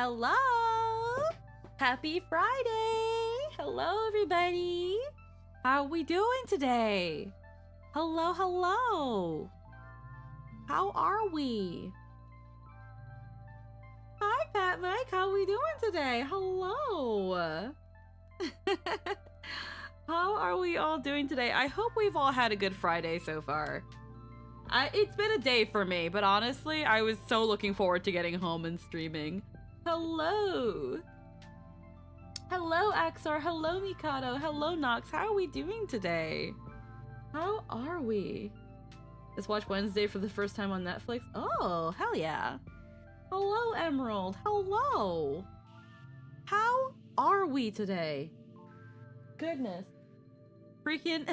Hello! Happy Friday! Hello, everybody! How are we doing today? Hello, hello! How are we? Hi, Pat Mike. How are we doing today? Hello! How are we all doing today? I hope we've all had a good Friday so far. It's been a day for me, but honestly, I was so looking forward to getting home and streaming. Hello! Hello, Axar. Hello, Mikado. Hello, Nox. How are we doing today? How are we? Just watched Wednesday for the first time on Netflix. Oh, hell yeah. Hello, Emerald. Hello. How are we today? Goodness. Freaking...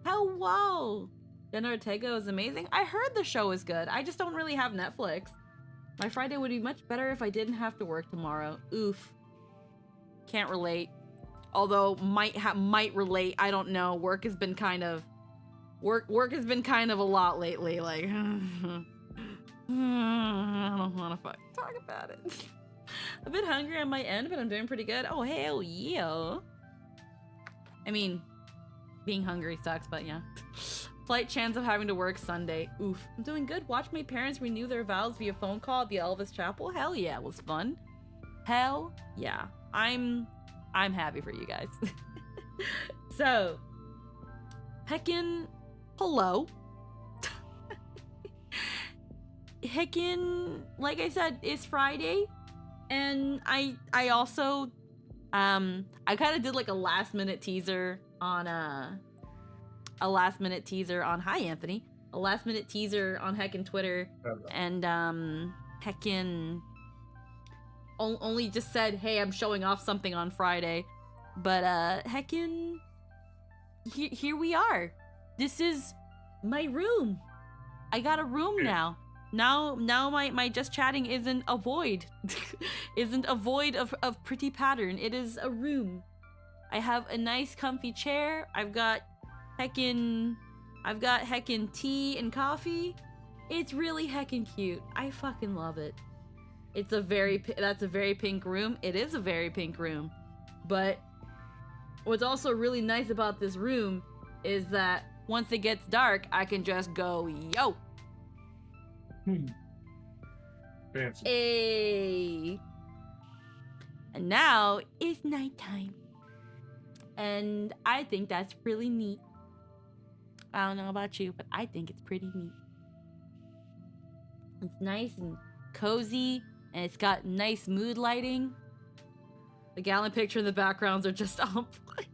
Hello. Jenna Ortega is amazing. I heard the show is good. I just don't really have Netflix. My Friday would be much better if I didn't have to work tomorrow. Oof. Can't relate. Although might relate. I don't know. Work has been kind of a lot lately. Like I don't want to talk about it. A bit hungry on my end, but I'm doing pretty good. Oh hell yeah. I mean, being hungry sucks, but yeah. Slight chance of having to work Sunday. Oof. I'm doing good. Watch my parents renew their vows via phone call at the Elvis Chapel. Hell yeah, it was fun. Hell yeah. I'm happy for you guys. So, heckin' hello. Heckin', like I said, it's Friday, and I also I kind of did like a last minute teaser on hi Anthony, a last minute teaser on heckin' Twitter, and heckin' only just said, hey, I'm showing off something on Friday, but heckin' here we are. This is my room. I got a room now. Now my just chatting isn't a void. Isn't a void of pretty pattern. It is a room. I have a nice comfy chair. I've got heckin' tea and coffee. It's really heckin' cute. I fucking love it. That's a very pink room. It is a very pink room. But what's also really nice about this room is that once it gets dark, I can just go, yo. Fancy. Hey. And now it's nighttime. And I think that's really neat. I don't know about you, but I think it's pretty neat. It's nice and cozy, and it's got nice mood lighting. The Gallon picture in the backgrounds are just on point.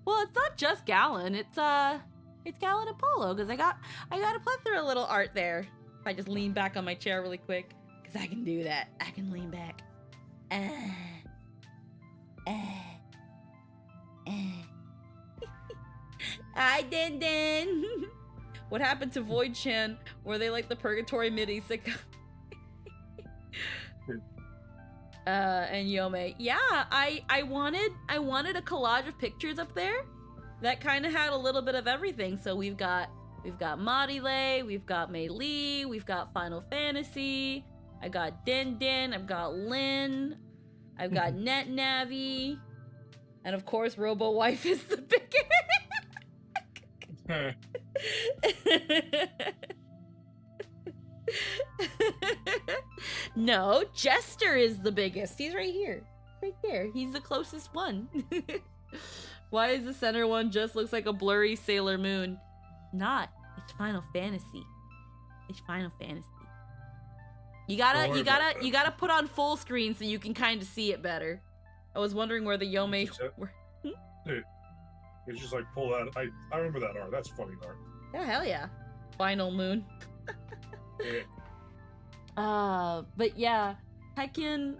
Well, it's not just Gallon. It's Gallon and Polo, because I got a plethora of little art there. If I just lean back on my chair really quick, because I can do that. I can lean back. Hi, Din Din. What happened to Void Chan? Were they like the Purgatory MIDI sitcom? And Yome. Yeah, I wanted a collage of pictures up there that kind of had a little bit of everything. So we've got Marile, we've got Mei Li, we've got Final Fantasy, I got Din Din, I've got Lin, I've got Net Navi, and of course Robo Wife is the biggest. No, Jester is the biggest. He's right here. Right there. He's the closest one. Why is the center one just looks like a blurry Sailor Moon? Not. It's Final Fantasy. It's Final Fantasy. You gotta put on full screen so you can kind of see it better. I was wondering where the Yome were. Dude, it's just like pull out. I remember that art. That's funny art. Yeah, hell yeah. Final Moon. Yeah. But yeah, heckin'.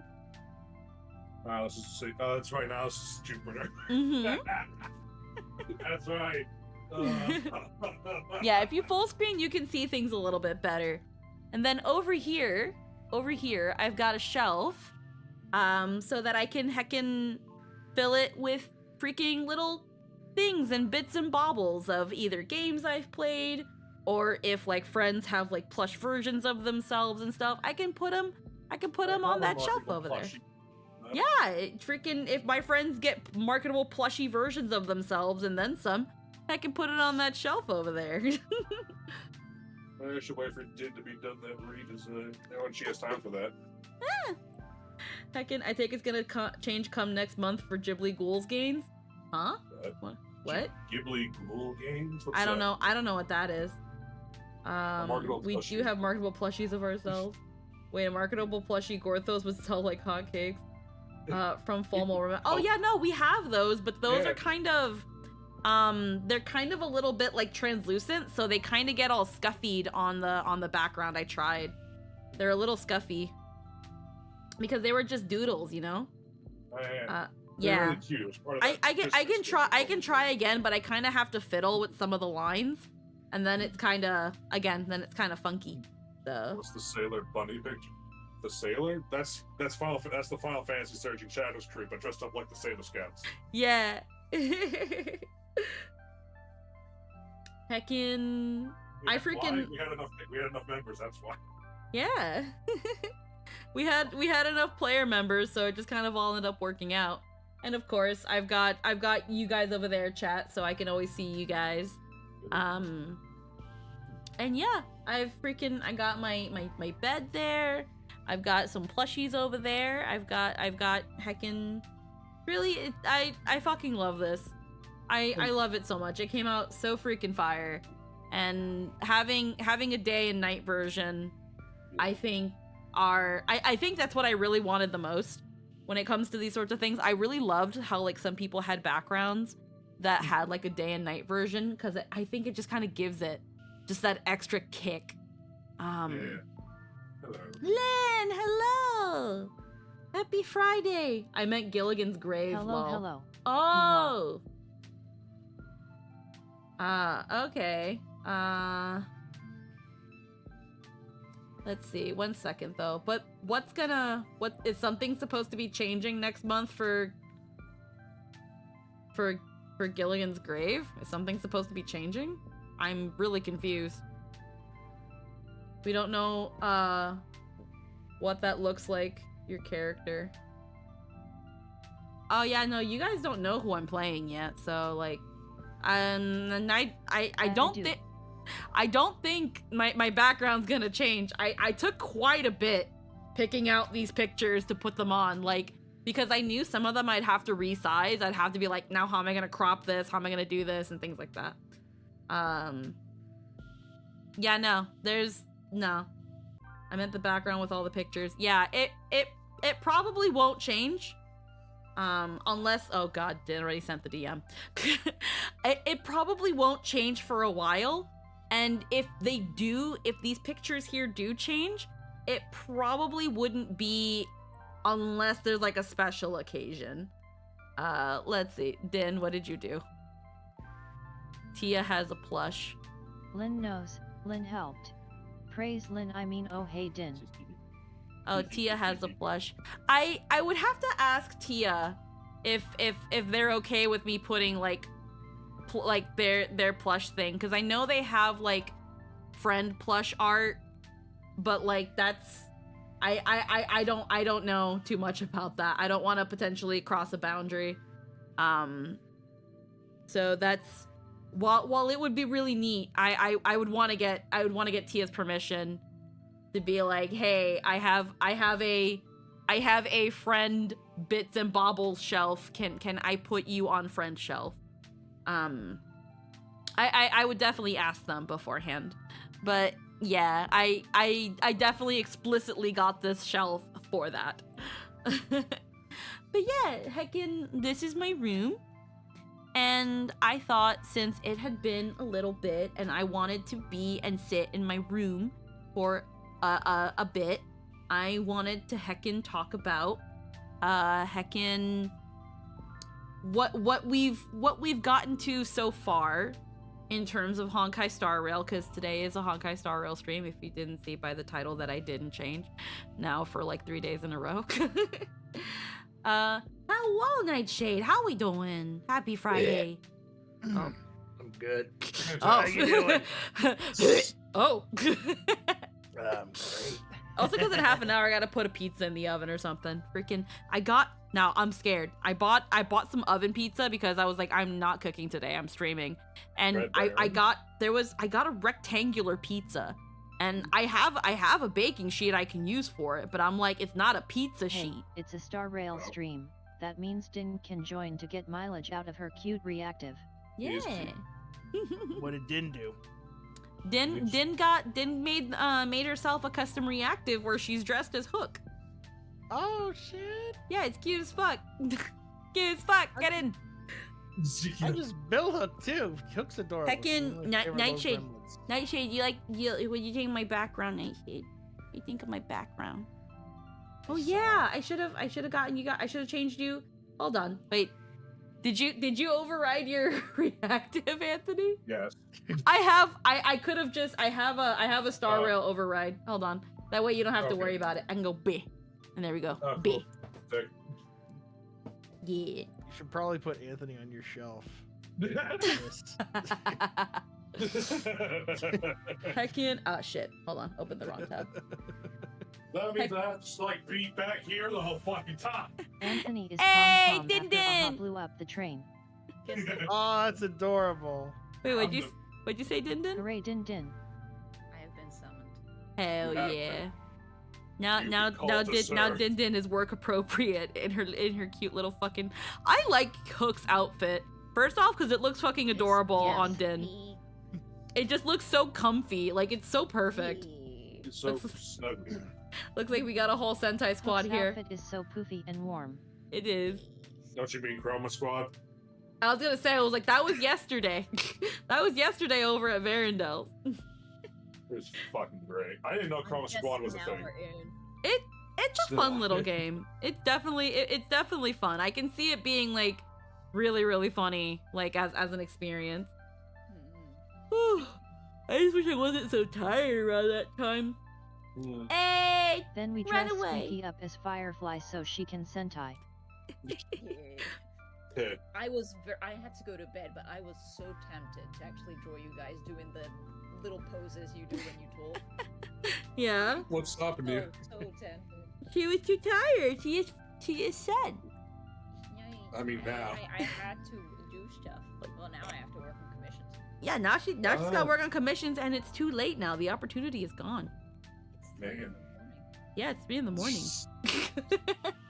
Let's just see. That's right. Now this is Jupiter. Mm-hmm. That's right. Yeah, if you full screen, you can see things a little bit better. And then over here, I've got a shelf, so that I can heckin' fill it with freaking little things and bits and baubles of either games I've played, or if like friends have like plush versions of themselves and stuff, I can put them I can put them on that shelf over there. Yeah, if my friends get marketable plushie versions of themselves and then some, I can put it on that shelf over there. I should wait for Din to be done that read when she has time for that. I take it's gonna change come next month for Ghibli Ghouls games. Huh? What? Ghibli Ghoul games? I don't know. I don't know what that is. We do have marketable plushies of ourselves. Wait, a marketable plushie Gorthos would sell like hotcakes. From Fulmo. Oh yeah, no, we have those, but those are kind of, they're kind of a little bit like translucent, so they kind of get all scuffied on the background. I tried. They're a little scuffy because they were just doodles, you know. Yeah. Really cute. I can try again, but I kind of have to fiddle with some of the lines, and then it's kind of funky. So. What's the Sailor Bunny picture? The Sailor? That's the Final Fantasy Surging Shadows crew, but dressed up like the Sailor Scouts. Yeah. Heckin'. We had enough members, that's why. Yeah. we had enough player members, so it just kind of all ended up working out. And of course, I've got you guys over there, chat, so I can always see you guys. And yeah, I got my bed there. I've got some plushies over there. I've got heckin', really, I fucking love this. I love it so much. It came out so freaking fire. And having a day and night version, I think that's what I really wanted the most when it comes to these sorts of things. I really loved how like some people had backgrounds that had like a day and night version, because I think it just kind of gives it just that extra kick. Hello. Lynn, hello! Happy Friday! I meant Gilligan's Grave. Hello. Oh! Okay. Let's see. 1 second, though. But what is something supposed to be changing next month for Gilligan's Grave? Is something supposed to be changing? I'm really confused. We don't know what that looks like, your character. Oh yeah, no, you guys don't know who I'm playing yet, so like and I don't think my background's gonna change. I took quite a bit picking out these pictures to put them on, like, because I knew some of them I'd have to resize. I'd have to be like, now how am I gonna crop this? How am I gonna do this? And things like that. Yeah, no, I meant the background with all the pictures. Yeah, it probably won't change. Unless, oh god, Dan already sent the DM. It probably won't change for a while. And if these pictures here do change, it probably wouldn't be unless there's like a special occasion. Let's see. Din, what did you do? Tia has a plush. Lynn knows. Lynn helped. Praise Lynn, oh hey Din. Oh, Tia has a plush. I would have to ask Tia if they're okay with me putting like their plush thing, because I know they have like friend plush art, but like that's I don't know too much about that. I don't want to potentially cross a boundary. So that's while it would be really neat, I would want to get Tia's permission to be like, hey, I have a friend bits and baubles shelf. Can I put you on friend shelf? I would definitely ask them beforehand. But yeah, I definitely explicitly got this shelf for that. But yeah, heckin', this is my room. And I thought since it had been a little bit and I wanted to be and sit in my room for a bit, I wanted to heckin' talk about heckin' what we've gotten to so far in terms of Honkai Star Rail, because today is a Honkai Star Rail stream, if you didn't see by the title that I didn't change now for like 3 days in a row. Hello, Nightshade. How we doing? Happy Friday. Yeah. Oh, I'm good. Oh. How you doing? Oh. Great. Also, because in half an hour I gotta put a pizza in the oven or something. Freaking, now I'm scared. I bought some oven pizza because I was like, I'm not cooking today. I'm streaming, and I got a rectangular pizza, and I have a baking sheet I can use for it, but I'm like, it's not a pizza sheet. It's a Star Rail stream. That means Din can join to get mileage out of her cute reactive. Yeah. What did Din do? Din made herself a custom reactive where she's dressed as Hook. Oh shit! Yeah, it's cute as fuck. Cute as fuck. Get in. I just built Hook too. Hook's adorable. Heckin' Nightshade. Nightshade, what do you think of my background, Nightshade? What do you think of my background? Oh yeah, I should have changed you. Hold on, wait. Did you override your reactive, Anthony? Yes. I have a Star Rail override. Hold on. That way you don't have to worry about it. I can go B. And there we go. B. Cool. Yeah. You should probably put Anthony on your shelf. Heckin'. Oh shit. Hold on. Open the wrong tab. That means I have to just like be back here the whole fucking time. Anthony is Hey, Tom Din after Aha Din! blew up the train. Oh, that's adorable. Wait, what'd you say, Din Din? Hooray, Din Din. I have been summoned. Hell Yeah. yeah. Now You've been called to serve. Din Din is work appropriate in her cute little fucking. I like Hook's outfit. First off, because it looks fucking adorable Yes. on Din. It just looks so comfy. Like it's so perfect. It's so Looks- snug. Looks like we got a whole Sentai squad Hook's here. outfit is so poofy and warm. It is. Don't you mean Chroma Squad? I was gonna say, I was like, that was yesterday. That was yesterday over at Varendell. It was fucking great. I didn't know Chroma Squad was a thing. It's a Still. fun little game. It's definitely fun. I can see it being like really, really funny, like as an experience. Whew. I just wish I wasn't so tired around that time. Mm. Hey! Then we Run dress away. Squeaky up as Firefly so she can Sentai. Yeah. I had to go to bed, but I was so tempted to actually draw you guys doing the little poses you do when you talk. Yeah. What's stopping you? So tempted. She was too tired. She just said. Yeah, I mean, now. I had to do stuff. Well, now I have to work on commissions. Yeah, now she's got to work on commissions, and it's too late now. The opportunity is gone. It's Man. 3 in the morning. Yeah, it's 3 in the morning.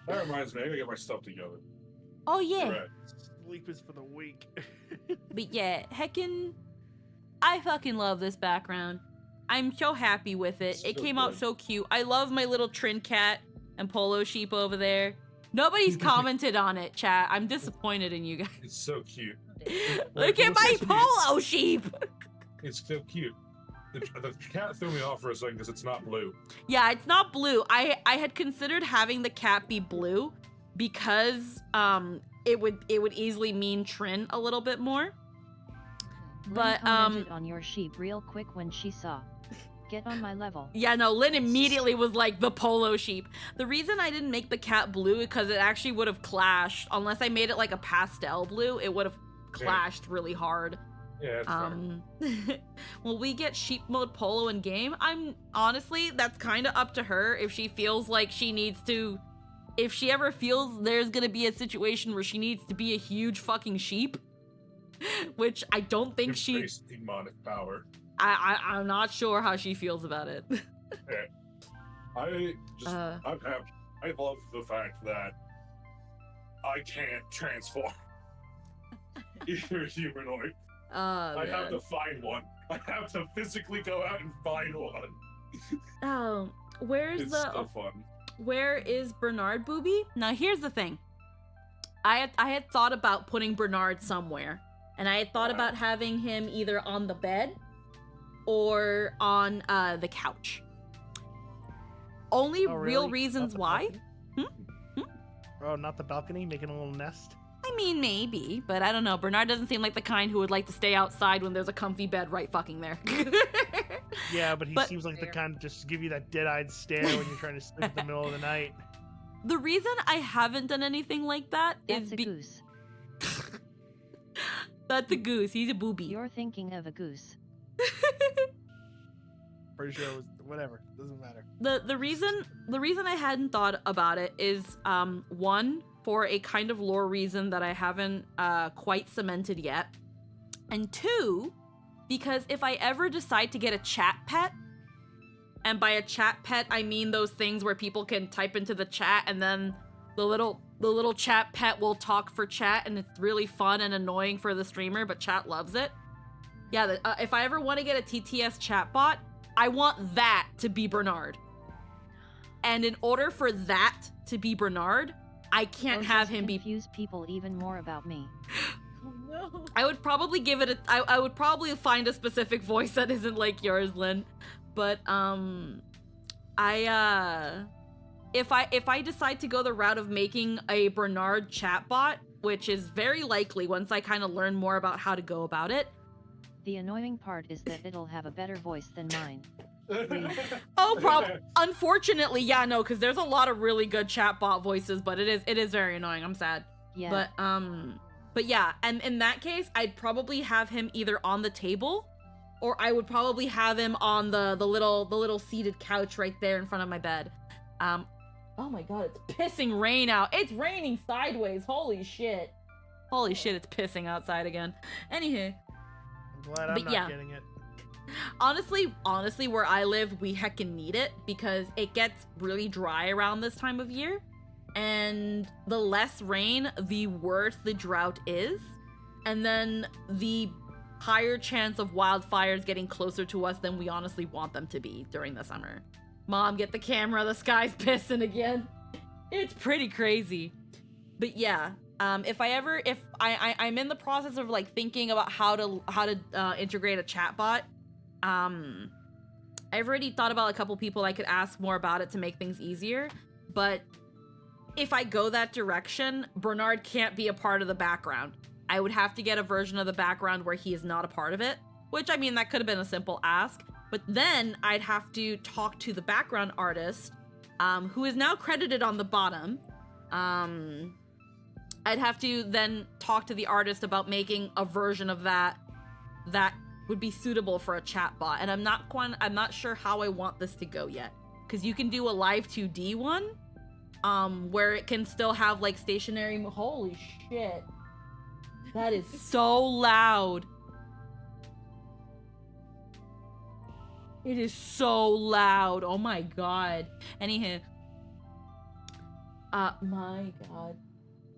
That reminds me, I gotta get my stuff together. Oh yeah. Right. Sleep is for the weak. But yeah, heckin', I fucking love this background. I'm so happy with it. It's It so came out good. so cute. I love my little Trin cat and polo sheep over there. Nobody's commented on it, chat. I'm disappointed in you guys. It's so cute. Look at my polo sheep! It's so cute. The cat threw me off for a second because it's not blue. Yeah, it's not blue. I had considered having the cat be blue because it would easily mean Trin a little bit more. Lynn But commented on your sheep real quick when she saw. Get on my level. yeah, no, Lynn immediately was like the polo sheep. The reason I didn't make the cat blue is because it actually would have clashed. Unless I made it like a pastel blue, it would have clashed really hard. Yeah, it's fair. Will we get sheep mode polo in game? I'm honestly, that's kind of up to her if she feels like she needs to. If she ever feels there's gonna be a situation where she needs to be a huge fucking sheep, which I don't think she. Base demonic power. I'm not sure how she feels about it. I just Uh. I love the fact that I can't transform. Either humanoid. I have to find one. I have to physically go out and find one. Oh, where's It's the? so fun. Where is Bernard Booby? Now here's the thing. I had thought about putting Bernard somewhere, and I had thought Wow. about having him either on the bed or on the couch. Only Oh, real really? reasons Not the why. balcony? Oh, not the balcony, making a little nest. I mean, maybe, but I don't know. Bernard doesn't seem like the kind who would like to stay outside when there's a comfy bed right fucking there. Yeah, but he But- seems like the kind to just give you that dead-eyed stare when you're trying to sleep in the middle of the night. The reason I haven't done anything like that is That's a goose. That's a goose. He's a booby. You're thinking of a goose. Pretty sure it was whatever. Doesn't matter. The reason I hadn't thought about it is one, for a kind of lore reason that I haven't quite cemented yet, and two, because if I ever decide to get a chat pet, and by a chat pet I mean those things where people can type into the chat and then the little chat pet will talk for chat, and it's really fun and annoying for the streamer, but chat loves it. Yeah, if I ever want to get a TTS chatbot, I want that to be Bernard. And in order for that to be Bernard, I can't have him be. Confuse people even more about me. Oh no. I would probably give it a. I would probably find a specific voice that isn't like yours, Lynn. But if I decide to go the route of making a Bernard chatbot, which is very likely once I kind of learn more about how to go about it. The annoying part is that it'll have a better voice than mine. Oh, unfortunately, yeah, no, because there's a lot of really good chatbot voices, but it is very annoying. I'm sad. Yeah. But yeah, and in that case, I'd probably have him either on the table, or I would probably have him on the little seated couch right there in front of my bed. Oh my god, it's pissing rain out. It's raining sideways. Holy shit. Holy shit, it's pissing outside again. Anywho. I'm glad I'm not getting it. Honestly, where I live, we heckin' need it because it gets really dry around this time of year. And the less rain, the worse the drought is. And then the higher chance of wildfires getting closer to us than we honestly want them to be during the summer. Mom, get the camera, the sky's pissing again. It's pretty crazy. But yeah, if I'm in the process of like thinking about how to integrate a chatbot. I've already thought about a couple people I could ask more about it to make things easier, but if I go that direction, Bernard can't be a part of the background. I would have to get a version of the background where he is not a part of it, which I mean, that could have been a simple ask, but then I'd have to talk to the background artist, who is now credited on the bottom. I'd have to then talk to the artist about making a version of that would be suitable for a chatbot, and I'm not sure how I want this to go yet, because you can do a live 2D one, where it can still have like stationary. Holy shit, that is so loud. It is so loud. Oh my god. Anywho, my god,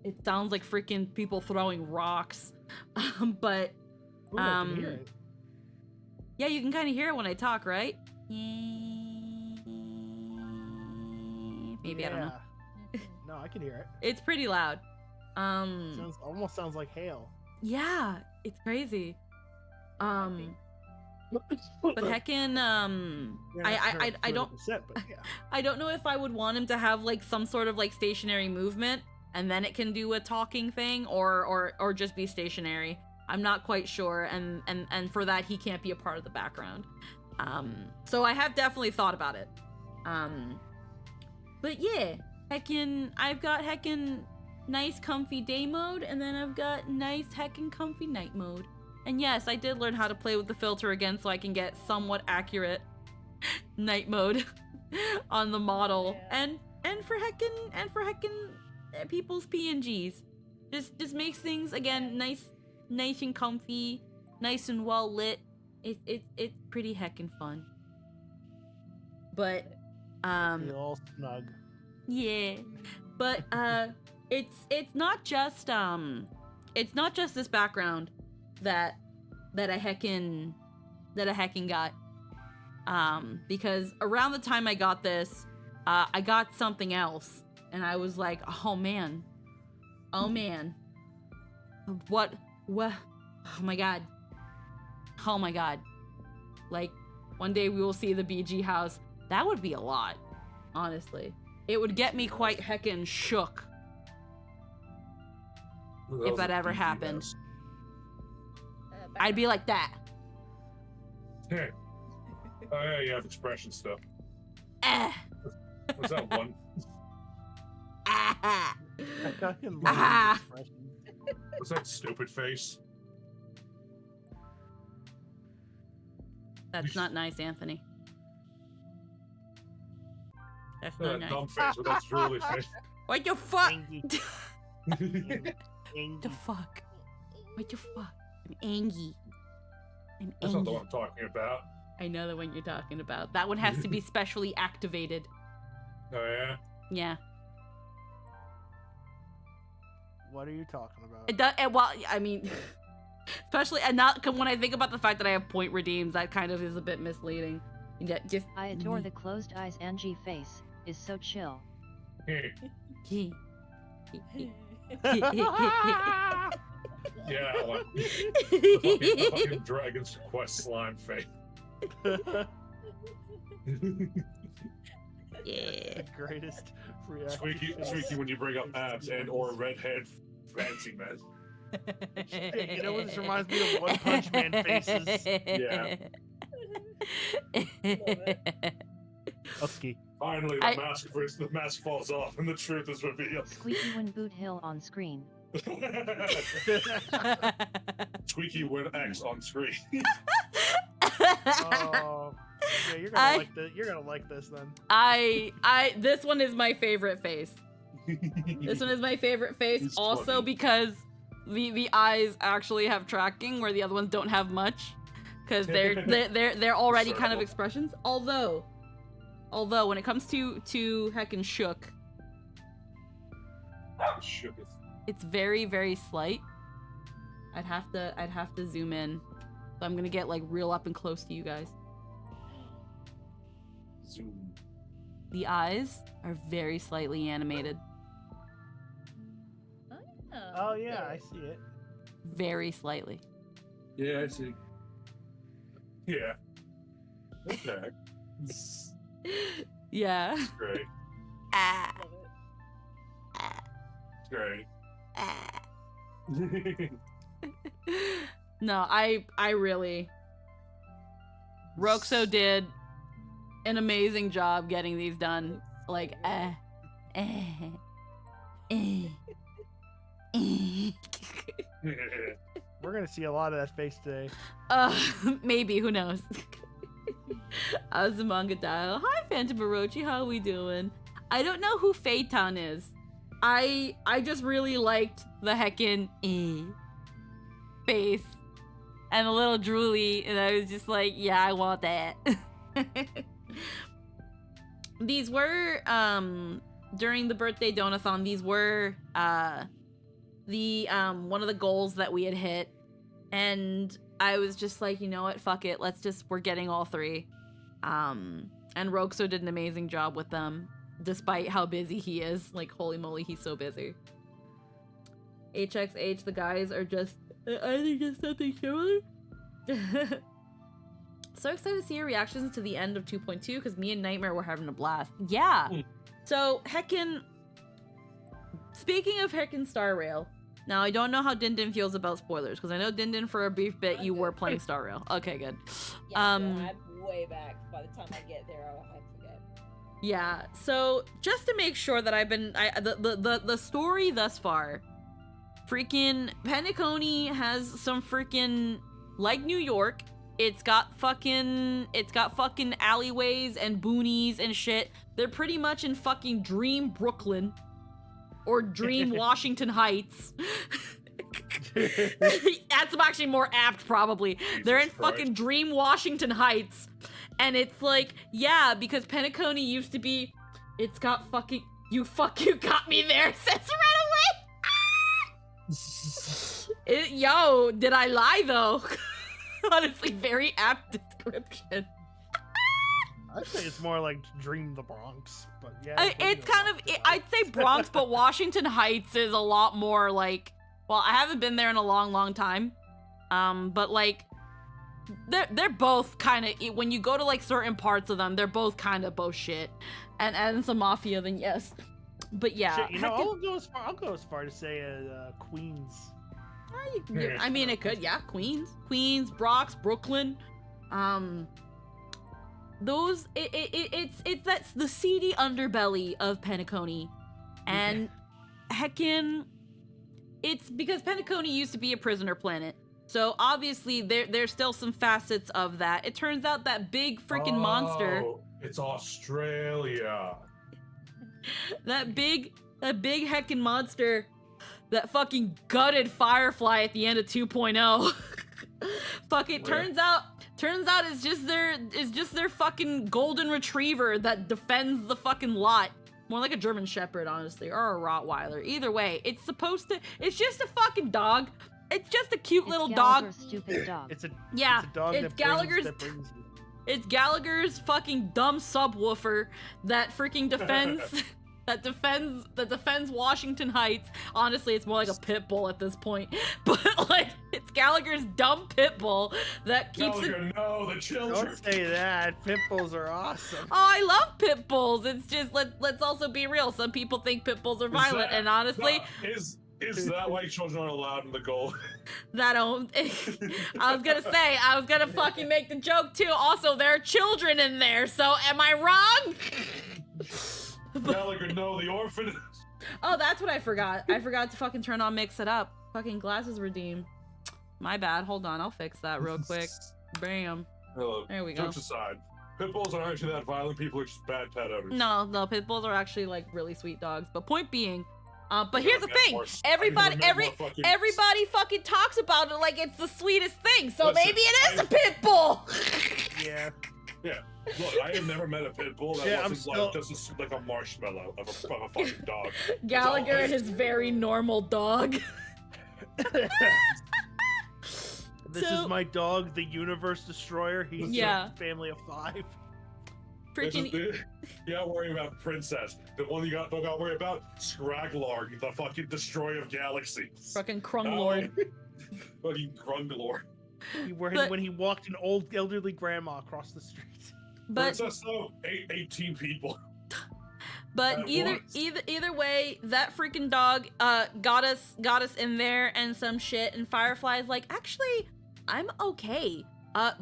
it sounds like freaking people throwing rocks. But Ooh, I can hear it. Yeah, you can kind of hear it when I talk, right? Maybe, I don't know. No, I can hear it. It's pretty loud. Almost sounds like hail. Yeah, it's crazy. But heckin', I don't, but yeah. I don't know if I would want him to have like some sort of like stationary movement, and then it can do a talking thing, or just be stationary. I'm not quite sure, and for that he can't be a part of the background. So I have definitely thought about it. But yeah, I've got nice comfy day mode, and then I've got nice comfy night mode. And yes, I did learn how to play with the filter again so I can get somewhat accurate night mode on the model. Yeah. And for people's PNGs. Just makes things again nice and comfy, nice and well lit. It's pretty heckin' fun. But feel all snug. Yeah. But it's not just this background that I heckin' got. Because around the time I got this, I got something else, and I was like, oh man, what, oh my god, like one day we will see the BG house. That would be a lot, honestly. It would get me quite heckin' shook if that ever happened. I'd be like that. Hey. Oh yeah, you have expression stuff. What's that one? I fucking love expression. What's that stupid face? That's not nice, Anthony. That's That not nice. dumb face with that drooly face. What the fuck? Angie. The fuck? What the fuck? I'm angry. I'm That's not the angry. one I'm talking about. I know the one you're talking about. That one has to be specially activated. Oh yeah. Yeah. What are you talking about? It does. Well, I mean, especially and not when I think about the fact that I have point redeems, that kind of is a bit misleading. Yeah, just. I adore the closed eyes Angie face, is so chill. Yeah, like the fucking Dragon's Quest slime face. Yeah. The greatest reaction. Squeaky when you bring up abs and or redhead fancy men. You know what this reminds me of? One Punch Man faces. Yeah. Okay. Finally, the mask falls off and the truth is revealed. Squeaky when Boot Hill on screen. Squeaky when X on screen. Oh, yeah, you're gonna like this then. This one is my favorite face. This one is my favorite face. It's also funny. because the eyes actually have tracking where the other ones don't have much, because they're already kind of expressions. Although when it comes to heckin' shook, it's very, very slight. I'd have to zoom in. So I'm gonna get like real up and close to you guys. Zoom. The eyes are very slightly animated. Oh yeah, I see it. Very slightly. Yeah, I see. Yeah. Okay. Yeah. Great. Ah. Great. Ah. No, I really. Roxo did an amazing job getting these done. Like, We're gonna see a lot of that face today. Maybe, who knows? How's the manga dial? Hi, Phantom Barochi, how are we doing? I don't know who Phaeton is. I just really liked the heckin' face and a little drooly, and I was just like, yeah, I want that. These were, during the birthday donathon, these were, one of the goals that we had hit, and I was just like, you know what, fuck it, we're getting all three. And Roxo did an amazing job with them, despite how busy he is. Like, holy moly, he's so busy. HXH, the guys are just, I think just something similar. So excited to see your reactions to the end of 2.2, because me and Nightmare were having a blast. Yeah. So, heckin', speaking of heckin' Star Rail, now I don't know how Din Din feels about spoilers, because I know Din Din for a brief bit you were playing Star Rail. Okay, good. Yeah, I'm way back. By the time I get there, I forget. Yeah, so just to make sure that the story thus far, freaking Penacony has some freaking, like New York, it's got fucking alleyways and boonies and shit. They're pretty much in fucking Dream Brooklyn or Dream Washington Heights. That's actually more apt, probably. They're in fucking Dream Washington Heights. And it's like, yeah, because Penacony used to be, it's got fucking, you got me there, says right away. Yo, did I lie though? Honestly, very apt description. I'd say it's more like Dream the Bronx, but yeah. It's kind of, I'd say Bronx, but Washington Heights is a lot more like, well, I haven't been there in a long, long time. But like, they're both kind of, when you go to like certain parts of them, they're both kind of both shit. And some mafia, then yes. But yeah. Shit, you know, I'll go as far to say Queens. I mean, it could, yeah. Queens, Bronx, Brooklyn. Those, that's the seedy underbelly of Penacony. And heckin', it's because Penacony used to be a prisoner planet. So obviously there's still some facets of that. It turns out that big freaking monster. It's Australia. That big heckin' monster that fucking gutted Firefly at the end of 2.0. Fucking turns out it's just their fucking golden retriever that defends the fucking lot. More like a German Shepherd, honestly, or a Rottweiler. Either way, it's just a fucking dog. It's just a cute little Gallagher's dog. Stupid dog. It's a It's dog that Gallagher's. that brings you. It's Gallagher's fucking dumb subwoofer that freaking defends that defends Washington Heights. Honestly, it's more like a pit bull at this point. But like it's Gallagher's dumb pit bull that keeps Gallagher, no, the children. Don't say that. Pit bulls are awesome. Oh, I love pit bulls. It's just let's also be real. Some people think pit bulls are violent, and honestly, is that why children aren't allowed in the goal? that don't. I was gonna fucking make the joke too. Also, there are children in there, so am I wrong? Gallagher, no, the orphan. Oh, that's what I forgot. I forgot to fucking turn on Mix It Up. Fucking glasses redeem. My bad. Hold on, I'll fix that real quick. Bam. Hello. There we go. Jokes aside, pit bulls aren't actually that violent. People are just bad pet owners. No, pit bulls are actually like really sweet dogs. But point being, but here's the Yeah, thing. more- Everybody fucking talks about it like it's the sweetest thing. So Listen, maybe it is a pit bull. Yeah. Yeah. Look, I have never met a pit bull that Yeah, wasn't like just like a marshmallow of a fucking dog. Gallagher and his very normal dog. This So- is my dog, the Universe Destroyer. He's Yeah. a family of 5. Freaking You gotta worry about Princess. The one you don't got to worry about, Scraglarg, the fucking destroyer of galaxies. fucking Krunglord. Fucking Krunglord. But- When he walked an old elderly grandma across the street. But Princess though, 18 people. But At either once. either way, that freaking dog got us in there and some shit, and Firefly's like, actually, I'm okay.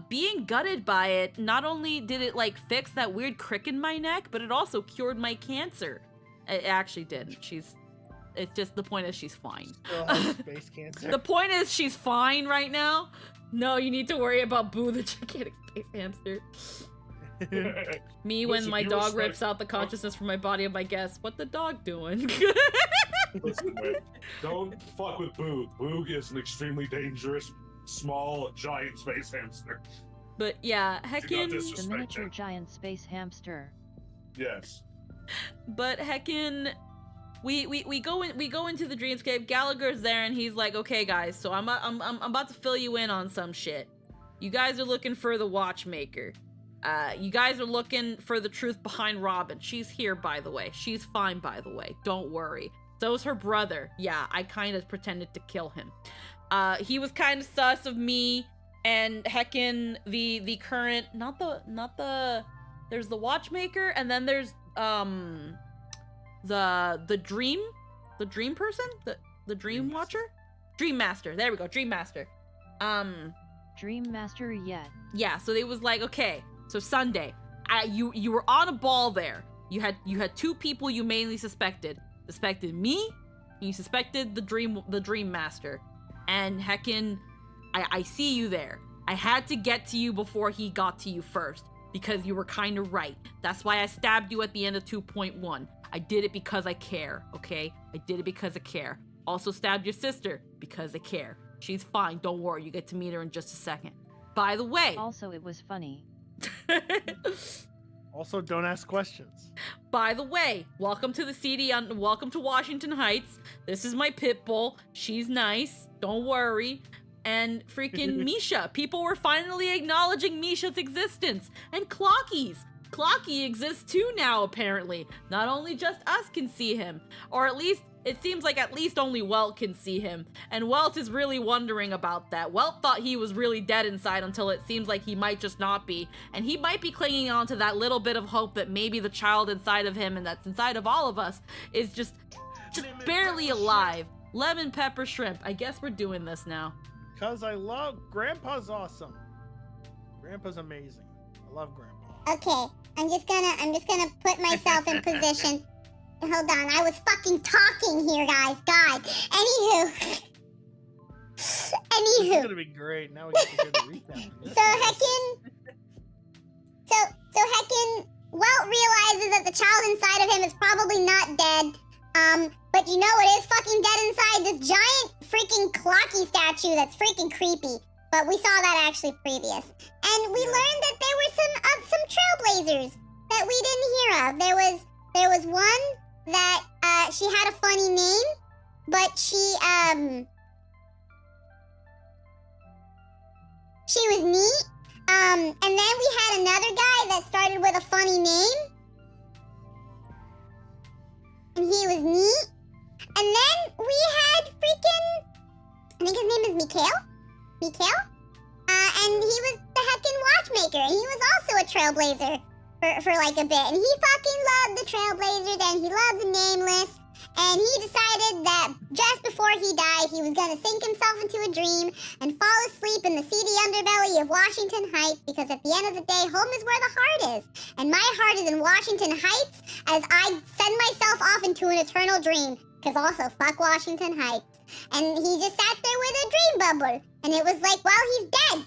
Being gutted by it, not only did it like fix that weird crick in my neck, but it also cured my cancer. It actually didn't. It's just the point is she's fine. Still has space cancer. The point is she's fine right now. No, you need to worry about Boo the gigantic space hamster. Me when Listen, my you dog respect- rips out the consciousness from my body of my guest. What the dog doing? Listen, wait. Don't fuck with Boog. Boog is an extremely dangerous, small, giant space hamster. But yeah, Do not heckin'. The disrespect miniature him. giant space hamster. Yes. But heckin'. We go into the dreamscape. Gallagher's there and he's like, okay guys, so I'm about to fill you in on some shit. You guys are looking for the watchmaker. You guys are looking for the truth behind Robin. She's here, by the way. She's fine, by the way. Don't worry. So's her brother. Yeah, I kind of pretended to kill him. He was kind of sus of me and heckin' the current, not the. There's the watchmaker and then there's the dream person, the dream watcher, dream master. There we go, dream master. Dream Master yet. Yeah. So it was like, okay. So Sunday, you were on a ball there. You had two people you mainly suspected. Suspected me, and you suspected the dream master. And heckin', I see you there. I had to get to you before he got to you first, because you were kind of right. That's why I stabbed you at the end of 2.1. I did it because I care, okay? I did it because I care. Also stabbed your sister because I care. She's fine, don't worry. You get to meet her in just a second. By the way. Also, it was funny. Also, don't ask questions. By the way, welcome to the CD, welcome to Washington Heights. This is my pit bull. She's nice. Don't worry. And freaking Misha. People were finally acknowledging Misha's existence. And Clocky's. Clocky exists too now, apparently. Not only just us can see him. Or at least, it seems like at least only Welt can see him. And Welt is really wondering about that. Welt thought he was really dead inside until it seems like he might just not be. And he might be clinging on to that little bit of hope that maybe the child inside of him and that's inside of all of us is just barely alive. Lemon pepper shrimp. I guess we're doing this now. Because I love... Grandpa's awesome. Grandpa's amazing. I love Grandpa. Okay, I'm just gonna put myself in position. Hold on, I was fucking talking here, guys. God. Anywho. This is gonna be great. Now we get to hear the recap. So heckin', Welt realizes that the child inside of him is probably not dead. But you know what is fucking dead inside? This giant freaking clocky statue that's freaking creepy. But we saw that actually previous. And we learned that there were some trailblazers that we didn't hear of. There was one that she had a funny name, but she was neat. And then we had another guy that started with a funny name. And he was neat. And then we had freaking, I think his name is Mikhail? And he was the heckin' watchmaker. And he was also a trailblazer for like a bit. And he fucking loved the trailblazers and he loved the nameless. And he decided that just before he died, he was gonna sink himself into a dream and fall asleep in the seedy underbelly of Washington Heights, because at the end of the day, home is where the heart is. And my heart is in Washington Heights as I send myself off into an eternal dream. Because also, fuck Washington Heights. And he just sat there with a dream bubble. And it was like, well, he's dead.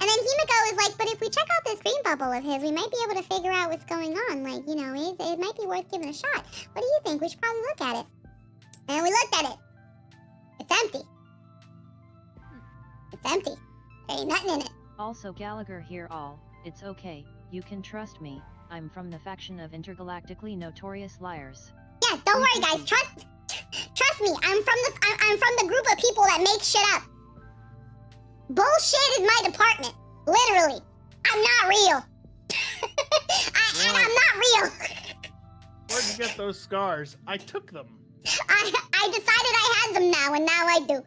And then Himiko was like, but if we check out this dream bubble of his, we might be able to figure out what's going on. Like, you know, it might be worth giving a shot. What do you think? We should probably look at it. And we looked at it. It's empty. It's empty. There ain't nothing in it. Also Gallagher here all, it's okay, you can trust me, I'm from the faction of intergalactically notorious liars. Yeah, don't worry guys, trust me, I'm from the group of people that make shit up. Bullshit is my department. Literally. I'm not real. I'm not real. Where'd you get those scars? I took them. I decided I had them now, and now I do.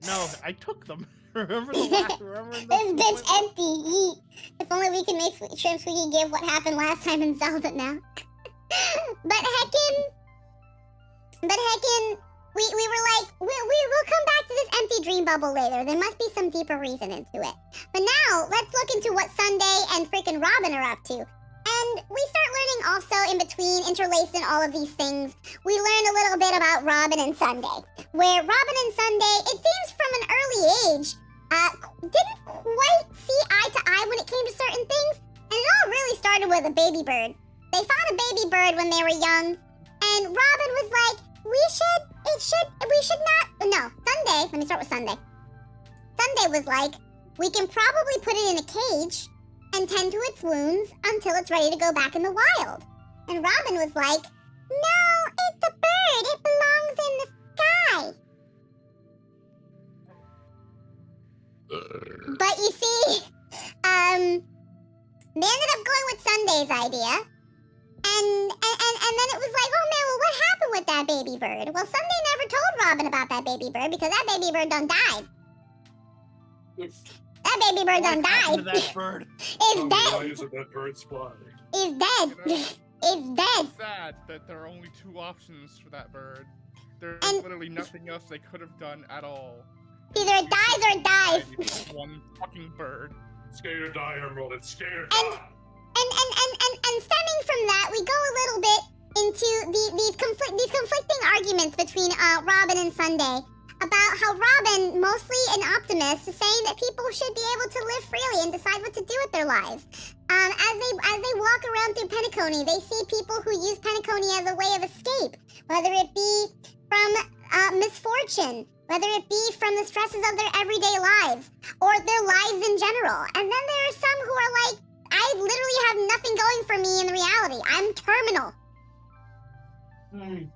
No, I took them. Remember the last, This bitch empty. Yeet. If only we can make sweet shrimps, we can give what happened last time in Zelda now. But heckin', we were like, we'll come back to this empty dream bubble later. There must be some deeper reason into it. But now, let's look into what Sunday and freaking Robin are up to. And we start learning also in between, interlaced in all of these things, we learn a little bit about Robin and Sunday. Where Robin and Sunday, it seems from an early age, didn't quite see eye to eye when it came to certain things. And it all really started with a baby bird. They found a baby bird when they were young. And Robin was like, Sunday, let me start with Sunday. Sunday was like, we can probably put it in a cage and tend to its wounds until it's ready to go back in the wild. And Robin was like, no, it's a bird. It belongs in the sky. But you see, they ended up going with Sunday's idea. And then it was like, oh man, well what happened with that baby bird? Well, Sunday never told Robin about that baby bird because that baby bird done died. That baby bird done died. That bird? It's dead. Is a dead bird's fly. It's dead. It's dead. It's sad that there are only two options for that bird. There's And- literally nothing else they could have done at all. Either it dies or it dies. One fucking bird. Skate or die, Emerald. It's skate or And- die. And stemming from that, we go a little bit into these conflicting arguments between Robin and Sunday about how Robin, mostly an optimist, is saying that people should be able to live freely and decide what to do with their lives. As they walk around through Penacony, they see people who use Penacony as a way of escape, whether it be from misfortune, whether it be from the stresses of their everyday lives, or their lives in general. And then there are some who are like, I literally have nothing going for me in reality. I'm terminal. And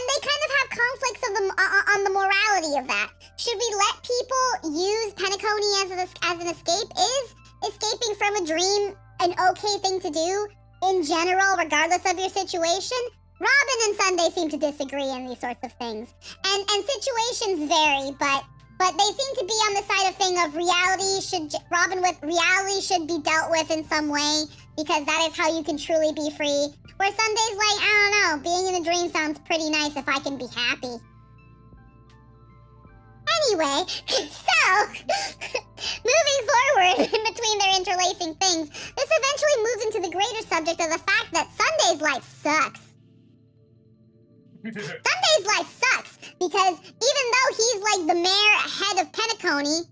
they kind of have conflicts on the morality of that. Should we let people use Penacony as an escape? Is escaping from a dream an okay thing to do in general, regardless of your situation? Robin and Sunday seem to disagree on these sorts of things. And situations vary, but they seem to be on the side of thing of reality should be dealt with in some way, because that is how you can truly be free. Where Sunday's like, I don't know, being in a dream sounds pretty nice if I can be happy. Anyway, so, moving forward in between their interlacing things, this eventually moves into the greater subject of the fact that Sunday's life sucks. Sunday's life sucks, because even though he's like the mayor head of Penacony,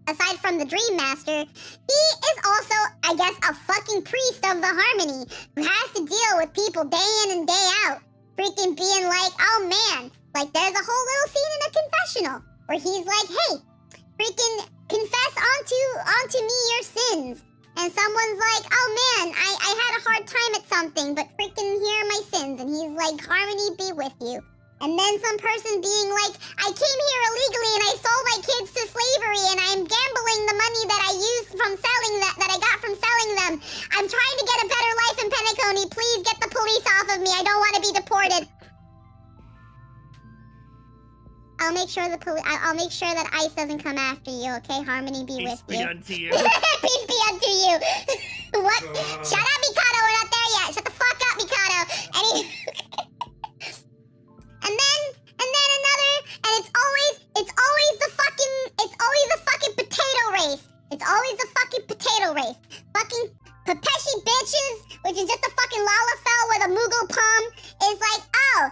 aside from the Dream Master, he is also, I guess, a fucking priest of the Harmony who has to deal with people day in and day out, freaking being like, oh man, like there's a whole little scene in a confessional where he's like, hey, freaking confess onto me your sins. And someone's like, oh man, I had a hard time at something, but freaking here are my sins. And he's like, Harmony be with you. And then some person being like, I came here illegally and I sold my kids to slavery and I'm gambling the money that I used from selling that I got from selling them. I'm trying to get a better life in Penacony. Please get the police off of me. I don't want to be deported. I'll make sure I'll make sure that ICE doesn't come after you, okay? Harmony be with you. Peace be unto you. Peace be unto you. What? Shut up, Mikado. We're not there yet. Shut the fuck up, Mikado. And then another, and it's always the fucking potato race. It's always the fucking potato race. Fucking Pepeshi bitches, which is just a fucking Lalafell with a Moogle palm, is like, oh,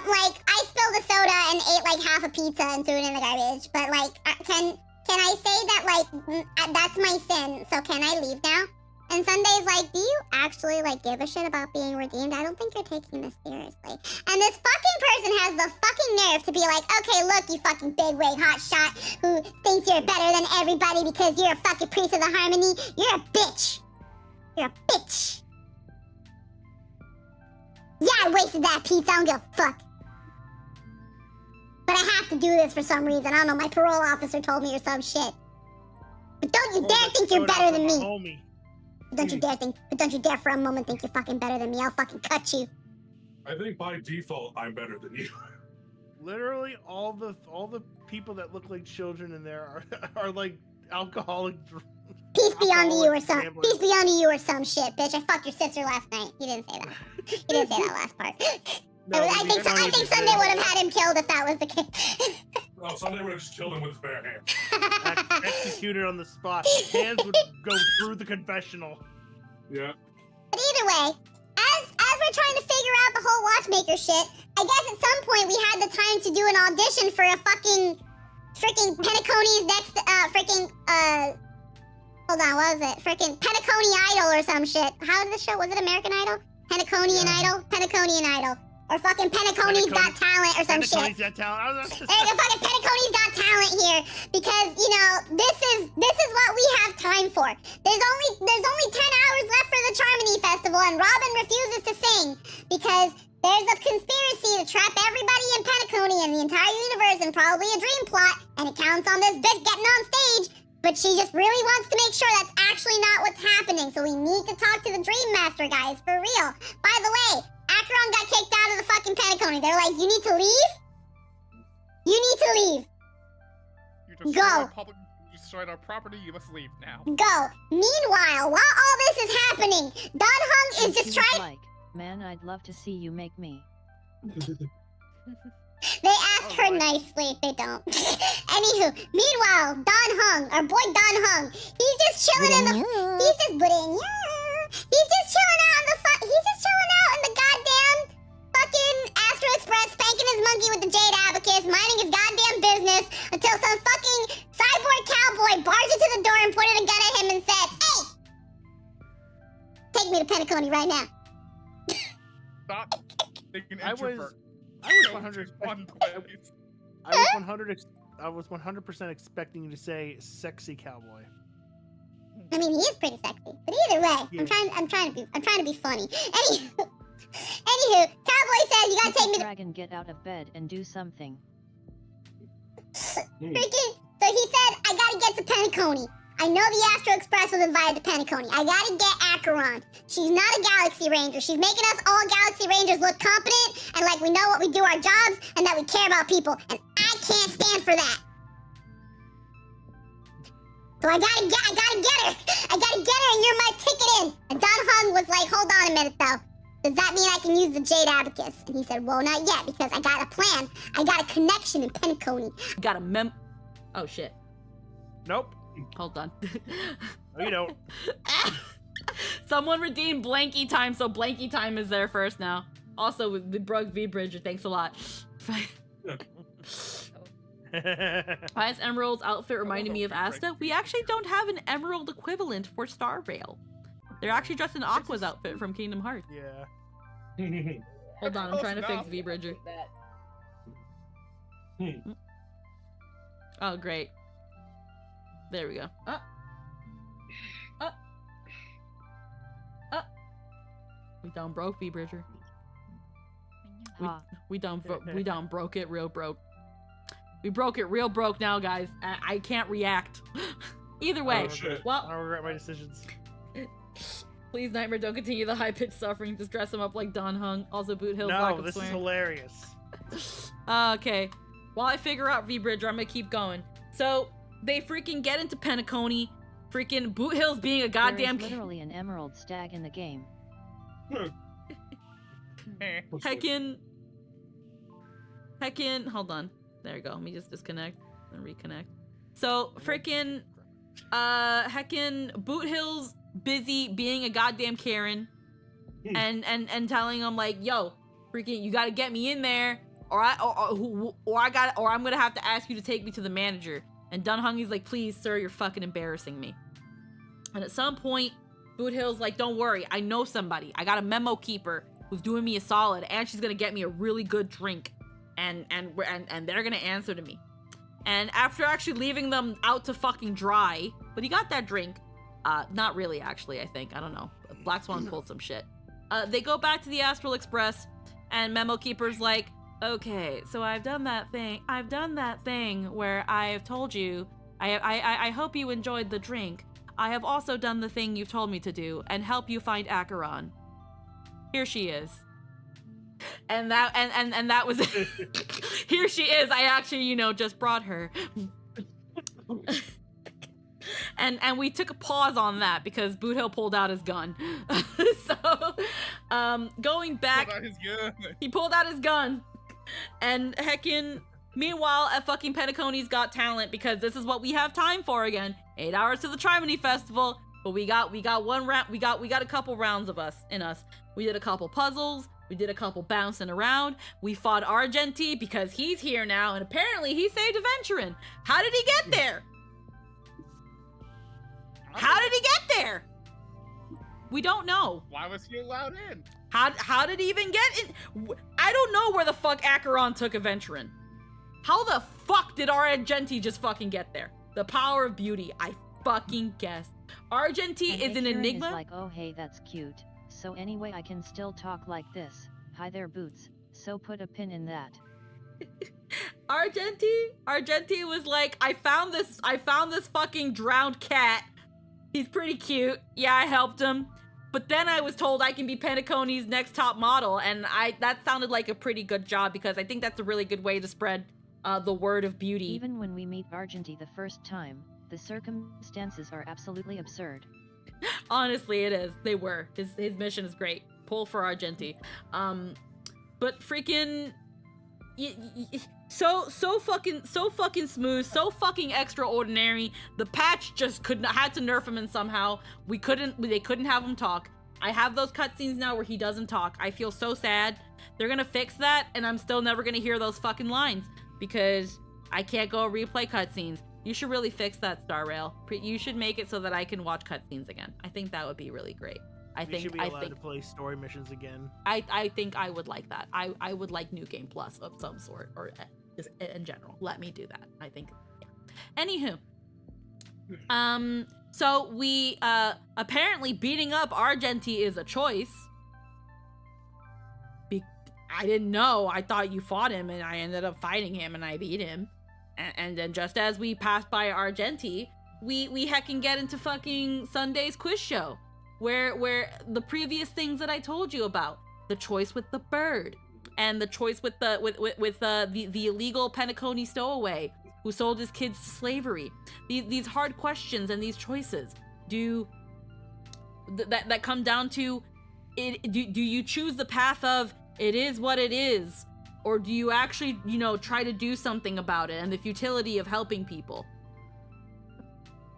like I spilled a soda and ate like half a pizza and threw it in the garbage. But like, can I say that like that's my sin? So can I leave now? And Sunday's like, do you actually like give a shit about being redeemed? I don't think you're taking this seriously. And this fucking person has the fucking nerve to be like, okay, look, you fucking bigwig hotshot who thinks you're better than everybody because you're a fucking priest of the Harmony. You're a bitch. You're a bitch. Yeah, I wasted that pizza. I don't give a fuck. But I have to do this for some reason. I don't know. My parole officer told me or some shit. But don't you dare think you're better than me. Homie. Don't you dare for a moment think you're fucking better than me. I'll fucking cut you. I think by default, I'm better than you. Literally, all the people that look like children in there are like alcoholic. Peace be unto you or some. Peace be unto you or some shit, bitch. I fucked your sister last night. You didn't say that. You didn't say that last part. No, I think Sunday would have had him killed if that was the case. Oh, Sunday would have just killed him with his bare hands. Executed on the spot. His hands would go through the confessional. Yeah. But either way, as we're trying to figure out the whole watchmaker shit, I guess at some point we had the time to do an audition for a freaking Penacony's next hold on, what was it? Freaking Penacony Idol or some shit. How did the show, was it American Idol? Penaconian Idol? Penaconian Idol. Or fucking Penacony's Got Talent or some shit. Got Talent. There you go, fucking Penacony's Got Talent here. Because, you know, this is what we have time for. There's only 10 hours left for the Charmony Festival and Robin refuses to sing because there's a conspiracy to trap everybody in Penacony and the entire universe and probably a dream plot, and it counts on this bitch getting on stage. But she just really wants to make sure that's actually not what's happening. So we need to talk to the Dream Master guys, for real. By the way, Acheron got kicked out of the fucking Penacony. They're like, you need to leave? You need to leave. You destroyed our property, you must leave now. Go. Meanwhile, while all this is happening, Don Hung is just trying... Like, man, I'd love to see you make me. They ask her nicely if they don't. Anywho, meanwhile, Don Hung, our boy Don Hung, he's just chilling in the... He's just chilling out in the goddamn fucking Astro Express, spanking his monkey with the Jade Abacus, minding his goddamn business, until some fucking cyborg cowboy barged into the door and pointed a gun at him and said, hey! Take me to Penacony right now. Stop. I was 100% expecting you to say sexy cowboy. I mean, he is pretty sexy, but either way, yeah. I'm trying to be funny. Anywho, Cowboy says you gotta take me to... Dragon, get out of bed and do something. Freaking, so he said, I gotta get to Penacony. I know the Astro Express was invited to Penacony. I gotta get Acheron. She's not a Galaxy Ranger. She's making us all Galaxy Rangers look competent and like we know what we do our jobs and that we care about people. And I can't stand for that. So I gotta get her. I gotta get her and you're my ticket in. And Don Hung was like, hold on a minute though. Does that mean I can use the Jade Abacus? And he said, well, not yet because I got a plan. I got a connection in Penacony. Got a oh shit. Nope. Hold on. No, you don't. Someone redeemed Blanky Time, so Blanky Time is there first now. Also, with the Brug V Bridger, thanks a lot. Why is Emerald's outfit reminding me of Asta? We actually don't have an Emerald equivalent for Star Rail. They're actually dressed in Aqua's outfit from Kingdom Hearts. Yeah. Hold on, I'm trying to fix V-Bridger. Oh, great. There we go. We done broke V-Bridger. We done broke it real broke. We broke it real broke now, guys. I can't react. Either way. Well, I regret my decisions. Please, Nightmare, don't continue the high-pitched suffering. Just dress him up like Don Hung. Also, Boot Hill's no, lack of this swearing. is hilarious. Okay. While I figure out V-Bridger, I'm gonna keep going. So, they freaking get into Penacony. Freaking Boot Hill's being a goddamn... There is literally an emerald stag in the game. Heckin, hold on. There you go. Let me just disconnect and reconnect. So, freaking, Heckin, Boot Hill's busy being a goddamn Karen and telling him like, yo, freaking, you gotta get me in there or I'm gonna have to ask you to take me to the manager. And Dunhungy's like, please, sir, you're fucking embarrassing me. And at some point, Boot Hill's like, don't worry, I know somebody. I got a memo keeper who's doing me a solid, and she's gonna get me a really good drink, and they're gonna answer to me. And after actually leaving them out to fucking dry, but he got that drink. Not really, actually, I think. I don't know. Black Swan pulled some shit. They go back to the Astral Express, and Memo Keeper's like, okay, so I've done that thing where I have told you, I hope you enjoyed the drink. I have also done the thing you've told me to do, and help you find Acheron. Here she is. And that was here she is. I actually, just brought her. and we took a pause on that because Boot Hill pulled out his gun. So going back, he pulled out his gun. And heckin', meanwhile at fucking Penacony's Got Talent, because this is what we have time for again. 8 hours to the Trimony Festival, but we got one round. We got a couple rounds of us in us. We did a couple puzzles. We did a couple bouncing around. We fought Argenti because he's here now, and apparently he saved Aventurin. How did he get there? How did he get there? We don't know. Why was he allowed in? How did he even get in? I don't know where the fuck Acheron took Aventurin. How the fuck did Argenti just fucking get there? The power of beauty. I fucking guess. Argenti is an enigma. Is like, oh hey, that's cute. So anyway, I can still talk like this. Hi there, Boots. So put a pin in that. Argenti was like, I found this fucking drowned cat. He's pretty cute. Yeah, I helped him. But then I was told I can be Penacony's next top model, and that sounded like a pretty good job, because I think that's a really good way to spread the word of beauty. Even when we meet Argenti the first time, the circumstances are absolutely absurd. Honestly, it is. They were. His mission is great. Pull for Argenti. But freaking so fucking smooth, so fucking extraordinary. The patch just had to nerf him in somehow. They couldn't have him talk. I have those cutscenes now where he doesn't talk. I feel so sad. They're gonna fix that, and I'm still never gonna hear those fucking lines because I can't go replay cutscenes. You should really fix that, Star Rail. You should make it so that I can watch cutscenes again. I think that would be really great. We should be allowed to play story missions again. I think I would like that. I would like New Game Plus of some sort, or just in general. Let me do that. I think. Yeah. Anywho, so we apparently beating up Argenti is a choice. I didn't know. I thought you fought him, and I ended up fighting him, and I beat him. And then just as we passed by Argenti, we heckin' get into fucking Sunday's quiz show, where the previous things that I told you about, the choice with the bird, and the choice with the illegal Penacony stowaway who sold his kids to slavery. These hard questions and these choices that come down to it. Do you choose the path of it is what it is? Or do you actually, try to do something about it and the futility of helping people?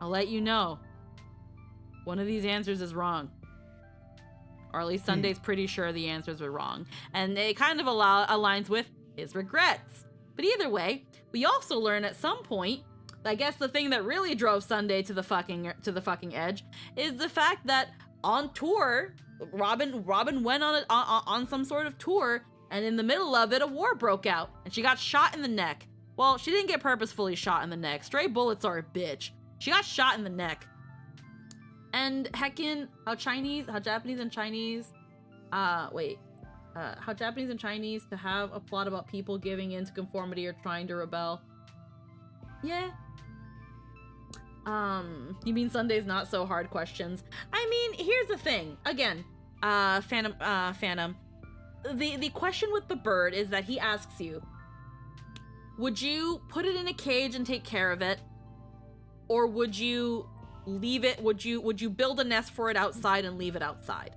I'll let you know. One of these answers is wrong. Or at least Sunday's pretty sure the answers were wrong. And it kind of aligns with his regrets. But either way, We also learn at some point, I guess the thing that really drove Sunday to the fucking edge is the fact that on tour, Robin went on some sort of tour, and in the middle of it, a war broke out, and she got shot in the neck. Well, she didn't get purposefully shot in the neck. Stray bullets are a bitch. She got shot in the neck. And heckin', how Japanese and Chinese to have a plot about people giving in to conformity or trying to rebel. Yeah. You mean Sunday's not so hard questions? I mean, here's the thing. Again, Phantom, the question with the bird is that he asks you, would you put it in a cage and take care of it? Or would you leave it, would you build a nest for it outside and leave it outside?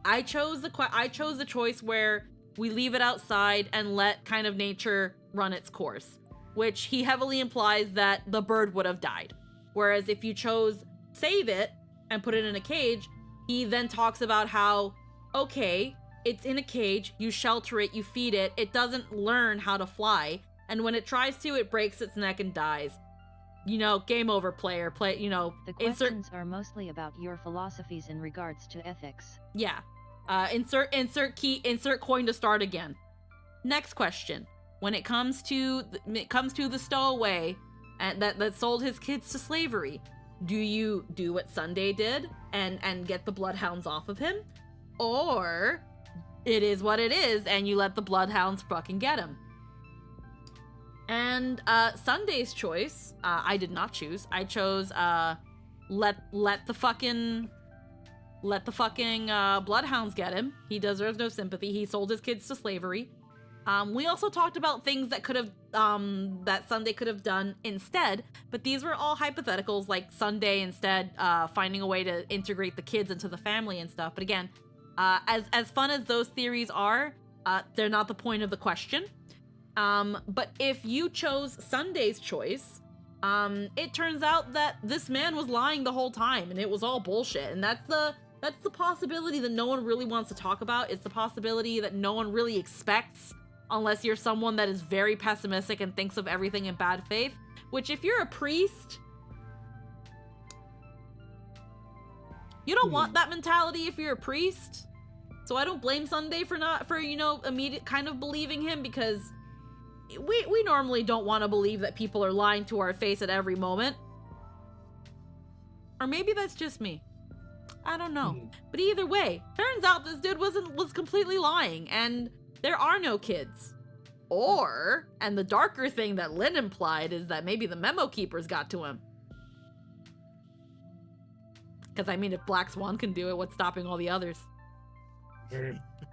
I chose the choice where we leave it outside and let kind of nature run its course, which he heavily implies that the bird would have died. Whereas if you chose save it and put it in a cage, he then talks about how, okay, it's in a cage, you shelter it, you feed it, it doesn't learn how to fly, and when it tries to, it breaks its neck and dies. You know, game over, player. The questions are mostly about your philosophies in regards to ethics. Yeah. Insert coin to start again. Next question. When it comes to the stowaway that sold his kids to slavery, do you do what Sunday did and get the bloodhounds off of him? Or it is what it is and you let the bloodhounds fucking get him? And Sunday's choice, I did not choose. I chose let the fucking bloodhounds get him. He deserves no sympathy. He sold his kids to slavery. We also talked about things that could have that Sunday could have done instead, but these were all hypotheticals, like Sunday instead finding a way to integrate the kids into the family and stuff. But again, as fun as those theories are, they're not the point of the question. But if you chose Sunday's choice, it turns out that this man was lying the whole time and it was all bullshit. And that's the possibility that no one really wants to talk about. It's the possibility that no one really expects unless you're someone that is very pessimistic and thinks of everything in bad faith, which if you're a priest, you don't want that mentality if you're a priest. So I don't blame Sunday for immediate kind of believing him, because we normally don't want to believe that people are lying to our face at every moment. Or maybe that's just me. I don't know. But either way, turns out this dude was completely lying, and there are no kids. Or, and the darker thing that Lynn implied is that maybe the memo keepers got to him. Because I mean, if Black Swan can do it, what's stopping all the others?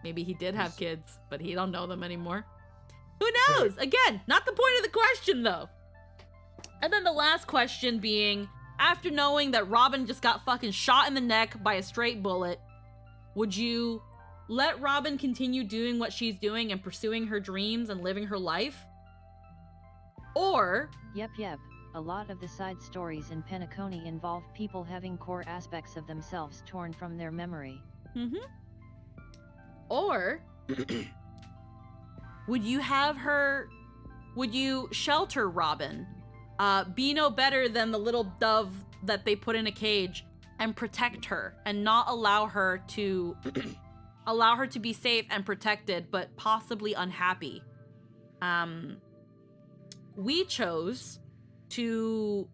Maybe he did have kids, but he don't know them anymore. Who knows? Again, not the point of the question, though. And then the last question being, after knowing that Robin just got fucking shot in the neck by a straight bullet, would you let Robin continue doing what she's doing and pursuing her dreams and living her life? Or... Yep. A lot of the side stories in Penacony involve people having core aspects of themselves torn from their memory. Or... would you shelter Robin, be no better than the little dove that they put in a cage, and protect her and not allow her to be safe and protected, but possibly unhappy? We chose to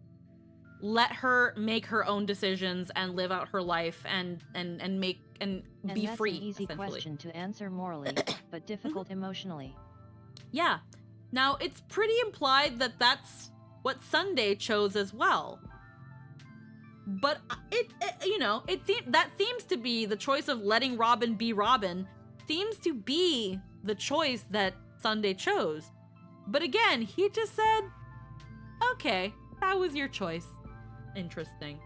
let her make her own decisions and live out her life and be free. That's an easy question to answer morally, but difficult emotionally. Yeah. Now, it's pretty implied that that's what Sunday chose as well. But that seems to be the choice of letting Robin be Robin, seems to be the choice that Sunday chose. But again, he just said, okay, that was your choice. Interesting.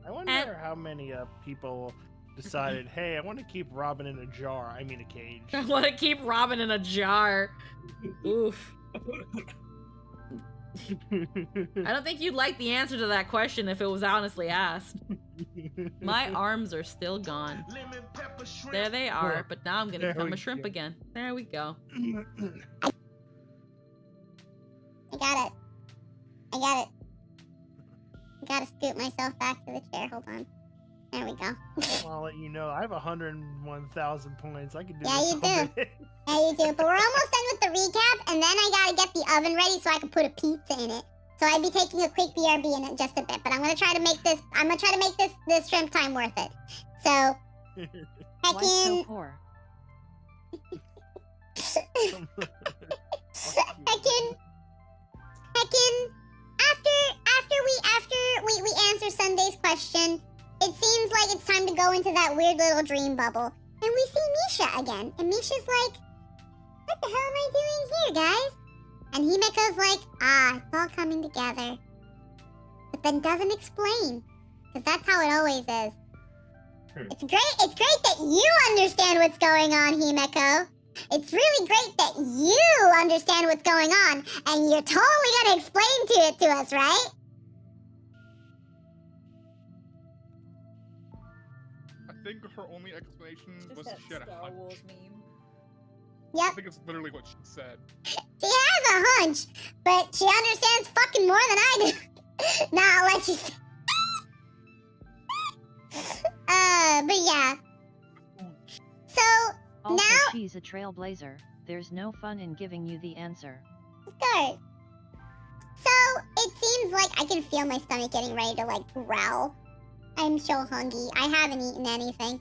I wonder how many people decided, hey, I want to keep Robin in a jar. I mean a cage. I want to keep Robin in a jar. Oof. I don't think you'd like the answer to that question if it was honestly asked. My arms are still gone. There they are, but now I'm gonna become a shrimp again. There we go. I gotta scoot myself back to the chair. Hold on. There we go. I'll let you know. I have 101,000 points. I can do Yeah, this you all do. day. Yeah, you do. But we're almost done with the recap, and then I gotta get the oven ready so I can put a pizza in it. So I'd be taking a quick BRB in just a bit, but I'm gonna try to make this shrimp time worth it. So, Why so poor? Heckin, after we answer Sunday's question, it seems like it's time to go into that weird little dream bubble. And we see Misha again. And Misha's like, what the hell am I doing here, guys? And Himiko's like, it's all coming together. But then doesn't explain. Because that's how it always is. It's great that you understand what's going on, Himiko. It's really great that you understand what's going on, and you're totally gonna explain it to us, right? I think her only explanation It's was just she had that a Star hunch. Wars meme. I Yep, think it's literally what she said. she has a hunch, but she understands fucking more than I do. Nah, I'll let you. But yeah. So Also, now, she's a trailblazer. There's no fun in giving you the answer. of course. So it seems like I can feel my stomach getting ready to like growl. I'm so hungry. I haven't eaten anything.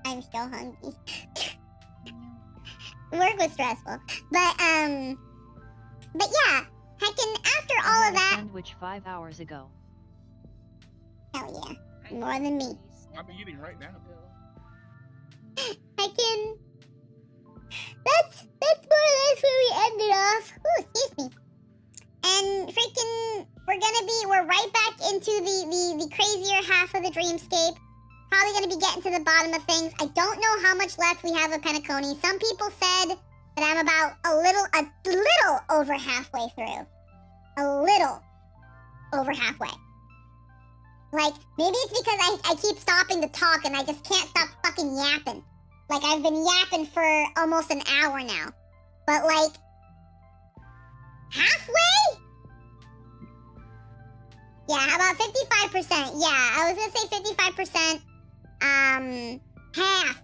I'm so hungry. Work was stressful, but yeah. Heckin', after I all had of a that, sandwich 5 hours ago. hell yeah, more than me. I'm eating right now. Heckin', that's more or less where we ended off. Ooh, excuse me. And freaking, we're right back into the crazier half of the dreamscape. Probably gonna be getting to the bottom of things. I don't know how much left we have of Penacony. Some people said that I'm about a little over halfway through. A little over halfway. Like, maybe it's because I keep stopping to talk and I just can't stop fucking yapping. Like, I've been yapping for almost an hour now. But like, halfway? Yeah, how about 55%? Yeah, I was gonna say 55%. Half.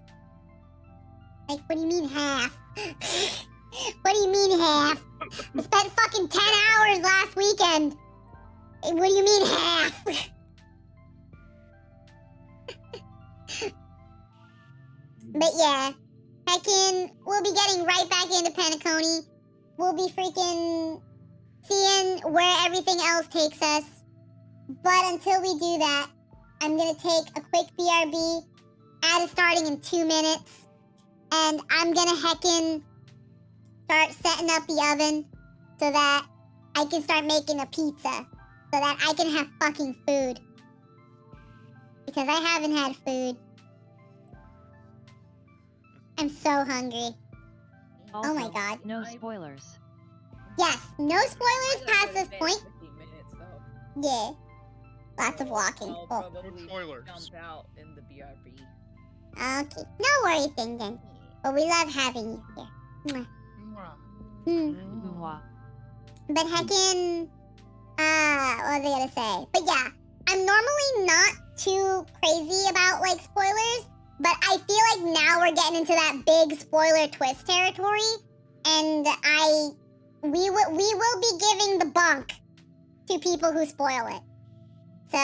Like, what do you mean half? What do you mean half? I spent fucking 10 hours last weekend. What do you mean half? But yeah, we'll be getting right back into Penacony. We'll be freaking seeing where everything else takes us. But until we do that, I'm gonna take a quick BRB. Ad is starting in 2 minutes. And I'm gonna start setting up the oven so that I can start making a pizza. So that I can have fucking food. Because I haven't had food. I'm so hungry. Also, oh my god. No spoilers. Yes, no spoilers I'm gonna past go to this bed point. in 15 minutes, though. Yeah. Lots of walking. I'll Oh. probably spoilers. jump out in the BRB. Okay. No worries, Ding Ding. But we love having you here. Mwah. Mwah. But heckin', what was I gonna say? But yeah, I'm normally not too crazy about like spoilers, but I feel like now we're getting into that big spoiler twist territory, and we will be giving the bunk to people who spoil it. So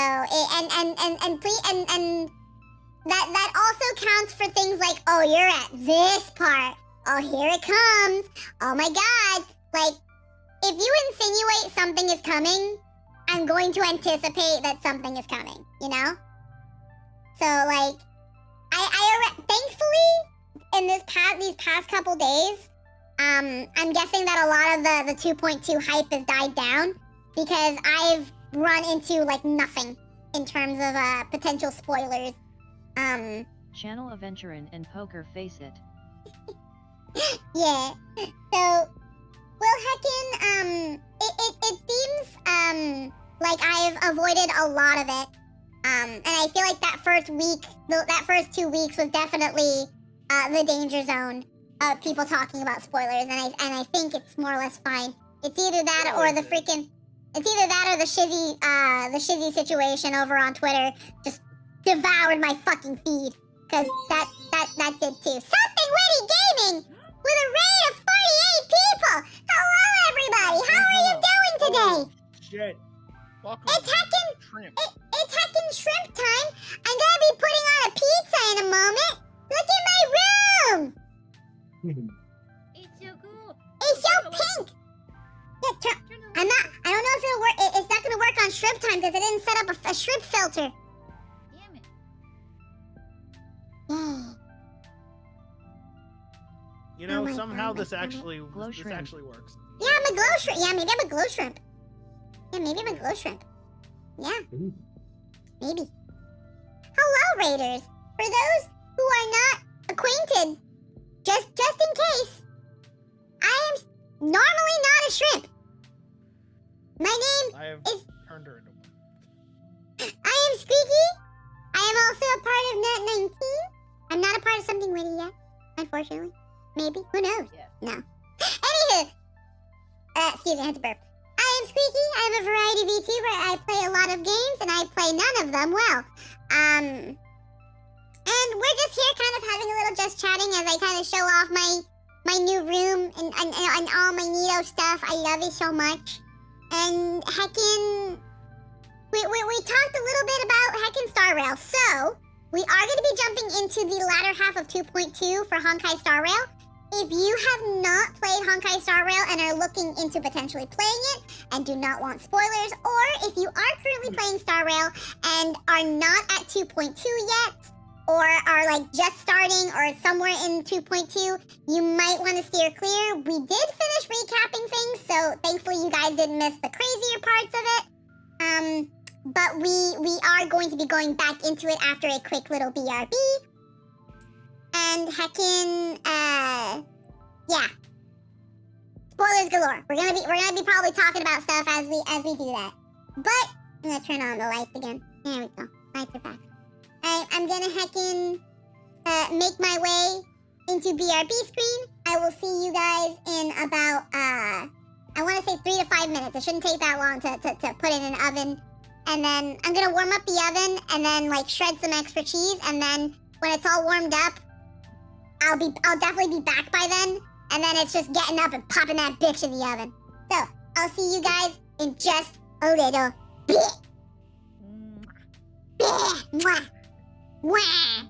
that also counts for things like, oh, you're at this part. Oh, here it comes. Oh my god. Like, if you insinuate something is coming, I'm going to anticipate that something is coming, you know? So, like, thankfully, in these past couple days, I'm guessing that a lot of the 2.2 hype has died down because I've run into, like, nothing in terms of potential spoilers. Channel Aventurin and Poker Face It. Yeah. So, well, heckin', it seems, like I've avoided a lot of it. And I feel like that first 2 weeks was definitely, the danger zone people talking about spoilers, and I think it's more or less fine. It's either that or the freaking, it's either that or the shizzy situation over on Twitter just devoured my fucking feed, cause that did too. Something Witty Gaming with a rate of 48 people. Hello everybody, how are you doing today? Shit. Welcome. It's heckin' Shrimp. it's heckin' shrimp time. I'm gonna be putting on a pizza in a moment. Look at my room. It's so cool. It's so pink. Yeah, I don't know if it'll work. It's not gonna work on shrimp time because I didn't set up a shrimp filter. Damn it. You know, Oh my somehow God, this my actually shrimp. actually works. Yeah, I'm a glow shrimp. Yeah, maybe I'm a glow shrimp. Yeah, maybe I'm a glow shrimp. Yeah, maybe. Hello, Raiders. For those who are not acquainted, just in case, I am normally not a shrimp. My name I have is turned her into one. I am Squeaky. I am also a part of Net 19. I'm not a part of Something Witty yet, unfortunately. Maybe. Who knows? Yeah. No. Anywho. Excuse me, I had to burp. I am Squeaky. I am a variety VTuber. I play a lot of games, and I play none of them well. And we're just here kind of having a little just chatting as I kind of show off my new room and all my neato stuff. I love it so much. And heckin', we talked a little bit about heckin' Star Rail. So, we are going to be jumping into the latter half of 2.2 for Honkai Star Rail. If you have not played Honkai Star Rail and are looking into potentially playing it and do not want spoilers, or if you are currently playing Star Rail and are not at 2.2 yet, or are like just starting or somewhere in 2.2, you might want to steer clear. We did finish recapping things, so thankfully you guys didn't miss the crazier parts of it. But we are going to be going back into it after a quick little BRB. And heckin', yeah. Spoilers galore. We're gonna be probably talking about stuff as we do that. But I'm gonna turn on the lights again. There we go. Lights are back. I'm gonna heckin' make my way into BRB screen. I will see you guys in about I want to say 3 to 5 minutes. It shouldn't take that long to put it in an oven. And then I'm gonna warm up the oven and then like shred some extra cheese. And then when it's all warmed up, I'll definitely be back by then. And then it's just getting up and popping that bitch in the oven. So I'll see you guys in just a little bit. Mwah. Mwah.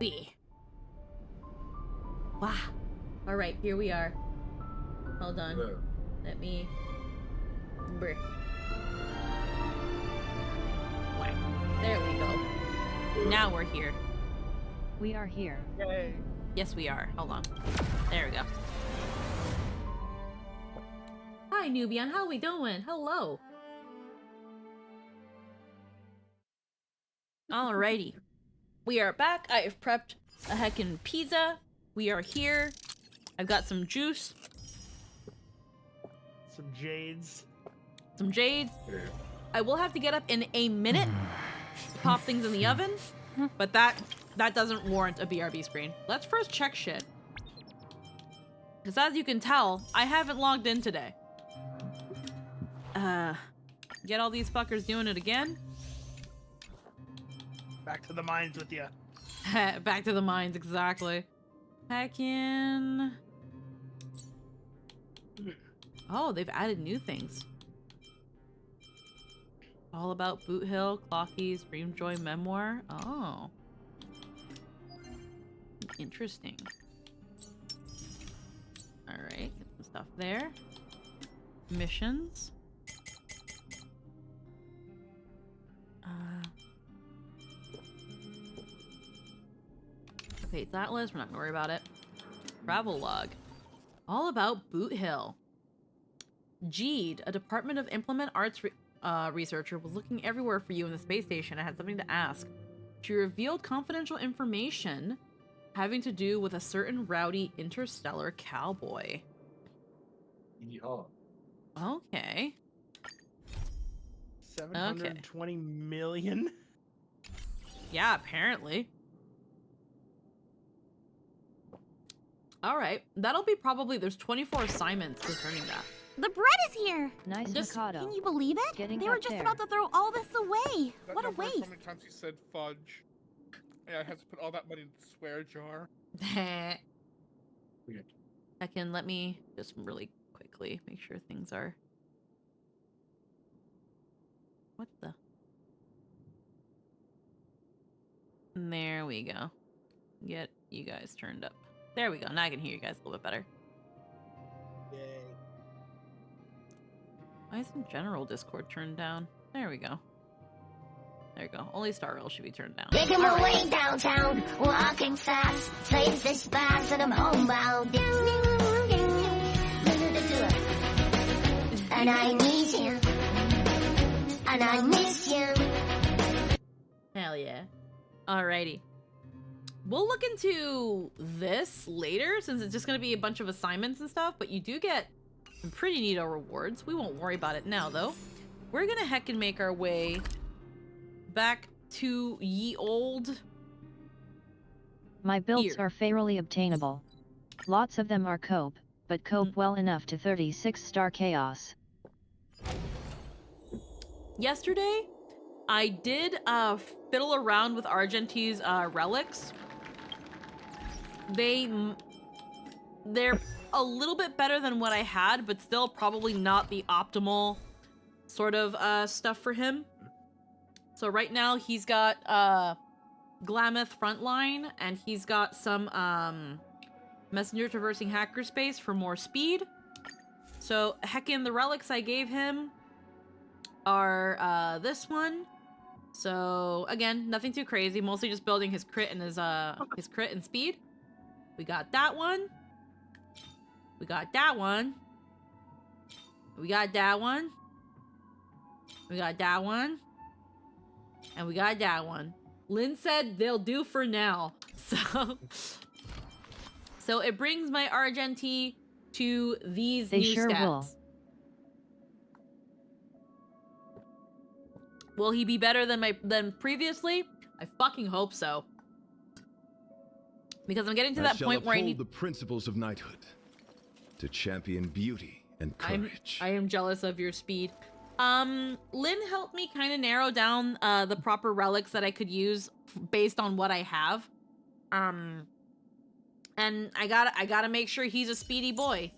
B. Wow. All right, here we are. Hold on. Yeah. Let me. Brr. Wow. There we go. Now we're here. We are here. Yay. Yes, we are. Hold on. There we go. Hi, Nubian. How we doing? Hello. Alrighty. We are back. I have prepped a heckin' pizza. We are here. I've got some juice. Some jades. Some jades. Yeah. I will have to get up in a minute to pop things in the oven, but that doesn't warrant a BRB screen. Let's first check shit. Because as you can tell, I haven't logged in today. Get all these fuckers doing it again. Back to the mines with you. Back to the mines, exactly. Heckin'. Oh, they've added new things. All about Boot Hill, Clockies, Dreamjoy Memoir. Oh. Interesting. Alright, get some stuff there. Missions. Fate's Atlas, we're not gonna worry about it. Travel log. All about Boot Hill. Jeed, a Department of Implement Arts researcher, was looking everywhere for you in the space station and had something to ask. She revealed confidential information having to do with a certain rowdy interstellar cowboy. Yeehaw. Okay. 720 million? Yeah, apparently. Alright, that'll be probably, there's 24 assignments concerning that. The bread is here! Nice Just- Mikado. Can you believe it? Getting They were up just there. about to throw all this away! That What a number is waste! How many times you said fudge? Yeah, I had to put all that money in the swear jar. Weird. Let me just really quickly make sure things are... What the? There we go. Get you guys turned up. There we go. Now I can hear you guys a little bit better. Yay. Why isn't general Discord turned down? There we go. There we go. Only Star Rail should be turned down. Making my Alright. way downtown, walking fast, saves this fast, and I'm homebound. And I need you, and I miss you. Hell yeah. Alrighty. We'll look into this later, since it's just going to be a bunch of assignments and stuff, but you do get some pretty neato rewards. We won't worry about it now, though. We're going to heckin' make our way back to ye old... My builds Here. are fairly obtainable. Lots of them are cope, but cope well enough to 36-star chaos. Yesterday, I did fiddle around with Argenti's relics. They're a little bit better than what I had, but still probably not the optimal sort of stuff for him. So right now he's got Glamoth Frontline, and he's got some Messenger Traversing Hackerspace for more speed. So heckin' the relics I gave him are this one. So again, nothing too crazy, mostly just building his crit and his crit and speed. We got that one. We got that one. We got that one. We got that one. And we got that one. Lynn said they'll do for now. So it brings my Argenti to these They new sure stats. Will he be better than previously? I fucking hope so. Because I'm getting to that point where I need the principles of knighthood to champion beauty and courage. I am jealous of your speed. Lynn helped me kind of narrow down the proper relics that I could use based on what I have. And I gotta make sure he's a speedy boy.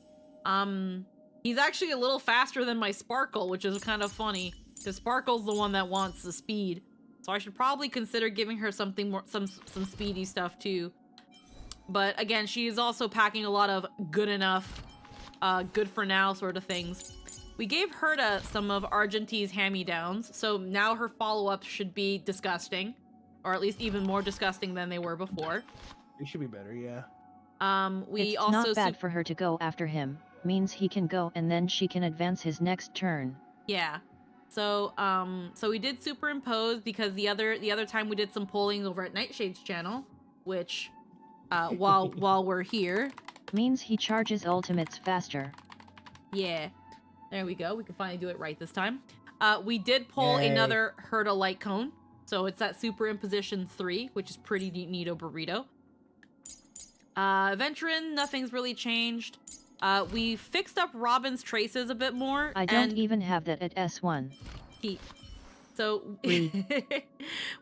He's actually a little faster than my Sparkle, which is kind of funny, because Sparkle's the one that wants the speed. So I should probably consider giving her something more, some speedy stuff too. But again, she is also packing a lot of good enough, good for now sort of things. We gave Herta some of Argentine's hand-me-downs, so now her follow-ups should be disgusting. Or at least even more disgusting than they were before. It should be better, yeah. It's not bad for her to go after him. Means he can go and then she can advance his next turn. Yeah. So we did superimpose because the other time we did some polling over at Nightshade's channel, which, while we're here. Means he charges ultimates faster. Yeah. There we go. We can finally do it right this time. We did pull another Herta light cone. So it's that Superimposition 3, which is pretty neato burrito. Venturin, nothing's really changed. We fixed up Robin's traces a bit more. I don't even have that at S1. So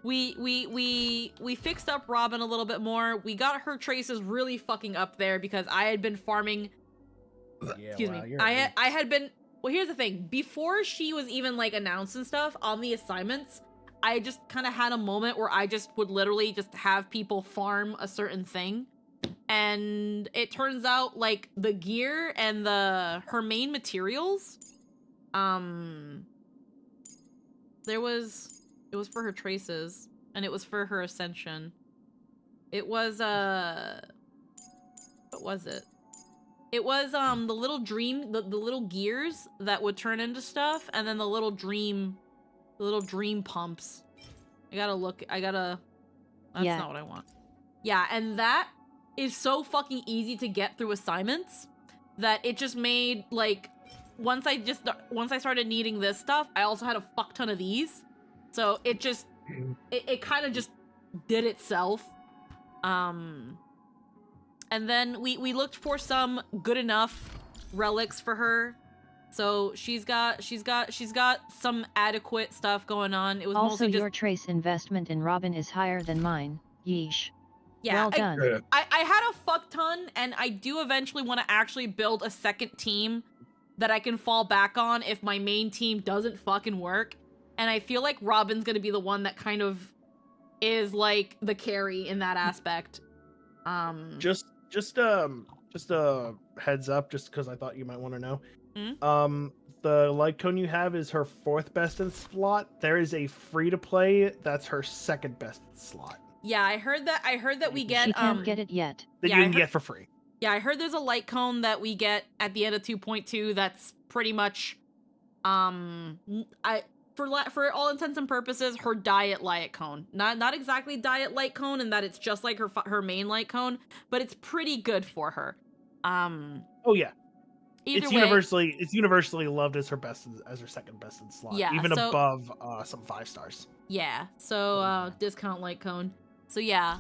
we fixed up Robin a little bit more. We got her traces really fucking up there because I had been farming. Excuse me. I had been. Well, here's the thing. Before she was even like announced and stuff on the assignments, I just kind of had a moment where I just would literally just have people farm a certain thing. And it turns out like the gear and her main materials, it was for her traces and it was for her ascension. It was, what was it? It was, the little dream, the little gears that would turn into stuff, and then the little dream pumps. That's not what I want. Yeah, and that is so fucking easy to get through assignments that it just made, like, once I started needing this stuff, I also had a fuck ton of these. So it just, it kind of just did itself. And then we looked for some good enough relics for her. So she's got some adequate stuff going on. It was also mostly your trace investment in Robin is higher than mine. Yeesh. Yeah, well done. I had a fuck ton, and I do eventually want to actually build a second team that I can fall back on if my main team doesn't fucking work. And I feel like Robin's gonna be the one that kind of is like the carry in that aspect. Just a heads up, just because I thought you might want to know. The light cone you have is her 4th best in slot. There is a free to play that's her 2nd best in slot. Yeah, I heard that we get She can't get it yet. That you can get for free. Yeah, I heard there's a light cone that we get at the end of 2.2 that's pretty much for all intents and purposes her diet light cone. Not exactly diet light cone in that it's just like her main light cone, but it's pretty good for her. Oh yeah. It's universally loved as her 2nd best in slot. Yeah, even above some 5 stars. Yeah. So discount light cone. So yeah.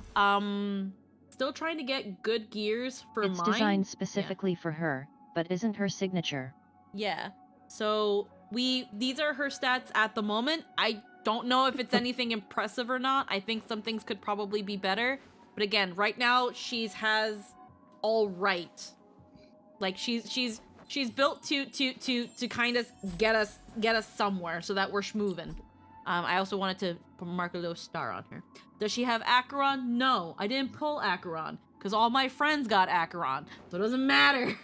Still trying to get good gears for mine. It's designed specifically for her, but isn't her signature. Yeah. So these are her stats at the moment. I don't know if it's anything impressive or not. I think some things could probably be better. But again, right now has all right. Like she's built to kind of get us somewhere so that we're schmoving. I also wanted to mark a little star on her. Does she have Acheron? No, I didn't pull Acheron because all my friends got Acheron, so it doesn't matter.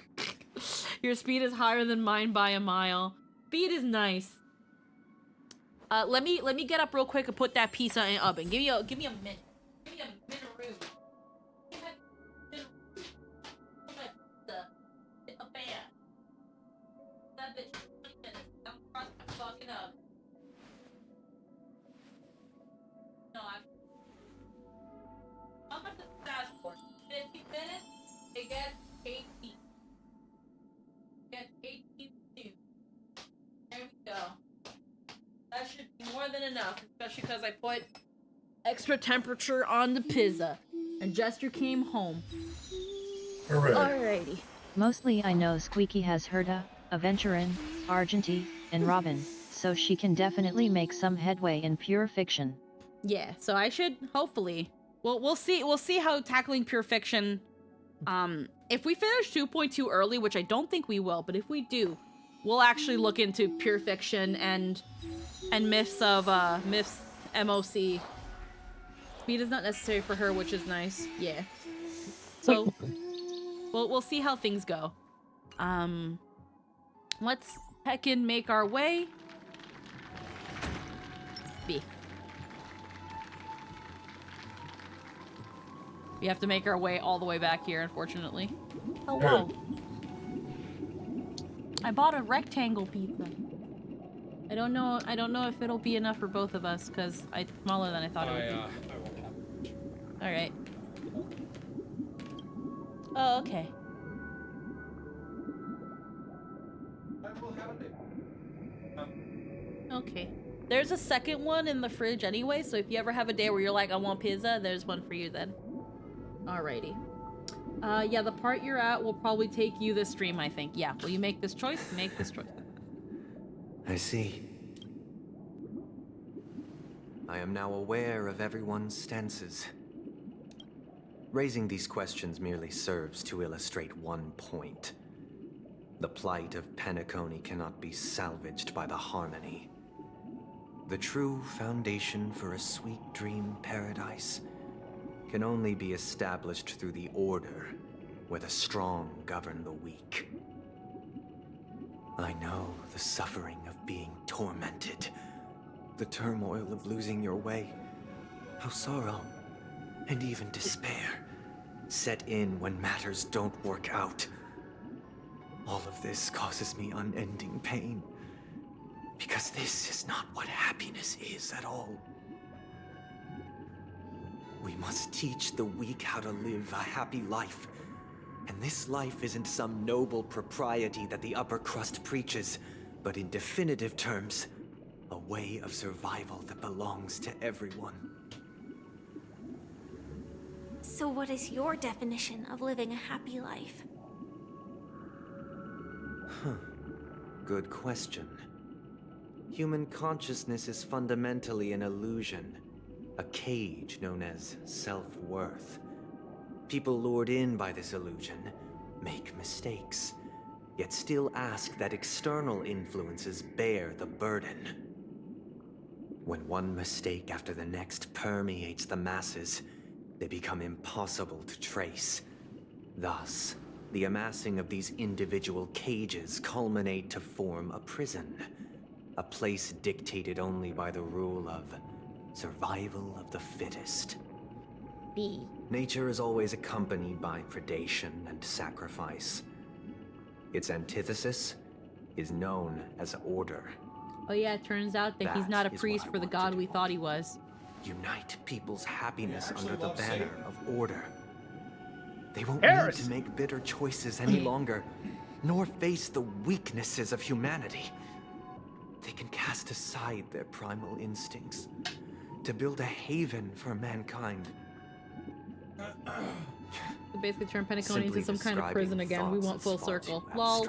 Your speed is higher than mine by a mile. Speed is nice. Let me get up real quick and put that pizza in the oven. Give me a minute. Give me a minute. That bitch 20 minutes. I'm crossing my fucking up. No, how much does it ask for? 50 minutes? It gets 18. It gets 18 too. There we go. That should be more than enough, especially because I put extra temperature on the pizza. And Jester came home. Alrighty. Mostly I know Squeaky has Herta, Aventurin, Argenti, and Robin, so she can definitely make some headway in pure fiction. Yeah, so I should hopefully. Well, we'll see how tackling pure fiction. If we finish 2.2 early, which I don't think we will, but if we do, we'll actually look into pure fiction and myths MOC. Speed is not necessary for her, which is nice. Yeah. So, we'll see how things go. Let's heckin' make our way. B. We have to make our way all the way back here, unfortunately. Hello. I bought a rectangle pizza. I don't know if it'll be enough for both of us, because it's smaller than I thought it would be. I won't have it. Alright. Oh, okay. Okay. There's a second one in the fridge anyway, so if you ever have a day where you're like, I want pizza, there's one for you then. Alrighty. Yeah, the part you're at will probably take you this stream, I think. Yeah, will you make this choice? Make this choice. I see. I am now aware of everyone's stances. Raising these questions merely serves to illustrate one point. The plight of Penacony cannot be salvaged by the harmony. The true foundation for a sweet dream paradise can only be established through the order where the strong govern the weak. I know the suffering of being tormented, the turmoil of losing your way, how sorrow and even despair set in when matters don't work out. All of this causes me unending pain, because this is not what happiness is at all. We must teach the weak how to live a happy life. And this life isn't some noble propriety that the upper crust preaches, but in definitive terms, a way of survival that belongs to everyone. So what is your definition of living a happy life? Good question. Human consciousness is fundamentally an illusion, a cage known as self-worth. People lured in by this illusion make mistakes, yet still ask that external influences bear the burden. When one mistake after the next permeates the masses, they become impossible to trace. Thus, the amassing of these individual cages culminate to form a prison, a place dictated only by the rule of survival of the fittest. B. Nature is always accompanied by predation and sacrifice. Its antithesis is known as order. Oh yeah, it turns out that he's not a priest for the god we thought he was. Unite people's happiness under the banner of order. They won't need to make bitter choices any longer, nor face the weaknesses of humanity. They can cast aside their primal instincts to build a haven for mankind. To basically turn Penacony into some kind of prison again. We want full circle. Lol.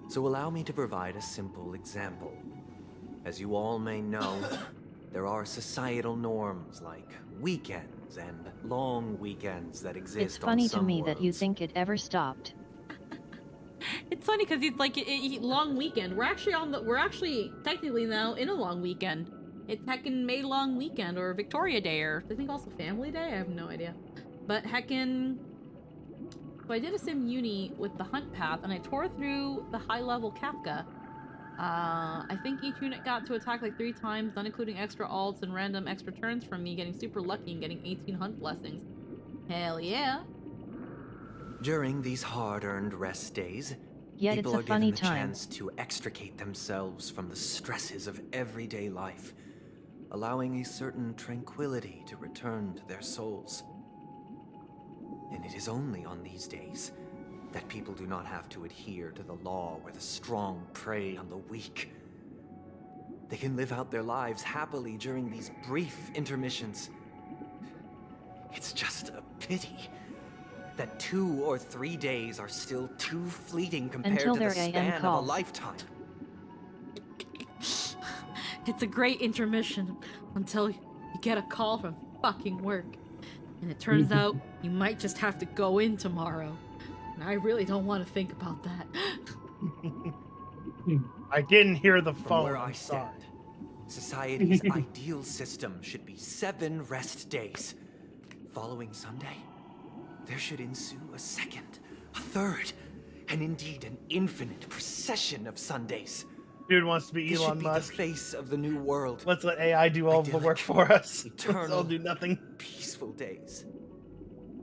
So allow me to provide a simple example. As you all may know, there are societal norms like weekends and long weekends that exist. It's funny to me that you think it ever stopped. It's funny because it's like long weekend. We're actually technically now in a long weekend. It's heckin' May long weekend or Victoria Day or I think also Family Day. I have no idea. But heckin', so I did a sim uni with the hunt path and I tore through the high level Kafka. I think each unit got to attack like 3 times, not including extra alts and random extra turns from me, getting super lucky and getting 18 hunt blessings. Hell yeah. During these hard-earned rest days, Yet people it's a are funny given the time. chance to extricate themselves from the stresses of everyday life, allowing a certain tranquility to return to their souls. And it is only on these days that people do not have to adhere to the law where the strong prey on the weak. They can live out their lives happily during these brief intermissions. It's just a pity that 2 or 3 days are still too fleeting compared to the span of a lifetime. It's a great intermission until you get a call from fucking work. And it turns out you might just have to go in tomorrow. And I really don't want to think about that. I didn't hear the phone. From where I stand, Society's ideal system should be 7 rest days. Following Sunday, there should ensue a second, a third, and indeed an infinite procession of Sundays. Dude wants to be This Elon should Musk. be the face of the new world. Let's let AI do all the work for us. Let's all do nothing. Peaceful days.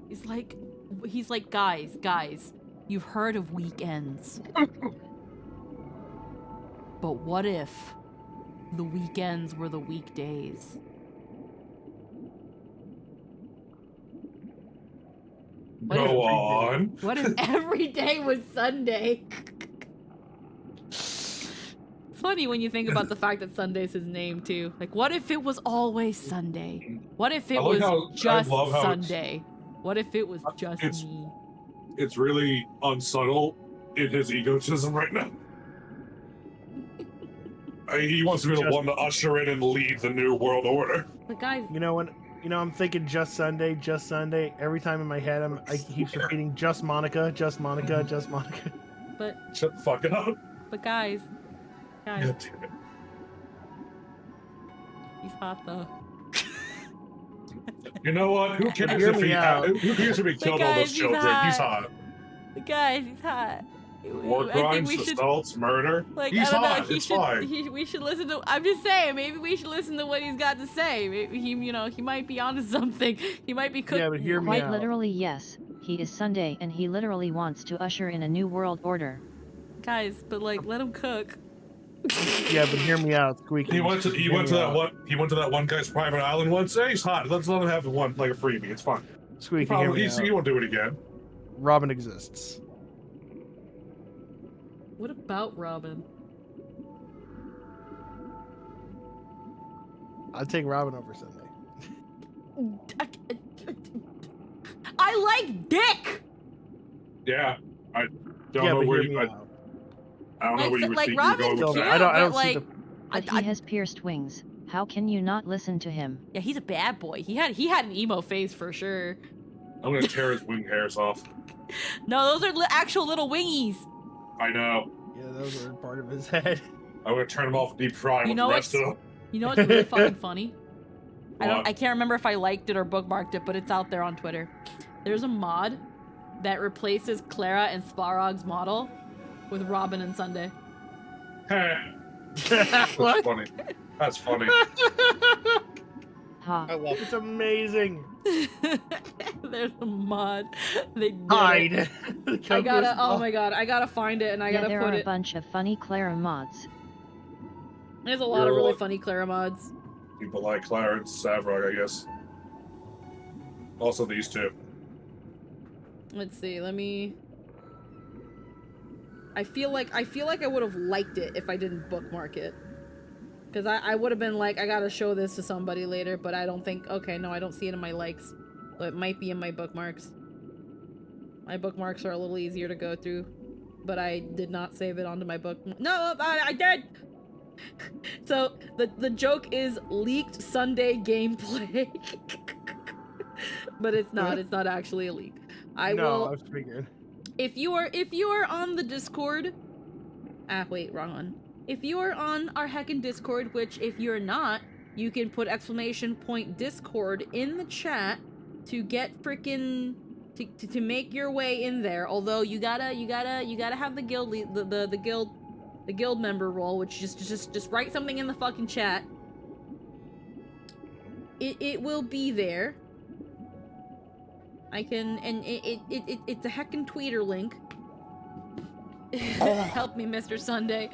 He's like, guys, you've heard of weekends. But what if the weekends were the weekdays? Go on. What if every day was Sunday? It's funny when you think about the fact that Sunday's his name too. Like, what if it was always Sunday? What if it was just Sunday? What if it was just me? It's really unsubtle in his egotism right now. He wants to be the one to usher in and lead the new world order. But guys, I'm thinking just Sunday, just Sunday. Every time in my head, I keep repeating just Monica, just Monica, just Monica. But shut the fuck up. But guys, God damn it. He's hot though. You know what? Who cares if he killed all those children? He's hot. Guys, he's hot. War crimes, assaults, murder. Like, he's I don't hot. know. It's fine. We should listen to. I'm just saying. Maybe we should listen to what he's got to say. Maybe he might be onto something. He might be cooking. Yeah, but hear me Quite out. literally, yes. He is Sunday, and he literally wants to usher in a new world order. Guys, but like, let him cook. Yeah, but hear me out, Squeaky. He went to that one guy's private island once. Hey, he's hot. Let's let him have one like a freebie. It's fine. Squeaky, He won't do it again. Robin exists. What about Robin? I'd take Robin over Sunday. I like Dick. Yeah, I don't know where you. I don't know where you would think Robin's you would go with cute, that. I don't like. But he has pierced wings. How can you not listen to him? Yeah, he's a bad boy. He had an emo face for sure. I'm gonna tear his wing hairs off. No, those are actual little wingies. I know. Yeah, those are part of his head. I'm gonna turn him off deep fry with the rest of them. You know what's really fucking funny? What? I can't remember if I liked it or bookmarked it, but it's out there on Twitter. There's a mod that replaces Clara and Sparrog's model with Robin and Sunday. That's funny. That's funny. Ha. I love it. It's amazing. There's a mod. They did Hide. it. I gotta. Oh my god! I gotta find it and I gotta there put are it. a bunch of funny Clara mods. There's a lot of really funny Clara mods. People like Clara and Savrog, I guess. Also these two. Let's see. Let me. I feel like I would have liked it if I didn't bookmark it. Because I would have been like, I gotta show this to somebody later, but I don't think, okay, no, I don't see it in my likes. So it might be in my bookmarks. My bookmarks are a little easier to go through, but I did not save it onto my book. No, I did! So, the joke is leaked Sunday gameplay. But it's not actually a leak. I was figured. If you are on the Discord, wait, wrong one. If you are on our heckin' Discord, which if you're not, you can put !Discord in the chat to get frickin' to make your way in there. Although you gotta have the guild the guild member role, which just write something in the fucking chat. It will be there. I can, and it's a heckin' tweeter link. Help me, Mr. Sunday.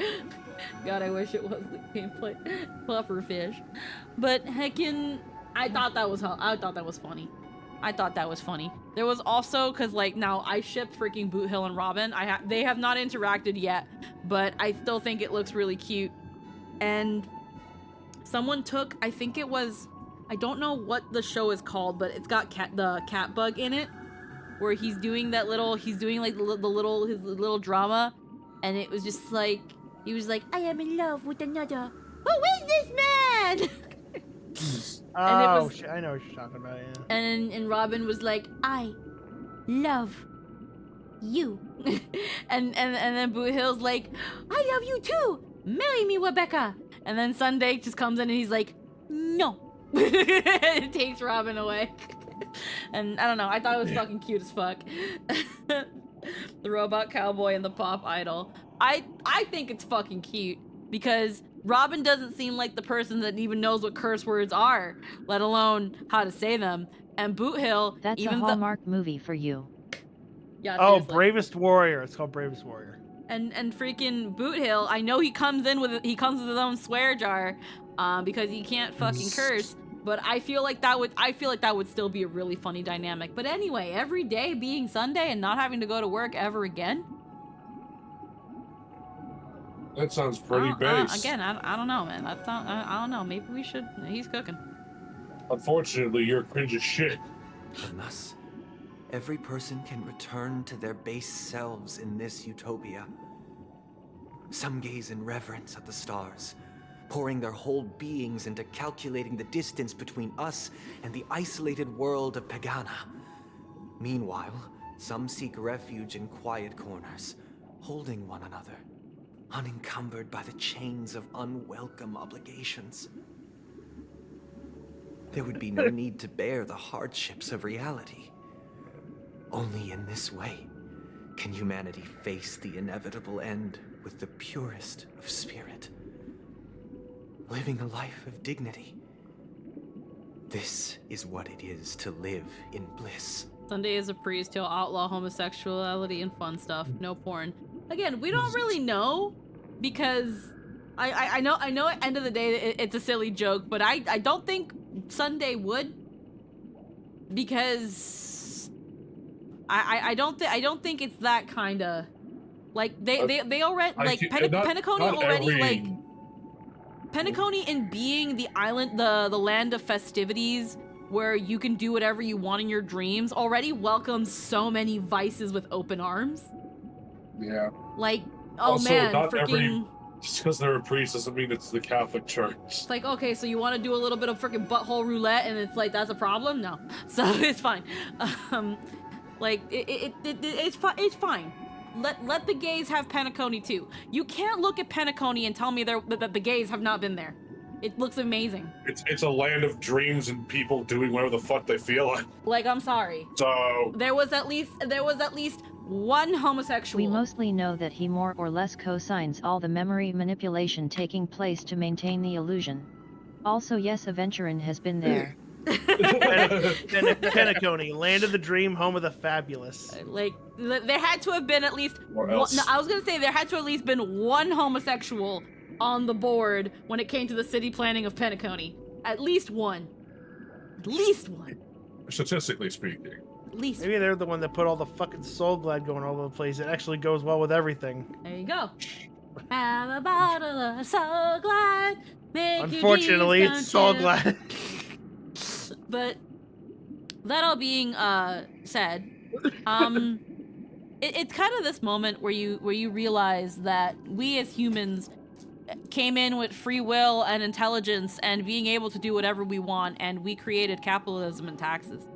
God, I wish it was the gameplay. Pufferfish. But heckin', I thought that was funny. I thought that was funny. There was also, cause like now I ship freaking Boot Hill and Robin. They have not interacted yet, but I still think it looks really cute. And someone took, I think it was, I don't know what the show is called, but it's got the cat bug in it, where he's doing like his little drama, and it was just like, he was like, I am in love with another. Who is this man? I know what you're talking about, yeah. And Robin was like, I love you. and then Boot Hill's like, I love you too. Marry me, Rebecca. And then Sunday just comes in and he's like, no. It takes Robin away. And I don't know, I thought it was fucking cute as fuck. The robot cowboy and the pop idol. I think it's fucking cute because Robin doesn't seem like the person that even knows what curse words are, let alone how to say them. And Boot Hill, that's even a Hallmark movie for you. Yeah. Oh, seriously. Bravest Warrior. It's called Bravest Warrior. And freaking Boot Hill, I know he comes with his own swear jar, because he can't fucking curse. But I feel like that would still be a really funny dynamic. But anyway, every day being Sunday and not having to go to work ever again. That sounds pretty base. Again, I don't know, man. That's not. I don't know. Maybe we should. He's cooking. Unfortunately, you're cringe as shit. And thus, every person can return to their base selves in this utopia. Some gaze in reverence at the stars, pouring their whole beings into calculating the distance between us and the isolated world of Pagana. Meanwhile, some seek refuge in quiet corners, holding one another, unencumbered by the chains of unwelcome obligations. There would be no need to bear the hardships of reality. Only in this way can humanity face the inevitable end with the purest of spirit, living a life of dignity. This is what it is to live in bliss. Sunday is a priest. He'll outlaw homosexuality and fun stuff. No porn. Again, we don't really know because I know at the end of the day it's a silly joke, but I don't think Sunday would, because I don't think it's that kind of like they already like Penacony already like Penacony in being the island, the land of festivities where you can do whatever you want in your dreams already welcomes so many vices with open arms. Yeah. Like, oh also, man, not freaking. Just because they're a priest doesn't mean it's the Catholic Church. It's like, okay, so you want to do a little bit of freaking butthole roulette, and it's like that's a problem? No, so it's fine. Like it's fine. Let the gays have Penacony too. You can't look at Penacony and tell me that the gays have not been there. It looks amazing. It's a land of dreams and people doing whatever the fuck they feel like. Like, I'm sorry. So there was at least one homosexual. We mostly know that he more or less co-signs all the memory manipulation taking place to maintain the illusion. Also, yes, Aventurin has been there. Penacony, land of the dream, home of the fabulous. Like, there had to have been at least one, no, I was gonna say there had to at least been one homosexual on the board when it came to the city planning of Penacony. At least one. At least one. Statistically speaking. At least. Maybe they're the one that put all the fucking Soul Glad going all over the place. It actually goes well with everything. There you go. Have a bottle of Soul Glad. Unfortunately, it's Soul Glad. But that all being said, it's kind of this moment where you realize that we as humans came in with free will and intelligence and being able to do whatever we want, and we created capitalism and taxes.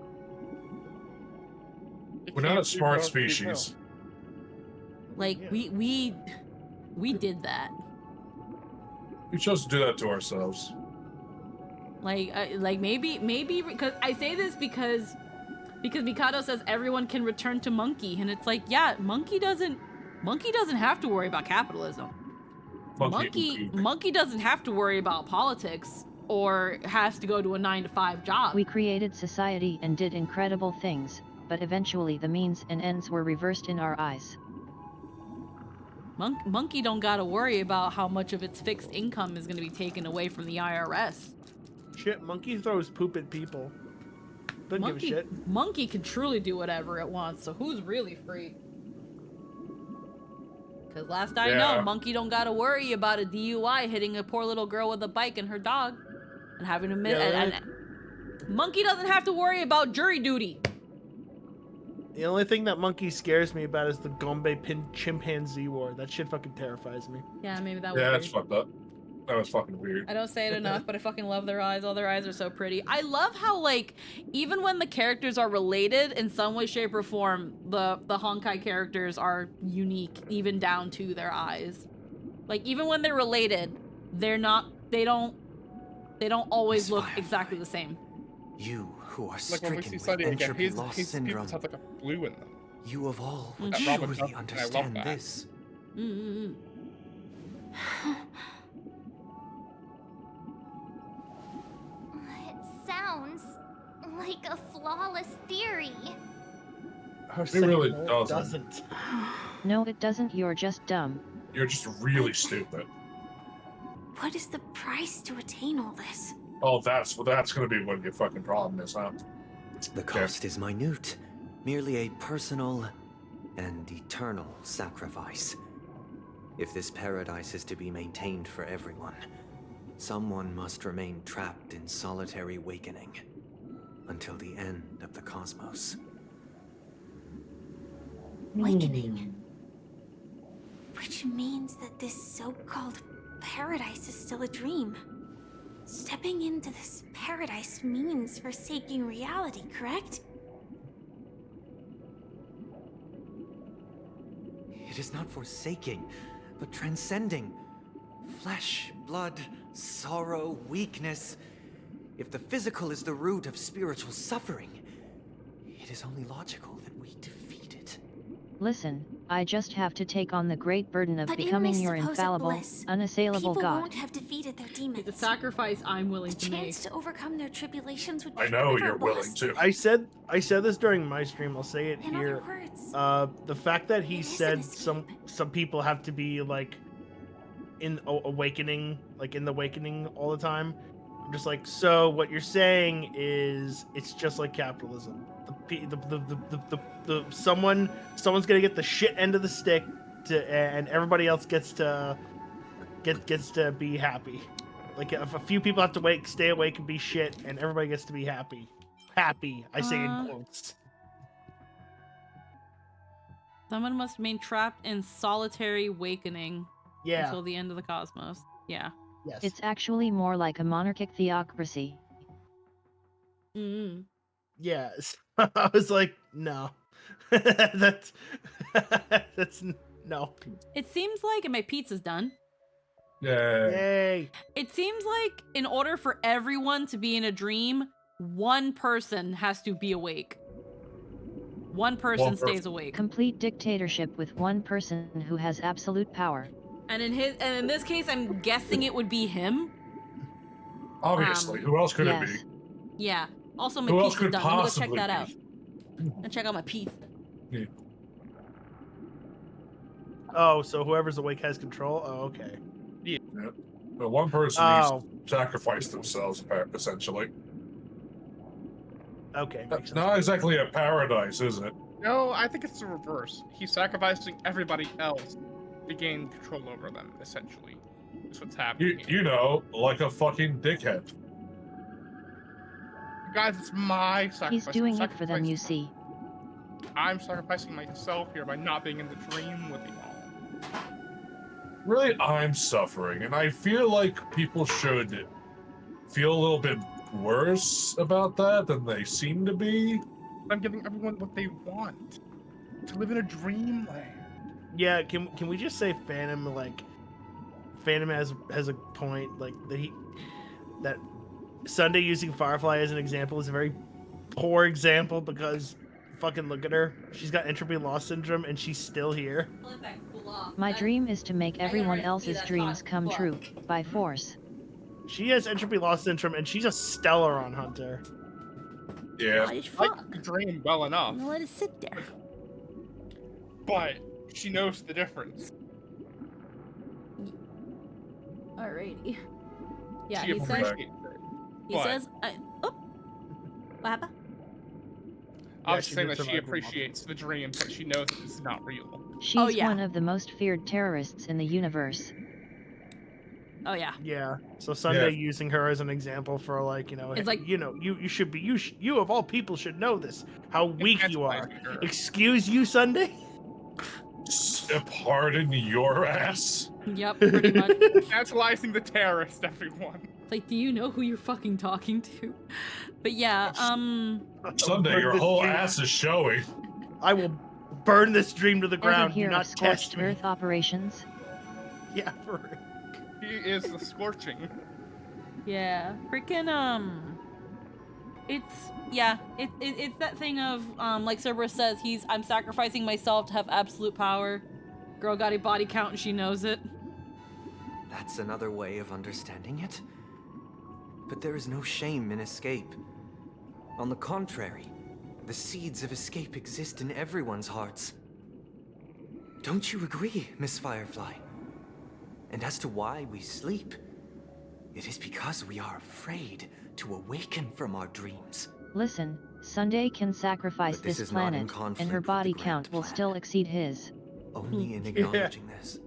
We're not a smart species. Like, we did that. We chose to do that to ourselves. Like maybe because I say this because Mikado says everyone can return to Monkey, and it's like, yeah, Monkey doesn't have to worry about capitalism. Monkey doesn't have to worry about politics or has to go to a 9-to-5 job. We created society and did incredible things, but eventually the means and ends were reversed in our eyes. Monkey don't gotta worry about how much of its fixed income is gonna be taken away from the IRS. Shit, Monkey throws poop at people. Doesn't give a shit. Monkey can truly do whatever it wants, so who's really free? Because last I know, Monkey don't gotta worry about a DUI hitting a poor little girl with a bike and her dog. And having to and Monkey doesn't have to worry about jury duty. The only thing that Monkey scares me about is the Gombe chimpanzee war. That shit fucking terrifies me. Yeah, maybe that was Yeah, that's fucked up. That was fucking weird. I don't say it enough, but I fucking love their eyes. All their eyes are so pretty. I love how, like, even when the characters are related in some way, shape, or form, the Honkai characters are unique, even down to their eyes. Like, even when they're related, They don't always look exactly the same. You who are Like when we stricken see with Sunday again, entropy his loss pupils syndrome. have like a blue in them. You of all would That Robin surely doesn't, and I love understand that. this. It sounds like a flawless theory. It really doesn't. No, it doesn't. You're just dumb. You're just really stupid. What is the price to attain all this? Oh, that's gonna be what your fucking problem is, huh? The cost is minute, merely a personal and eternal sacrifice. If this paradise is to be maintained for everyone, someone must remain trapped in solitary awakening until the end of the cosmos. Awakening. Which means that this so-called paradise is still a dream. Stepping into this paradise means forsaking reality, correct? It is not forsaking, but transcending. Flesh, blood, sorrow, weakness. If the physical is the root of spiritual suffering, it is only logical that we defeat it. Listen, I just have to take on the great burden of But becoming in this your supposed infallible, bliss, unassailable people God. won't have defeated their demons. The sacrifice I'm willing The to make. chance to overcome their tribulations would be I know forever you're willing lost. to. I said this during my stream. I'll say it In here. other words, The fact that he it is an said escape. some people have to be like in awakening, like in the awakening all the time. I'm just like, so what you're saying is it's just like capitalism. Someone's gonna get the shit end of the stick, and everybody else gets to be happy. Like if a few people have to stay awake and be shit, and everybody gets to be happy. Happy, I say in quotes. Someone must remain trapped in solitary awakening until the end of the cosmos. Yeah. Yes. It's actually more like a monarchic theocracy. Yes. I was like, no. that's no. It seems like, and my pizza's done. Yay. It seems like in order for everyone to be in a dream, one person has to be awake. One person stays awake. Complete dictatorship with one person who has absolute power. And in this case, I'm guessing it would be him. Obviously, who else could it be? Yeah. Also, my Who else pizza's could done. Let me go check possibly that be? out. And check out my pizza. Yeah. Oh, so whoever's awake has control? Oh, okay. Yeah. But one person needs to sacrifice themselves, essentially. Okay. That's not exactly a paradise, is it? No, I think it's the reverse. He's sacrificing everybody else to gain control over them, essentially. That's what's happening. You know, like a fucking dickhead. Guys, it's my sacrifice. He's doing it for them, you see. I'm sacrificing myself here by not being in the dream with you all. Really, I'm suffering, and I feel like people should feel a little bit worse about that than they seem to be. I'm giving everyone what they want. To live in a dreamland. Yeah, can we just say Phantom has a point, like that Sunday using Firefly as an example is a very poor example because fucking look at her. She's got entropy loss syndrome and she's still here. My dream is to make everyone else's dreams come true, by force. She has entropy loss syndrome and she's a stellar on Hunter. Yeah. I can dream well enough. Let it sit there. But she knows the difference. Alrighty. Yeah, She he says. appreciates it. He But- says. Oh, what happened? I was she saying did that she survive appreciates the dream, but she knows that it's not real. She's one of the most feared terrorists in the universe. Oh yeah. Yeah. So Sunday using her as an example for It's like- you should be you of all people should know this. How weak you are. Excuse you, Sunday? Pardon your ass. Yep, pretty much. Naturalizing the terrorist, everyone. Like, do you know who you're fucking talking to? But yeah, Sunday, your whole ass is showing. I will burn this dream to the Ever ground. Do hear not of scorched test me. earth operations? Yeah, for real. is the scorching. Yeah, freaking it's that thing of like Cerberus says, I'm sacrificing myself to have absolute power. Girl got a body count and she knows it. That's another way of understanding it. But there is no shame in escape. On the contrary, the seeds of escape exist in everyone's hearts. Don't you agree, Miss Firefly? And as to why we sleep, it is because we are afraid to awaken from our dreams. Listen, Sunday can sacrifice this planet, and her body count will still exceed his. Only in acknowledging this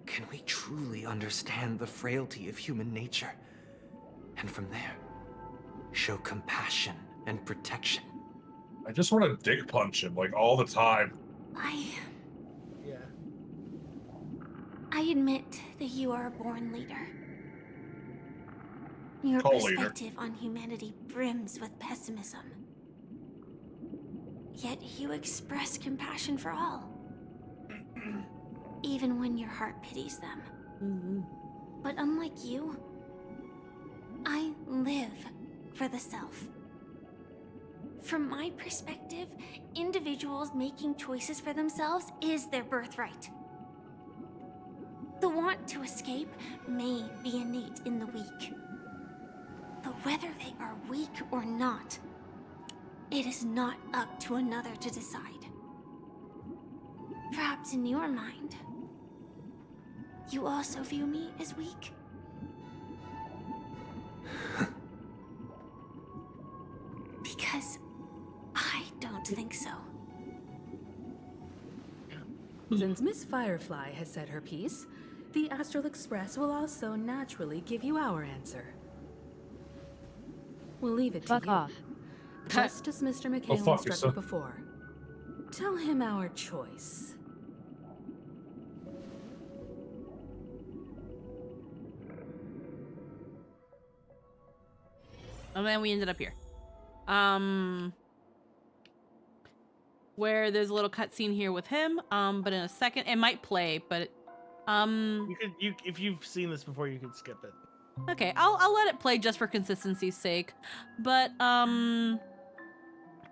can we truly understand the frailty of human nature. And from there, show compassion and protection. I just want to dick punch him, like, all the time. I admit that you are a born leader. Your perspective on humanity brims with pessimism. Yet you express compassion for all. Even when your heart pities them. But unlike you, I live for the self. From my perspective, individuals making choices for themselves is their birthright. The want to escape may be innate in the weak. But whether they are weak or not, it is not up to another to decide. Perhaps in your mind, you also view me as weak? Because I don't think so. Since Miss Firefly has said her piece, the Astral Express will also naturally give you our answer. We'll leave it to you. Fuck off. Just as Mr. McHale instructed before. Tell him our choice. And then we ended up here. Where there's a little cutscene here with him. But in a second, it might play, but if you've seen this before, you can skip it. Okay, I'll let it play just for consistency's sake. But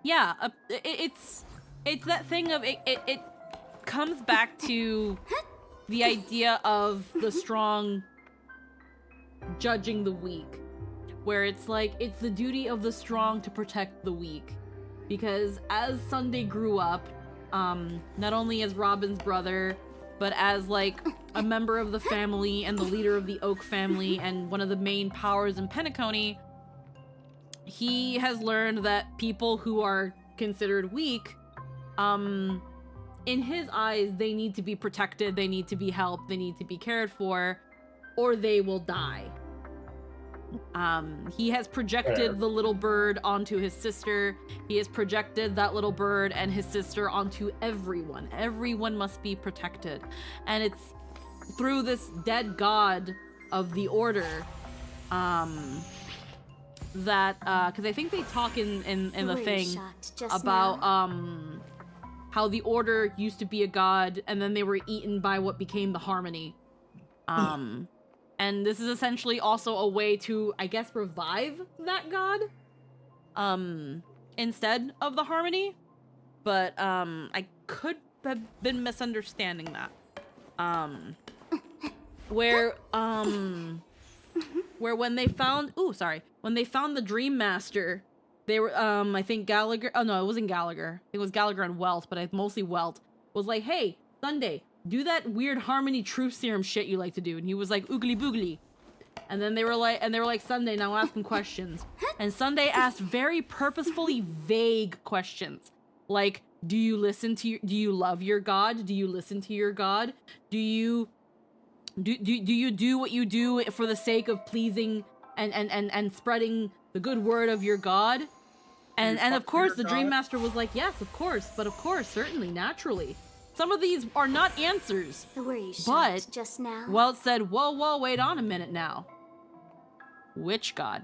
yeah, it's that thing of it comes back to the idea of the strong judging the weak, where it's like it's the duty of the strong to protect the weak. Because as Sunday grew up, not only as Robin's brother, but as like a member of the family and the leader of the Oak family and one of the main powers in Penacony, he has learned that people who are considered weak, in his eyes, they need to be protected, they need to be helped, they need to be cared for, or they will die. He has projected the little bird onto his sister. He has projected that little bird and his sister onto everyone. Everyone must be protected. And it's through this dead god of the order, that, because I think they talk in the thing about, how the order used to be a god and then they were eaten by what became the harmony. And this is essentially also a way to, I guess, revive that god, instead of the harmony. But, I could have been misunderstanding that. Where when they found, when they found the Dream Master, they were, I think Gallagher, oh no, it wasn't Gallagher. It was Gallagher and Welt, but mostly Welt, was like, hey, Sunday, do that weird harmony truth serum shit you like to do. And he was like, oogly boogly. And then they were like, Sunday, now ask him questions. And Sunday asked very purposefully vague questions. Like, do you love your god? Do you listen to your god? Do you do what you do for the sake of pleasing and spreading the good word of your god? And of course the Dream Master was like, yes, of course, certainly, naturally. Some of these are not answers. Were you but shocked just now? Welt said, whoa, wait on a minute now. Which god?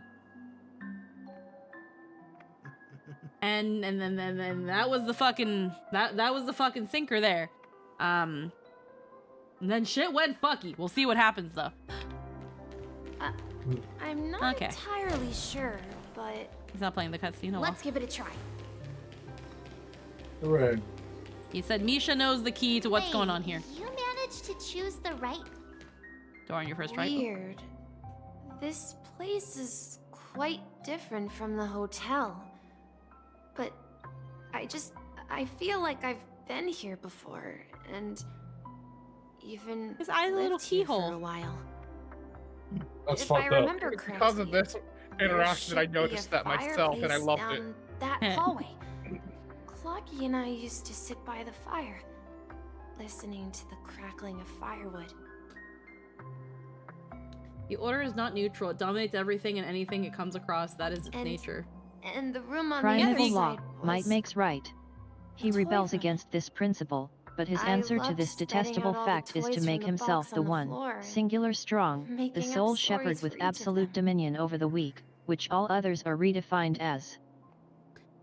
And then that was the fucking that was the fucking sinker there. And then shit went fucky. We'll see what happens though. I'm not entirely sure, but... He's not playing the cutscene. Let's give it a try. Right. He said Misha knows the key to what's going on here. You managed to choose the right... Door on your first try. Weird. This place is quite different from the hotel. But I feel like I've been here before, and even his eyes a little keyhole for a while. That's if I fucked up. remember correctly, Because of this interaction, I noticed that myself, and I loved it. That hallway. Clocky and I used to sit by the fire, listening to the crackling of firewood. The order is not neutral. It dominates everything and anything it comes across. That is its nature. And the room on Primeval the other law, side might was makes right. He rebels against this principle, but his answer to this detestable fact is to make himself the one, singular strong, the sole shepherd with absolute dominion over the weak, which all others are redefined as.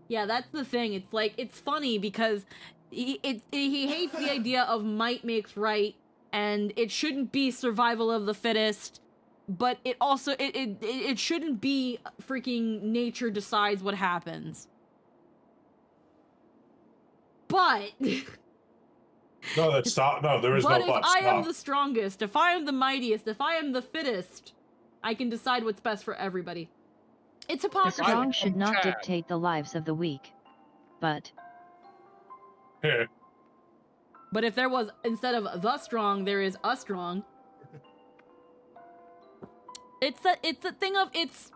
Yeah, that's the thing. It's like, it's funny because he hates the idea of might makes right, and it shouldn't be survival of the fittest, but it also, it shouldn't be freaking nature decides what happens. But... No, that's stop. No, there is but no but. If I am Stop. the strongest, if I am the mightiest, if I am the fittest, I can decide what's best for everybody. It's The hypocrisy. strong should not dictate the lives of the weak. But... Yeah. But if there was, instead of the strong, there is a strong. It's the thing of, it's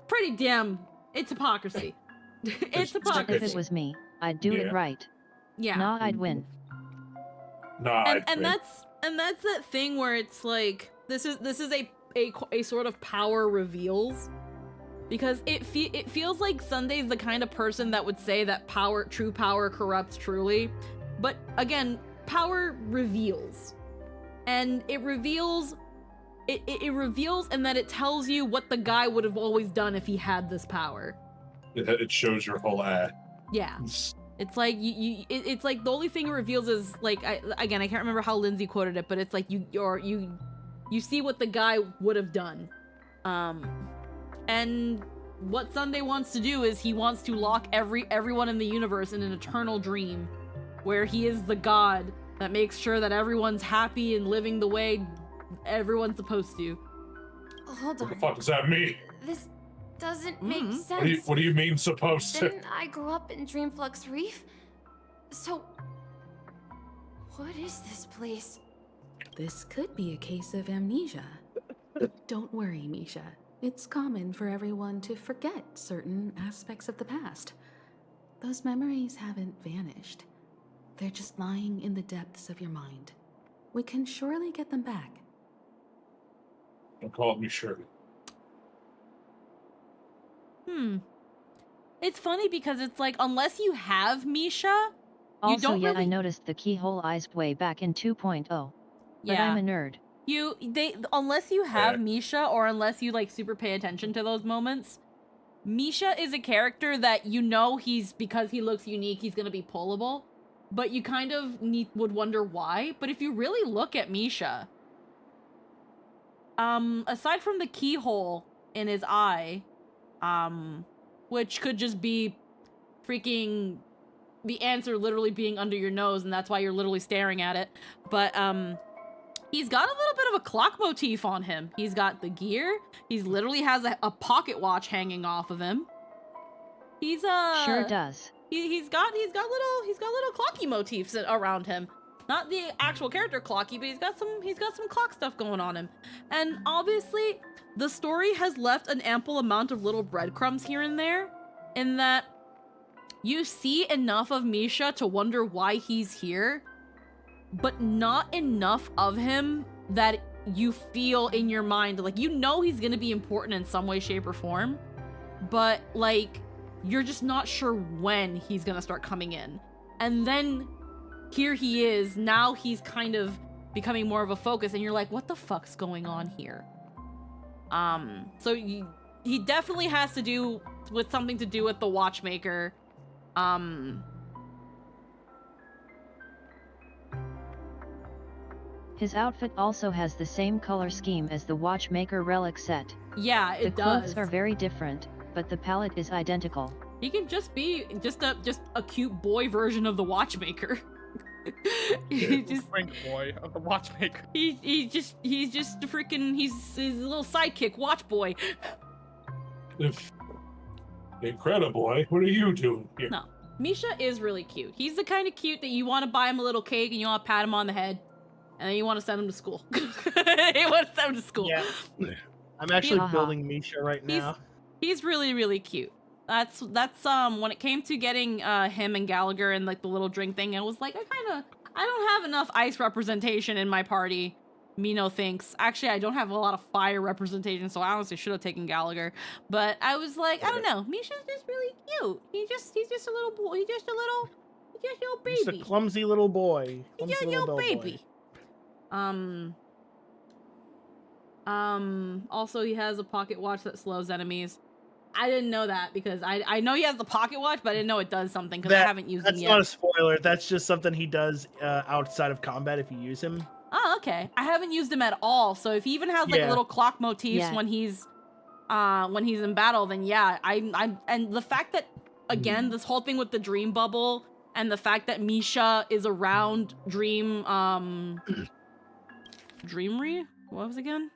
pretty damn, it's hypocrisy. It's hypocrisy. If it was me, I'd do it right. Yeah. Nah, I'd win. Nah, and that's that thing where it's like, this is a sort of power reveals, because it feels like Sunday's the kind of person that would say that true power corrupts truly, but again, power reveals, and it reveals in that it tells you what the guy would have always done if he had this power. It shows your whole ad. Yeah. It's like it's like the only thing it reveals is like, I can't remember how Lindsay quoted it, but it's like you see what the guy would have done, and what Sunday wants to do is he wants to lock everyone in the universe in an eternal dream, where he is the god that makes sure that everyone's happy and living the way everyone's supposed to. Hold on. What the fuck does that mean? This doesn't make sense. What do you mean supposed to? Didn't I grow up in Dreamflux Reef? So, what is this place? This could be a case of amnesia. Don't worry, Misha. It's common for everyone to forget certain aspects of the past. Those memories haven't vanished. They're just lying in the depths of your mind. We can surely get them back. Don't call me Shirley. It's funny because it's like, unless you have Misha, you also, don't yet really... I noticed the keyhole eyes way back in 2.0. But Yeah. I'm a nerd. Unless you have Misha, or unless you like super pay attention to those moments, Misha is a character that because he looks unique, he's gonna be pullable, but you kind of would wonder why. But if you really look at Misha, aside from the keyhole in his eye, which could just be freaking the answer literally being under your nose, and that's why you're literally staring at it. But he's got a little bit of a clock motif on him. He's got the gear. He's literally has a pocket watch hanging off of him. He's sure does. He's got little clocky motifs around him. Not the actual character Clocky, but he's got some clock stuff going on him. And obviously, the story has left an ample amount of little breadcrumbs here and there, in that you see enough of Misha to wonder why he's here, but not enough of him that you feel in your mind, like, he's gonna be important in some way, shape, or form, but, like, you're just not sure when he's gonna start coming in. And then here he is, now he's kind of becoming more of a focus, and you're like, what the fuck's going on here? So he definitely has to do with something to do with the watchmaker. His outfit also has the same color scheme as the Watchmaker relic set. Yeah, it does. The clothes are very different, but the palette is identical. He can just be just a cute boy version of the Watchmaker. He's just Frank boy of the Watchmaker. He's just freaking he's his little sidekick, Watch Boy. Incredible, eh? What are you doing here? No, Misha is really cute. He's the kind of cute that you want to buy him a little cake and you want to pat him on the head, and then you want to send him to school. You want to send him to school. Yeah. I'm actually building Misha right now. He's really, really cute. That's when it came to getting him and Gallagher and like the little drink thing, I was like, I don't have enough ice representation in my party. Mino thinks. Actually, I don't have a lot of fire representation, so I honestly should have taken Gallagher. But I was like, I don't know. Misha's just really cute. He's just a little boy. He's just a little baby. Just a clumsy little boy. He's just a little baby. Also, he has a pocket watch that slows enemies. I didn't know that because I know he has the pocket watch, but I didn't know it does something because I haven't used him yet. That's not a spoiler. That's just something he does outside of combat if you use him. Oh, okay. I haven't used him at all. So if he even has like little clock motifs when he's in battle, then yeah, I'm and the fact that again this whole thing with the dream bubble and the fact that Misha is around Dreamry? What was it again?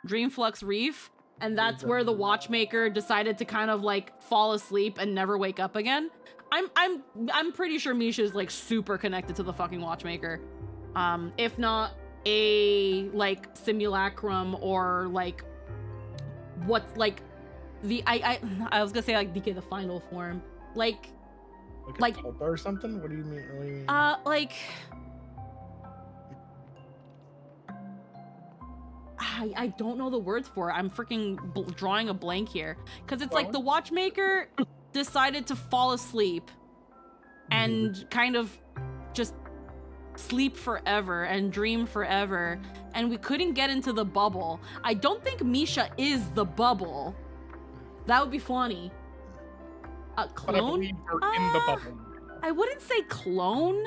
Dreamflux Reef. And that's where the Watchmaker decided to kind of like fall asleep and never wake up again. I'm pretty sure Misha's like super connected to the fucking Watchmaker. If not a like simulacrum or like what's like the I was gonna say like DK the final form. Like a tulpa or something? What do you mean? Like I don't know the words for it. I'm freaking drawing a blank here. Because it's like the Watchmaker decided to fall asleep and kind of just sleep forever and dream forever. And we couldn't get into the bubble. I don't think Misha is the bubble. That would be funny. A clone? But I believe we're in the bubble. I wouldn't say clone.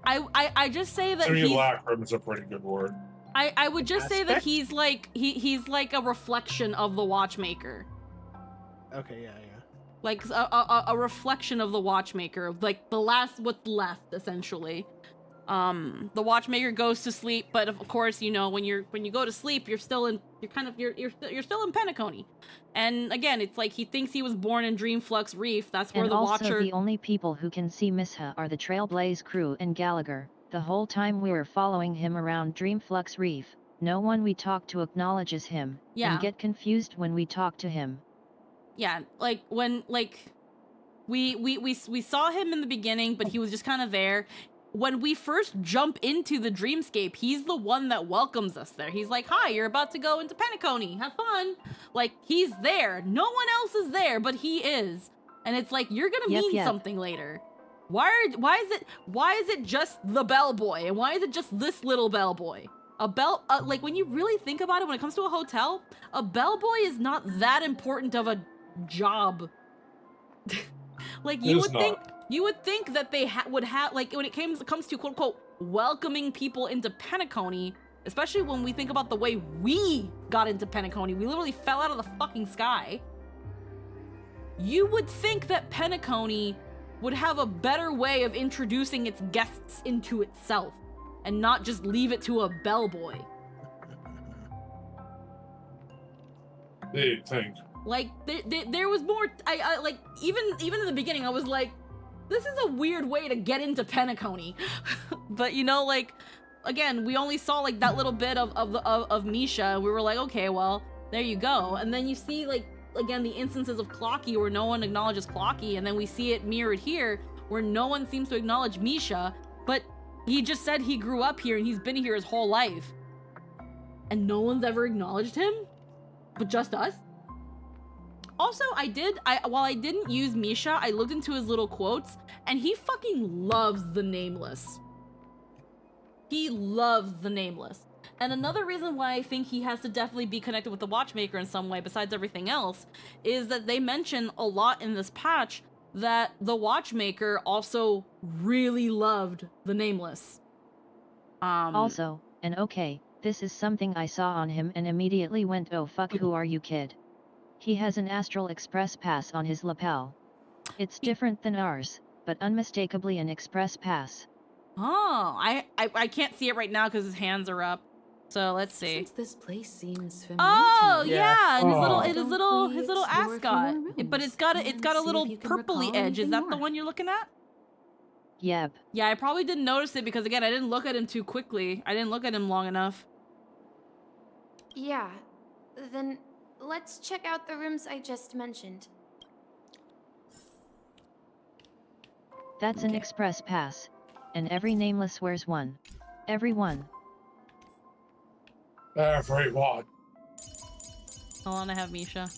I just say that he's... Simulacrum is a pretty good word. I would just say that he's like he's like a reflection of the Watchmaker. Okay, yeah. Like a reflection of the Watchmaker, like what's left essentially. The Watchmaker goes to sleep, but of course, you know, when you go to sleep, you're still in Penacony. And again, it's like he thinks he was born in Dreamflux Reef. That's where the Watcher. Also, the only people who can see Misha are the Trailblaze crew and Gallagher. The whole time we were following him around Dreamflux Reef, no one we talk to acknowledges him, and get confused when we talk to him. Yeah, like when we saw him in the beginning, but he was just kind of there. When we first jump into the dreamscape, he's the one that welcomes us there. He's like, "Hi, you're about to go into Penacony. Have fun." Like he's there. No one else is there, but he is. And it's like you're gonna mean something later. Why is it just the bellboy? And why is it just this little bellboy? Like when you really think about it, when it comes to a hotel, a bellboy is not that important of a job. Like you would think that they would have, like when it comes to quote unquote welcoming people into Penacony, especially when we think about the way we got into Penacony, we literally fell out of the fucking sky. You would think that Penacony would have a better way of introducing its guests into itself and not just leave it to a bellboy. They think. Like there was more. I like even in the beginning, I was like, this is a weird way to get into Penacony. But you know, like again, we only saw like that little bit of Misha, and we were like, okay, well, there you go. And then you see like again the instances of Clocky where no one acknowledges Clocky, and then we see it mirrored here where no one seems to acknowledge Misha, but he just said he grew up here and he's been here his whole life, and no one's ever acknowledged him, but just us. Also, while I didn't use Misha, I looked into his little quotes, and he fucking loves the Nameless. He loves the Nameless. And another reason why I think he has to definitely be connected with the Watchmaker in some way besides everything else is that they mention a lot in this patch that the Watchmaker also really loved the Nameless. Also, And okay, this is something I saw on him and immediately went, oh fuck, who are you, kid? He has an Astral Express pass on his lapel. It's different than ours, but unmistakably an express pass. Oh, I can't see it right now because his hands are up. So let's see. Since this place seems familiar Oh to you, yeah, and Why his don't we little explore a few ascot. more But rooms it's got a and see if little you can purpley recall edge. Is anything that the more? one you're looking at? Yep. Yeah, I probably didn't notice it because again, I didn't look at him too quickly. I didn't look at him long enough. Yeah. Then let's check out the rooms I just mentioned. That's an express pass. And every nameless wears one. Everyone. Everyone. Hold on, I have Misha.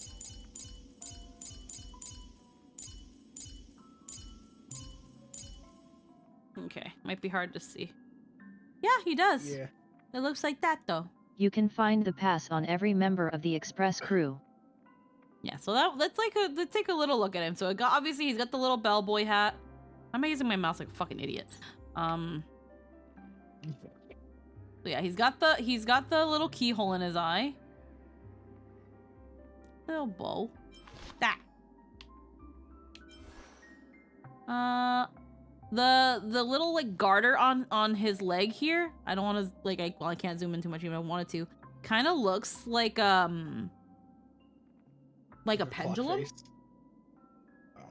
Okay, might be hard to see. Yeah, he does. Yeah. It looks like that though. You can find the pass on every member of the express crew. Yeah, so let's take a little look at him. So obviously he's got the little bellboy hat. I'm using my mouse like a fucking idiot. So yeah, he's got the little keyhole in his eye. Little bow. That. The little like garter on his leg here. I don't want to like I can't zoom in too much even if I wanted to. Kind of looks like a pendulum.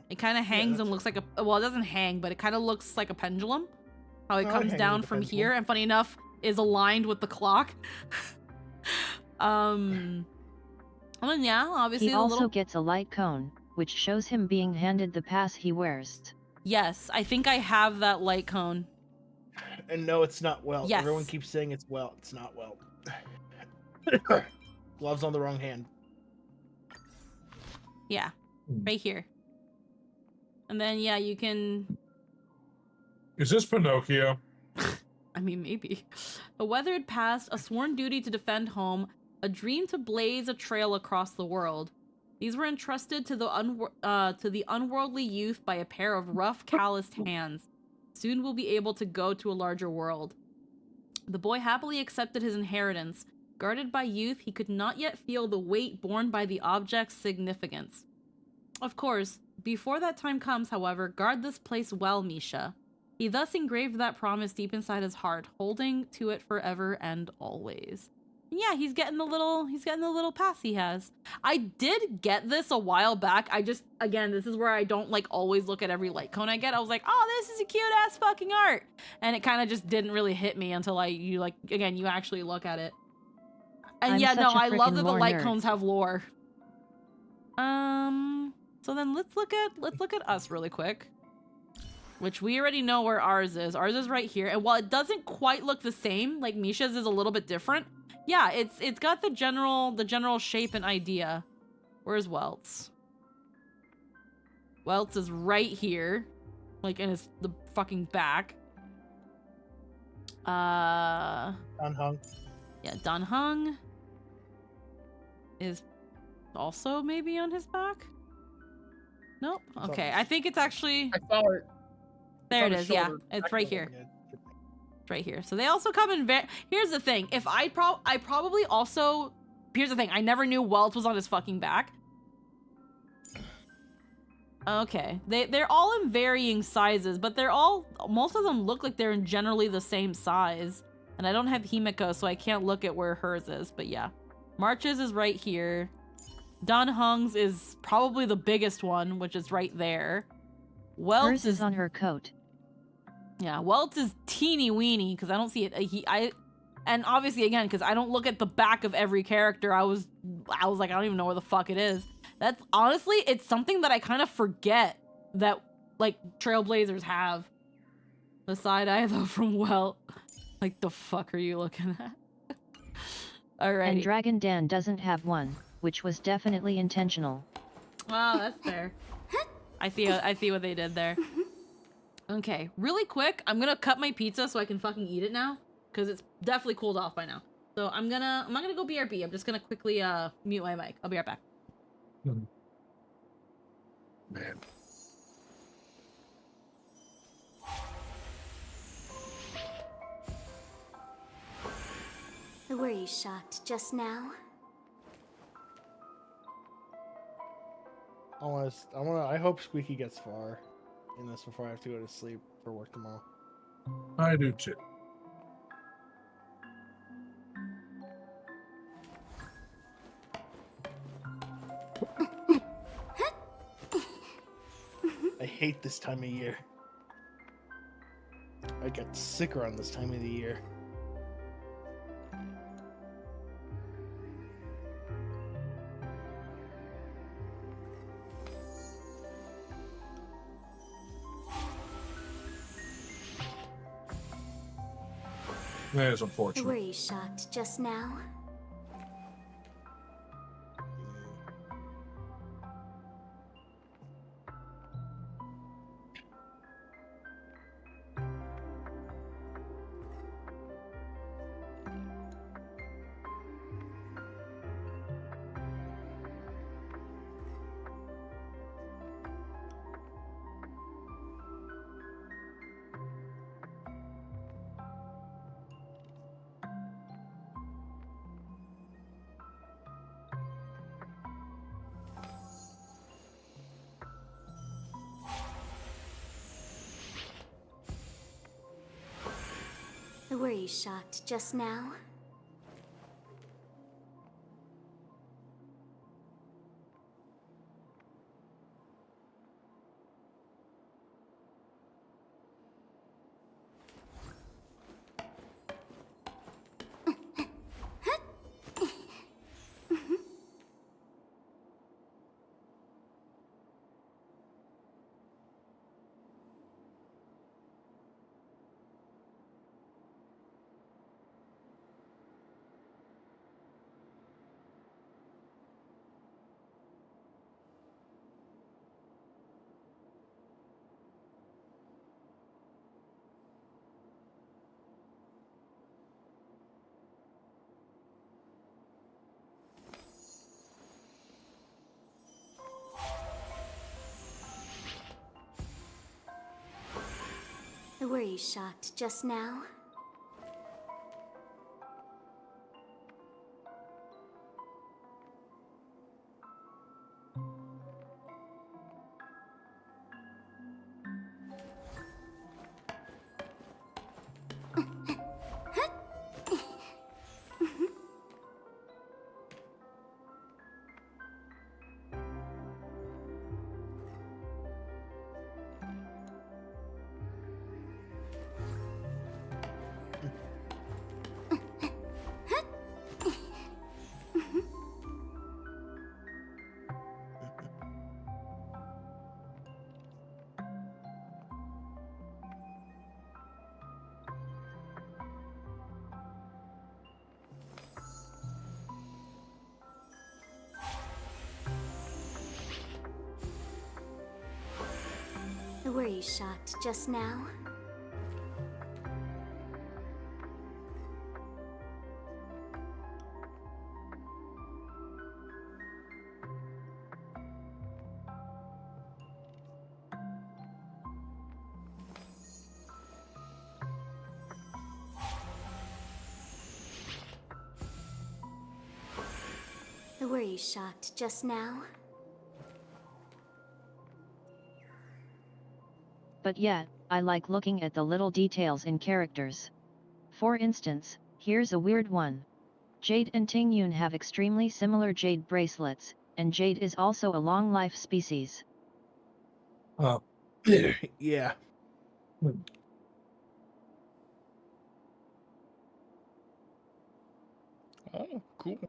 It kind of hangs and looks like a well, it doesn't hang, but it kind of looks like a pendulum. How it comes down from here, and funny enough, is aligned with the clock. And then yeah, obviously he also gets a light cone, which shows him being handed the pass he wears. Yes, I think I have that light cone. And no, it's not welt. Yes. Everyone keeps saying it's welt. It's not welt. Gloves on the wrong hand. Yeah, right here. And then yeah, you can. Is this Pinocchio? I mean, maybe. A weathered past, a sworn duty to defend home, a dream to blaze a trail across the world. These were entrusted to the unworldly youth by a pair of rough, calloused hands. Soon we'll be able to go to a larger world. The boy happily accepted his inheritance. Guarded by youth, he could not yet feel the weight borne by the object's significance. Of course, before that time comes, however, guard this place well, Misha. He thus engraved that promise deep inside his heart, holding to it forever and always. Yeah, he's getting the little pass he has. I did get this a while back. I just, again, this is where I don't like always look at every light cone I get. I was like, oh, this is a cute ass fucking art. And it kind of just didn't really hit me until you actually look at it. And yeah, no, I love that the light cones have lore. So then let's look at us really quick. Which we already know where ours is. Ours is right here. And while it doesn't quite look the same, like Misha's is a little bit different. Yeah, it's got the general shape and idea. Where's Welt's? Welt's is right here. Like in the fucking back. Dunhung. Yeah, Dunhung is also maybe on his back? Nope. Okay, I think it's actually... I saw it. There it is, yeah. It's right here. It's right here. So they also come in here's the thing. If I probably also... Here's the thing. I never knew Welt was on his fucking back. Okay. They're all in varying sizes, but most of them look like they're in generally the same size. And I don't have Himiko, so I can't look at where hers is, but yeah. March's is right here. Dunhung's is probably the biggest one, which is right there. Welt's is on her coat. Yeah, Welt's is teeny weeny because I don't see it. And obviously again because I don't look at the back of every character. I was like I don't even know where the fuck it is. That's honestly it's something that I kind of forget that like Trailblazers have. The side eye though from Welt. Like the fuck are you looking at? Alright. And Dragon Dan doesn't have one, which was definitely intentional. Oh, that's fair. I see what they did there. Okay, really quick, I'm gonna cut my pizza so I can fucking eat it now, because it's definitely cooled off by now. So I'm not gonna go BRB. I'm just gonna quickly mute my mic. I'll be right back. Man. Were you shocked just now? I hope Squeaky gets far in this before I have to go to sleep for work tomorrow. I do too. I hate this time of year. I get sick around this time of the year. That is unfortunate. Were you shocked just now? Were you shocked just now? Were you shocked just now? Were you shocked just now? Were you shocked just now? But yet, I like looking at the little details in characters. For instance, here's a weird one. Jade and Tingyun have extremely similar jade bracelets, and jade is also a long life species. Yeah. Oh, cool.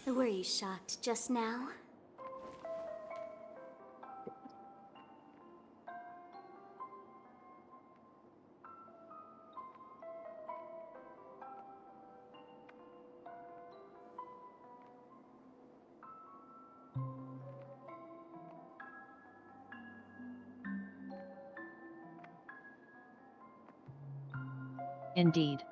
Were you shocked just now? Indeed.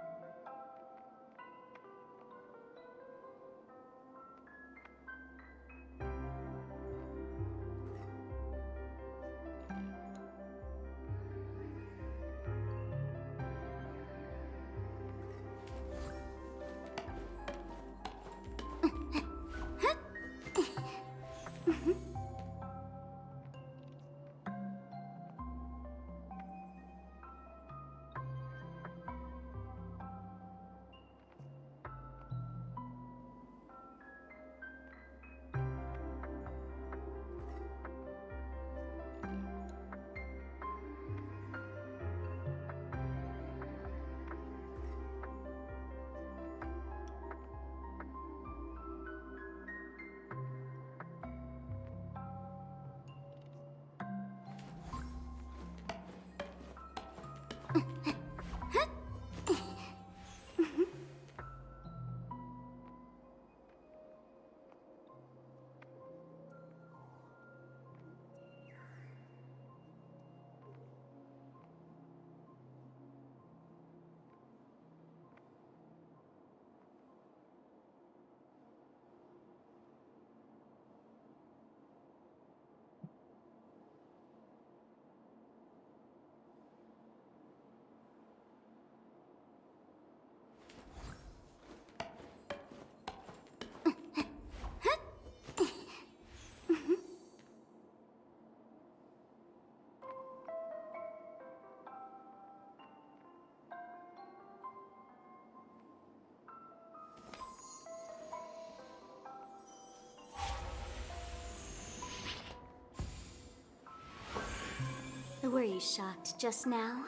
Were you shocked just now?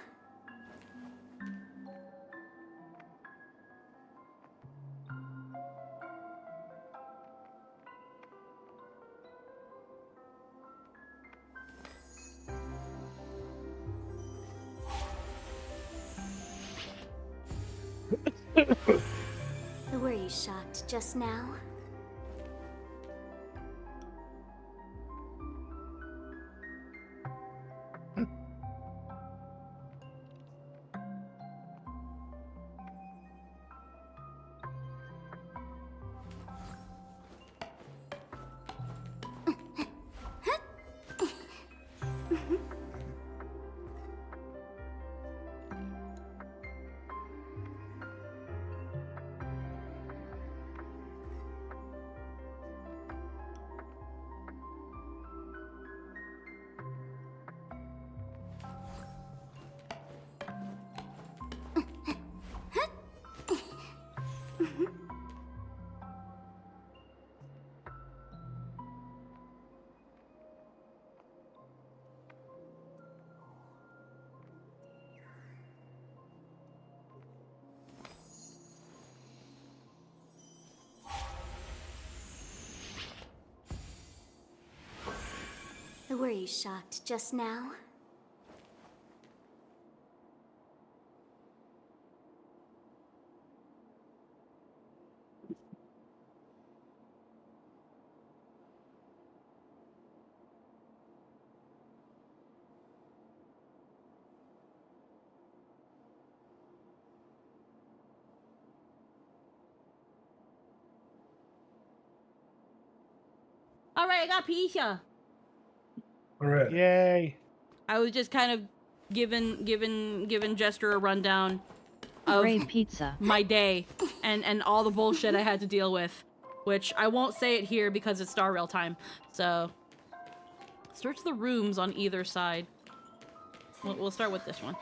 Were you shocked just now? Were you shocked just now? All right, I got pizza. All right. Yay. I was just kind of giving Jester a rundown of pizza. my day and all the bullshit I had to deal with, which I won't say it here because it's Star Rail time. So search the rooms on either side. We'll start with this one.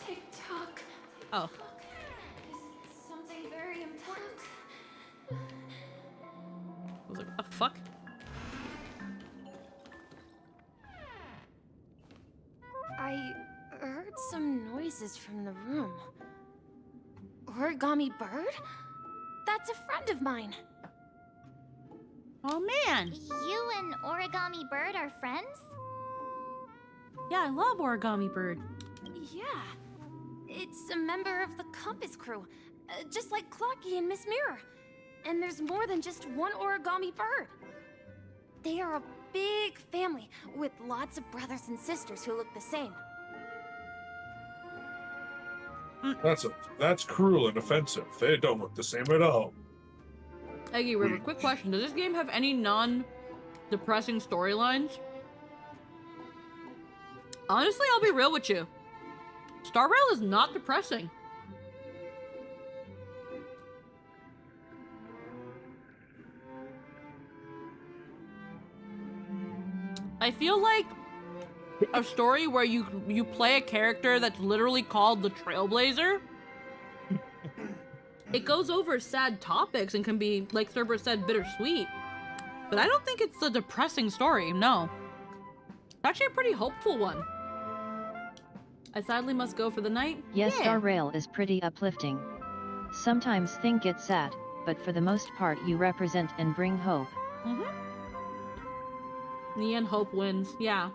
TikTok. Oh. Something very important. I was like, what the fuck? I heard some noises from the room. Origami bird? That's a friend of mine. Oh man. You and Origami Bird are friends? Yeah, I love Origami Bird. Yeah. It's a member of the Compass crew, just like Clocky and Miss Mirror. And there's more than just one Origami Bird. They are a big family with lots of brothers and sisters who look the same. That's cruel and offensive. They don't look the same at all. Eggy River, quick question. Does this game have any non-depressing storylines? Honestly, I'll be real with you. Star Rail is not depressing. I feel like a story where you play a character that's literally called the Trailblazer. It goes over sad topics and can be, like Cerber said, bittersweet. But I don't think it's a depressing story, no. It's actually a pretty hopeful one. I sadly must go for the night. Yes, Star Rail is pretty uplifting. Sometimes things get sad, but for the most part you represent and bring hope. In the end, hope wins. Yeah.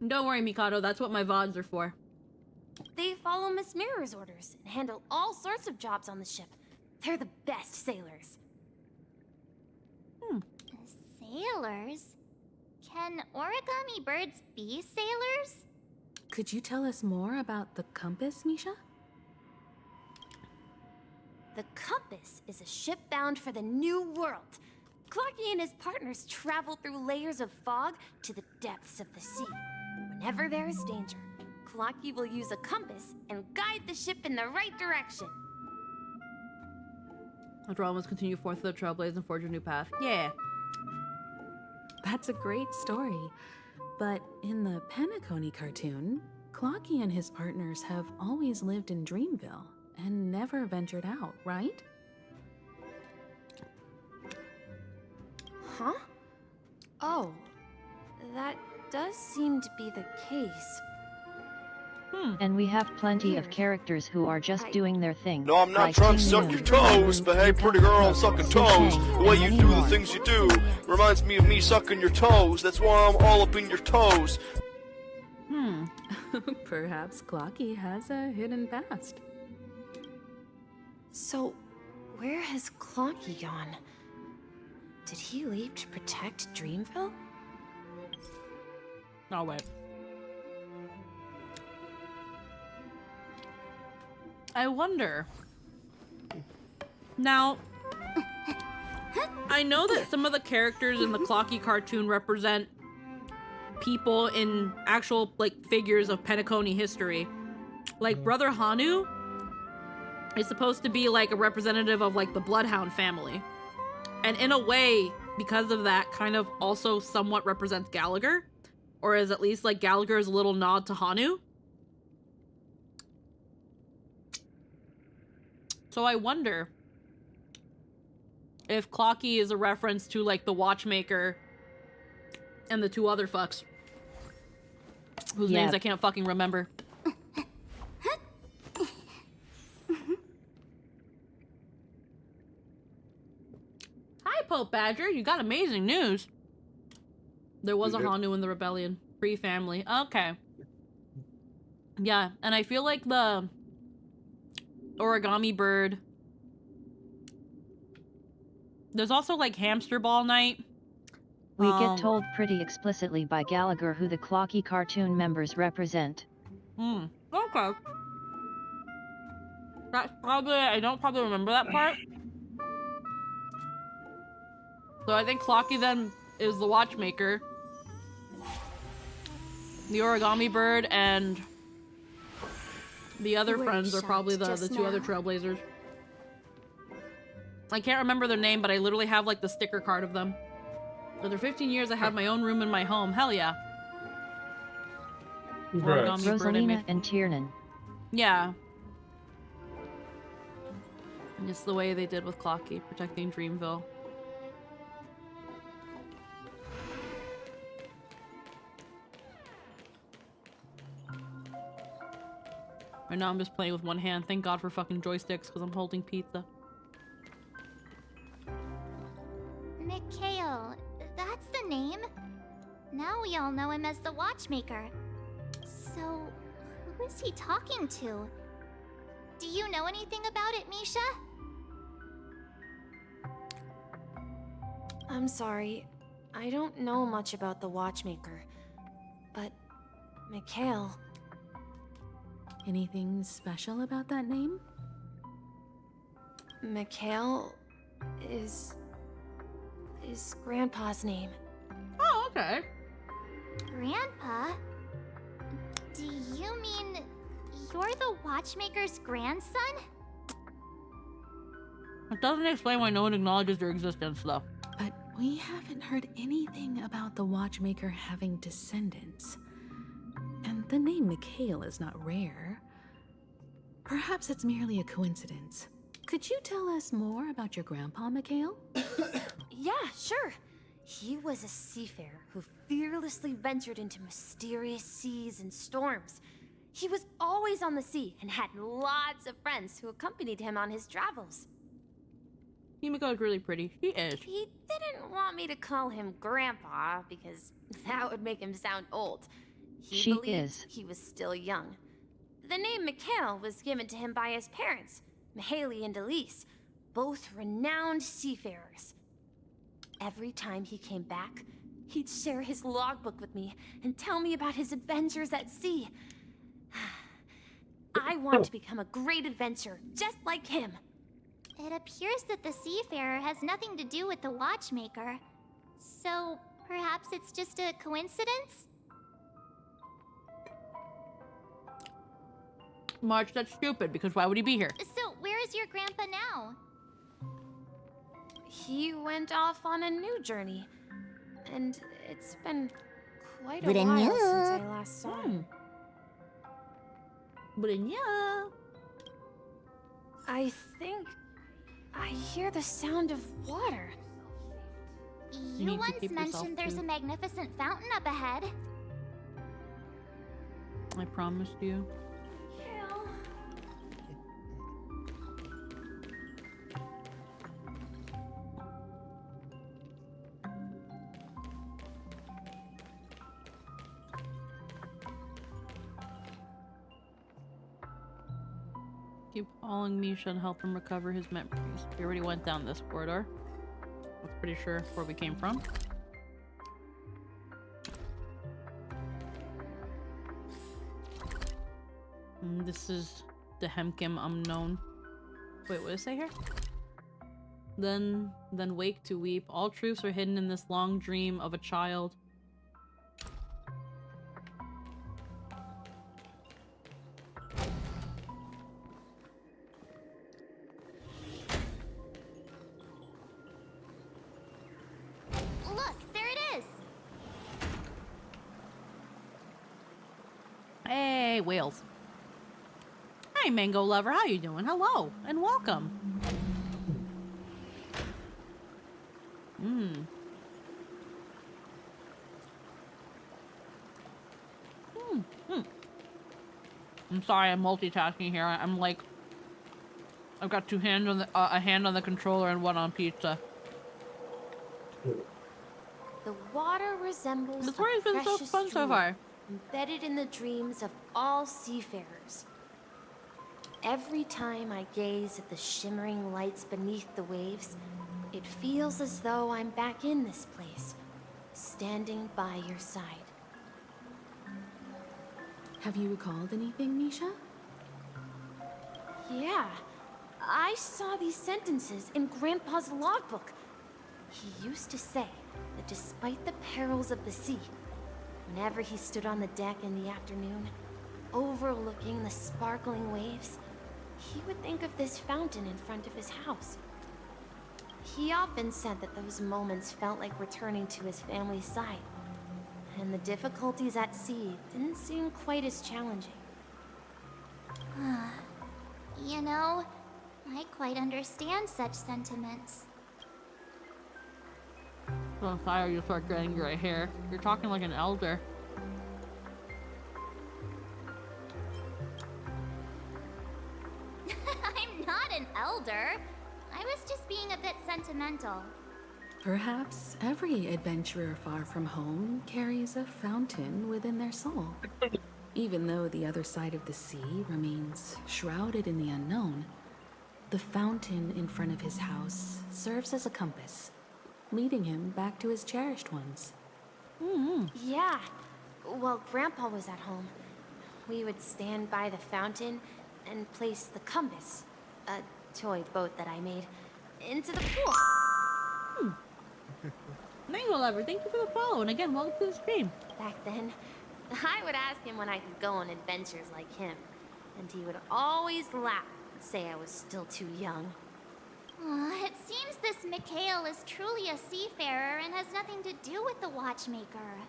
Don't worry, Mikado. That's what my VODs are for. They follow Miss Mirror's orders and handle all sorts of jobs on the ship. They're the best sailors. Sailors? Can origami birds be sailors? Could you tell us more about the compass, Misha? The Compass is a ship bound for the New World. Clocky and his partners travel through layers of fog to the depths of the sea. Whenever there is danger, Clocky will use a compass and guide the ship in the right direction. The draw must continue forth to the Trailblaze and forge a new path. Yeah. That's a great story. But in the Penacony cartoon, Clocky and his partners have always lived in Dreamville and never ventured out, right? Huh? Oh, that does seem to be the case. And we have plenty of characters who are just doing their thing. No, I'm not like trying to King suck Moon, your toes, Haru, but hey, Yuka, pretty girl, I'm Hook, sucking Sushang, toes. The and way you many do more. the things you do reminds me of me sucking your toes. That's why I'm all up in your toes. Perhaps Clocky has a hidden past. So, where has Clocky gone? Did he leave to protect Dreamville? Oh, wait. I wonder. Now, I know that some of the characters in the Clocky cartoon represent people in actual, like, figures of Penacony history. Like, Brother Hanu is supposed to be, like, a representative of, like, the Bloodhound family. And in a way, because of that, kind of also somewhat represents Gallagher. Or is at least, like, Gallagher's little nod to Hanu. So I wonder if Clocky is a reference to, like, the Watchmaker and the two other fucks. Whose names I can't fucking remember. Hi, Pope Badger. You got amazing news. There was a Hanu in the rebellion. Pre-family. Okay. Yeah, and I feel like the origami bird. There's also, like, hamster ball night. We get told pretty explicitly by Gallagher who the Clocky cartoon members represent. Okay. That's probably, I don't probably remember that part. So I think Clocky then is the Watchmaker. The origami bird and the other friends are probably the two other trailblazers. I can't remember their name, but I literally have, like, the sticker card of them. After 15 years, I have my own room in my home. Hell yeah. Rosalina and Tiernan. Yeah. And just the way they did with Clocky, protecting Dreamville. Right now I'm just playing with one hand. Thank God for fucking joysticks, because I'm holding pizza. Mikhail, that's the name. Now we all know him as the Watchmaker. So, who is he talking to? Do you know anything about it, Misha? I'm sorry. I don't know much about the Watchmaker. But, Mikhail... Anything special about that name? Mikhail is Grandpa's name. Oh, okay. Grandpa? Do you mean you're the Watchmaker's grandson? It doesn't explain why no one acknowledges their existence, though. But we haven't heard anything about the Watchmaker having descendants. And the name Mikhail is not rare. Perhaps it's merely a coincidence. Could you tell us more about your grandpa, Mikhail? Yeah, sure. He was a seafarer who fearlessly ventured into mysterious seas and storms. He was always on the sea and had lots of friends who accompanied him on his travels. Himiko is really pretty. She is. He didn't want me to call him Grandpa because that would make him sound old. He believed he was still young. The name Mikhail was given to him by his parents, Mihaly and Elise, both renowned seafarers. Every time he came back, he'd share his logbook with me and tell me about his adventures at sea. I want to become a great adventurer, just like him. It appears that the Seafarer has nothing to do with the Watchmaker. So, perhaps it's just a coincidence? March, that's stupid, because why would he be here? So, where is your grandpa now? He went off on a new journey. And it's been quite a Wouldn't while you? since I last saw him. Brenya. I think I hear the sound of water. You once mentioned there's a magnificent fountain up ahead. I promised you. Keep following Misha and help him recover his memories. We already went down this corridor. That's pretty sure where we came from. And this is the Hemkim unknown. Wait, what did it say here? Then wake to weep. All truths are hidden in this long dream of a child. Hey, whales. Hi, Mango Lover. How you doing? Hello, and welcome. I'm sorry, I'm multitasking here. I'm like, I've got two hands on the a hand on the controller and one on pizza. The water resembles the story's been so fun so far. Embedded in the dreams of all seafarers. Every time I gaze at the shimmering lights beneath the waves, it feels as though I'm back in this place, standing by your side. Have you recalled anything, Misha? Yeah, I saw these sentences in Grandpa's logbook. He used to say that despite the perils of the sea, whenever he stood on the deck in the afternoon, overlooking the sparkling waves, he would think of this fountain in front of his house. He often said that those moments felt like returning to his family's side, and the difficulties at sea didn't seem quite as challenging. You know, I quite understand such sentiments. So sorry you start getting gray hair. You're talking like an elder. I'm not an elder. I was just being a bit sentimental. Perhaps every adventurer far from home carries a fountain within their soul. Even though the other side of the sea remains shrouded in the unknown, the fountain in front of his house serves as a compass, leading him back to his cherished ones. Yeah. While Grandpa was at home, we would stand by the fountain and place the compass, a toy boat that I made, into the pool. Mango Lover, thank you for the follow, and again, welcome to the stream. Back then, I would ask him when I could go on adventures like him, and he would always laugh and say I was still too young. It seems this Mikhail is truly a seafarer and has nothing to do with the Watchmaker.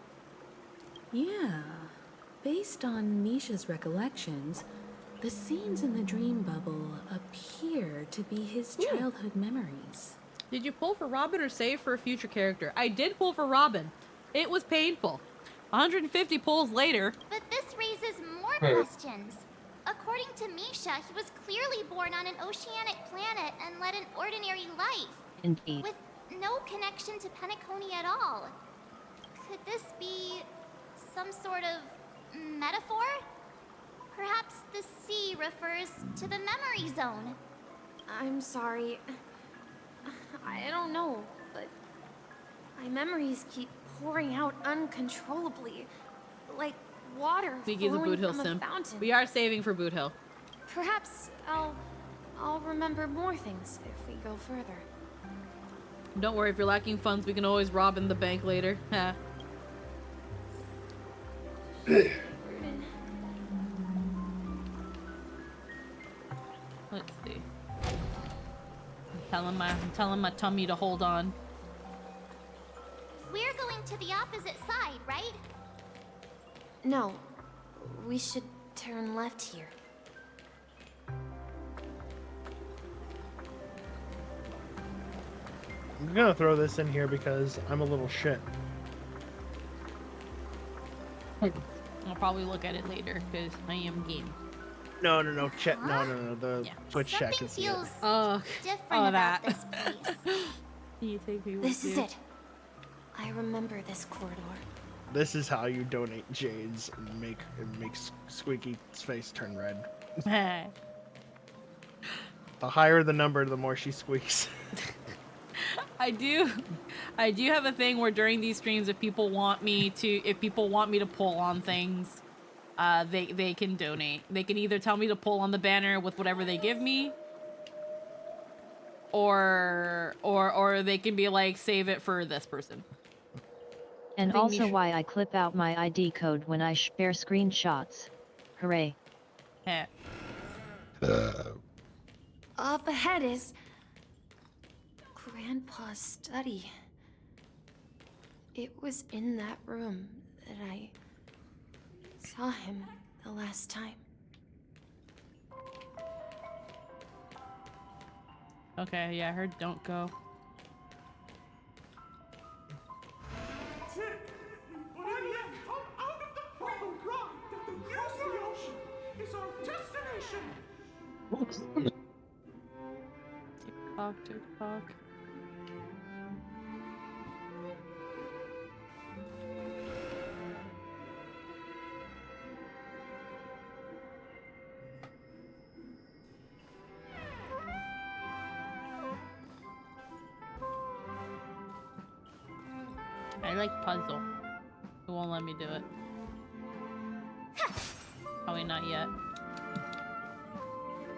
Yeah. Based on Misha's recollections, the scenes in the dream bubble appear to be his childhood memories. Did you pull for Robin or save for a future character? I did pull for Robin. It was painful. 150 pulls later. But this raises more questions. According to Misha, he was clearly born on an oceanic planet and led an ordinary life. Indeed. With no connection to Penacony at all. Could this be some sort of metaphor? Perhaps the sea refers to the memory zone. I'm sorry. I don't know, but my memories keep pouring out uncontrollably, like water Ziggy's a Boot Hill from a simp. fountain. We are saving for Boot Hill. Perhaps I'll remember more things if we go further. Don't worry, if you're lacking funds, we can always rob in the bank later. Ha. Let's see. I'm telling my tummy to hold on. We're going to the opposite side, right? No, we should turn left here. I'm gonna throw this in here because I'm a little shit. I'll probably look at it later because I am game. No. Chat. No. The Twitch chat can see it. Oh, different about this place. You take me with This is you. it. I remember this corridor. This is how you donate jades and make Squeaky's face turn red. The higher the number, the more she squeaks. I do have a thing where during these streams, if people want me to pull on things, they can donate. They can either tell me to pull on the banner with whatever they give me, or they can be like, save it for this person. And also why I clip out my ID code when I share screenshots. Hooray. Yeah. Up ahead is Grandpa's study. It was in that room that I saw him the last time. Okay, yeah, I heard don't go. That's it! We finally come out of the freedom drive that the use of the ocean is our destination! TikTok. I like puzzle. It won't let me do it. Probably not yet.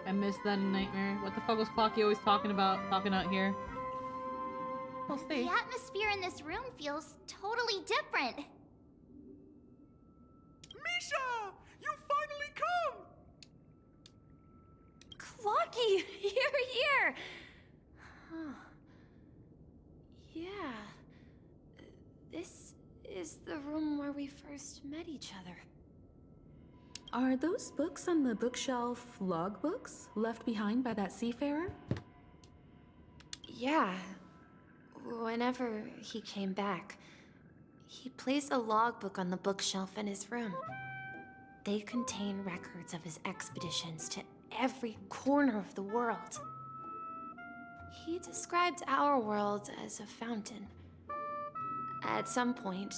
I missed that in Nightmare. What the fuck was Clocky always talking out here? We'll see. The atmosphere in this room feels totally different. Misha! You finally come! Clocky! Here! Huh. Yeah. This is the room where we first met each other. Are those books on the bookshelf logbooks left behind by that seafarer? Yeah. Whenever he came back, he placed a logbook on the bookshelf in his room. They contain records of his expeditions to every corner of the world. He described our world as a fountain. At some point,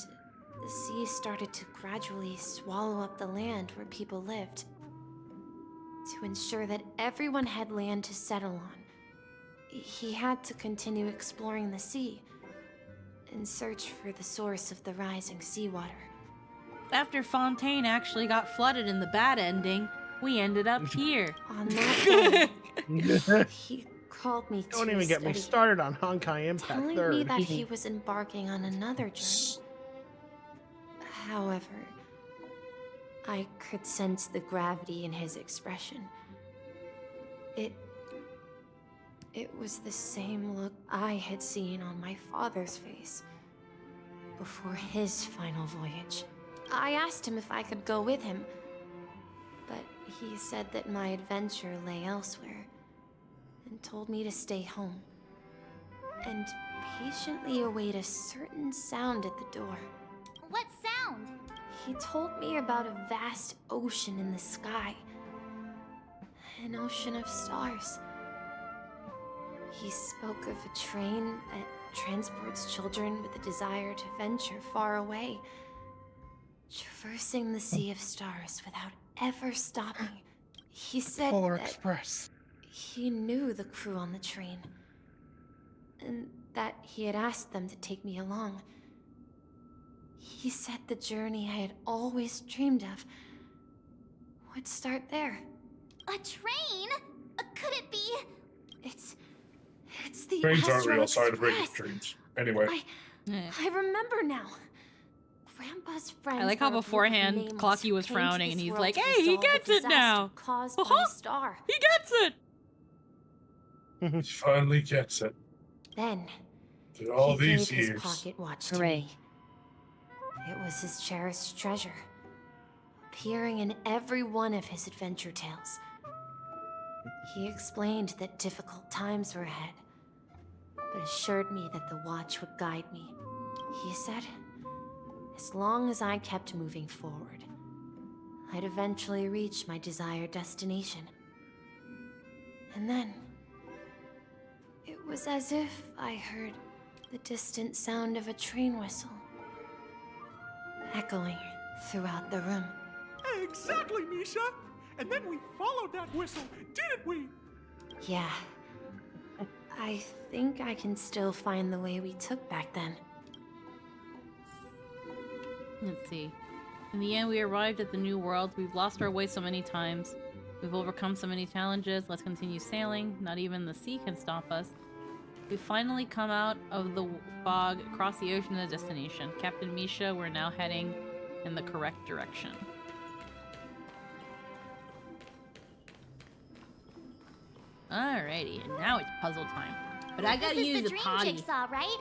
the sea started to gradually swallow up the land where people lived. To ensure that everyone had land to settle on, he had to continue exploring the sea and search for the source of the rising seawater. After Fontaine actually got flooded in the bad ending, we ended up here. On that day, he called me to Don't even get me started on Honkai Impact telling 3rd. me that he was embarking on another journey. However, I could sense the gravity in his expression. It was the same look I had seen on my father's face before his final voyage. I asked him if I could go with him, but he said that my adventure lay elsewhere and told me to stay home and patiently await a certain sound at the door. What sound? He told me about a vast ocean in the sky. An ocean of stars. He spoke of a train that transports children with a desire to venture far away, traversing the sea of stars without ever stopping. He said Polar that Express. he knew the crew on the train, and that he had asked them to take me along. He said the journey I had always dreamed of would start there. A train? Could it be? It's the Trains aren't Astral real side of Express. trains. Anyway. I remember now. Grandpa's friends. I like how were a group of beforehand nameless Clocky was who came to frowning and this he's world like, to hey, he resolve a gets it disaster now. Caused by a star. He gets it. He finally gets it. Then After all he these gave his years. pocket watch to Hooray. me. It was his cherished treasure, appearing in every one of his adventure tales. He explained that difficult times were ahead, but assured me that the watch would guide me. He said, as long as I kept moving forward, I'd eventually reach my desired destination. And then, it was as if I heard the distant sound of a train whistle, echoing throughout the room. Exactly, Misha! And then we followed that whistle, didn't we? Yeah. I think I can still find the way we took back then. Let's see. In the end, we arrived at the new world. We've lost our way so many times. We've overcome so many challenges. Let's continue sailing. Not even the sea can stop us. We've finally come out of the fog, across the ocean to the destination. Captain Misha, we're now heading in the correct direction. Alrighty, and now it's puzzle time. But I gotta use the potty. This is the dream jigsaw, right?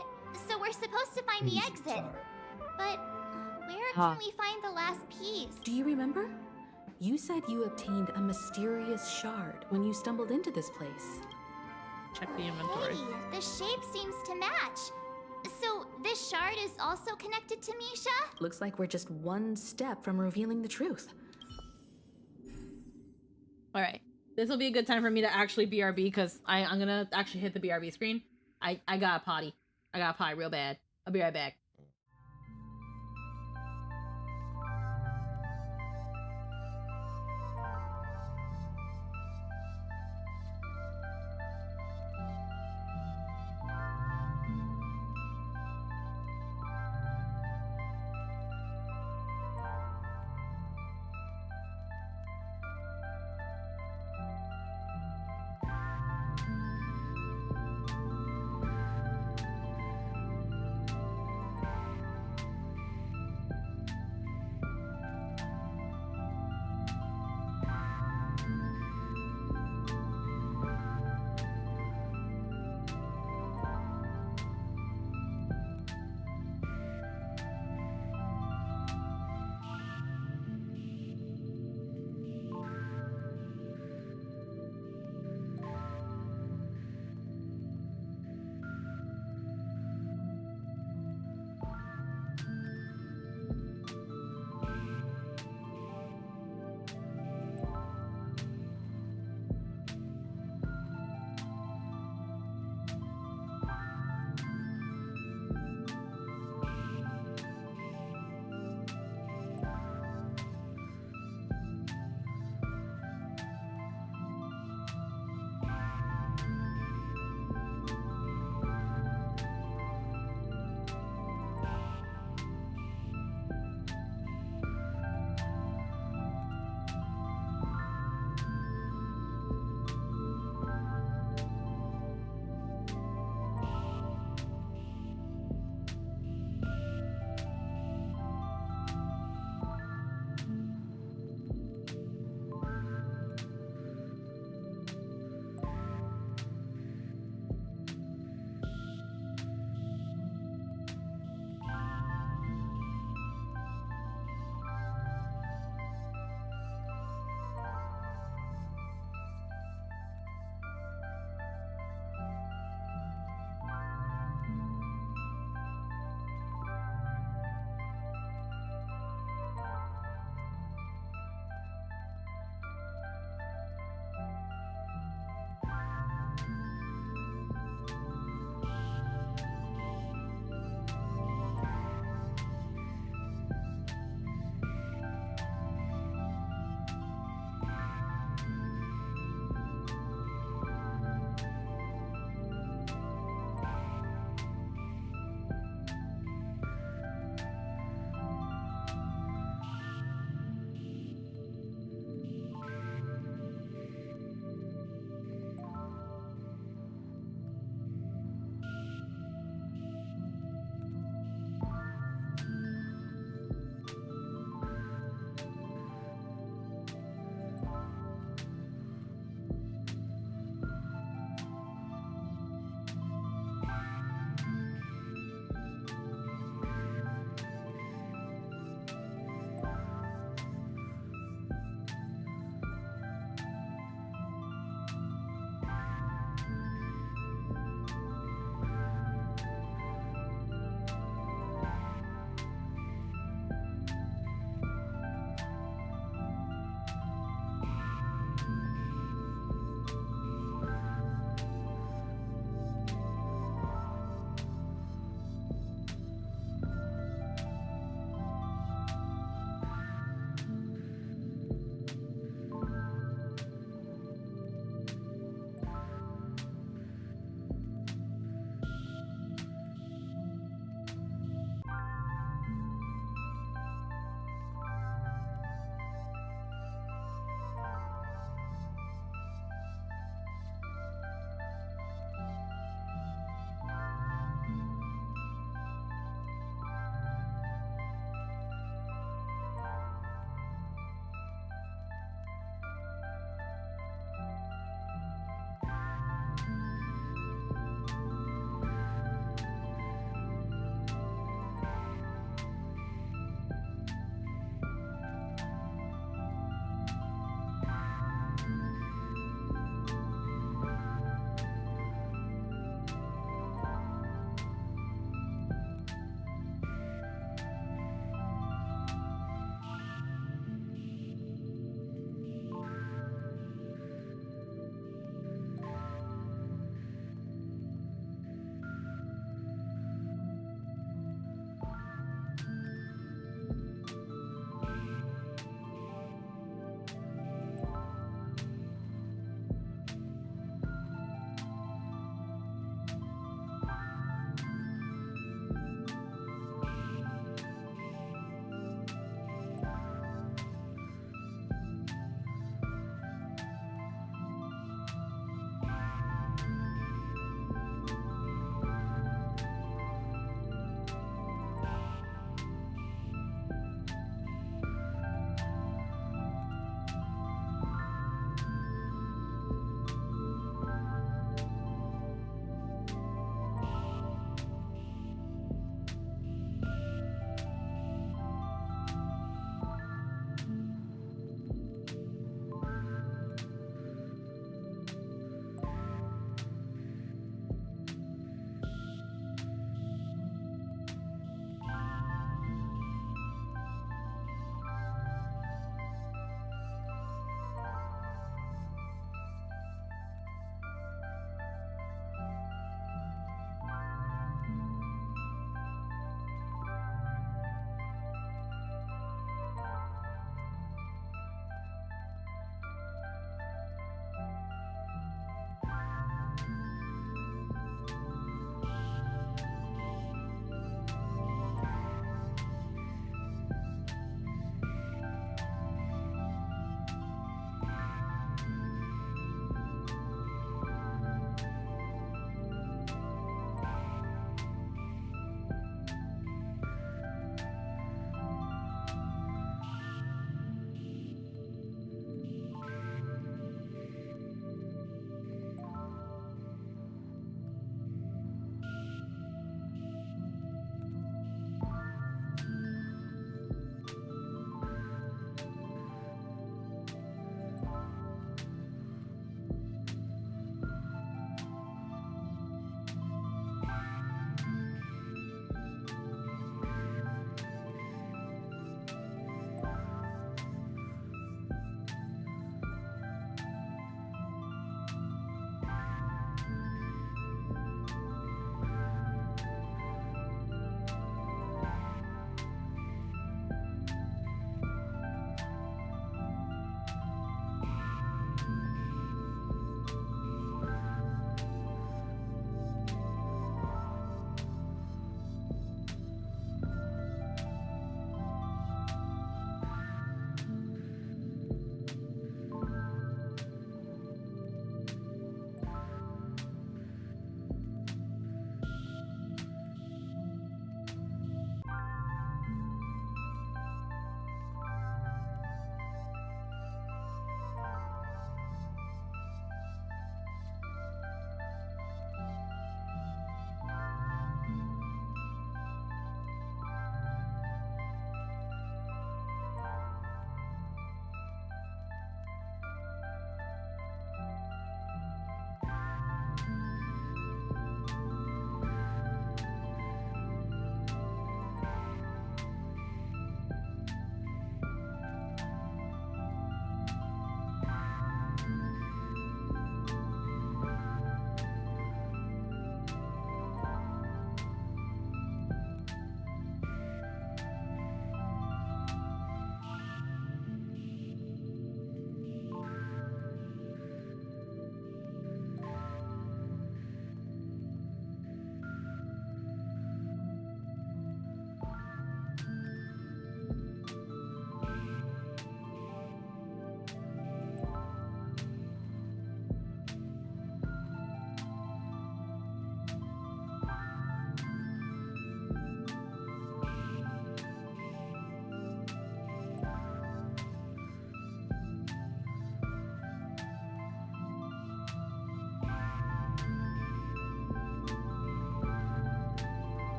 So we're supposed to find the exit. But where can we find the last piece? Do you remember? You said you obtained a mysterious shard when you stumbled into this place. Check the inventory. Hey, the shape seems to match. So this shard is also connected to Misha? Looks like we're just one step from revealing the truth. Alright. This will be a good time for me to actually BRB because I'm gonna actually hit the BRB screen. I got a potty. I got a potty real bad. I'll be right back.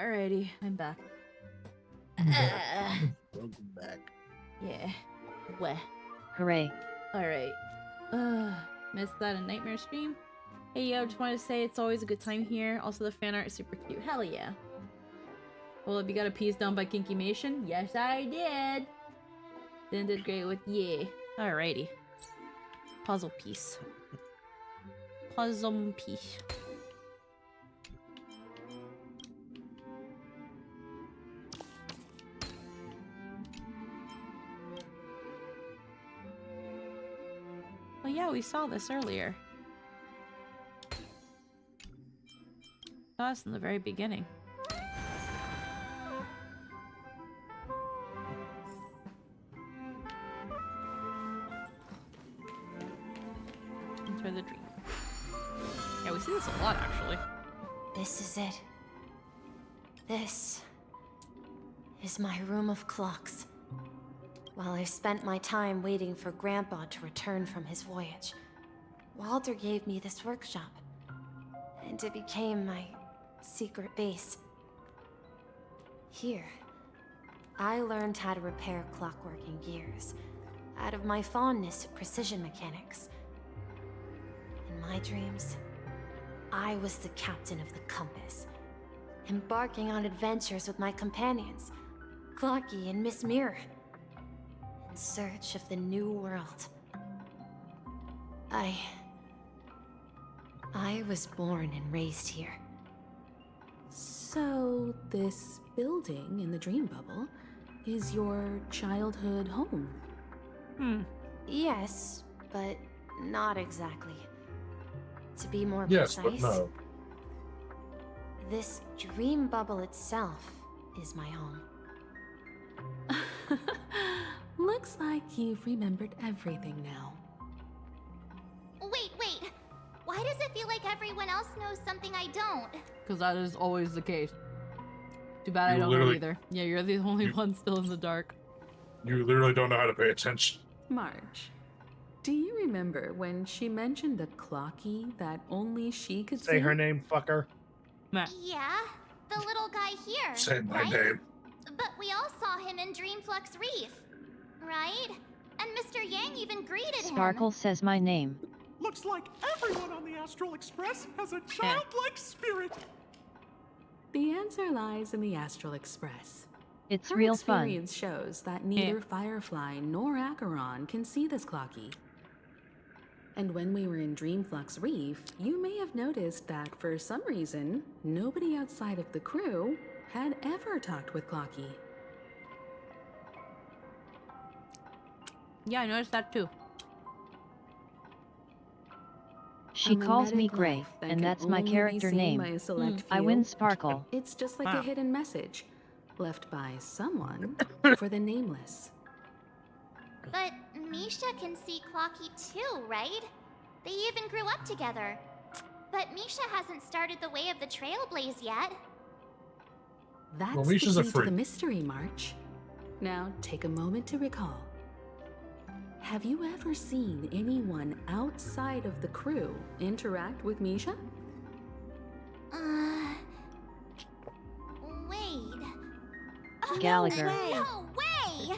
Alrighty, I'm back. Welcome back. Yeah. Weh. Hooray. Alright. Missed that in Nightmare stream? Hey yo, just wanted to say it's always a good time here. Also, the fan art is super cute. Hell yeah. Well, if you got a piece done by Kinkymation? Yes, I did. Then did great with yeah. Alrighty. Puzzle piece. Puzzle piece. Well, yeah, we saw this earlier. Saw us in the very beginning. Enter the dream. Yeah, we see this a lot, actually. This is it. This is my room of clocks. While I spent my time waiting for Grandpa to return from his voyage, Walter gave me this workshop, and it became my secret base. Here, I learned how to repair clockwork and gears out of my fondness of precision mechanics. In my dreams, I was the captain of the compass, embarking on adventures with my companions, Clocky and Miss Mirror, in search of the new world. I was born and raised here. So, this building in the dream bubble is your childhood home? Yes, but not exactly. To be more Yes, precise, but no. this dream bubble itself is my home. Looks like you've remembered everything now. Wait. Why does it feel like everyone else knows something I don't? Because that is always the case. Too bad I don't know either. Yeah, you're the only one still in the dark. You literally don't know how to pay attention. Marge, do you remember when she mentioned the Clocky that only she could Say see? her name, fucker. Yeah, the little guy here. Say my right? name. But we all saw him in Dreamflux Reef, right? And Mr. Yang even greeted him. Sparkle says my name. Looks like everyone on the Astral Express has a childlike spirit. The answer lies in the Astral Express. It's Her real fun. experience shows that neither Firefly nor Acheron can see this Clocky. And when we were in Dreamflux Reef, you may have noticed that for some reason, nobody outside of the crew had ever talked with Clocky. Yeah, I noticed that too. She calls me Gray, and that's my character name. I win Sparkle. It's just like a hidden message left by someone for the nameless. But Misha can see Clocky too, right? They even grew up together. But Misha hasn't started the way of the Trailblaze yet. That's Well, Misha's the a key to freak. the mystery, March. Now, take a moment to recall. Have you ever seen anyone outside of the crew interact with Misha? Wait. Gallagher. No way!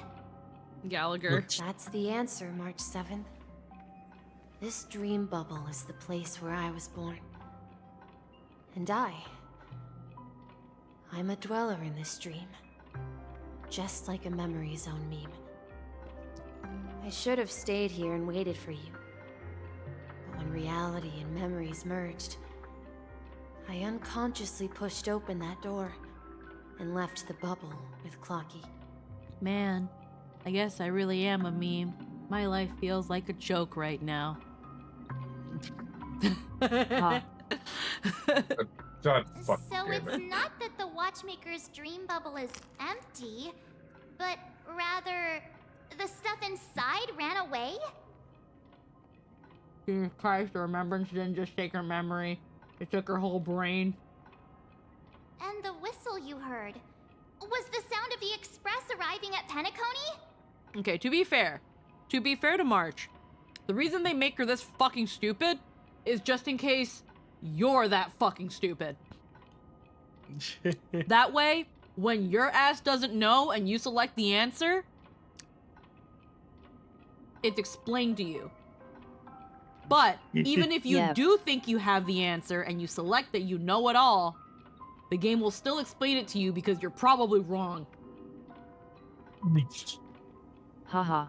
Gallagher. That's the answer, March 7th. This dream bubble is the place where I was born. And I'm a dweller in this dream. Just like a memory zone meme. I should have stayed here and waited for you. But when reality and memories merged, I unconsciously pushed open that door and left the bubble with Clocky. Man, I guess I really am a meme. My life feels like a joke right now. God fuck So damn it's it. not that the Watchmaker's dream bubble is empty, but rather the stuff inside ran away? Jesus Christ, the remembrance didn't just take her memory. It took her whole brain. And the whistle you heard, was the sound of the express arriving at Penacony? Okay, to be fair to March, the reason they make her this fucking stupid is just in case you're that fucking stupid. That way, when your ass doesn't know and you select the answer, it's explained to you. But even if you do think you have the answer and you select that you know it all, the game will still explain it to you because you're probably wrong. Haha.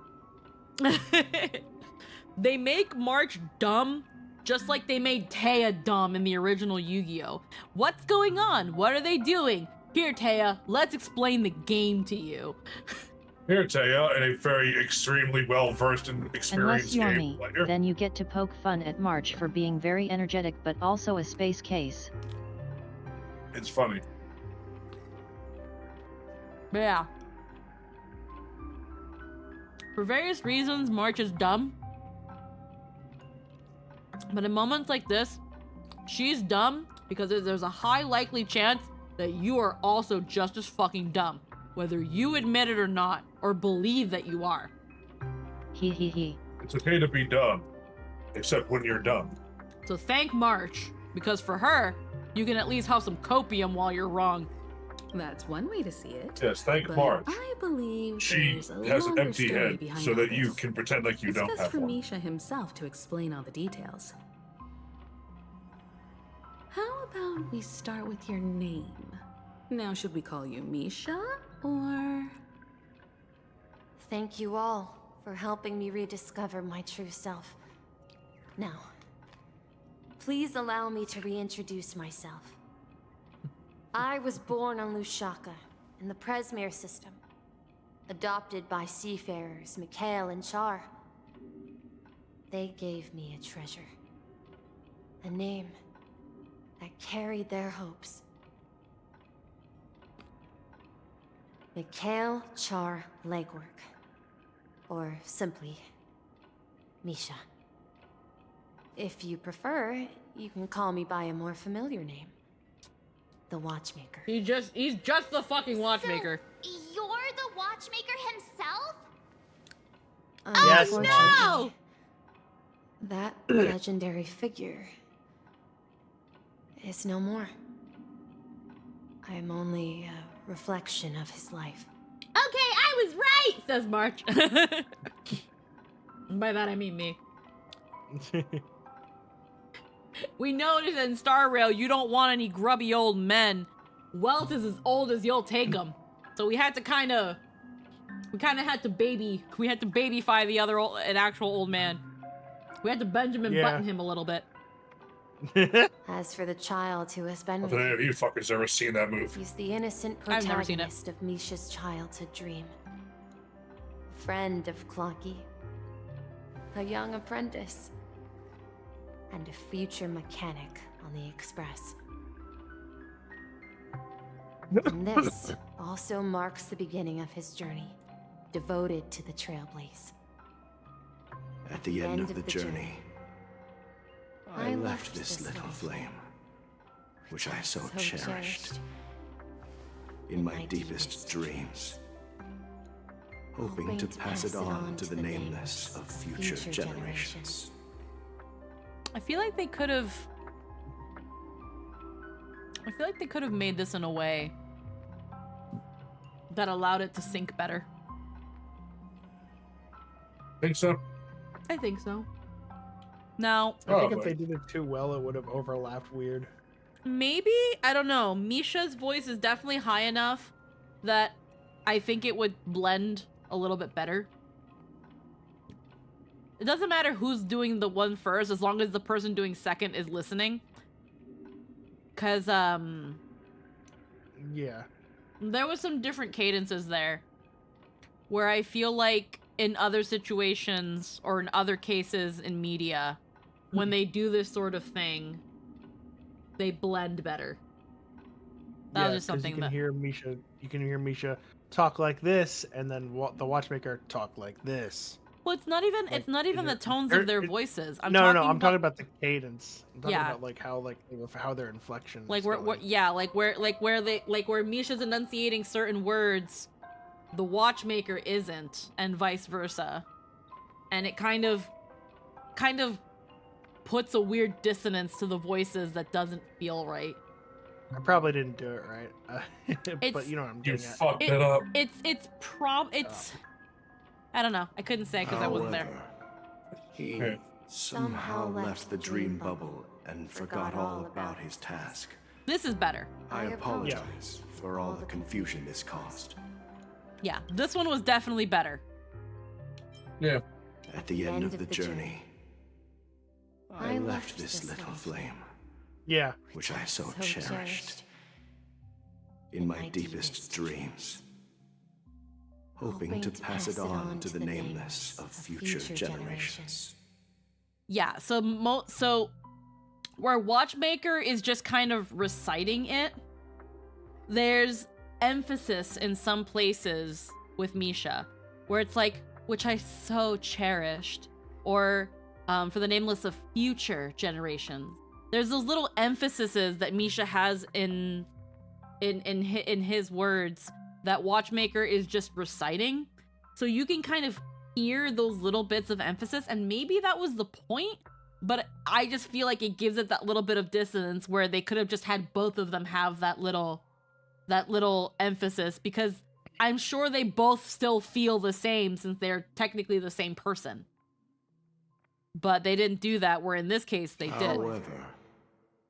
They make March dumb just like they made Taya dumb in the original Yu-Gi-Oh! What's going on? What are they doing? Here, Taya, let's explain the game to you. Here, Taya, and a very extremely well-versed and experienced Unless you're game me, player. then you get to poke fun at March for being very energetic but also a space case. It's funny. Yeah. For various reasons, March is dumb. But in moments like this, she's dumb because there's a high likely chance that you are also just as fucking dumb, whether you admit it or not, or believe that you are. He. It's okay to be dumb, except when you're dumb. So thank March, because for her, you can at least have some copium while you're wrong. That's one way to see it. Yes, thank but March. I believe She there's a has an longer empty story head behind so all that you this. can pretend like you It's don't best have for one. Misha himself to explain all the details. How about we start with your name? Now, should we call you Misha, or...? Thank you all for helping me rediscover my true self. Now, please allow me to reintroduce myself. I was born on Lushaka, in the Presmere system, adopted by seafarers Mikhail and Char. They gave me a treasure, a name that carried their hopes. Mikhail Char Legwork, or simply Misha. If you prefer, you can call me by a more familiar name. The Watchmaker. He's just the fucking Watchmaker. So, you're the Watchmaker himself? Yes, no! That legendary figure is no more. I am only a reflection of his life. Okay, I was right, says March. By that I mean me. We noticed in Star Rail you don't want any grubby old men. Wealth is as old as you'll take them. So we had to kind of babyfy the other an actual old man. We had to Benjamin Button him a little bit. As for the child who has been I with don't know if you fuckers ever seen that movie. he's the innocent I've never seen it. protagonist of Misha's childhood dream. Friend of Clocky. A young apprentice. And a future mechanic on the Express. And this also marks the beginning of his journey, devoted to the Trailblaze. At the end of the journey, I left this little flame, which I so cherished, in my deepest dreams, hoping to pass it on to the nameless of future generations. I feel like they could have made this in a way that allowed it to sync better. Think so? I think so. Now, I think if they did it too well, it would have overlapped weird. Maybe? I don't know. Misha's voice is definitely high enough that I think it would blend a little bit better. It doesn't matter who's doing the one first, as long as the person doing second is listening. Cause, yeah. There was some different cadences there. Where I feel like in other situations, or in other cases in media, when they do this sort of thing, they blend better. That was just something you can hear Misha talk like this, and then the Watchmaker talk like this. Well, it's not even the tones of their voices. I'm talking about the cadence. I'm talking about how their inflection. Like where Misha's enunciating certain words, the Watchmaker isn't, and vice versa. And it kind of puts a weird dissonance to the voices that doesn't feel right. I probably didn't do it right, but you know what I'm getting at. Fucked it up. It's I don't know. I couldn't say because I wasn't there. He somehow left the dream bubble and forgot all about his task. This is better. I apologize for all the confusion this caused. Yeah, this one was definitely better. Yeah. At the end of the journey, I left this little flame. Yeah. Which I so cherished. In my deepest dreams. Hoping to pass it on to the nameless of future generations. Yeah, so where Watchmaker is just kind of reciting it, there's emphasis in some places with Misha, where it's like, which I so cherished, or for the nameless of future generations. There's those little emphases that Misha has in his words that Watchmaker is just reciting. So you can kind of hear those little bits of emphasis, and maybe that was the point, but I just feel like it gives it that little bit of dissonance where they could have just had both of them have that little emphasis, because I'm sure they both still feel the same since they're technically the same person. But they didn't do that, where in this case they did. However,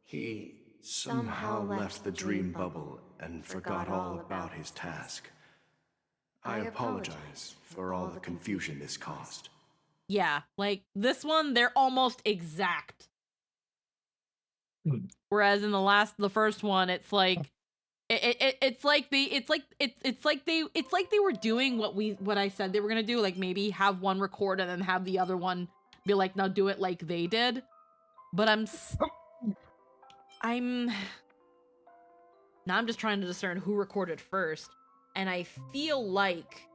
he somehow left the dream bubble and forgot all about his task. I apologize for all the confusion this caused. Yeah, like this one, they're almost exact. Whereas in the first one, it's like it's like they were doing what I said they were gonna do, like maybe have one record and then have the other one be like, now do it like they did. But I'm just trying to discern who recorded first, and I feel like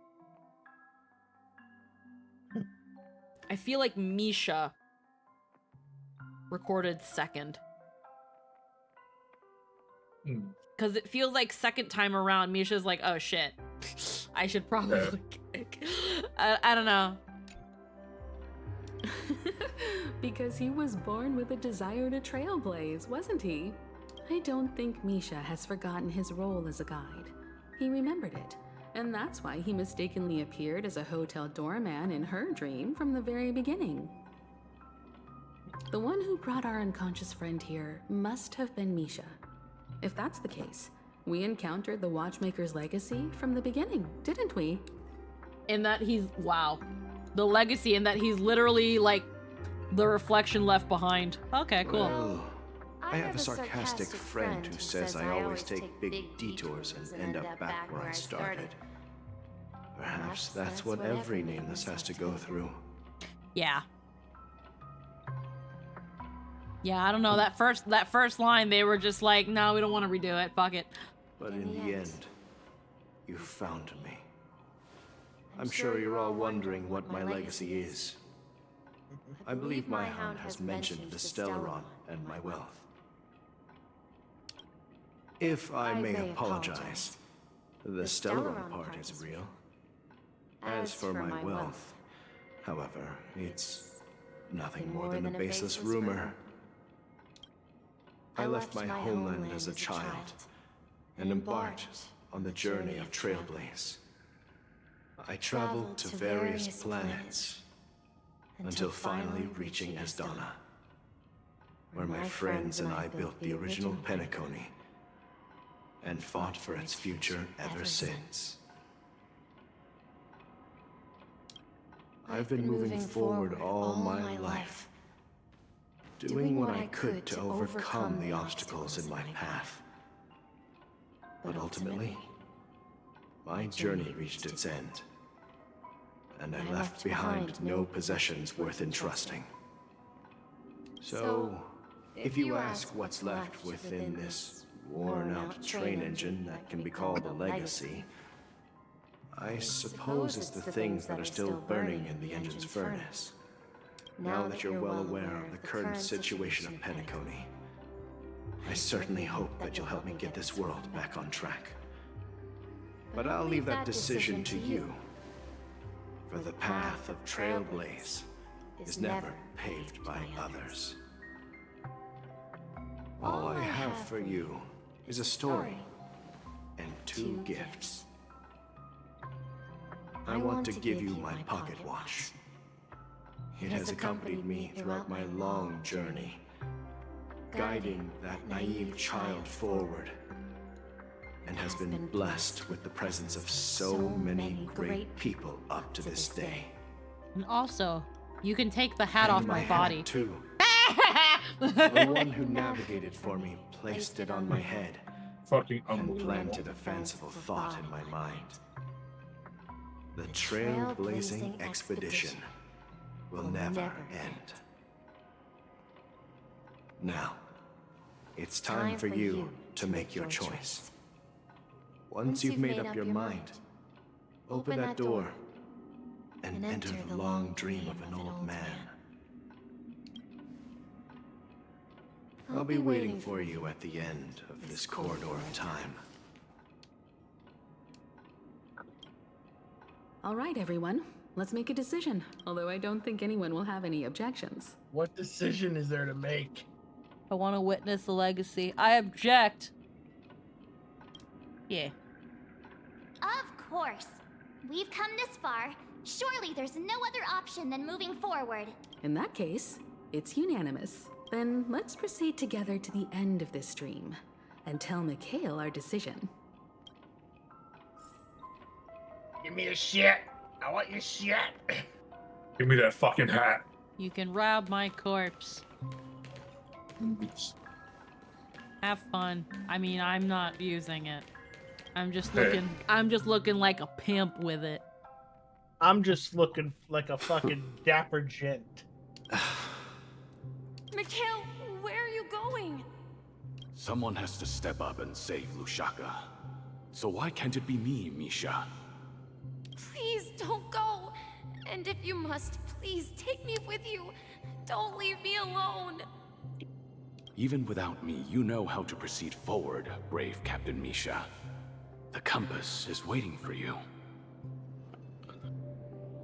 Misha recorded second. Because it feels like second time around, Misha's like, oh shit, I should probably I don't know. Because he was born with a desire to trailblaze, wasn't he? I don't think Misha has forgotten his role as a guide. He remembered it, and that's why he mistakenly appeared as a hotel doorman in her dream from the very beginning. The one who brought our unconscious friend here must have been Misha. If that's the case, we encountered the Watchmaker's legacy from the beginning, didn't we? In that the legacy in that he's literally like the reflection left behind. Okay, cool. Well, I have a sarcastic friend who says I always take big detours and end up back where I started. Perhaps that's what every nameless has to go through. Yeah. Yeah, I don't know. That first line, they were just like, no, we don't want to redo it. Fuck it. But in the end, you found me. I'm sure you're all wondering what my legacy is. I believe my hound has mentioned the Stellaron and my wealth. If I may apologize, the Stellaron part is real. As for my wealth, however, it's nothing more than a baseless rumor. I left my homeland as a child and embarked on the journey of Trailblaze. I traveled to various planets until finally reaching Asdana, where my friends and I built the original Penacony and fought for its future ever since. I've been moving forward all my life, doing what I could to overcome the obstacles in my path. But ultimately, my journey reached its end, and I left behind no possessions worth entrusting. So, if you ask what's left within this worn-out train engine that can be called a legacy, I suppose it's the things that are still burning in the engine's furnace. Now that you're well aware of the current situation of Penacony, I certainly hope that you'll help me get this world back on track. But I'll leave that decision to you, for the path of Trailblaze is never paved by others. All I have for you is a story and 2 gifts. I want to give you my pocket watch. It has accompanied me throughout my long journey, guiding that naive child forward, and has been blessed with the presence of so many great people up to this day. And also, you can take the hat off my body. Too. The one who navigated for me placed it on my head and planted a fanciful thought in my mind. The trailblazing expedition will never end. Now, it's time for you to make your choice. Once you've made up your mind, open that door and enter the long dream of an old man. I'll be waiting for you at the end of this corridor of time. All right, everyone. Let's make a decision, although I don't think anyone will have any objections. What decision is there to make? I want to witness the legacy. I object. Yeah. Of course. We've come this far. Surely there's no other option than moving forward. In that case, it's unanimous. Then let's proceed together to the end of this dream and tell Mikhail our decision. Give me the shit. I want your shit. Give me that fucking hat. You can rob my corpse. Have fun. I mean, I'm not using it. I'm just looking like a pimp with it. I'm just looking like a fucking dapper gent. Mikhail, where are you going? Someone has to step up and save Lushaka. So why can't it be me, Misha? Please don't go. And if you must, please take me with you. Don't leave me alone. Even without me, you know how to proceed forward, brave Captain Misha. The compass is waiting for you.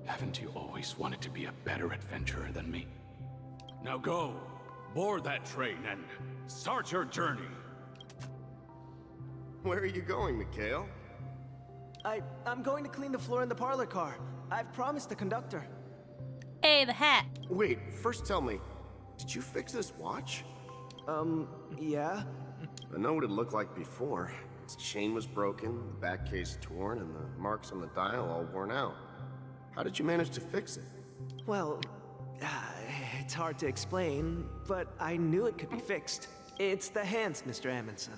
Haven't you always wanted to be a better adventurer than me? Now go, board that train and start your journey. Where are you going, Mikhail? I'm going to clean the floor in the parlor car. I've promised the conductor. Hey, the hat. Wait, first tell me, did you fix this watch? Yeah. I know what it looked like before. Its chain was broken, the back case torn, and the marks on the dial all worn out. How did you manage to fix it? Well, it's hard to explain, but I knew it could be fixed. It's the hands, Mr. Amundsen.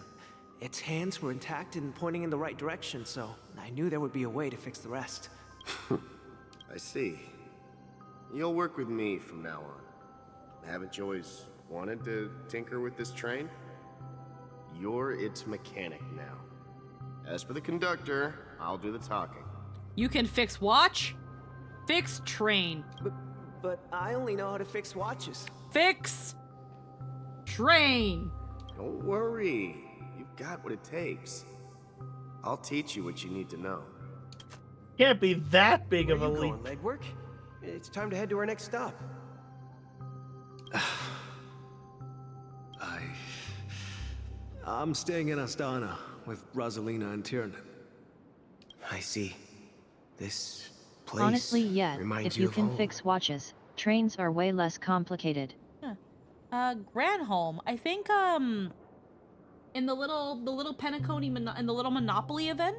Its hands were intact and pointing in the right direction, so I knew there would be a way to fix the rest. I see. You'll work with me from now on. Haven't you always wanted to tinker with this train? You're its mechanic now. As for the conductor, I'll do the talking. You can fix watch? Fix train. But I only know how to fix watches. Fix train. Don't worry. You've got what it takes. I'll teach you what you need to know. Can't be that big of a leap. Legwork? It's time to head to our next stop. I'm staying in Astana with Rosalina and Tiernan. I see. This place Honestly, yeah, reminds if you of can home. fix watches, trains are way less complicated. Granholm. I think, in the little Penacony, in the little Monopoly event,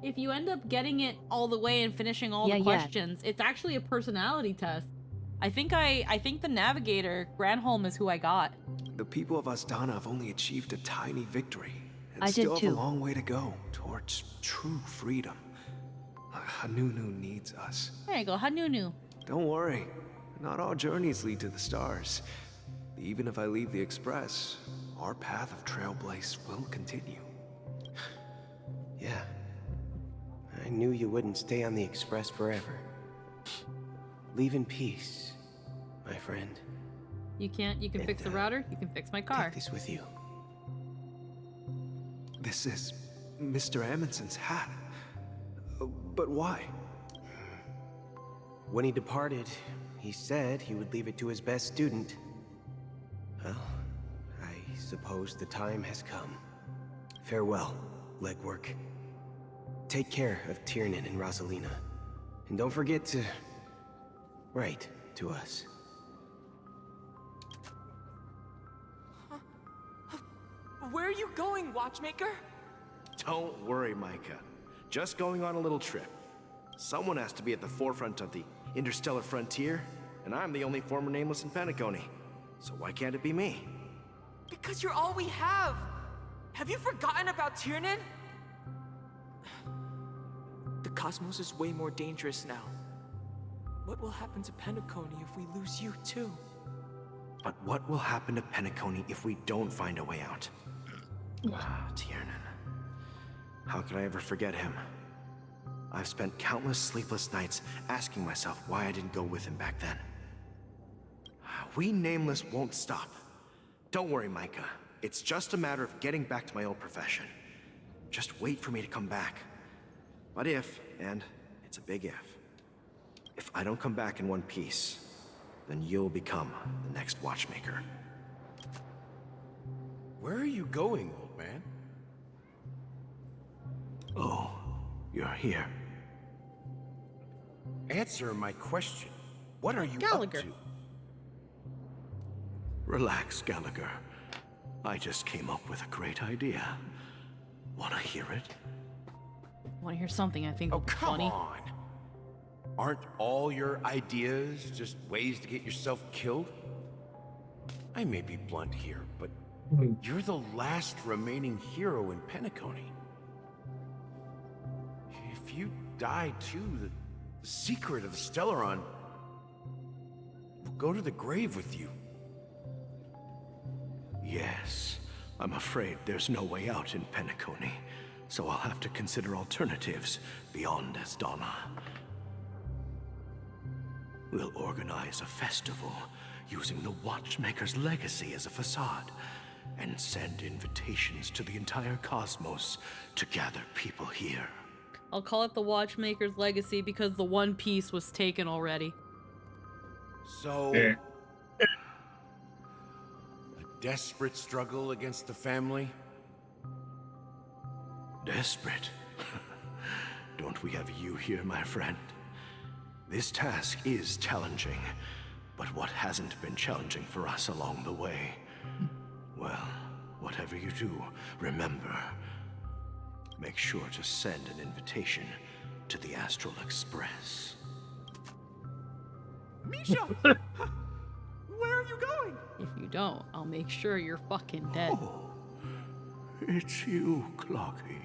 if you end up getting it all the way and finishing all the questions, it's actually a personality test. I think the navigator, Granholm, is who I got. The people of Astana have only achieved a tiny victory. And I still did have too. a long way to go towards true freedom. Hanunu needs us. There you go, Hanunu. Don't worry. Not all journeys lead to the stars. Even if I leave the Express, our path of Trailblaze will continue. Yeah. I knew you wouldn't stay on the Express forever. Leave in peace, my friend. You can fix the router, you can fix my car. Take this with you. This is Mr. Amundsen's hat. But why? When he departed, he said he would leave it to his best student. Well, I suppose the time has come. Farewell, legwork. Take care of Tiernan and Rosalina. And don't forget to write to us. Where are you going, Watchmaker? Don't worry, Micah. Just going on a little trip. Someone has to be at the forefront of the interstellar frontier, and I'm the only former Nameless in Penacony. So why can't it be me? Because you're all we have! Have you forgotten about Tiernan? The cosmos is way more dangerous now. What will happen to Penacony if we lose you too? But what will happen to Penacony if we don't find a way out? Tiernan. How could I ever forget him? I've spent countless sleepless nights asking myself why I didn't go with him back then. We Nameless won't stop. Don't worry, Micah. It's just a matter of getting back to my old profession. Just wait for me to come back. But if, and it's a big if I don't come back in one piece, then you'll become the next Watchmaker. Where are you going, old man? Oh, you're here. Answer my question. What are you Gallagher. up to? Relax, Gallagher. I just came up with a great idea. Wanna hear it? Want to hear something I think would be Come funny? on. Aren't all your ideas just ways to get yourself killed? I may be blunt here, but you're the last remaining hero in Penacony. If you die too, the secret of the Stellaron will go to the grave with you. Yes, I'm afraid there's no way out in Penacony, so I'll have to consider alternatives beyond Asdana. We'll organize a festival using the Watchmaker's legacy as a facade, and send invitations to the entire cosmos to gather people here. I'll call it the Watchmaker's Legacy because the One Piece was taken already. So, a desperate struggle against the family? Desperate? Don't we have you here, my friend? This task is challenging, but what hasn't been challenging for us along the way? Well, whatever you do, remember, make sure to send an invitation to the Astral Express. Misha! Where are you going? If you don't, I'll make sure you're fucking dead. Oh, it's you, Clocky.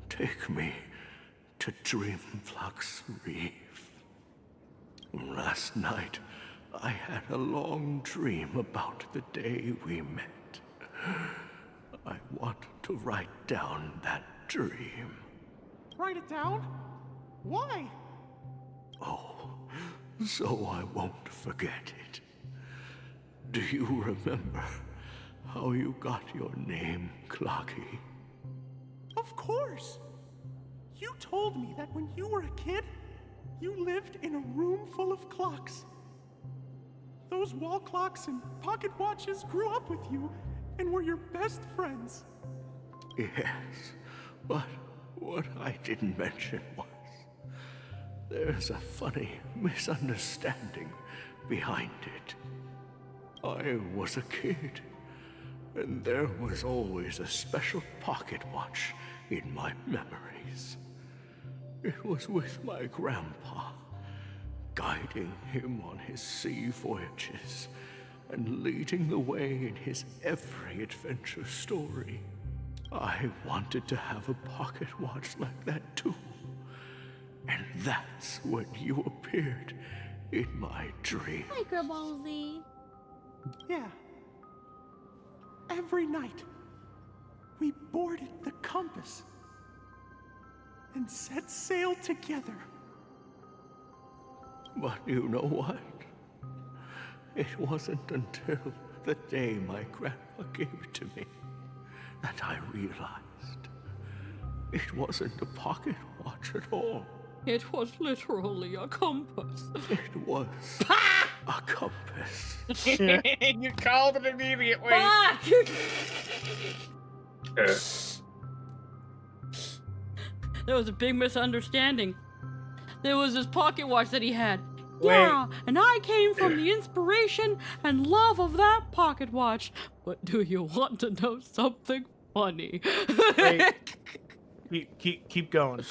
Take me to Dreamflux Reef. Last night, I had a long dream about the day we met. I want to write down that dream. Write it down? Why? Oh, so I won't forget it. Do you remember how you got your name, Clocky? Of course! You told me that when you were a kid, you lived in a room full of clocks. Those wall clocks and pocket watches grew up with you and were your best friends. Yes, but what I didn't mention was there's a funny misunderstanding behind it. I was a kid, and there was always a special pocket watch in my memories. It was with my grandpa, guiding him on his sea voyages and leading the way in his every adventure story. I wanted to have a pocket watch like that too. And that's when you appeared in my dream. Micro Ballsy. Yeah. Every night, we boarded the compass and set sail together. But you know what? It wasn't until the day my grandpa gave it to me that I realized it wasn't a pocket watch at all. It was literally a compass. It was a compass. You called it immediately. Fuck! Okay. There was a big misunderstanding. There was this pocket watch that he had. Yeah, and I came from the inspiration and love of that pocket watch. But do you want to know something funny? Keep going.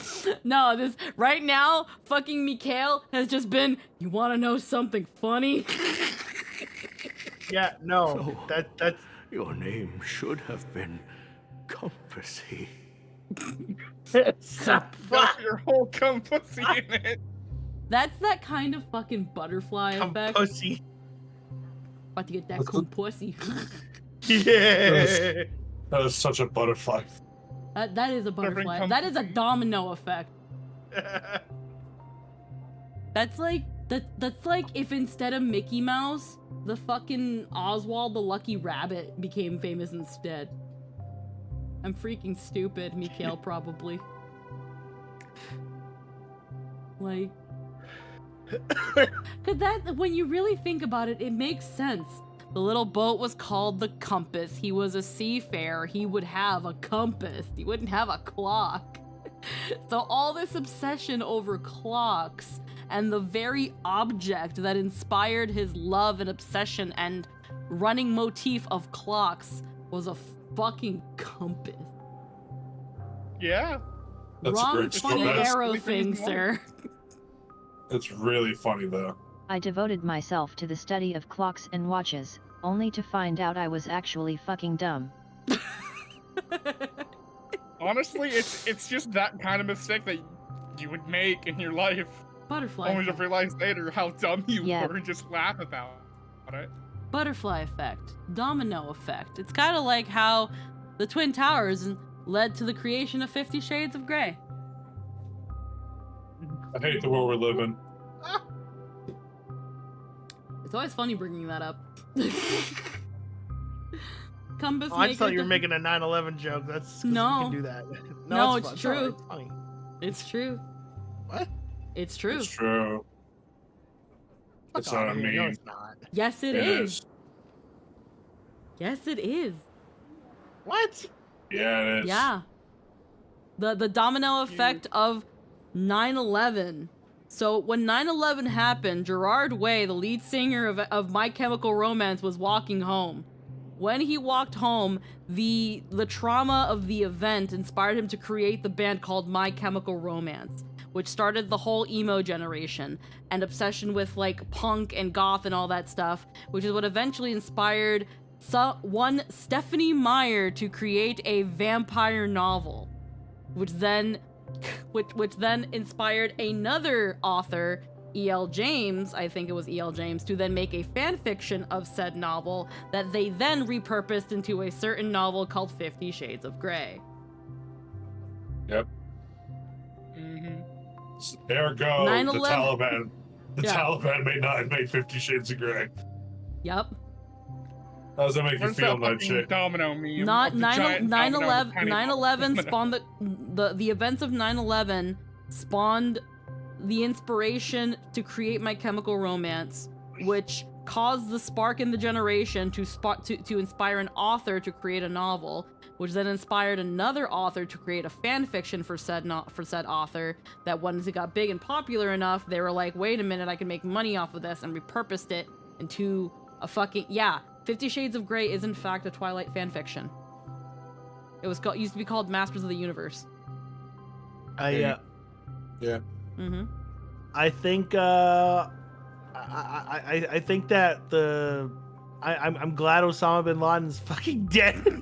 No, this right now, fucking Mikhail has just been. You want to know something funny? Yeah, no, that's your name should have been Compassy. Got your whole compassy in it. That's that kind of fucking butterfly effect. Pussy. About to get that cool pussy. Yeah. That is such a butterfly. That is a butterfly. That is a domino effect. That's like if instead of Mickey Mouse, the fucking Oswald the Lucky Rabbit became famous instead. I'm freaking stupid, Mikhail, probably. Like, cause that, when you really think about it, it makes sense. The little boat was called the Compass. He was a seafarer. He would have a compass. He wouldn't have a clock. So all this obsession over clocks and the very object that inspired his love and obsession and running motif of clocks was a fucking compass. Yeah. That's Wrong a great funny story. arrow thing, sir. It's really funny though. I devoted myself to the study of clocks and watches, only to find out I was actually fucking dumb. Honestly, it's just that kind of mistake that you would make in your life. Butterfly Only to effect. realize later how dumb you were and just laugh about it. Butterfly effect. Domino effect. It's kind of like how the Twin Towers led to the creation of 50 Shades of Grey. I hate the world we're living. It's always funny bringing that up. Compass I just thought you were making a 9/11 joke. That's no. You can do that. No, it's it's fun. true. It's funny. It's true. What? It's true. It's true. It's not a meme. No, it's not. Yes, it is. Yes, it is. What? Yeah, it is. Yeah. The domino effect of 9/11. So when 9/11 happened, Gerard Way, the lead singer of My Chemical Romance, was walking home. When he walked home, the trauma of the event inspired him to create the band called My Chemical Romance, which started the whole emo generation and obsession with like punk and goth and all that stuff, which is what eventually inspired one Stephanie Meyer to create a vampire novel, which then inspired another author, E.L. James, I think it was E.L. James, to then make a fan fiction of said novel that they then repurposed into a certain novel called 50 Shades of Grey. Yep. Ergo, 9/11. the Taliban. The Yeah. Taliban made 50 Shades of Grey. Yep. How does that make you Where's feel, that Nightshade? fucking domino meme? Not of the giant domino with 9/11. tiny 9/11 domino? spawned the events of 9/11 spawned the inspiration to create My Chemical Romance, which caused the spark in the generation to inspire an author to create a novel, which then inspired another author to create a fan fiction for said author. That once it got big and popular enough, they were like, "Wait a minute, I can make money off of this," and repurposed it into a fucking 50 Shades of Grey is in fact a Twilight fan fiction. It was used to be called Masters of the Universe. Yeah. Mm-hmm. I think I think that I'm glad Osama bin Laden's fucking dead.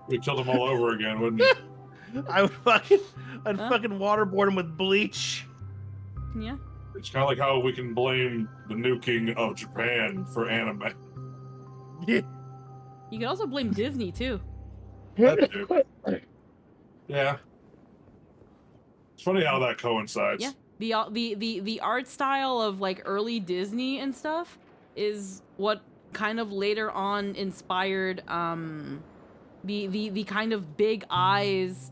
We killed him all over again, wouldn't we? I'd fucking waterboard him with bleach. Yeah. It's kind of like how we can blame the nuking of Japan for anime. Yeah. You could also blame Disney too. That too. Yeah. It's funny how that coincides. Yeah. The art style of like early Disney and stuff is what kind of later on inspired the kind of big eyes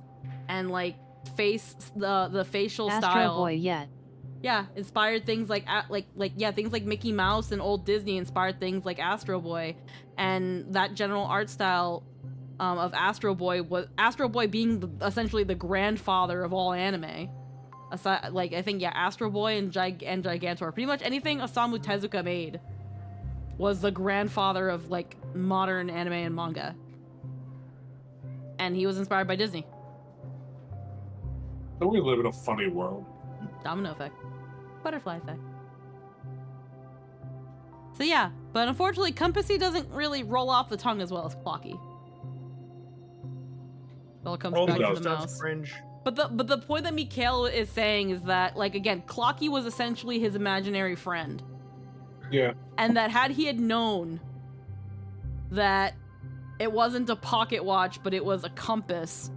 and like the facial Astro style. Boy, yeah. Yeah, inspired things like things like Mickey Mouse and old Disney inspired things like Astro Boy, and that general art style of Astro Boy, was Astro Boy being essentially the grandfather of all anime. Aside, like, I think, yeah, Astro Boy and Gigantor, pretty much anything Osamu Tezuka made was the grandfather of, like, modern anime and manga. And he was inspired by Disney. Don't we live in a funny world? Domino effect. Butterfly effect. So yeah, but unfortunately, Compassy doesn't really roll off the tongue as well as Clocky. It all comes back to the mouse. Cringe. But the point that Mikhail is saying is that, like, again, Clocky was essentially his imaginary friend. Yeah. And that had he had known that it wasn't a pocket watch, but it was a compass,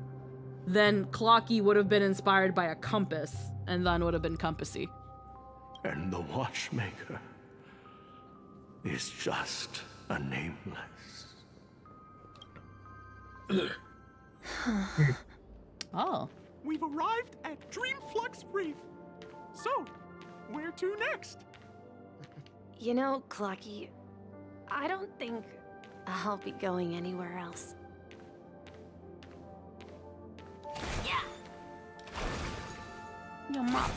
then Clocky would have been inspired by a compass, and then would have been Compassy. And the watchmaker is just a nameless. Oh. We've arrived at Dreamflux Reef. So, where to next? You know, Clocky, I don't think I'll be going anywhere else. Your mom.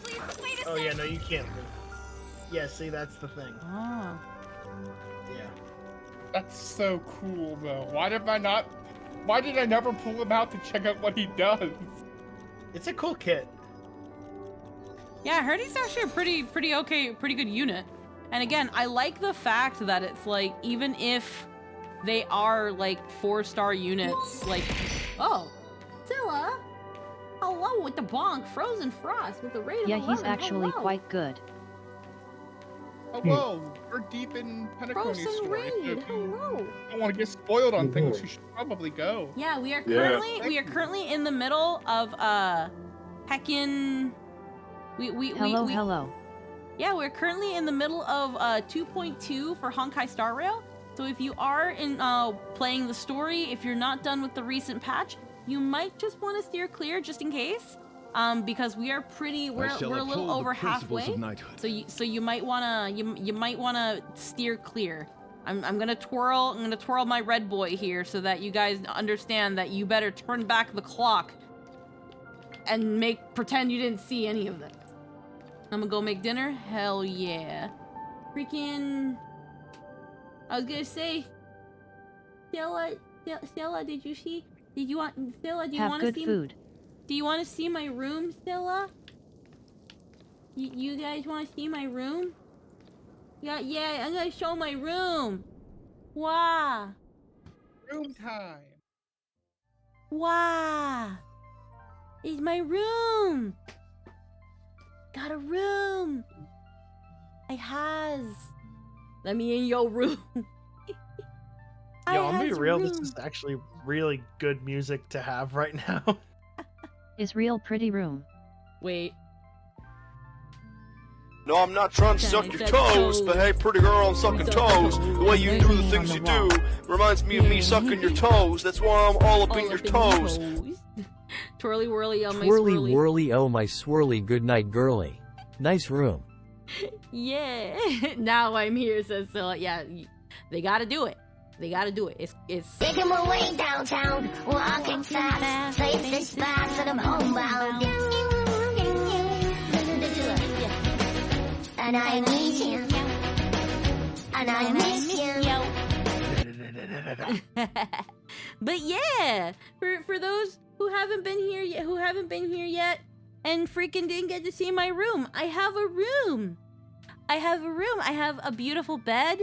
Please, wait a Oh yeah, no, you can't move. Yeah, see, that's the thing. Oh. Yeah. That's so cool, though. Why did I never pull him out to check out what he does? It's a cool kit. Yeah, I heard he's actually a pretty good unit. And again, I like the fact that it's like, even if they are like 4-star units, like, oh, Zilla, hello with the bonk, Frozen Frost with the rate of 11. Yeah, he's actually hello. quite good. Hello, we're deep in Penacony's Frozen story. So Raid, if you hello. don't want to get spoiled on things, you should probably go. Yeah, we are currently in the middle of heckin' Hello. Yeah, we're currently in the middle of 2.2 for Honkai Star Rail. So if you are in playing the story, if you're not done with the recent patch, you might just want to steer clear just in case. Because we're a little over halfway. So you might wanna you might wanna steer clear. I'm gonna twirl my red boy here so that you guys understand that you better turn back the clock and pretend you didn't see any of this. I'm gonna go make dinner. Hell yeah. Freaking. I was gonna say, Stella, did you see? Did you want Stella? Do you want to see? Food. Do you want to see my room, Stella? You guys want to see my room? Yeah, I'm gonna show my room. Wow. Room time. Wow. It's my room. Got a room. I has. Let me in your room. Yo, I'm being real. This is actually really good music to have right now. Is real pretty room. Wait. No, I'm not trying to suck your toes, but hey, pretty girl, I'm sucking toes. The way you do the things you do reminds me of me sucking your toes. That's why I'm all up in your toes. Twirly whirly, oh my Twirly swirly. whirly, oh my swirly, good night, girly. Nice room. Yeah. Now I'm here, says Scylla. Yeah, they gotta do it. They gotta do it. It's Making my way downtown, walking fast, safe this fast, and I'm homebound. And I miss you. And I miss you. But yeah, for those who haven't been here yet, and freaking didn't get to see my room, I have a room. I have a beautiful bed,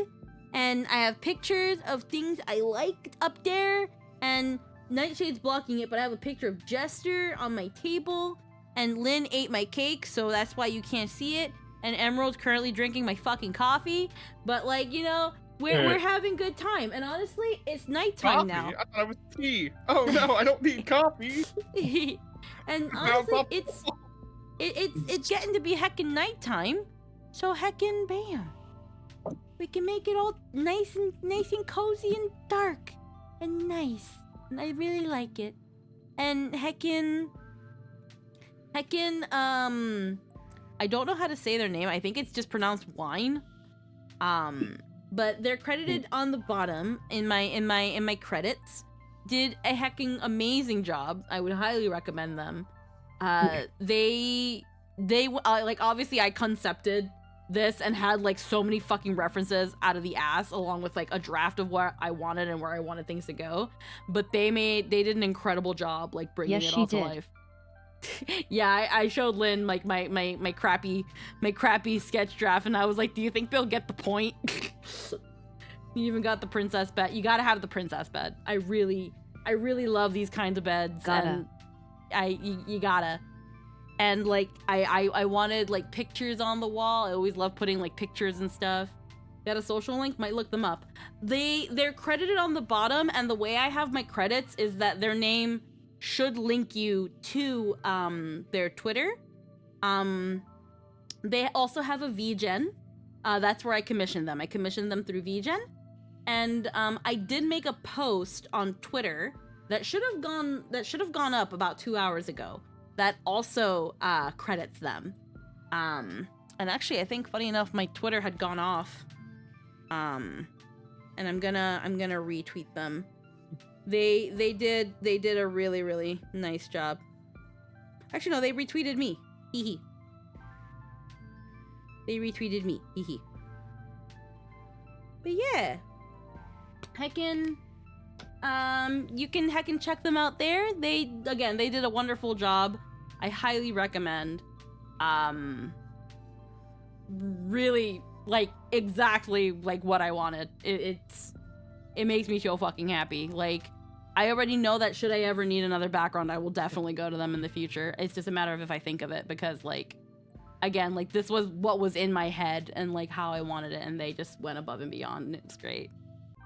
and I have pictures of things I liked up there, and Nightshade's blocking it, but I have a picture of Jester on my table, and Lynn ate my cake, so that's why you can't see it, and Emerald's currently drinking my fucking coffee, but like, you know, we're having good time, and honestly, it's nighttime now. I thought it was tea. Oh no, I don't need coffee. And honestly, it's getting to be heckin' nighttime, so heckin' bam. We can make it all nice and cozy and dark and nice. And I really like it. And heckin', I don't know how to say their name. I think it's just pronounced wine. but they're credited on the bottom in my credits. Did a hecking amazing job. I would highly recommend them. They like, obviously I concepted this and had like so many fucking references out of the ass, along with like a draft of what I wanted and where I wanted things to go, but they did an incredible job like bringing it all to life. Yeah, I showed Lynn like my crappy sketch draft, and I was like, do you think they'll get the point? You even got the princess bed. You gotta have the princess bed. I really love these kinds of beds. And you gotta. And like I wanted like pictures on the wall. I always love putting like pictures and stuff. Got a social link? Might look them up. They're credited on the bottom, and the way I have my credits is that their name should link you to their Twitter. They also have a VGen. That's where I commissioned them. I commissioned them through VGen. And I did make a post on Twitter that should have gone up about 2 hours ago that also credits them. And actually, I think, funny enough, my Twitter had gone off. And I'm gonna retweet them. They did a really, really nice job. Actually, no, they retweeted me. Hee. They retweeted me. Hee. But yeah. Heckin', you can heckin' check them out there. They did a wonderful job. I highly recommend. Really, like, exactly like what I wanted. It makes me feel fucking happy. Like, I already know that should I ever need another background, I will definitely go to them in the future. It's just a matter of if I think of it, because, like, again, like, this was what was in my head and, like, how I wanted it, and they just went above and beyond, and it's great.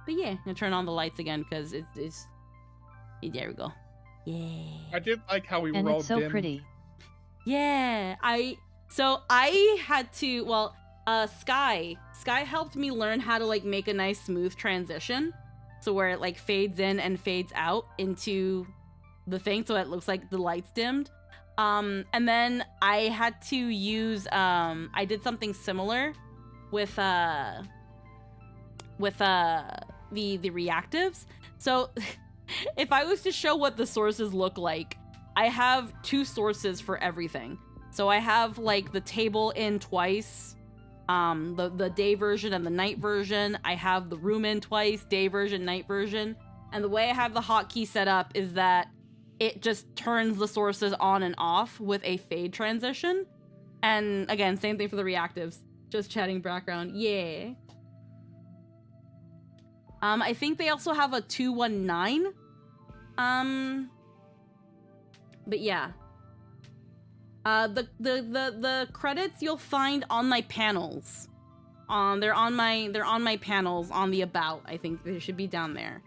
But yeah, I'm gonna turn on the lights again, because there we go. Yeah. I did like how we and were all it's so dim. pretty. Yeah, I had to, well, Sky helped me learn how to, like, make a nice smooth transition, so where it, like, fades in and fades out into the thing, so it looks like the lights dimmed. And then I had to use, I did something similar with the reactives. So if I was to show what the sources look like, I have 2 sources for everything. So I have, like, the table in twice, the day version and the night version. I have the room in twice, day version, night version. And the way I have the hotkey set up is that it just turns the sources on and off with a fade transition. And again, same thing for the reactives. Just chatting background. Yeah. I think they also have a 219. But yeah. The credits you'll find on my panels. They're on my panels on the about. I think they should be down there.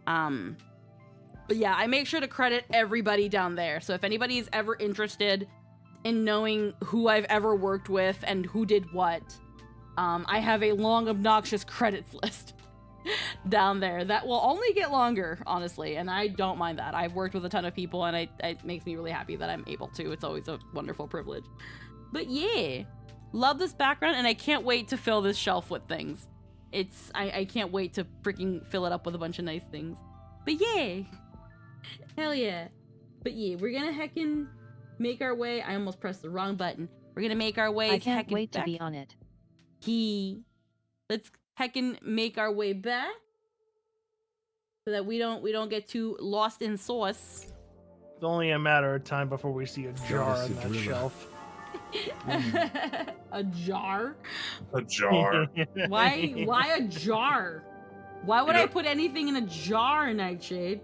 But yeah, I make sure to credit everybody down there. So if anybody is ever interested in knowing who I've ever worked with and who did what, I have a long, obnoxious credits list down there that will only get longer, honestly, and I don't mind that. I've worked with a ton of people, and it makes me really happy that I'm able to. It's always a wonderful privilege. But yeah, love this background, and I can't wait to fill this shelf with things. I can't wait to freaking fill it up with a bunch of nice things. But yeah, hell yeah. But yeah, we're gonna heckin' make our way. I almost pressed the wrong button. We're gonna make our way. I can't wait to be on it. Let's heckin' make our way back so that we don't get too lost in sauce. It's only a matter of time before we see a jar on that shelf. A jar? A jar. Why a jar? Why would I put anything in a jar, Nightshade?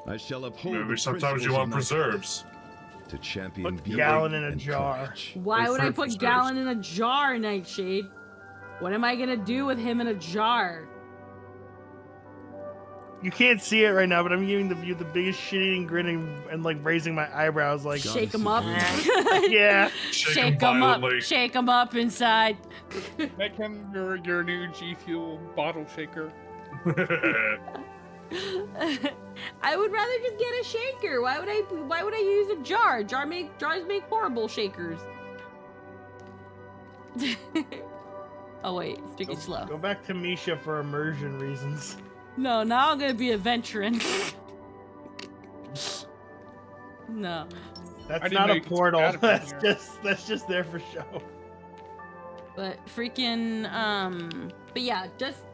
I shall uphold. Maybe sometimes you want preserves. To champion put gallon in a jar. Why would I put gallon in a jar, Nightshade? What am I gonna do with him in a jar? You can't see it right now, but I'm giving the view the biggest shit-eating grin and like raising my eyebrows, like shake him up. Yeah, shake him up. Shake him up inside. Make him your new G Fuel bottle shaker. I would rather just get a shaker. Why would I use a jar? Jars make horrible shakers. Oh wait, it's too slow. Go back to Misha for immersion reasons. No, now I'm gonna be adventuring. No. That's not a portal. That's just there for show. But freaking but yeah, just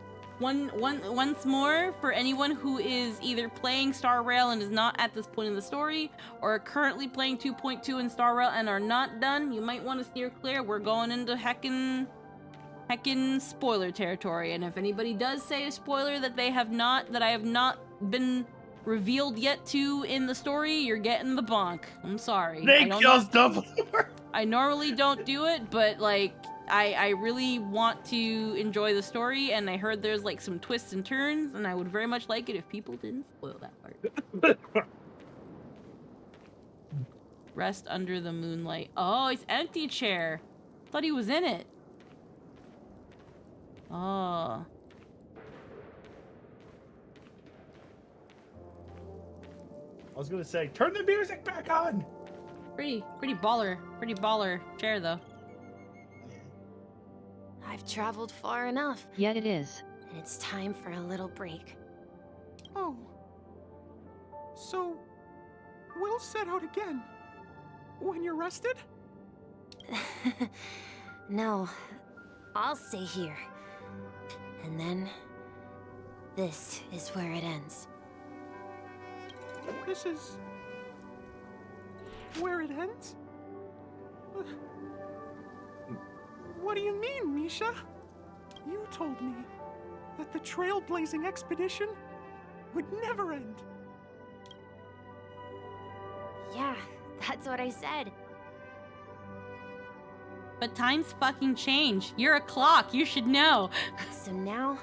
once more for anyone who is either playing Star Rail and is not at this point in the story, or currently playing 2.2 in Star Rail and are not done, you might want to steer clear. We're going into heckin' spoiler territory, and if anybody does say a spoiler that I have not been revealed yet to in the story, you're getting the bonk. I'm sorry. I normally don't do it, but like I really want to enjoy the story, and I heard there's like some twists and turns, and I would very much like it if people didn't spoil that part. Rest under the moonlight. Oh, it's empty chair. Thought he was in it. Oh. I was gonna say, turn the music back on. Pretty baller chair though. I've traveled far enough. Yeah, it is. And it's time for a little break. Oh. So, we'll set out again. When you're rested? No. I'll stay here. And then... this is where it ends. This is... where it ends? What do you mean, Misha? You told me that the trailblazing expedition would never end. Yeah, that's what I said. But times fucking change. You're a clock. You should know. So now,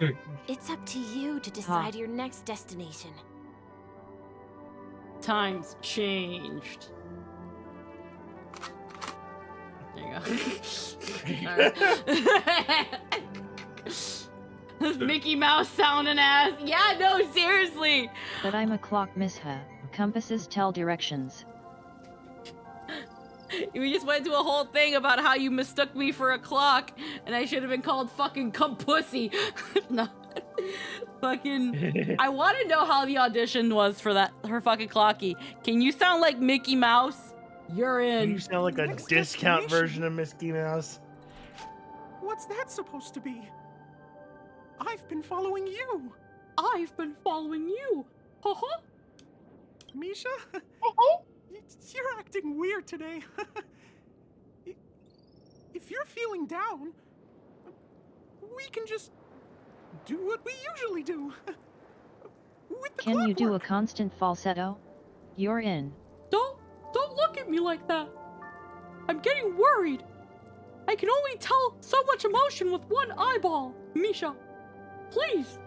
it's up to you to decide your next destination. Times changed. There you go. Mickey Mouse sounding ass. Yeah, no, seriously. But I'm a clock, Misha. Compasses tell directions. We just went to a whole thing about how you mistook me for a clock, and I should have been called fucking cum pussy. No. Fucking. I want to know how the audition was for that, her fucking clocky. Can you sound like Mickey Mouse? You're in. You sound like a discount version of Mickey Mouse. What's that supposed to be? I've been following you. I've been following you. Misha? You're acting weird today. If you're feeling down, we can just do what we usually do. Can you do a constant falsetto? You're in. Don't look at me like that. I'm getting worried. I can only tell so much emotion with one eyeball. Misha, please.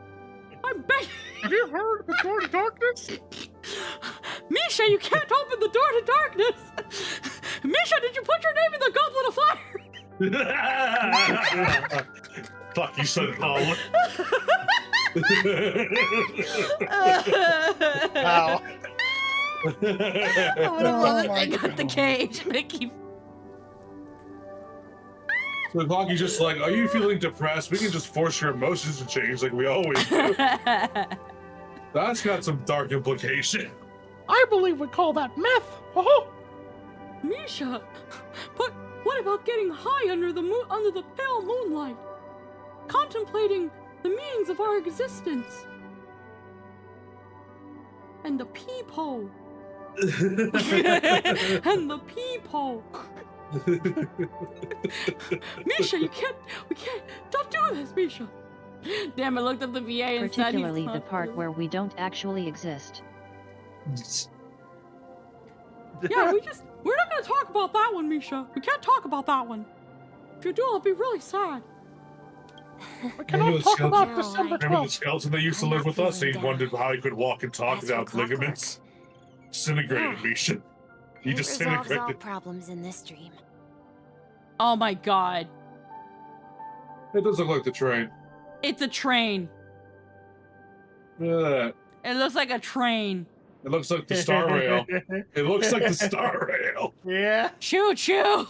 I'm begging. Have you heard the door to darkness? Misha, you can't open the door to darkness. Misha, did you put your name in the goblet of fire? Fuck you, son, Colin. Wow. I would have loved if they got the cage, Mickey. So Clocky's just like, are you feeling depressed? We can just force your emotions to change like we always do. That's got some dark implication. I believe we call that meth. Misha, but what about getting high under the pale moonlight, contemplating the meanings of our existence, and the peephole, and the peephole. Misha, we can't, don't do this, Misha. Damn, I looked at the VA and said particularly the part where we don't actually exist. Yeah, we're not gonna talk about that one, Misha. We can't talk about that one. If you do, I'll be really sad. We cannot talk about December 12th. Remember the skeleton that used to live with us? He wondered how he could walk and talk without ligaments. Disintegrated, Misha. He It resolves all disintegrated. problems in this dream. Oh my god. It does look like the train. It's a train. Look at that. It looks like a train. It looks like the Star Rail. It looks like the Star Rail. Yeah. Choo choo.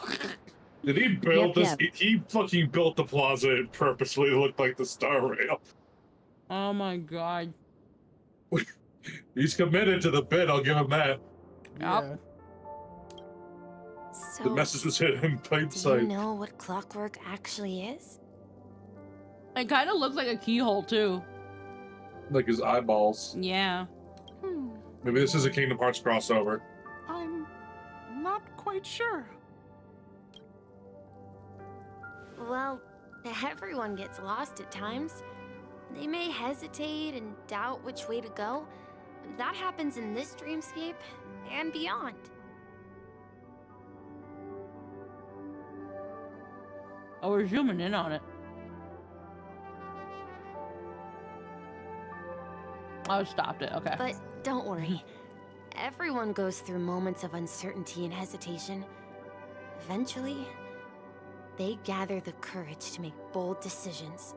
Did he build this? He fucking built the plaza purposely to look like the Star Rail. Oh my god. He's committed to the bit, I'll give him that. Yep. The message was hidden in plain Do sight. you know what clockwork actually is? It kind of looks like a keyhole too. Like his eyeballs. Yeah. Maybe this is a Kingdom Hearts crossover. I'm not quite sure. Well, everyone gets lost at times. They may hesitate and doubt which way to go. That happens in this dreamscape and beyond. Oh, we're zooming in on it. Oh, stopped it. Okay. But don't worry. Everyone goes through moments of uncertainty and hesitation. Eventually, they gather the courage to make bold decisions.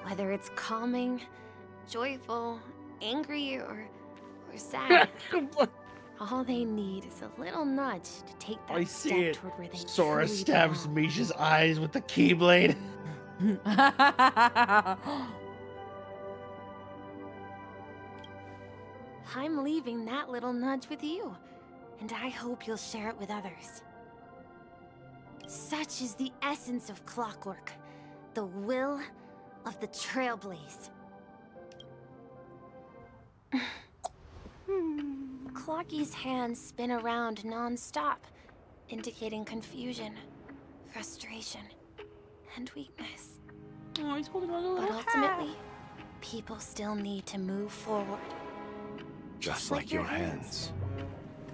Whether it's calming, joyful, angry, or sad, all they need is a little nudge to take that I see step it. toward where they Sora truly stabs belong. Misha's eyes with the keyblade. I'm leaving that little nudge with you, and I hope you'll share it with others. Such is the essence of clockwork, the will of the Trailblaze. Clocky's hands spin around non-stop, indicating confusion, frustration, and weakness. Oh, he's holding on to a But little ultimately, people still need to move forward. Just like your hands,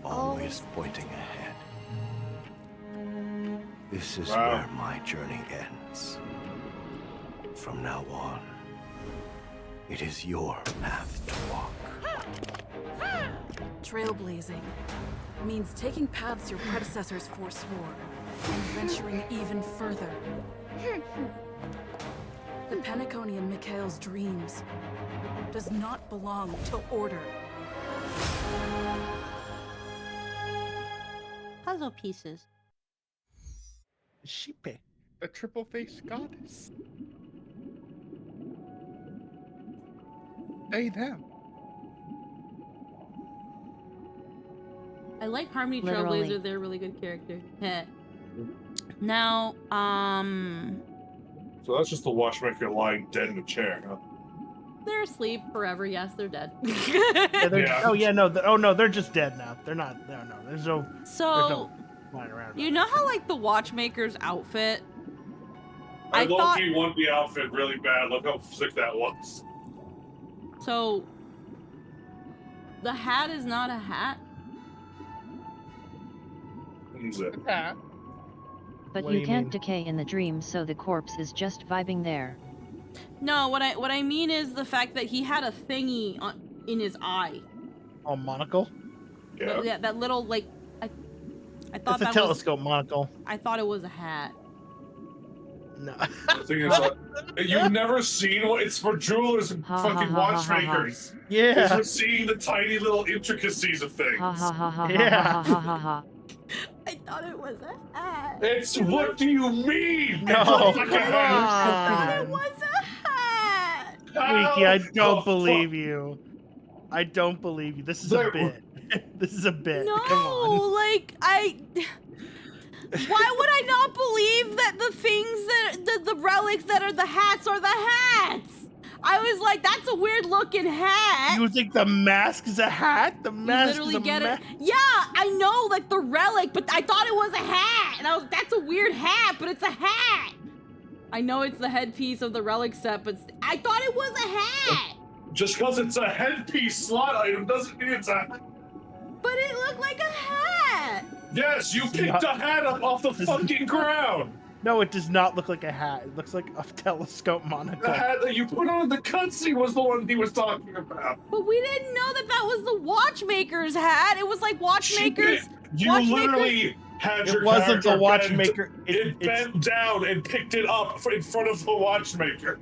always pointing ahead. This is where my journey ends. From now on, it is your path to walk. Trailblazing means taking paths your predecessors forswore and venturing even further. The Penacony in Mikhail's dreams does not belong to order. Puzzle pieces. Sheepy. The triple-faced goddess. Hey, them. I like Harmony Literally. Trailblazer. They're a really good character. Now, So that's just the watchmaker lying dead in a chair, huh? they're asleep forever. Yes, they're dead. Yeah, oh yeah, no. Oh no, they're just dead now. They're not. No, no. There's no. So, flying around. you know how like the watchmaker's outfit? I thought low-key want the outfit really bad. Look how sick that was. so. The hat is not a hat. But What do you you can't mean? decay in the dream, so the corpse is just vibing there. No, what I mean is the fact that he had a thingy in his eye. Oh, monocle. Yeah, that little like. I thought It's a that telescope monocle. I thought it was a hat. No. The thing is, you've never seen what it's for jewelers and fucking watchmakers. Yeah. It's for seeing the tiny little intricacies of things. Yeah. I thought it was a hat. It's what do you mean? No, It's like a come hat. I thought on. it was a hat. Wiki, I How don't the believe you. I don't believe you. This is a bit. This is a bit. No, Come on. like why would I not believe that the things that the relics that are the hats are the hats? I was like, that's a weird looking hat. You think the mask is a hat? The You mask literally is a get mask. it. Yeah, I know, like the relic, but I thought it was a hat, and I was, that's a weird hat, but it's a hat. I know it's the headpiece of the relic set, but I thought it was a hat. Just because it's a headpiece slot item doesn't mean it's a hat. But it looked like a hat. Yes, you picked a hat up off the fucking ground. No, it does not look like a hat. It looks like a telescope monocle. The hat that you put on in the cutscene was the one he was talking about. But we didn't know that that was the watchmaker's hat. It was like watchmakers. You literally had It your wasn't the character watchmaker. It bent down and picked it up in front of the watchmaker.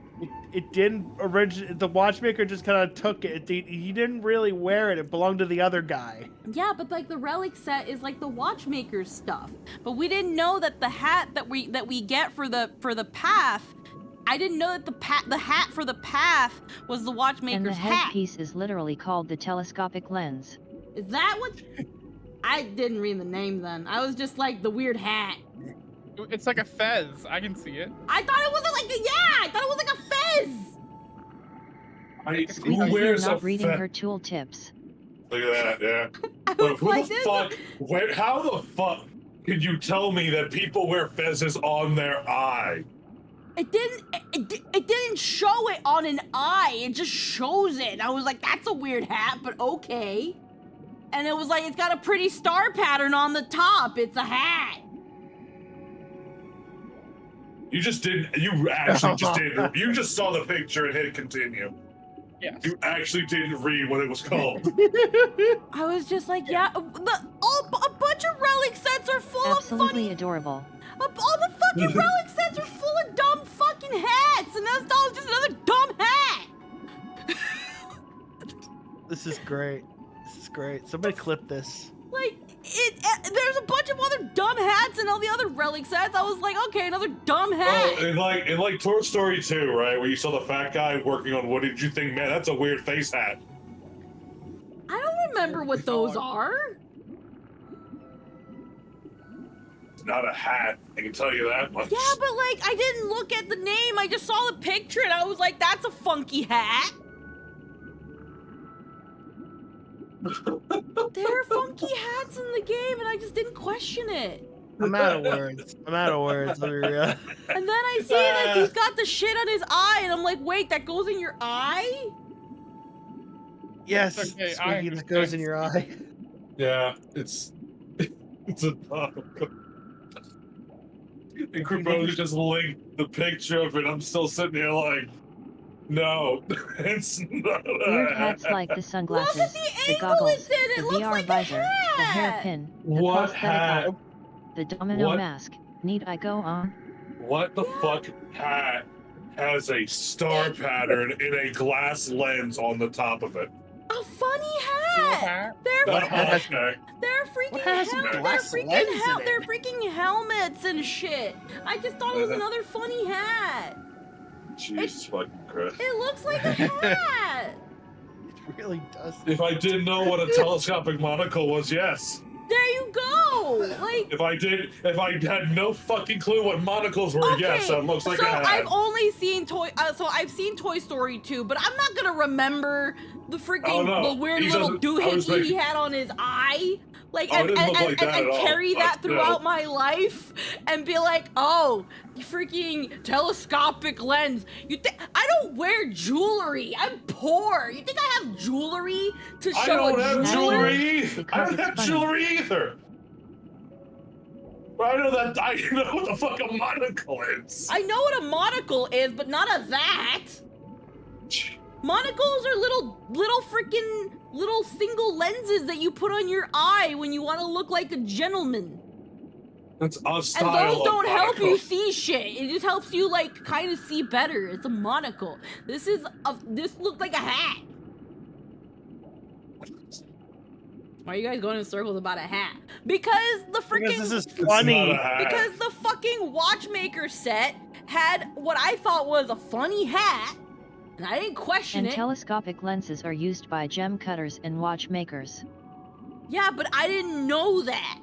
It didn't originally. The watchmaker just kind of took it. He didn't really wear it. It belonged to the other guy. Yeah, but like the relic set is like the watchmaker's stuff. But we didn't know that the hat that we get for the path. I didn't know that the hat for the path was the watchmaker's And the hat. headpiece is literally called the telescopic lens. Is that what? I didn't read the name then. I was just like the weird hat. It's like a fez. I can see it. I thought it wasn't like I thought it was like a fez. Who wears not a reading fez? her tool tips. Look at that, yeah. But who the fuck? How the fuck could you tell me that people wear fezzes on their eye? It didn't show it on an eye. It just shows it. I was like, that's a weird hat, but okay. And it was like, it's got a pretty star pattern on the top. It's a hat. You just didn't. You actually just didn't. You just saw the picture and hit continue. Yes. You actually didn't read what it was called. I was just like, yeah. A bunch of relic sets are full of funny. Absolutely adorable. All the fucking relic sets are full of dumb fucking hats, and that was just another dumb hat. This is great. This is great. Somebody clip this. Like, there's a bunch of other dumb hats and all the other relic sets. I was like, okay, another dumb hat. Oh, in like Toy Story 2, right, where you saw the fat guy working on wood, did you think, man, that's a weird face hat? I don't remember what those are. It's not a hat, I can tell you that much. Yeah, but like, I didn't look at the name. I just saw the picture and I was like, that's a funky hat. There are funky hats in the game, and I just didn't question it. I'm out of words. I'm out of words. And then I see that he's got the shit on his eye, and I'm like, wait, that goes in your eye? Yes, Okay, Squeaky, that goes in your eye. Yeah, it's a and Creeponi just linked the picture of it. I'm still sitting here like, no, it's not a Weird hat. hats like the sunglasses, the goggles, the VR visor, the hairpin, the What prosthetic hat? eye, the domino What? mask. Need I go on? What the fuck hat has a star pattern in a glass lens on the top of it? A funny hat. They're Okay. they're freaking helmets and shit. I just thought it was another funny hat. Jesus fucking Christ. It looks like a hat. It really does. If I didn't know what a telescopic monocle was, yes. There you go. Like, If I had no fucking clue what monocles were, yes, that looks like a hat. I've only seen I've seen Toy Story 2, but I'm not gonna remember the freaking the weird little doohickey he had on his eye. Like, and carry that throughout my life and be like, oh, freaking telescopic lens. You think I don't wear jewelry? I'm poor. You think I have jewelry to show? I don't have jewelry. I don't have jewelry either. But I know that I know what the fuck a monocle is. I know what a monocle is, but not a that. Monocles are little freaking single lenses that you put on your eye when you want to look like a gentleman. That's a style. And those don't help you monocle. see shit. It just helps you like kind of see better. It's a monocle. This looked like a hat. Why are you guys going in circles about a hat? Because the freaking Because this is funny. Because the fucking watchmaker set had what I thought was a funny hat. And I didn't question And it. telescopic lenses are used by gem cutters and watchmakers. Yeah, but I didn't know that.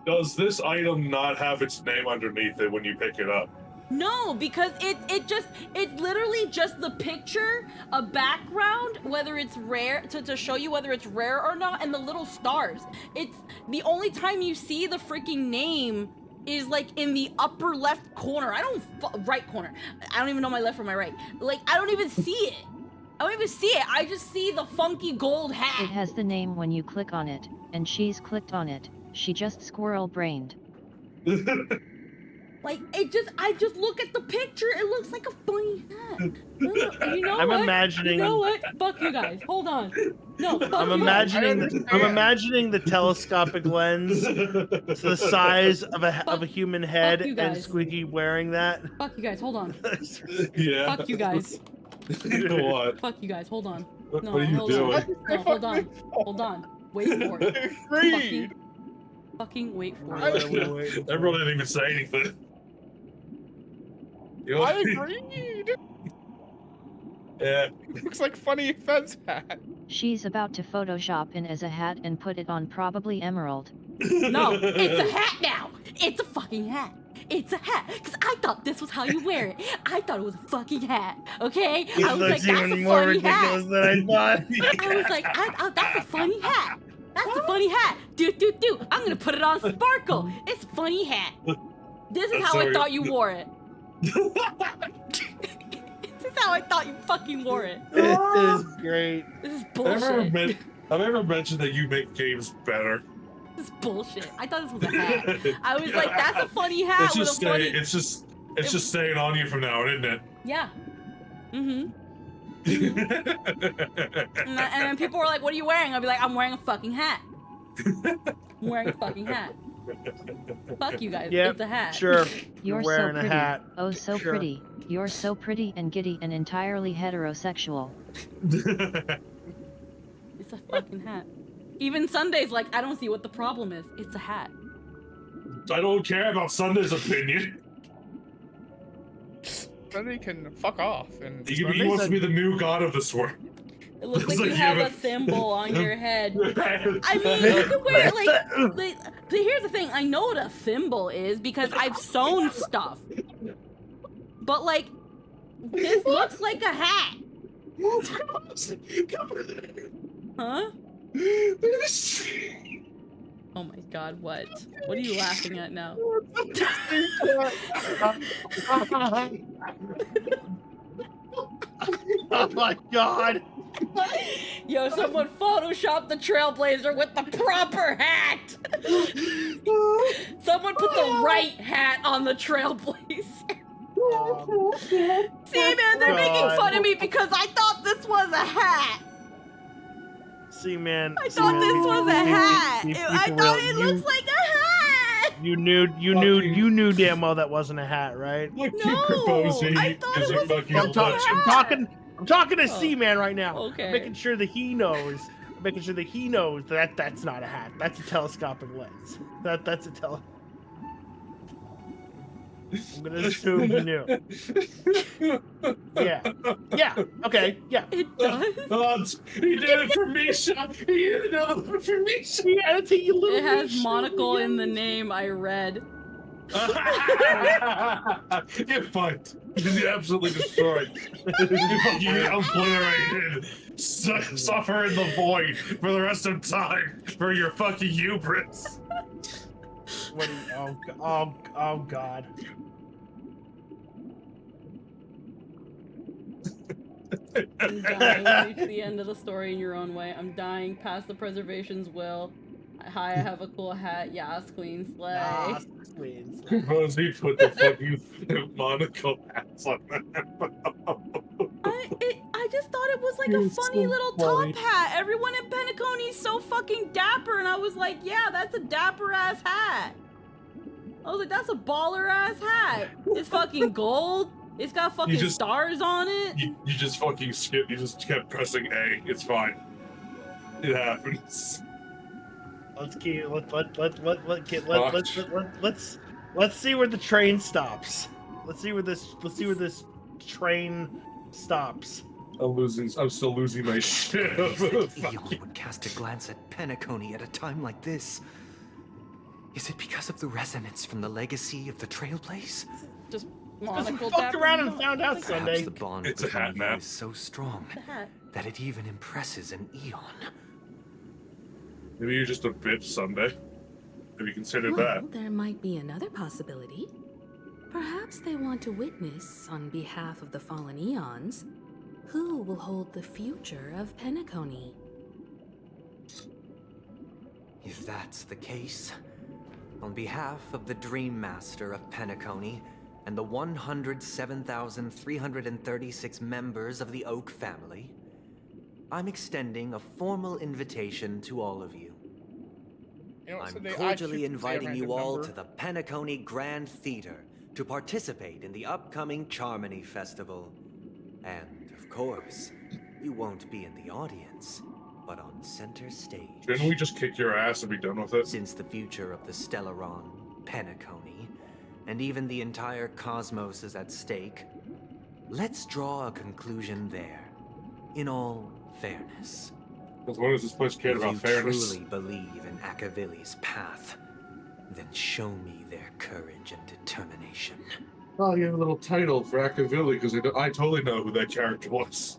Does this item not have its name underneath it when you pick it up? No, because it's literally just the picture, a background, whether it's rare, to show you whether it's rare or not, and the little stars. It's the only time you see the freaking name is like in the upper left corner. Right corner. I don't even know my left from my right. Like, I don't even see it. I don't even see it. I just see the funky gold hat. It has the name when you click on it, and she's clicked on it. She just squirrel-brained. Like, I just look at the picture, it looks like a funny hat. You know I'm what? imagining. You know what? Fuck you guys. Hold on. No, fuck I'm you imagining. guys. I'm imagining the telescopic lens to the size of a human head, you and guys. Squeaky wearing that. Fuck you guys. Hold on. Yeah. Fuck you guys. What? Fuck you guys. Hold on. No, What are you hold doing? on. No, hold on. Hold on. Wait for it. Fucking wait for it. Everyone didn't even say anything. You know, I agreed. Yeah. Looks like Funny Fence hat. She's about to Photoshop in as a hat and put it on probably Emerald. No, it's a hat now. It's a fucking hat. It's a hat. Because I thought this was how you wear it. I thought it was a fucking hat. Okay? I was like, that's a funny hat. Than I thought. I was like, that's a funny hat. That's a funny hat. Do. I'm going to put it on Sparkle. It's a funny hat. This is how I thought you wore it. This is how I thought you fucking wore it. This is great. This is bullshit. I've ever mentioned that you make games better. This is bullshit. I thought this was a hat. I was like, that's a funny hat with a funny... It's just staying on you from now on, isn't it? Yeah. Mm-hmm. and then people were like, what are you wearing? I'll be like, I'm wearing a fucking hat. I'm wearing a fucking hat. Fuck you guys. Yep, it's a hat. Sure. You're wearing so pretty. a hat. Oh, so Sure. pretty. You're so pretty and giddy and entirely heterosexual. It's a fucking hat. Even Sunday's like, I don't see what the problem is. It's a hat. I don't care about Sunday's opinion. Sunday can fuck off. And He wants to be the new god of this world. It looks like you have a thimble on your head. I mean, you can wear like, but here's the thing. I know what a thimble is because I've sewn stuff. But like, this looks like a hat. Huh? Oh my god, what? What are you laughing at now? Oh my god! Yo, someone photoshopped the Trailblazer with the proper hat! Someone put the right hat on the Trailblazer. See, man, they're making fun of me because I thought this was a hat. See, man. I thought this was a hat. I thought it looks like a hat. You knew damn well that wasn't a hat, right? No, I thought it was a fucking hat. I'm talking to C-Man right now. Okay. I'm making sure that he knows. that that's not a hat. That's a telescopic lens. That's a I'm gonna assume you knew. Yeah. Okay. Yeah. It does. He did it for me, Sean. He did it for me, Sean. Yeah, it's a little. It has monocle in the name. I read. Get fucked. You're absolutely destroyed. You fucking obliterated. Suffer in the void for the rest of time for your fucking hubris. What? Oh God. I'm dying. Reach the end of the story in your own way. I'm dying past the preservation's will. Hi, I have a cool hat. Yas, Queen Slay. Yas, Queen Slay. Suppose he put the fucking monocle hats on that. I just thought it was like a funny little top hat. Everyone in Penacony's so fucking dapper, and I was like, yeah, that's a dapper ass hat. I was like, that's a baller ass hat. It's fucking gold. It's got fucking stars on it. You just fucking skipped. You just kept pressing A. It's fine. It happens. Let's see where the train stops. Let's see where this train stops. I'm still losing my shit. Eon would cast a glance at Penacony at a time like this. Is it because of the resonance from the legacy of the Trailblaze? Just because we fucked around and found out Sunday. Perhaps the bond It's a hat, between you man. is so strong that it even impresses an Eon. Maybe you're just a bitch, Sunday. Have you considered Well, that? there might be another possibility. Perhaps they want to witness, on behalf of the fallen Eons, who will hold the future of Penacony. If that's the case, on behalf of the Dream Master of Penacony and the 107,336 members of the Oak family, I'm extending a formal invitation to all of you. I'm cordially inviting you all to the Penacony Grand Theater to participate in the upcoming Charmony Festival. And, of course, you won't be in the audience, but on center stage. Shouldn't we just kick your ass and be done with it? Since the future of the Stellaron, Penacony, and even the entire cosmos is at stake, let's draw a conclusion there, in all fairness. Because when has this place cared about fairness? If you truly believe in Akavili's path, then show me their courage and determination. Oh, you have a little title for Akavili, because I totally know who that character was.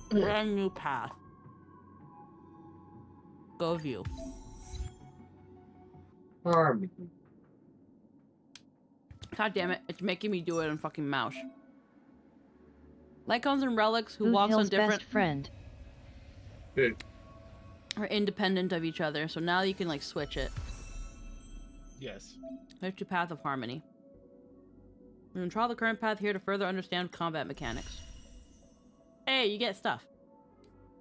Brand new path. Go view. Harmony. God damn it, it's making me do it on fucking mouse. Lycons and relics who Boot walks Hill's on different best friend. are independent of each other, so now you can like switch it. Yes. There's two paths of harmony. You can try the current path here to further understand combat mechanics. Hey, you get stuff.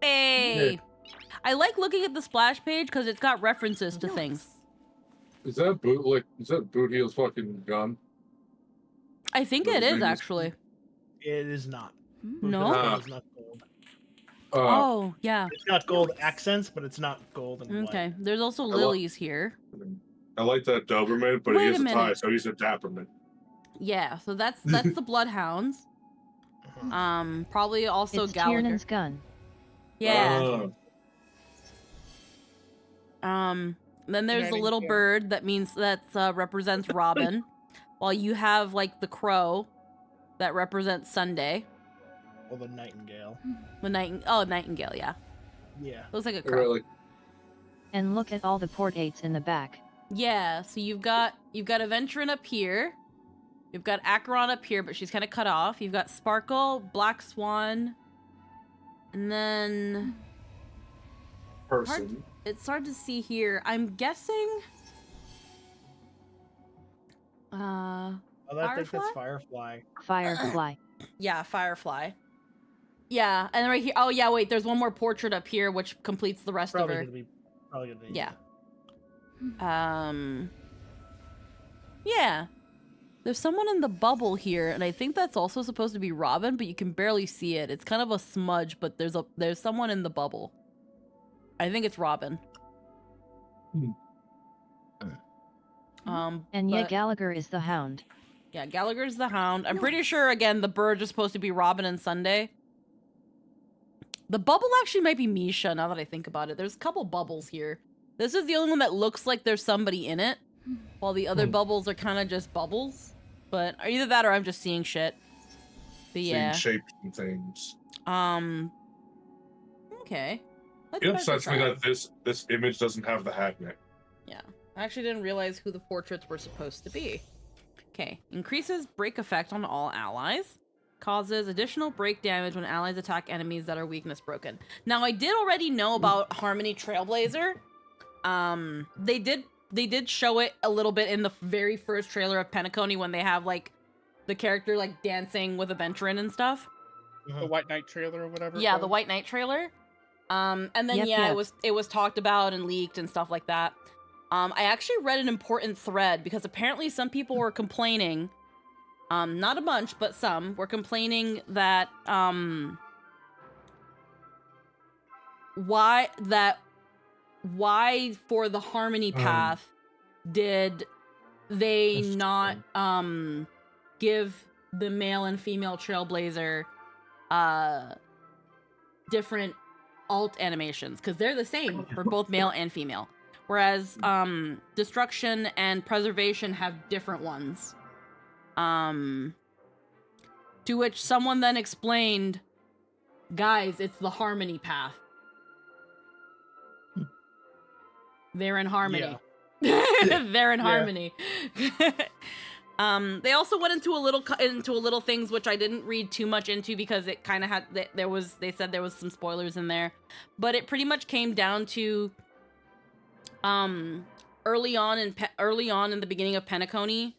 Hey! Yeah. I like looking at the splash page because it's got references to things. Is that Boot Heel's fucking gun? I think it is, actually. It is not. No? It's not gold. Oh, yeah. It's got gold accents, but it's not gold and Okay, white. there's also lilies here. I like that Doberman, but Wait he has a a tie, minute. so he's a Dapperman. Yeah, so that's the Bloodhounds. Probably also It's Gallagher. Tiernan's gun. Yeah. Then there's the little bird that means represents Robin, while you have like the crow that represents Sunday. Or the nightingale. The nightingale, yeah. Yeah. Looks like a crow. And look at all the portraits in the back. Yeah, so you've got Aventurin up here. You've got Acheron up here, but she's kind of cut off. You've got Sparkle, Black Swan, and then Person. It's hard to see here. I'm guessing. I think that's Firefly. Firefly. Yeah, Firefly. Yeah, and right here. Oh yeah, wait. There's one more portrait up here, which completes the rest Probably of her. gonna be. Yeah. Yeah. There's someone in the bubble here, and I think that's also supposed to be Robin, but you can barely see it. It's kind of a smudge, but there's someone in the bubble. I think it's Robin. And Gallagher is the Hound. Yeah, Gallagher's the Hound. I'm pretty sure, again, the bird is supposed to be Robin and Sunday. The bubble actually might be Misha, now that I think about it. There's a couple bubbles here. This is the only one that looks like there's somebody in it, while the other bubbles are kind of just bubbles. But either that or I'm just seeing shit. But yeah. Seeing shapes and things. Okay. It upsets me that this image doesn't have the hat in it. Yeah. I actually didn't realize who the portraits were supposed to be. Okay. Increases break effect on all allies. Causes additional break damage when allies attack enemies that are weakness broken. Now, I did already know about Harmony Trailblazer. They did show it a little bit in the very first trailer of Penacony when they have, like, the character, like, dancing with Aventurin and stuff. The White Knight trailer or whatever. Yeah, the White Knight trailer. And then, it was talked about and leaked and stuff like that. I actually read an important thread because apparently some people were complaining, not a bunch, but some were complaining that, why for the Harmony path did they not, give the male and female Trailblazer, different alt animations, because they're the same for both male and female. Whereas, Destruction and Preservation have different ones. To which someone then explained, guys, it's the Harmony path. They're in harmony. Yeah. They're in harmony. They also went into a little things which I didn't read too much into because it kind of had they said there was some spoilers in there, but it pretty much came down to early on in the beginning of Penacony,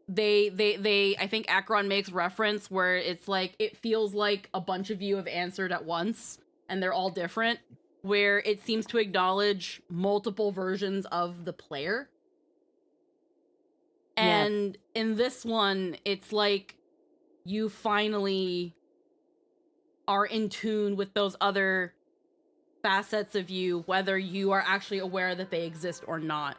they I think Acheron makes reference where it's like it feels like a bunch of you have answered at once and they're all different, where it seems to acknowledge multiple versions of the player. And in this one, it's like you finally are in tune with those other facets of you, whether you are actually aware that they exist or not.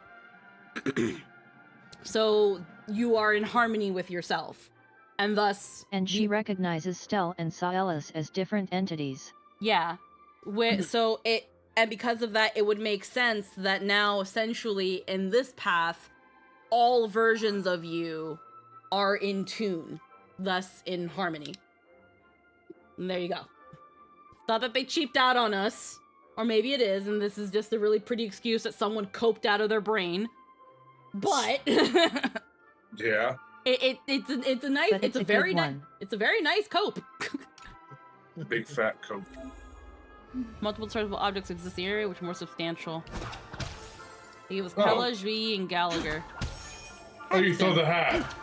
So you are in harmony with yourself, and thus... And she recognizes Stell and Saelis as different entities. Yeah. And because of that, it would make sense that now, essentially, in this path, all versions of you are in tune, thus in harmony. And there you go. It's not that they cheaped out on us, or maybe it is, and this is just a really pretty excuse that someone coped out of their brain. But yeah, it's a very nice cope. Big fat cope. Multiple searchable objects exist in the area, which are more substantial. It was Pella, Jui, and Gallagher. Oh, you throw the hat.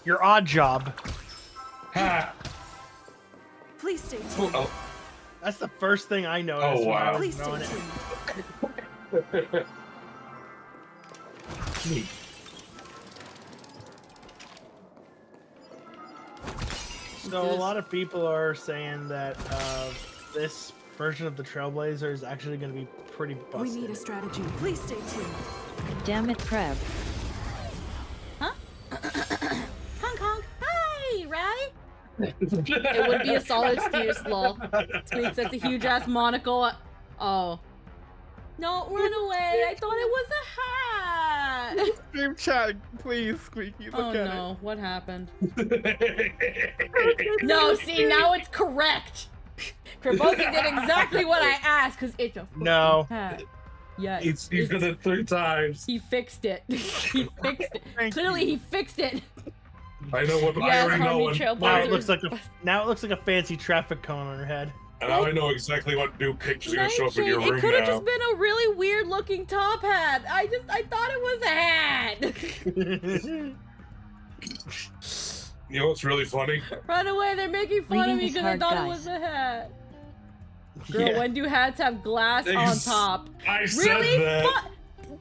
Your odd job. Hat. Please stay tuned. Oh. That's the first thing I noticed. Oh, wow. Please stay tuned. Neat. So a lot of people are saying that this version of the Trailblazer is actually going to be pretty busted. We need a strategy. Please stay tuned. Damn it, Kreb. Huh? Honk honk. Hi, right? It would be a solid excuse, lol. Squeak sets a huge ass monocle. Oh. No, run away. I thought it was a hat. Stream chat, please, Squeaky. Look at no. What happened? No, see, now it's correct. Kraboki did exactly what I asked, because it's a hat. Yeah, he's done it 3 times. He fixed it. He fixed it. Clearly, he fixed it. I know what I already know. Now it looks like a fancy traffic cone on her head. And now I know exactly what new pictures are gonna show up in your room now. It could have just been a really weird looking top hat. I thought it was a hat. You know what's really funny? Run away! They're making fun of me because I thought it was a hat. Girl, when do hats have glass on top? I said that.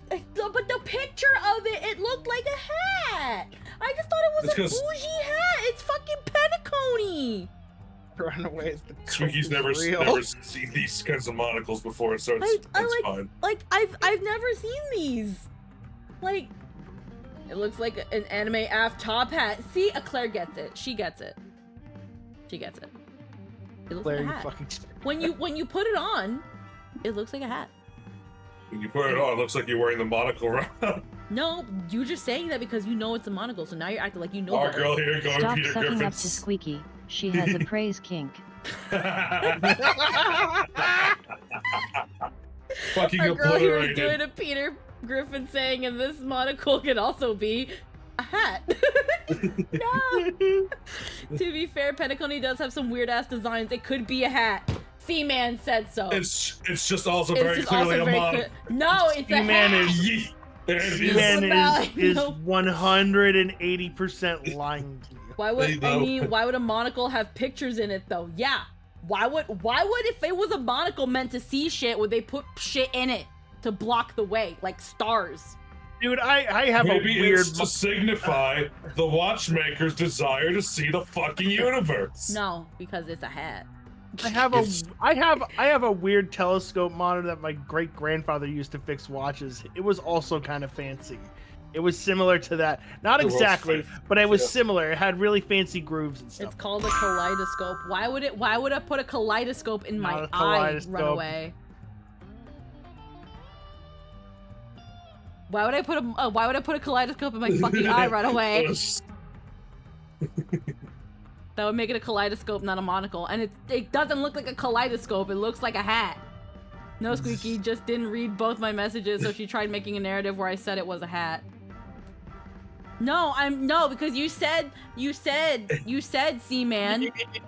But the picture of it looked like a hat. I just thought it was a bougie hat. It's fucking Penacony. Run away is the Squeaky's never seen these kinds of monocles before, so it's fine. Like I've never seen these. Like, it looks like an anime AF top hat. See, Claire gets it. She gets it. She gets it. It looks Claire, like a hat. When you put it on, it looks like a hat. When you put it on, it looks like you're wearing the monocle around. No, you're just saying that because you know it's a monocle, so now you're acting like you know. Oh, girl, here you go, Stop Peter sucking Griffin. up to Squeaky. She has a praise kink. Fucking Our girl here is obliterated. doing a Peter Griffin saying, and this monocle could also be a hat. No. To be fair, Penacony does have some weird ass designs. It could be a hat. C-Man said so. It's just also very clearly a monocle. No, it's a hat. C-Man is 180% lying to you. Why would why would a monocle have pictures in it though? Yeah. Why would if it was a monocle meant to see shit, would they put shit in it to block the way, like stars? Dude, I have Maybe a weird it's to signify the watchmaker's desire to see the fucking universe. No, because it's a hat. I have a weird telescope monitor that my great grandfather used to fix watches. It was also kind of fancy. It was similar to that. Not exactly, but it was similar. It had really fancy grooves and stuff. It's called a kaleidoscope. Why would I put a kaleidoscope in my eye? Run away. Why would I put a kaleidoscope in my fucking eye? Run away. That would make it a kaleidoscope, not a monocle. And it doesn't look like a kaleidoscope. It looks like a hat. No, Squeaky just didn't read both my messages, so she tried making a narrative where I said it was a hat. No, because you said Seaman.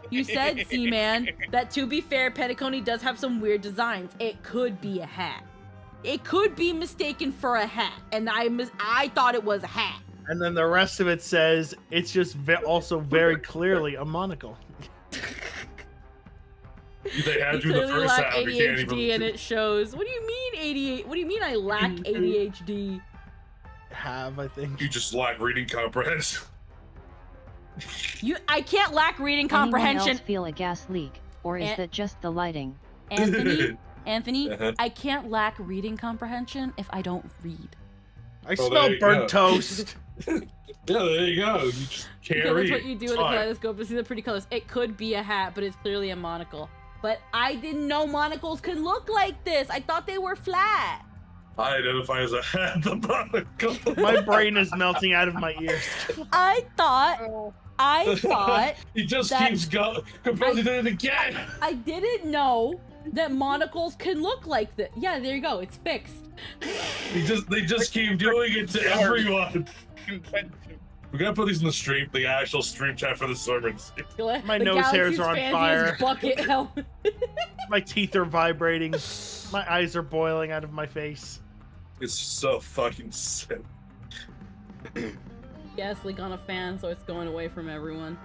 You said Seaman that, to be fair, Petticone does have some weird designs. It could be a hat. It could be mistaken for a hat, and I thought it was a hat. And then the rest of it says it's just also very clearly a monocle. They had you the first lack half. ADHD and it shows. What do you mean ADHD? What do you mean I lack ADHD? I think. You just lack reading comprehension. I can't lack reading comprehension. Anyone else feel a gas leak, or is that just the lighting? Anthony, I can't lack reading comprehension if I don't read. I smell burnt toast. Yeah, there you go. You just can't read. That's what you do with a kaleidoscope to see the pretty colors. It could be a hat, but it's clearly a monocle. But I didn't know monocles could look like this. I thought they were flat. I identify as a hat, the monocle. My brain is melting out of my ears. I thought he just keeps going. Completely did it again. I didn't know that monocles can look like this. Yeah, there you go. It's fixed. They just keep doing it to everyone. We're gonna put these in the stream, the actual stream chat for the servers. My nose hairs are on fire. Bucket helmet. My teeth are vibrating. My eyes are boiling out of my face. It's so fucking sick. Gas leak on a fan, so it's going away from everyone.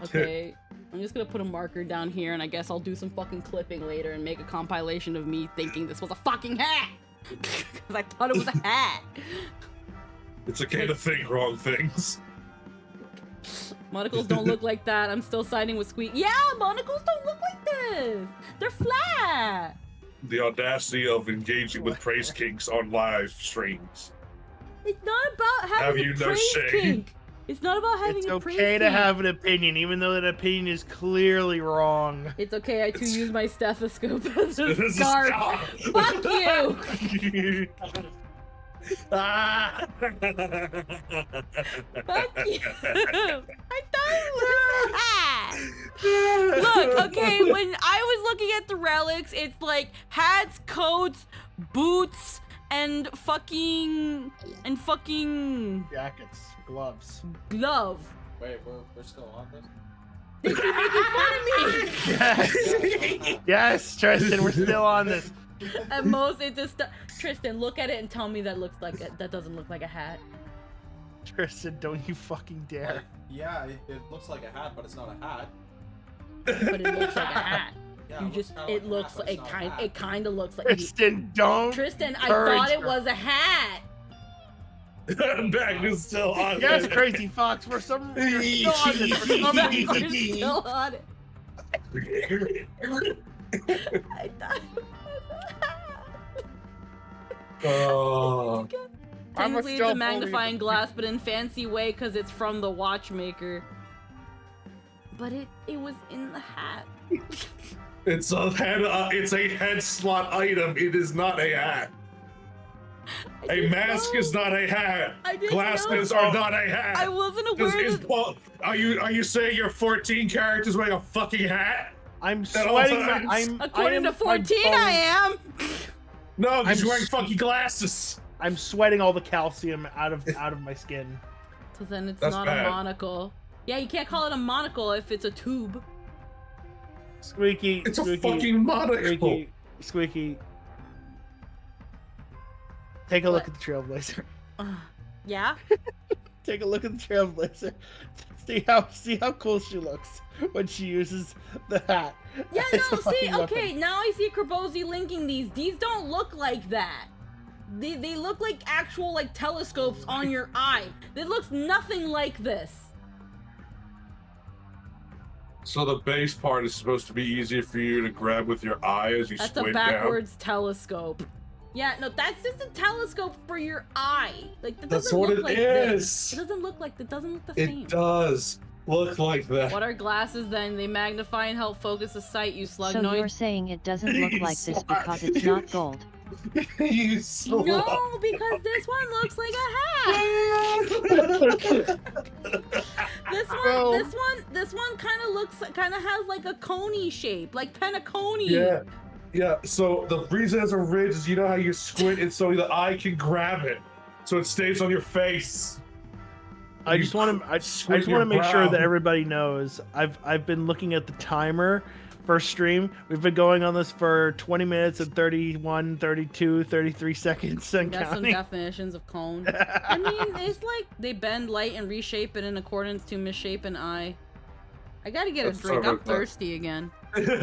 Okay, I'm just gonna put a marker down here, and I guess I'll do some fucking clipping later and make a compilation of me thinking this was a fucking hat. Because I thought it was a hat. It's okay to think wrong things. Monocles don't look like that. I'm still siding with Squeak. Yeah, monocles don't look like this. They're flat. The audacity of engaging with praise kinks on live streams. It's not about having a praise kink. It's not about having a praise kink. It's okay to have an opinion, even though that opinion is clearly wrong. It's okay to use my stethoscope as a scarf. Fuck you! Fuck you! I thought it was a hat! Look, okay, when I was looking at the relics, it's like hats, coats, boots, and fucking jackets, gloves. Glove. Wait, we're still on this? You're making fun of me! Yes! Yes, Tristan, we're still on this. At most, it just Tristan, look at it and tell me that that doesn't look like a hat. Tristan, don't you fucking dare. Like, yeah, it looks like a hat, but it's not a hat. But it looks like a hat. Yeah, it kind of looks like. Tristan, don't. Tristan, I thought it was a hat. Bag is still on. Yes, Crazy Fox. For some reason, you're still on this. For some reason, you're still on it. I thought it was a hat. Oh. Technically, it's a magnifying glass, but in fancy way because it's from the watchmaker. But it was in the hat. It's a head slot item. It is not a hat. A mask is not a hat. Glasses are not a hat. I wasn't aware. Are you saying you're 14 characters wearing a fucking hat? I'm sweating. According to 14, I am. No, because you're wearing fucking glasses. I'm sweating all the calcium out of my skin. So then it's That's not bad. a monocle. Yeah, you can't call it a monocle if it's a tube. Squeaky. It's Squeaky, a fucking monocle. Squeaky. Take a look at the Trailblazer. Yeah? Take a look at the Trailblazer. See how cool she looks when she uses the hat. Yeah, no, see, okay, now I see Krabozy linking these. These don't look like that. They look like actual, like, telescopes on your eye. It looks nothing like this. So the base part is supposed to be easier for you to grab with your eye as you That's squint a down. backwards telescope. Yeah, no, that's just a telescope for your eye. Like that That's doesn't what look it like is. This. It doesn't look like that. Doesn't look the same. It does look like that. What are glasses then? They magnify and help focus the sight. You slug So noise. you're saying it doesn't look like this because it's not gold. You No, because this one looks like a hat. This one kind of has like a coney shape, like Penacony. Yeah. Yeah, so the reason it's a ridge is you know how you squint and so the eye can grab it. So it stays on your face. I just want to make sure that everybody knows. I've been looking at the timer for stream. We've been going on this for 20 minutes and 31, 32, 33 seconds and Got counting. some definitions of cone. I mean, it's like they bend, light, and reshape it in accordance to misshapen eye. I gotta get a drink. I'm thirsty again. Before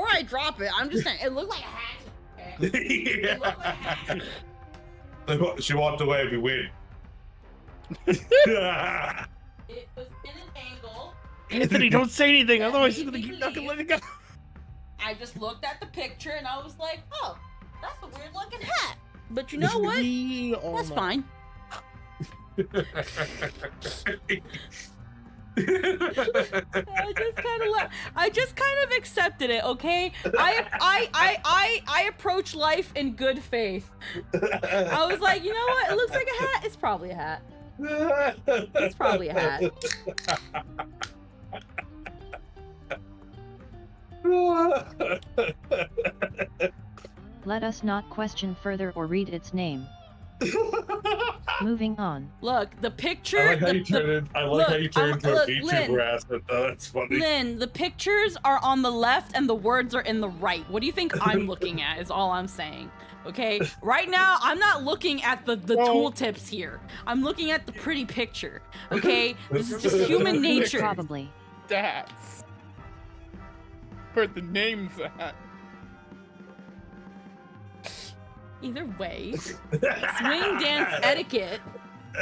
I drop it, I'm just saying, it looked like a hat. Okay? It looked like a hat. She walked away. We win. It was in an angle. Anthony, don't say anything, otherwise he's gonna keep knocking, let it go. I just looked at the picture and I was like, oh, that's a weird looking hat. But you know what? That's fine. I just kind of accepted it, okay? I approach life in good faith. I was like, you know what? It looks like a hat. It's probably a hat. It's probably a hat. Let us not question further or read its name. Moving on. Look, the picture. I like how you turn into a VTuber asset, though. That's funny. Lynn, the pictures are on the left and the words are in the right. What do you think I'm looking at? Is all I'm saying. Okay, right now I'm not looking at the tooltips here. I'm looking at the pretty picture. Okay, this is just human nature. Probably. That's where the name's at. Either way, swing dance etiquette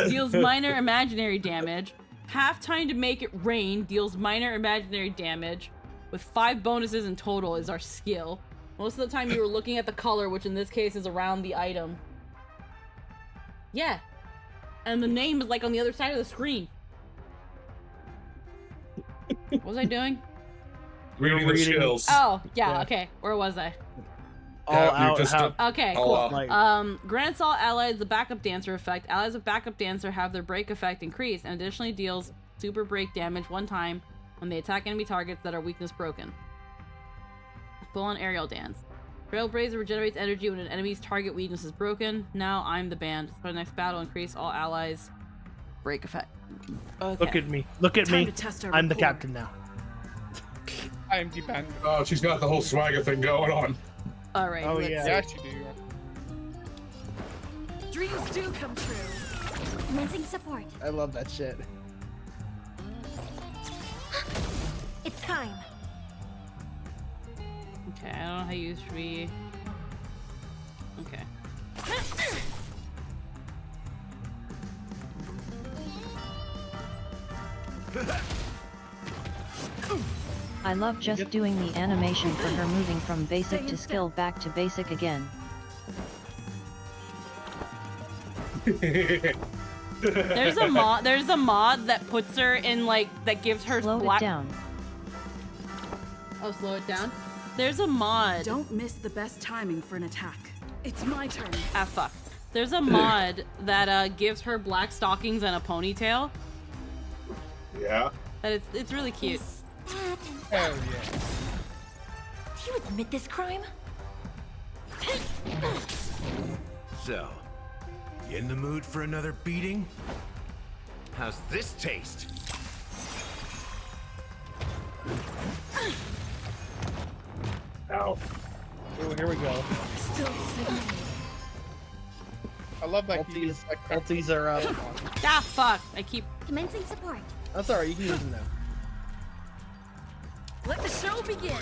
deals minor imaginary damage. Half time to make it rain deals minor imaginary damage, with 5 bonuses in total is our skill. Most of the time you were looking at the color, which in this case is around the item. Yeah. And the name is like on the other side of the screen. What was I doing? Reading the skills. Oh, yeah, okay. Where was I? Okay, cool. Grants all allies the backup dancer effect. Allies with backup dancer have their break effect increased, and additionally deals super break damage 1 time when they attack enemy targets that are weakness broken. Full on aerial dance. Trailblazer regenerates energy when an enemy's target weakness is broken. Now I'm the band. For the next battle, increase all allies break effect. Okay. Look at me. Look at me. I'm the captain now. I am the band. Oh, she's got the whole swagger thing going on. All right. Oh yeah. Yes, you do. Dreams do come true. Commencing support. I love that shit. It's time. Okay, I don't know how you use tree. Okay. I love just doing the animation for her moving from basic to skill back to basic again. There's a mod that puts her in like that gives her Slow it down. Oh, slow it down. There's a mod. Don't miss the best timing for an attack. It's my turn. Ah, fuck. There's a mod that gives her black stockings and a ponytail. Yeah. And it's really cute. Hell yeah. Do you admit this crime? So, you in the mood for another beating? How's this taste? Ow. Oh, here we go. Still signaling. I love that ulties are up. Ah, fuck. I keep... Commencing support. That's alright, you can use them now. Let the show begin.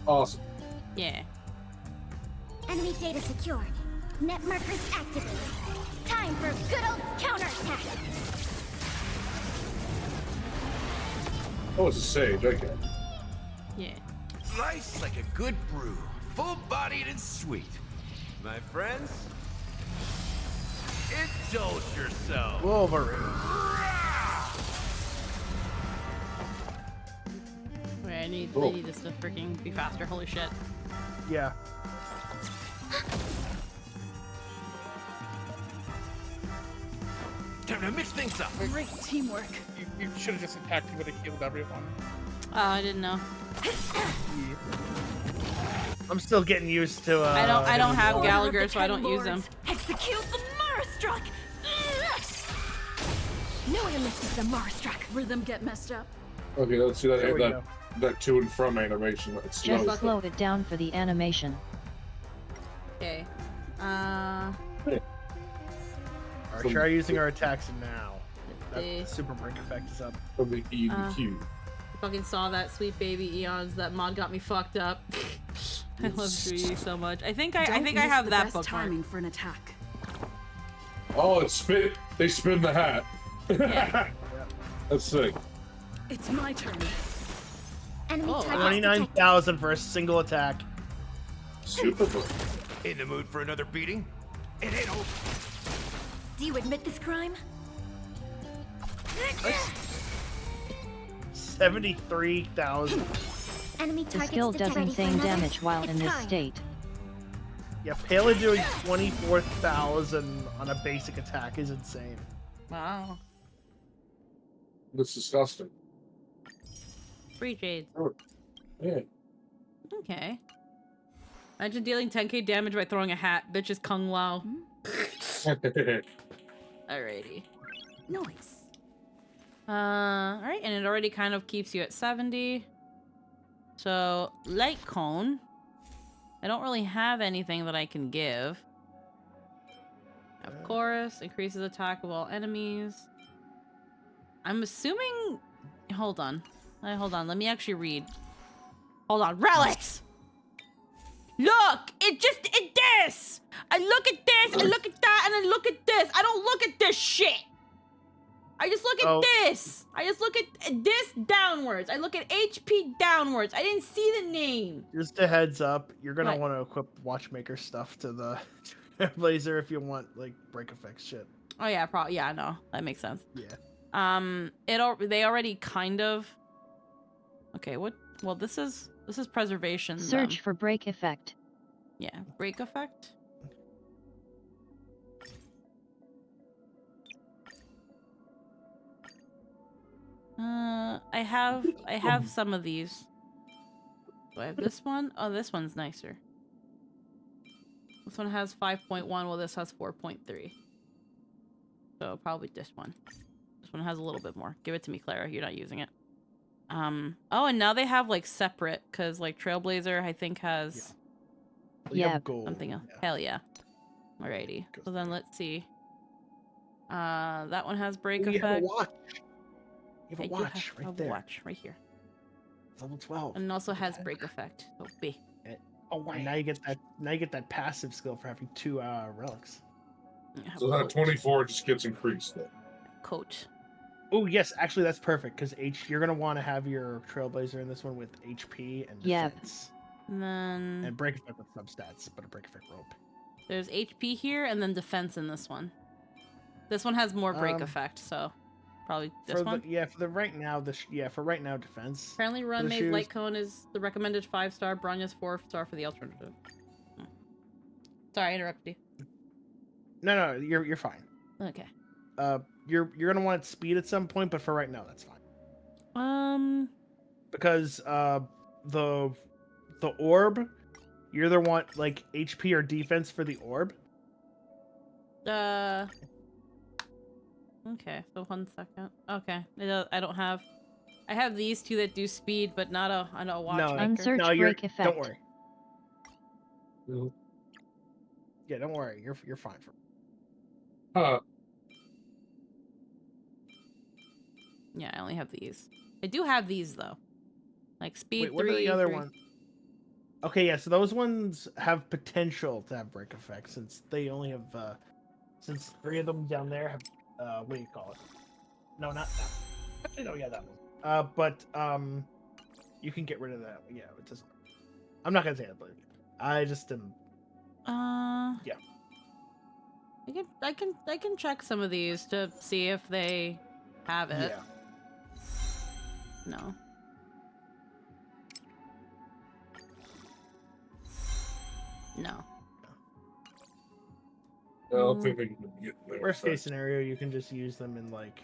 Awesome. Yeah. Enemy data secured. Net markers activated. Time for good old counterattack. Oh, it's a sage. Okay. Yeah. Slice like a good brew, full-bodied and sweet. My friends, indulge yourself. Wolverine. Wait, I need this to freaking be faster. Holy shit. Yeah. Time to mix things up. Great teamwork. You should have just attacked. You would have killed everyone. Oh, I didn't know. I'm still getting used to. I don't have Gallagher, so I don't use him. Execute the Marastruck! No one missed the Marastruck. Rhythm get messed up. Okay, let's see that to and from animation. It's slow. Just slow it down for the animation. Okay. Try using our attacks now. That super break effect is up. From the E to Q. Fucking saw that Sweet Baby Eons. That mod got me fucked up. I love Shree so much. I think I have that bookmark. Timing for an attack. Oh, it's spin. They spin the hat. Yeah. That's sick. It's my turn. Enemy targets 29,000 for a single attack. Super good. In the mood for another beating? It ain't over. Do you admit this crime? 73,000. Enemy The targets skill does detected. insane damage while in this time. state. Yeah, Pele doing 24,000 on a basic attack is insane. Wow. That's disgusting. Free trades. Oh, yeah. Okay. Imagine dealing 10k damage by throwing a hat. Bitch is Kung Lao. Alrighty. Noise. Alright, and it already kind of keeps you at 70. So, Light Cone. I don't really have anything that I can give. Of course, increases attack of all enemies. I'm assuming... Hold on. Hold on, let me actually read. Hold on. Relics! Look! It this! I look at this, I look at that, and I look at this. I don't look at this shit! I just look at this! I just look at this downwards. I look at HP downwards. I didn't see the name. Just a heads up, you're gonna want to equip Watchmaker stuff to the Blazer if you want like break effects shit. Oh yeah, probably. Yeah, no, that makes sense. Yeah. They already kind of. Okay, what? Well, this is preservation. Search for break effect. Yeah, break effect. I have some of these. Do I have this one? Oh, this one's nicer. This one has 5.1, well this has 4.3. So probably this one. This one has a little bit more. Give it to me, Clara. You're not using it. Oh, and now they have like separate, because like Trailblazer I think has something else. Hell yeah. Alrighty. So then let's see. That one has break effect. You have a watch. You have a watch I have right there. Watch right here. Level 12. And it also has break effect. So B. And now you get that. Now you get that passive skill for having 2 relics. So that 24 just gets increased then. Coat. Oh yes, actually that's perfect because you're gonna want to have your Trailblazer in this one with HP and defense. And then and break effect with substats, but a break effect rope. There's HP here and then defense in this one. This one has more break effect, so probably this one. For right now, defense. Apparently, Run Maze Light Cone is the recommended 5-star. Bronya's 4-star for the alternative. Sorry, I interrupted you. No, you're fine. Okay. You're gonna want speed at some point, but for right now, that's fine. Because the orb, you either want like HP or defense for the orb. Okay, so 1 second. Okay, I don't have. I have these 2 that do speed, but not a watchmaker. Unsearch break effect. Don't worry. Yeah, don't worry. You're fine for. Yeah, I only have these. I do have these though, like speed 3. What are the other one? Okay, yeah. So those ones have potential to have break effects since they only have since 3 of them down there have what do you call it? No, not that. Actually, no, yeah, that one. But you can get rid of that. Yeah, it doesn't. I'm not gonna say that, but I just am. Yeah. I can check some of these to see if they have it. Yeah. No. No. I don't think they can get there. Worst case scenario, you can just use them in like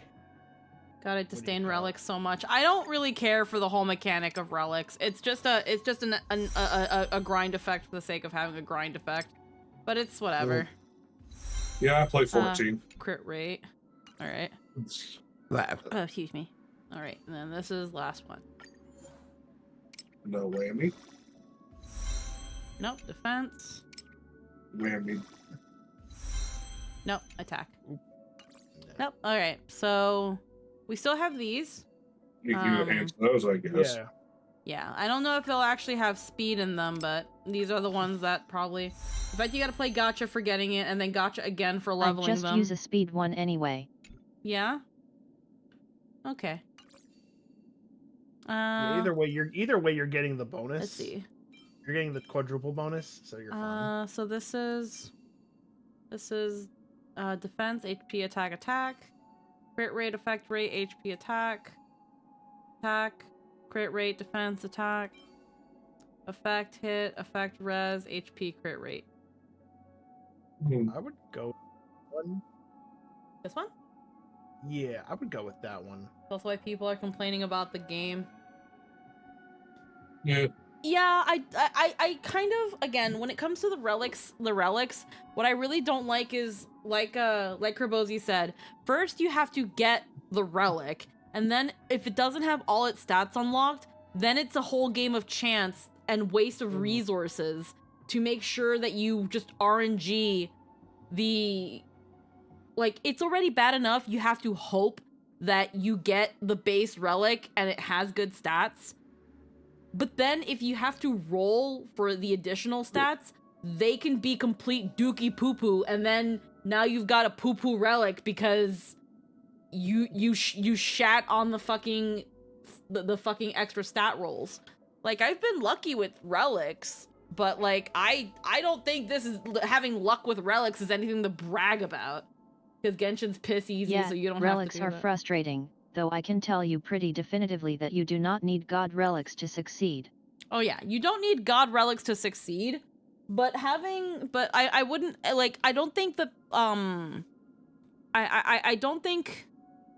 Gotta disdain relics so much. I don't really care for the whole mechanic of relics. It's just a grind effect for the sake of having a grind effect. But it's whatever. Yeah, I play 14. Crit rate. All right. Oh, excuse me. All right, and then this is last one. No whammy. Nope, defense. Whammy. Nope, attack. Nope. All right, so we still have these. You can enhance those, I guess. Yeah. Yeah, I don't know if they'll actually have speed in them, but these are the ones that probably... In fact, you gotta play Gotcha for getting it, and then Gotcha again for leveling them. I'd just use a speed one anyway. Yeah? Okay. Yeah, either way, you're getting the bonus. Let's see. You're getting the quadruple bonus, so you're fine. So this is defense, HP, attack, crit rate, effect rate, HP, attack, crit rate, defense, attack, effect, hit, effect, res, HP, crit rate. I would go one. This one? Yeah, I would go with that one. That's why people are complaining about the game. Yeah. Yeah, I kind of, again, when it comes to the relics, what I really don't like is, like Kerbozy said, first you have to get the relic, and then if it doesn't have all its stats unlocked, then it's a whole game of chance and waste of resources to make sure that you just RNG the... Like, it's already bad enough you have to hope that you get the base relic and it has good stats. But then if you have to roll for the additional stats, they can be complete dookie poo-poo, and then now you've got a poo-poo relic because you shat on the fucking extra stat rolls. Like, I've been lucky with relics, but like I don't think this is having luck with relics is anything to brag about. Because Genshin's piss easy, so you don't have to do relics are frustrating, though I can tell you pretty definitively that you do not need god relics to succeed. Oh yeah, you don't need god relics to succeed, but I wouldn't, like, I don't think that, I don't think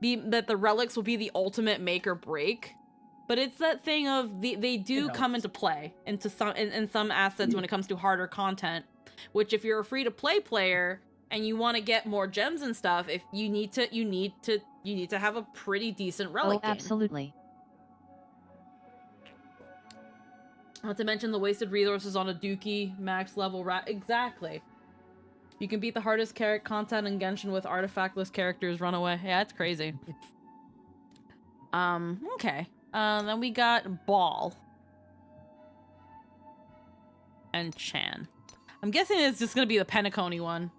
that the relics will be the ultimate make or break, but it's that thing of, they do come into play, into some assets when it comes to harder content, which if you're a free-to-play player, and you want to get more gems and stuff, if you need to have a pretty decent relic game. Absolutely. Not to mention the wasted resources on a Dookie max level exactly. You can beat the hardest content in Genshin with artifactless characters run away. Yeah, it's crazy. Okay. Then we got Ball. And Chan. I'm guessing it's just gonna be the Penacony one.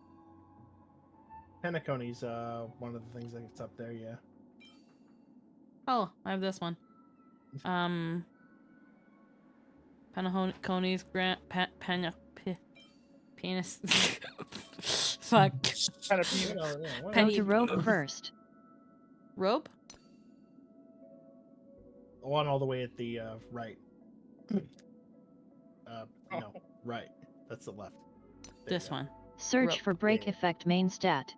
Penacony's one of the things that's up there, yeah. Oh, I have this one. Penacony's penis. Fuck. Go to Robe first. Robe? The one all the way at the right. No, right. That's the left. This one. Search Robe. for break effect main stat.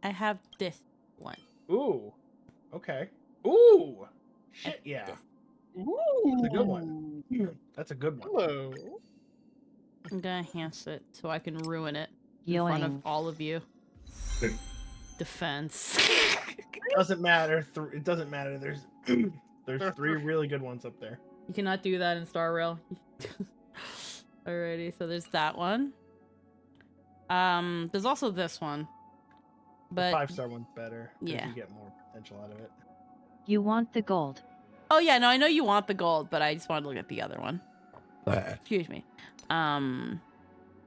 I have this one. Ooh. Okay. Ooh. Shit, yeah. Ooh. That's a good one. That's a good one. Hello. I'm gonna enhance it so I can ruin it in front of all of you. Defense. Doesn't matter. It doesn't matter. There's three really good ones up there. You cannot do that in Star Rail. Alrighty, so there's that one. There's also this one. But the 5-star one's better. Yeah. You get more potential out of it. You want the gold. Oh yeah, no, I know you want the gold, but I just wanted to look at the other one. Excuse me. I'll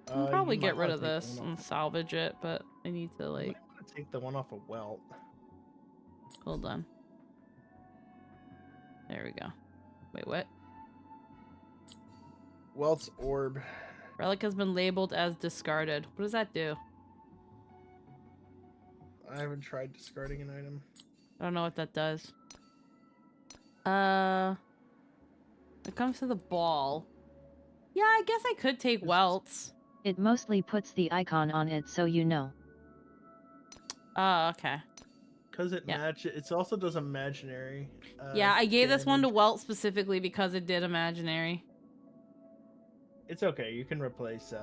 probably get rid of this and salvage it, but I need to like take the one off of Welt. Hold on. There we go. Wait, what? Welt's orb. Relic has been labeled as discarded. What does that do? I haven't tried discarding an item. I don't know what that does. When it comes to the ball. Yeah, I guess I could take Welt's. It mostly puts the icon on it so you know. Oh, okay. Because it matches. It also does imaginary. Yeah, I gave this one to damage. Welt specifically because it did imaginary. It's okay. You can replace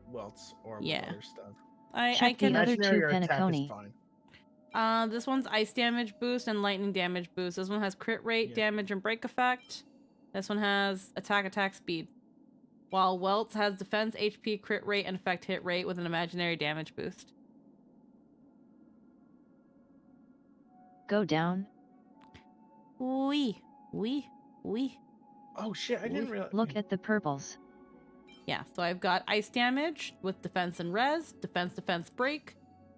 Welt's or with other stuff. I can. The other two Imaginary or attack is Penacony. fine. This one's ice damage boost and lightning damage boost. This one has crit rate, damage, and break effect. This one has attack speed. While Welt's has defense, HP, crit rate, and effect hit rate with an imaginary damage boost. Go down. Wee. Oh shit, I didn't realize. Look at the purples. Yeah, so I've got ice damage with defense and res, defense break,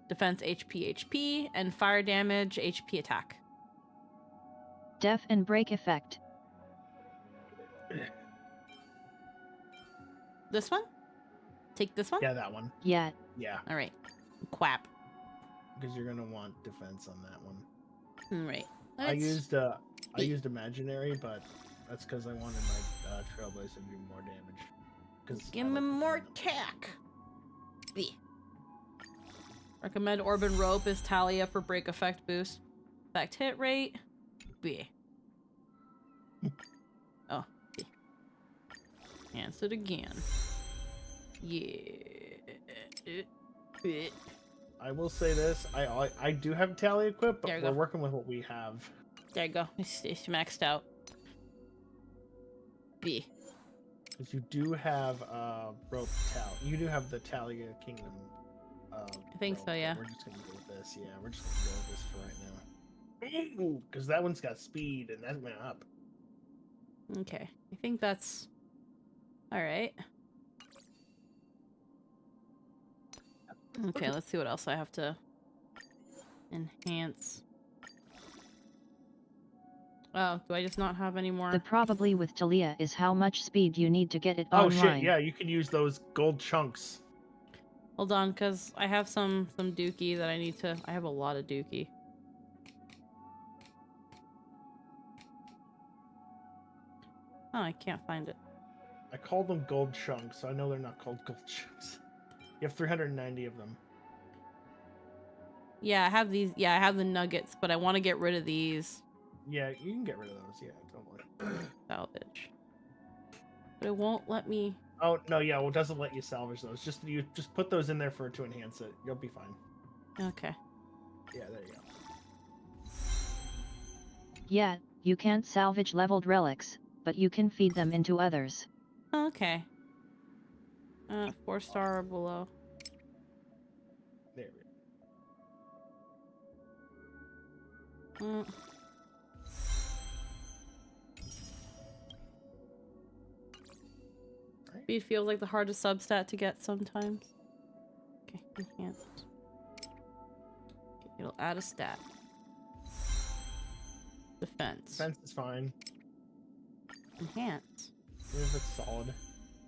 defense HP, and fire damage HP attack. Def and break effect. This one? Take this one? Yeah, that one. Yeah. Yeah. All right. Quap. Because you're gonna want defense on that one. Right. I used imaginary, but that's because I wanted my Trailblazer to do more damage. Give me more attack. B. Recommend Orban Rope is Talia for break effect boost. Effect hit rate. B. Oh. B. Answer it again. Yeah. I will say this: I do have Tally equipped, but we're working with what we have. There you go. It's maxed out. B. Because you do have rope Tally. You do have the Talia Kingdom. I think so. Yeah. We're just gonna go with this. Yeah, we're just gonna go with this for right now. Because that one's got speed, and that went up. Okay. I think that's all right. Okay, let's see what else I have to enhance. Oh, do I just not have any more? The probably with Talia is how much speed you need to get it Oh online. shit, yeah, you can use those gold chunks. Hold on, because I have some dookie that I need to... I have a lot of dookie. Oh, I can't find it. I call them gold chunks, so I know they're not called gold chunks. You have 390 of them. Yeah, I have these. Yeah, I have the nuggets, but I want to get rid of these. Yeah, you can get rid of those. Yeah, don't worry. Salvage. But it won't let me... Oh, no, yeah, well, it doesn't let you salvage those. You just put those in there to enhance it. You'll be fine. Okay. Yeah, there you go. Yeah, you can't salvage leveled relics, but you can feed them into others. Okay. 4-star or below. There we go. Speed feels like the hardest substat to get sometimes. Okay, enhanced. Okay, it'll add a stat. Defense. Defense is fine. Enhance. Even if it's solid.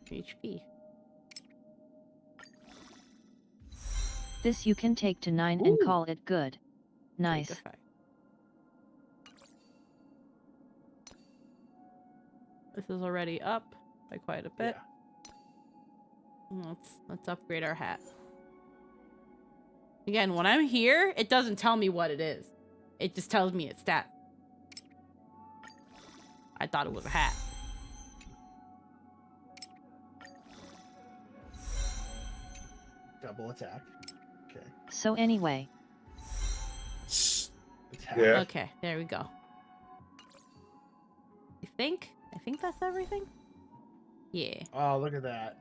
HP. This you can take to 9 and call it good. Nice. This is already up by quite a bit. Let's upgrade our hat. Again, when I'm here, it doesn't tell me what it is. It just tells me it's stat. I thought it was a hat. Double attack. Okay. So anyway. Yeah. Okay, there we go. I think that's everything. Yeah. Oh, look at that.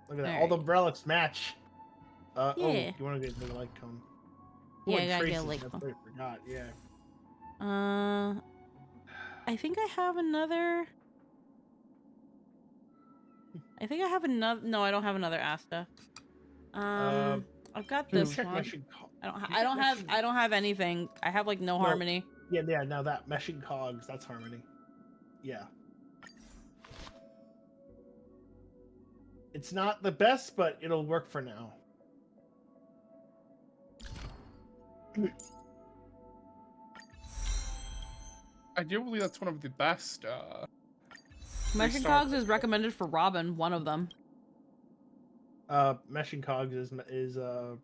Look at that. All All the relics match. Yeah. Oh, you want to get the light cone? Yeah, Oh, I gotta get a traces, light that's cone. what I forgot. Yeah. I think I have another. No, I don't have another Asta. I've got this one. I don't have anything. I have like no harmony. Yeah, now that meshing cogs, that's harmony. Yeah. It's not the best, but it'll work for now. I do believe that's one of the best. Meshing cogs is recommended for Robin, one of them. Meshing cogs is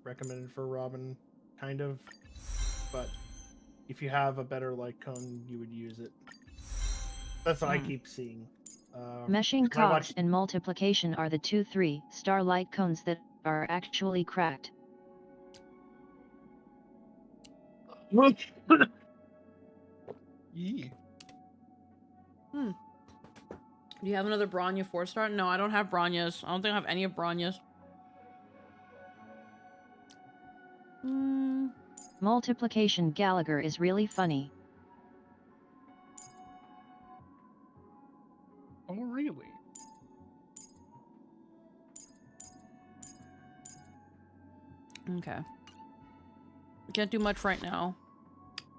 recommended for Robin. kind of. But if you have a better light cone, you would use it. That's what I keep seeing. Meshing cogs and multiplication are the 2 3-star light cones that are actually cracked. Yeah. Do you have another Bronya 4-star? No, I don't have Bronyas. I don't think I have any of Bronyas. Multiplication Gallagher is really funny. Oh, really? Okay. Can't do much right now.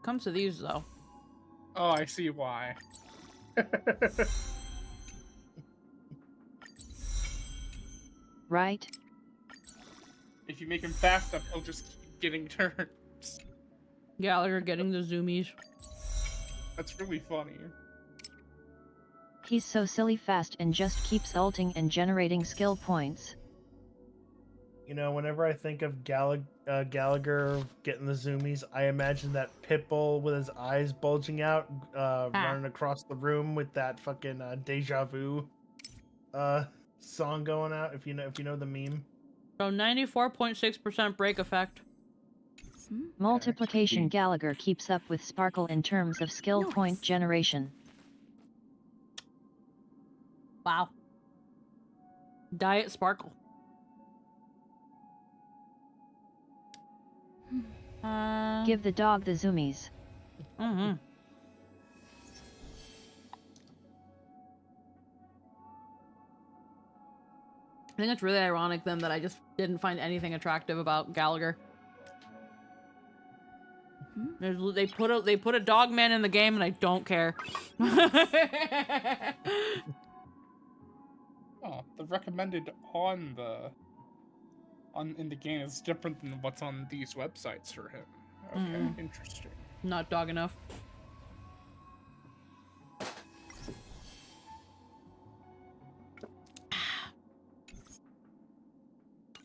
Comes to these, though. Oh, I see why. Right? If you make him fast enough, he'll just keep getting turns. Gallagher getting the zoomies. That's really funny. He's so silly fast and just keeps ulting and generating skill points. You know, whenever I think of Gallagher getting the zoomies, I imagine that Pitbull with his eyes bulging out, running across the room with that fucking Deja Vu song going out. If you know the meme. So 94.6% break effect. Multiplication Gallagher keeps up with Sparkle in terms of skill point generation. Wow. Diet Sparkle. Give the dog the zoomies. I think it's really ironic then that I just didn't find anything attractive about Gallagher. They put a dog man in the game and I don't care. Oh, the recommended in the game is different than what's on these websites for him. Okay, interesting. Not dog enough.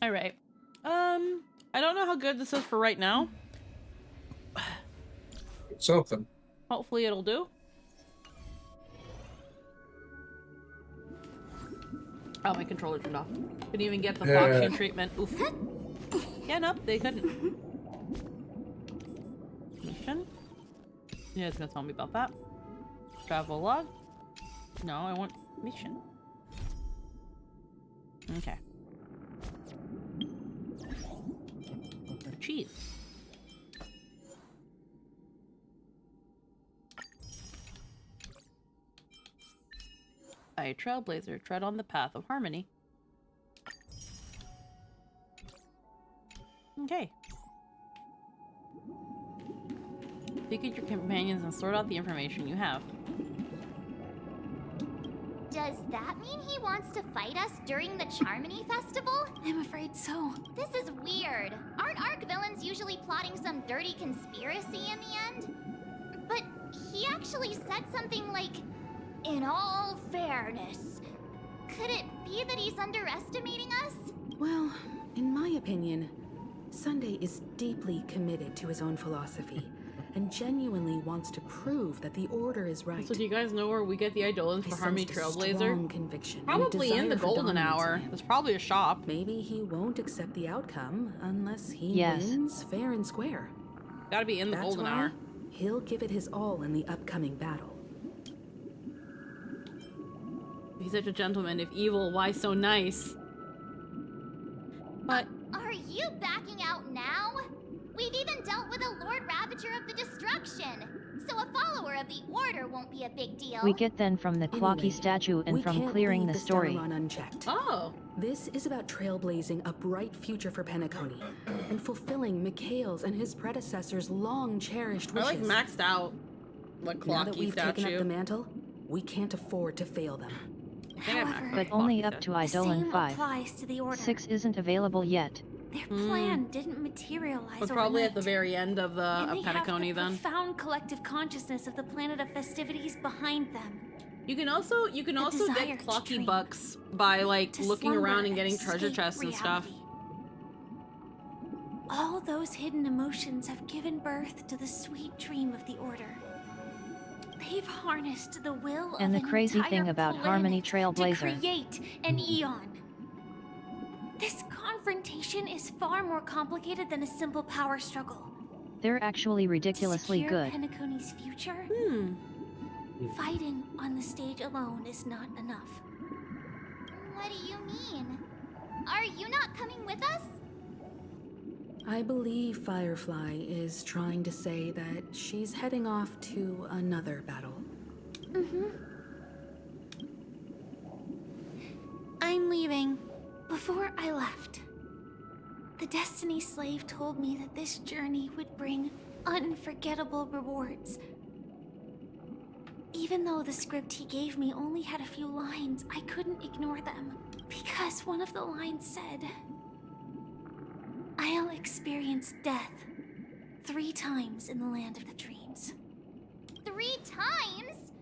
All right. I don't know how good this is for right now. Something. Hopefully it'll do. Oh, my controller turned off. Couldn't even get the Foxian treatment. Oof. Yeah, nope, they couldn't. Mission? Yeah, it's gonna tell me about that. Travel log? No, I want mission. Okay. Cheese. A trailblazer, tread on the path of harmony. Okay. Speak with your companions and sort out the information you have. Does that mean he wants to fight us during the Charmony Festival? I'm afraid so. This is weird. Aren't Arc villains usually plotting some dirty conspiracy in the end? But he actually said something like, "In all fairness." Could it be that he's underestimating us? Well, in my opinion, Sunday is deeply committed to his own philosophy and genuinely wants to prove that the order is right. So do you guys know where we get the Eidolons for Harmony Trailblazer? Conviction Probably in the Golden Hour. There's probably a shop. Maybe he won't accept the outcome unless he wins fair and square. Gotta be in the Golden Hour. He'll give it his all in the upcoming battle. He's such a gentleman. If evil, why so nice? But are you backing out now? We've even dealt with a Lord Ravager of the Destruction, so a follower of the Order won't be a big deal. We get then from the Clocky statue and from clearing the story. Unchecked. Oh. This is about trailblazing a bright future for Penacony and fulfilling Mikhail's and his predecessors' long cherished wishes. I like maxed out like Clocky now that we've statue. taken up the mantle, we can't afford to fail them. However, but only up to Eidolon 5. applies to the Order. 6 isn't available yet. Their plan didn't materialize But probably at the very end of the Penacony then. Profound collective consciousness of the planet of festivities behind them. You can also get Clocky bucks by like looking around and getting treasure chests and stuff. All those hidden emotions have given birth to the sweet dream of the Order. They've harnessed the will And of the an crazy entire thing about Harmony planet to Trailblazer. create an Eon. This confrontation is far more complicated than a simple power struggle. They're actually ridiculously To secure good. Penacony's future, fighting on the stage alone is not enough. What do you mean? Are you not coming with us? I believe Firefly is trying to say that she's heading off to another battle. I'm leaving. Before I left, the Destiny Slave told me that this journey would bring unforgettable rewards. Even though the script he gave me only had a few lines, I couldn't ignore them. Because one of the lines said, I'll experience death 3 times in the land of the dreams. 3 times?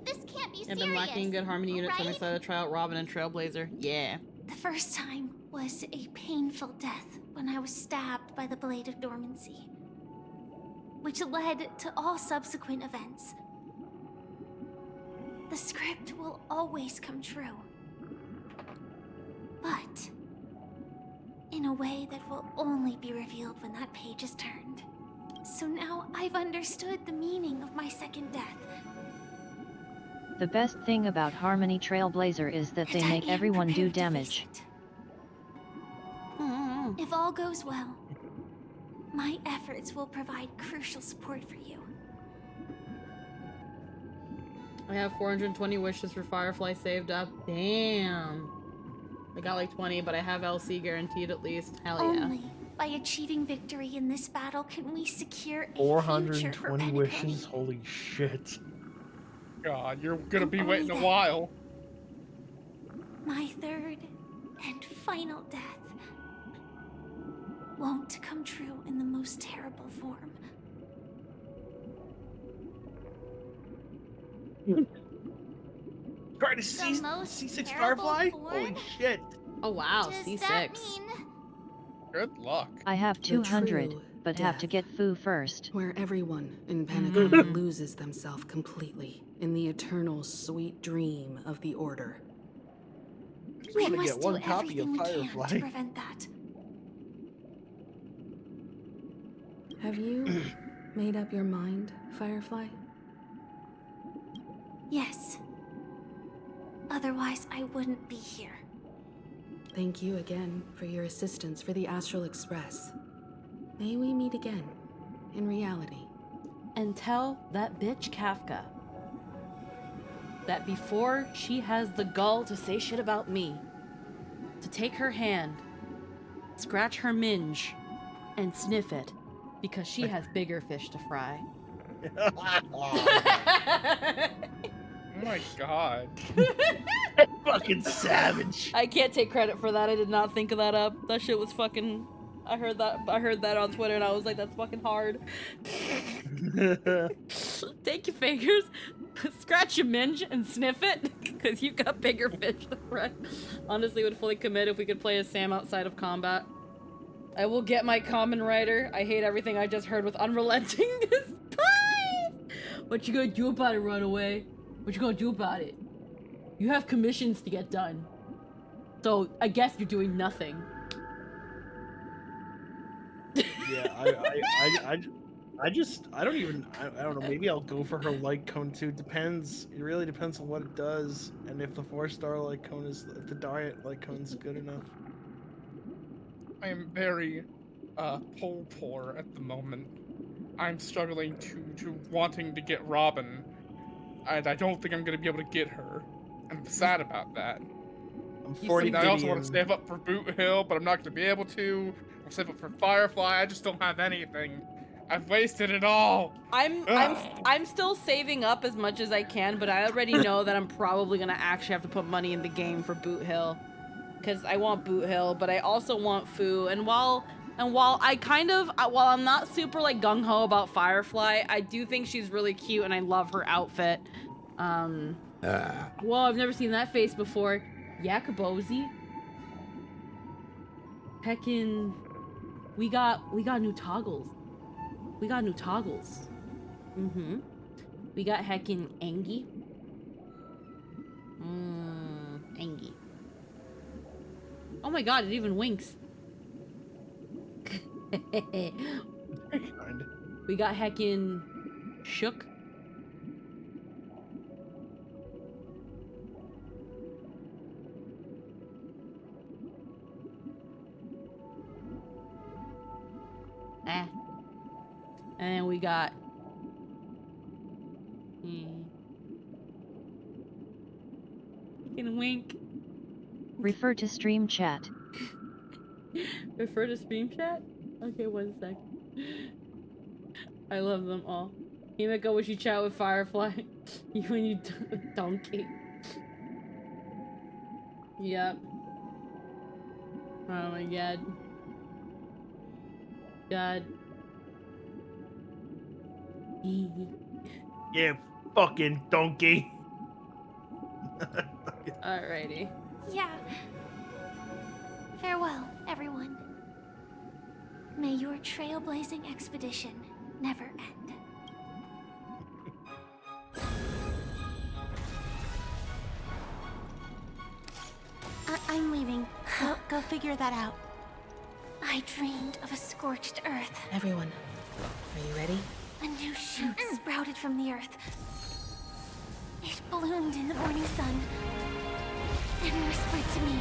This can't be serious. I've been lacking good Harmony units, so I'm right? excited to try out Robin and Trailblazer. Yeah. The first time was a painful death when I was stabbed by the Blade of Dormancy, which led to all subsequent events. The script will always come true, but in a way that will only be revealed when that page is turned. So now I've understood the meaning of my second death. The best thing about Harmony Trailblazer is that they make everyone do damage. If all goes well, my efforts will provide crucial support for you. I have 420 wishes for Firefly saved up. Damn. I got like 20, but I have LC guaranteed at least. Hell yeah. Only by achieving victory in this battle can we secure a 420 wishes? Holy shit. God, you're gonna be waiting a while. My third and final death won't come true in the most terrible form. Try to see C6 Firefly? Holy shit. Oh wow, Does C6. that mean Good luck. I have The 200, true but have to get Foo first. Where everyone in Penacony loses themselves completely in the eternal sweet dream of the Order. I just want to get one copy of To Firefly. prevent that. Have you made up your mind, Firefly? Yes. Otherwise, I wouldn't be here. Thank you again for your assistance for the Astral Express. May we meet again, in reality. And tell that bitch Kafka that before she has the gall to say shit about me, to take her hand, scratch her minge, and sniff it, because she has bigger fish to fry. Oh my god. Fucking savage. I can't take credit for that. I did not think of that up. That shit was fucking... I heard that on Twitter and I was like, that's fucking hard. Take your fingers, scratch your minge and sniff it, because you got bigger fish to fry. Honestly, would fully commit if we could play as Sam outside of combat. I will get my common writer. I hate everything I just heard with unrelenting despise. What you gonna do about it, Runaway? What you gonna do about it? You have commissions to get done. So, I guess you're doing nothing. Yeah, I don't know, maybe I'll go for her light cone too. Depends, it really depends on what it does, and if the 4-star light cone is, if the diet light cone's good enough. I am very poor at the moment. I'm struggling to wanting to get Robin, and I don't think I'm gonna be able to get her. I'm sad about that. I'm 40. I also want to save up for Boot Hill, but I'm not gonna be able to. I'll save up for Firefly. I just don't have anything. I've wasted it all. I'm still saving up as much as I can, but I already know that I'm probably gonna actually have to put money in the game for Boot Hill, because I want Boot Hill, but I also want Foo. And while I'm not super like gung ho about Firefly, I do think she's really cute and I love her outfit. Whoa, I've never seen that face before. Yakabozy. Heckin'. We got new toggles. We got new toggles. We got heckin' Angie. Angie. Oh my god, it even winks. We got heckin' Shook. And we got can wink. Refer to stream chat. Refer to stream chat? Okay, 1 sec. I love them all. Himeko, would you chat with Firefly? You and you donkey. Yep. Oh my god. God. Yeah, fucking donkey. Alrighty. Yeah. Farewell, everyone. May your trailblazing expedition never end. I'm leaving. Go figure that out. I dreamed of a scorched earth. Everyone, are you ready? A new shoot sprouted from the earth. It bloomed in the morning sun and whispered to me.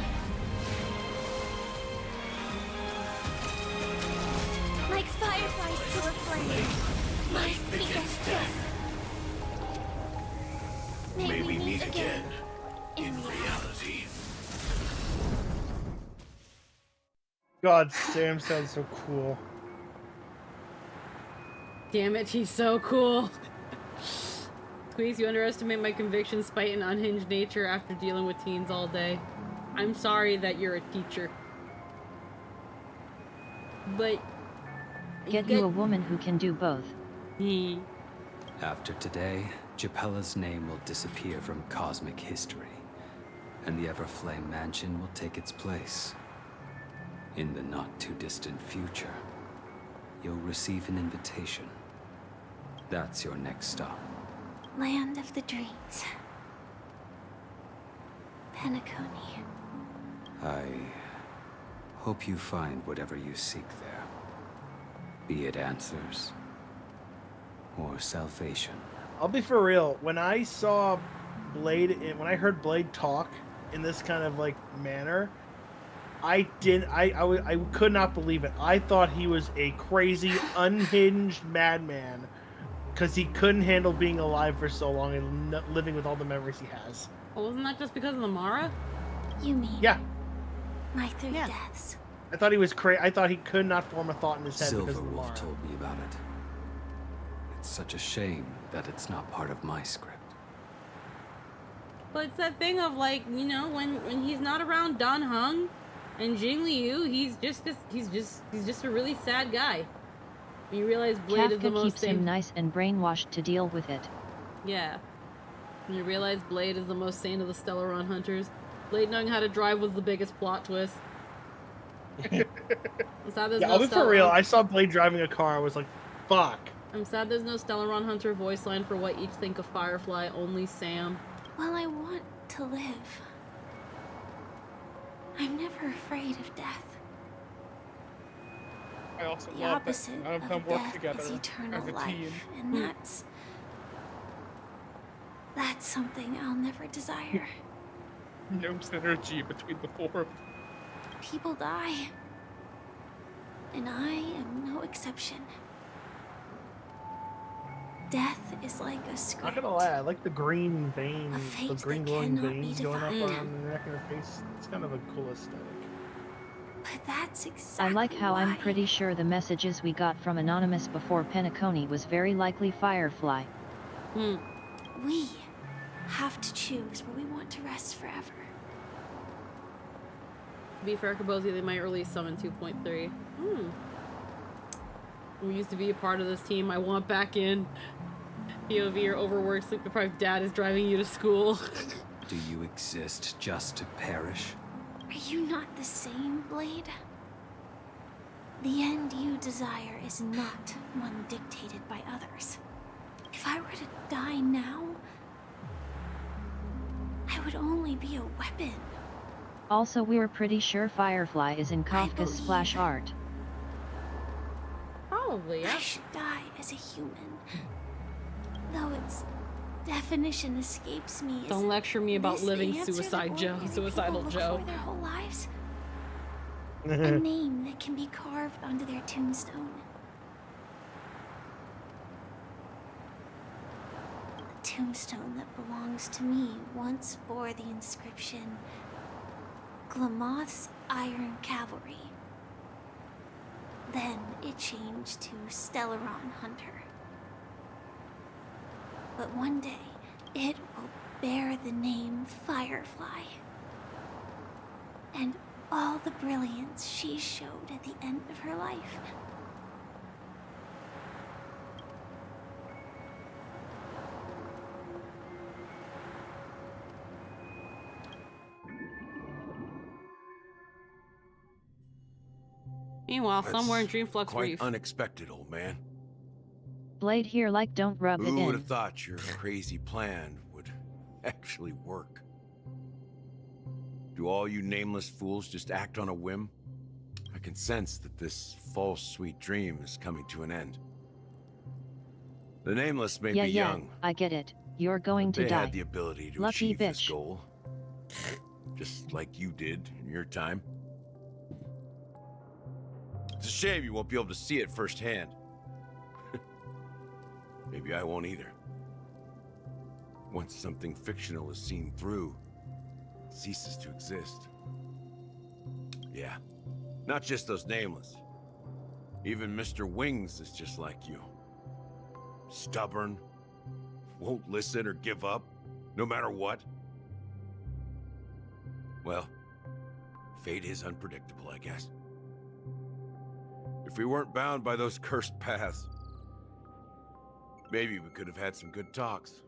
Like fireflies to a flame, my speaketh death. May we meet again in reality. God, Sam sounds so cool. Damn it, she's so cool. Squeeze, you underestimate my conviction, spite, and unhinged nature after dealing with teens all day. I'm sorry that you're a teacher. But... Get you a woman who can do both. After today, Japella's name will disappear from cosmic history, and the Everflame Mansion will take its place. In the not-too-distant future, you'll receive an invitation. That's your next stop. Land of the dreams. Penacony. I hope you find whatever you seek there. Be it answers or salvation. I'll be for real. When I saw Blade, when I heard Blade talk in this kind of like manner, I could not believe it. I thought he was a crazy, unhinged madman because he couldn't handle being alive for so long and living with all the memories he has. Well, wasn't that just because of the Mara? You mean? Yeah. My three deaths. I thought he was crazy. I thought he could not form a thought in his head because of the Silverwolf Mara. told me about it. It's such a shame that it's not part of my script. But it's that thing of like, you know, when he's not around Dan Heng and Jing Liu, he's just a really sad guy. When you realize Blade is the Kafka most keeps him nice and brainwashed to deal with it. Yeah. When you realize Blade is the most sane of the Stellaron hunters. Blade knowing how to drive was the biggest plot twist. I'm sad there's Yeah, no I'll be for Stellaron. real. I saw Blade driving a car. I was like, fuck. I'm sad there's no Stellaron Hunter voice line for what each think of Firefly, only Sam. While I want to live, I'm never afraid of death. I also The love that opposite none of them of work death together is eternal as a life, team. and that's something I'll never desire. No synergy between the four of them. People die, and I am no exception. Death is like a script. Not gonna lie, I like the green veins, the fate green that glowing cannot be veins going up defined. on the neck of her face. It's kind of a cool aesthetic. But that's exactly I like how why. I'm pretty sure the messages we got from Anonymous before Penacony was very likely Firefly. We have to choose where we want to rest forever. To be fair, Kabozi, they might release Summon 2.3. We used to be a part of this team. I want back in. POV, your overworked, sleep-deprived dad is driving you to school. Do you exist just to perish? Are you not the same, Blade? The end you desire is not one dictated by others. If I were to die now, I would only be a weapon. Also, we're pretty sure Firefly is in Kafka's splash art. Probably, yeah. I should die as a human. Though its definition escapes me. Don't lecture me about Is living the answer that suicidal ordinary people Joe. look for their whole lives? A name that can be carved onto their tombstone. A tombstone that belongs to me once bore the inscription, Glamoth's Iron Cavalry. Then it changed to Stellaron Hunter. But one day, it will bear the name Firefly. And all the brilliance she showed at the end of her life. Meanwhile, somewhere in Dreamflux Quite Reef. unexpected, old man. Blade here like don't rub it in. Who would have thought your crazy plan would actually work? Do all you nameless fools just act on a whim? I can sense that this false sweet dream is coming to an end. The nameless may be young. I get it. You're going to They die. had the ability to Lucky achieve this bitch. goal. Just like you did in your time. It's a shame you won't be able to see it firsthand. Maybe I won't either. Once something fictional is seen through, it ceases to exist. Yeah, not just those nameless. Even Mr. Wings is just like you. Stubborn, won't listen or give up, no matter what. Well, fate is unpredictable, I guess. If we weren't bound by those cursed paths, maybe we could have had some good talks.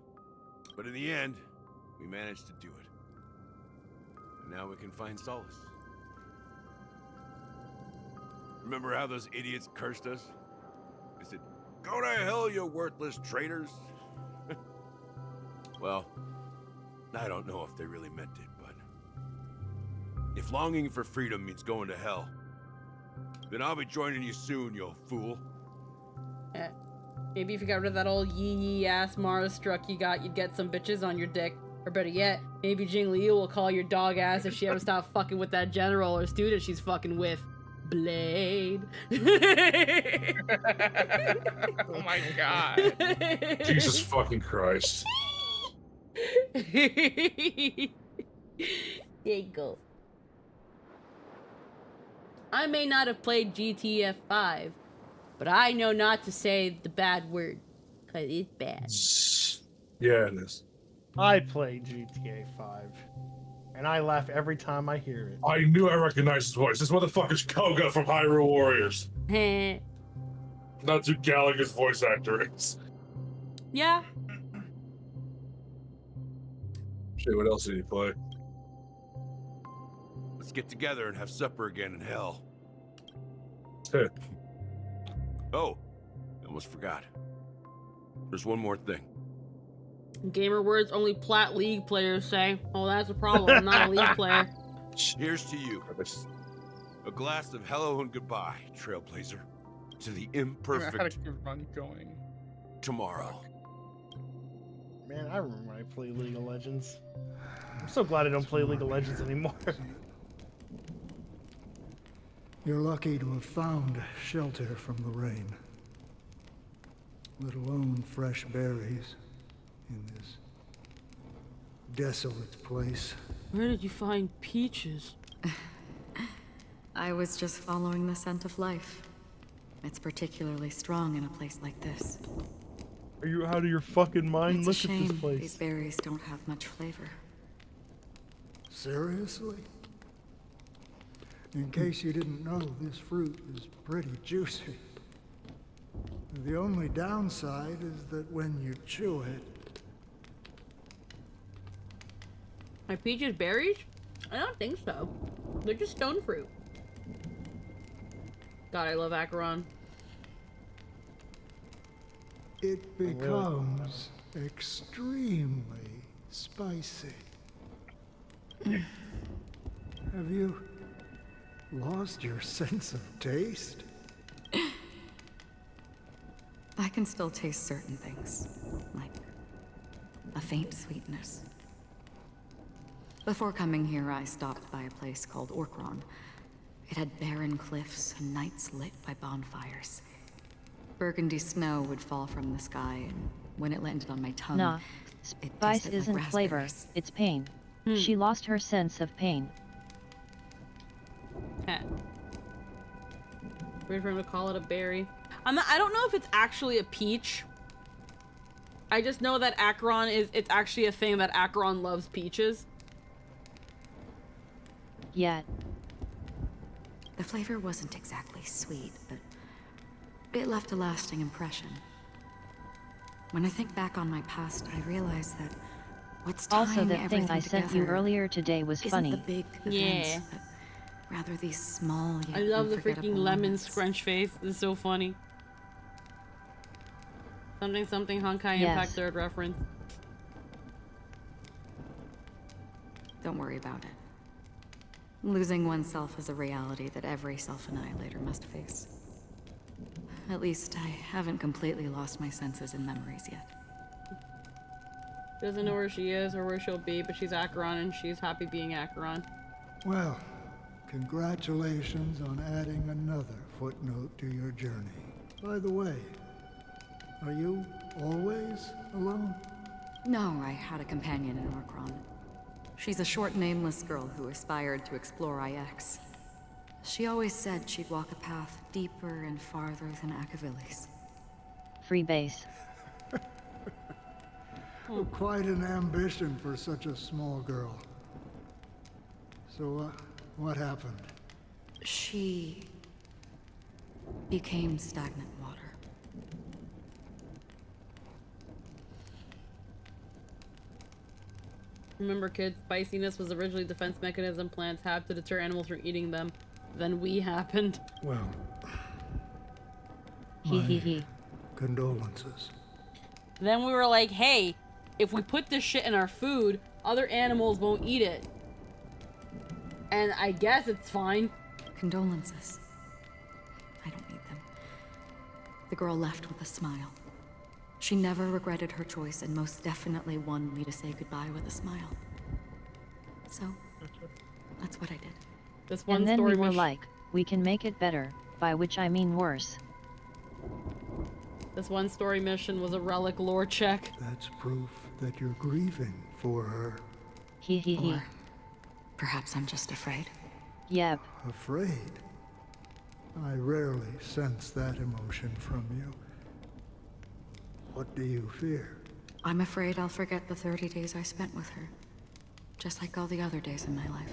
But in the end, we managed to do it. And now we can find solace. Remember how those idiots cursed us? They said, "Go to hell, you worthless traitors." Well, I don't know if they really meant it, but if longing for freedom means going to hell, then I'll be joining you soon, you fool. Maybe if you got rid of that old yee ass Mara struck you got, you'd get some bitches on your dick. Or better yet, maybe Jing Liu will call your dog ass if she ever stops fucking with that general or student she's fucking with. Blade. Oh my god. Jesus fucking Christ. There you go. I may not have played GTF 5, but I know not to say the bad word, because it's bad. Yeah, it is. I play GTA 5, and I laugh every time I hear it. I knew I recognized his voice. This motherfucker's Koga from Hyrule Warriors. Not who Gallagher's voice actor is. Yeah. Shit, what else did he play? Let's get together and have supper again in hell. Oh, I almost forgot. There's one more thing. Gamer words only Plat League players say. Oh, that's a problem. I'm not a League player. Here's to you. A glass of hello and goodbye, Trailblazer. To the imperfect I had a run going. tomorrow. Man, I remember when I played League of Legends. I'm so glad I don't play League of Legends anymore. You're lucky to have found shelter from the rain. Let alone fresh berries in this desolate place. Where did you find peaches? I was just following the scent of life. It's particularly strong in a place like this. Are you out of your fucking mind? It's Look a at shame this place. these berries don't have much flavor. Seriously? In case you didn't know, this fruit is pretty juicy. The only downside is that when you chew it... Are peaches berries? I don't think so. They're just stone fruit. God, I love Acheron. It becomes extremely spicy. Have you lost your sense of taste? I can still taste certain things, like a faint sweetness. Before coming here, I stopped by a place called Orkron. It had barren cliffs and nights lit by bonfires. Burgundy snow would fall from the sky, and when it landed on my tongue, Nah, it spice tasted isn't like flavor, raspberries. it's pain. She lost her sense of pain. Weird for him to call it a berry. I don't know if it's actually a peach. I just know that Acheron it's actually a thing that Acheron loves peaches. Yeah. The flavor wasn't exactly sweet, but it left a lasting impression. When I think back on my past, I realize that what's tying Also, that thing I everything sent you together earlier today was isn't funny. the big events, but rather these small yet I love the unforgettable freaking lemon moments. scrunch face. This is so funny. Something something Honkai Yes. Impact 3rd reference. Don't worry about it. Losing oneself is a reality that every self-annihilator must face. At least I haven't completely lost my senses and memories yet. She doesn't know where she is or where she'll be, but she's Acheron and she's happy being Acheron. Well, congratulations on adding another footnote to your journey. By the way, are you always alone? No, I had a companion in Orkron. She's a short, nameless girl who aspired to explore IX. She always said she'd walk a path deeper and farther than Akavili's. Free base. Quite an ambition for such a small girl. So, what happened? She became stagnant water. Remember, kids, spiciness was originally a defense mechanism plants have to deter animals from eating them. Then we happened. Well, He. condolences. Then we were like, hey, if we put this shit in our food, other animals won't eat it. And I guess it's fine. Condolences. I don't need them. The girl left with a smile. She never regretted her choice and most definitely wanted me to say goodbye with a smile. So, that's what I did. This one And then story we were like, we can make it better, by which I mean worse. This one story mission was a relic lore check. That's proof that you're grieving for her. Or perhaps I'm just afraid. Yep. Afraid? I rarely sense that emotion from you. What do you fear? I'm afraid I'll forget the 30 days I spent with her. Just like all the other days in my life.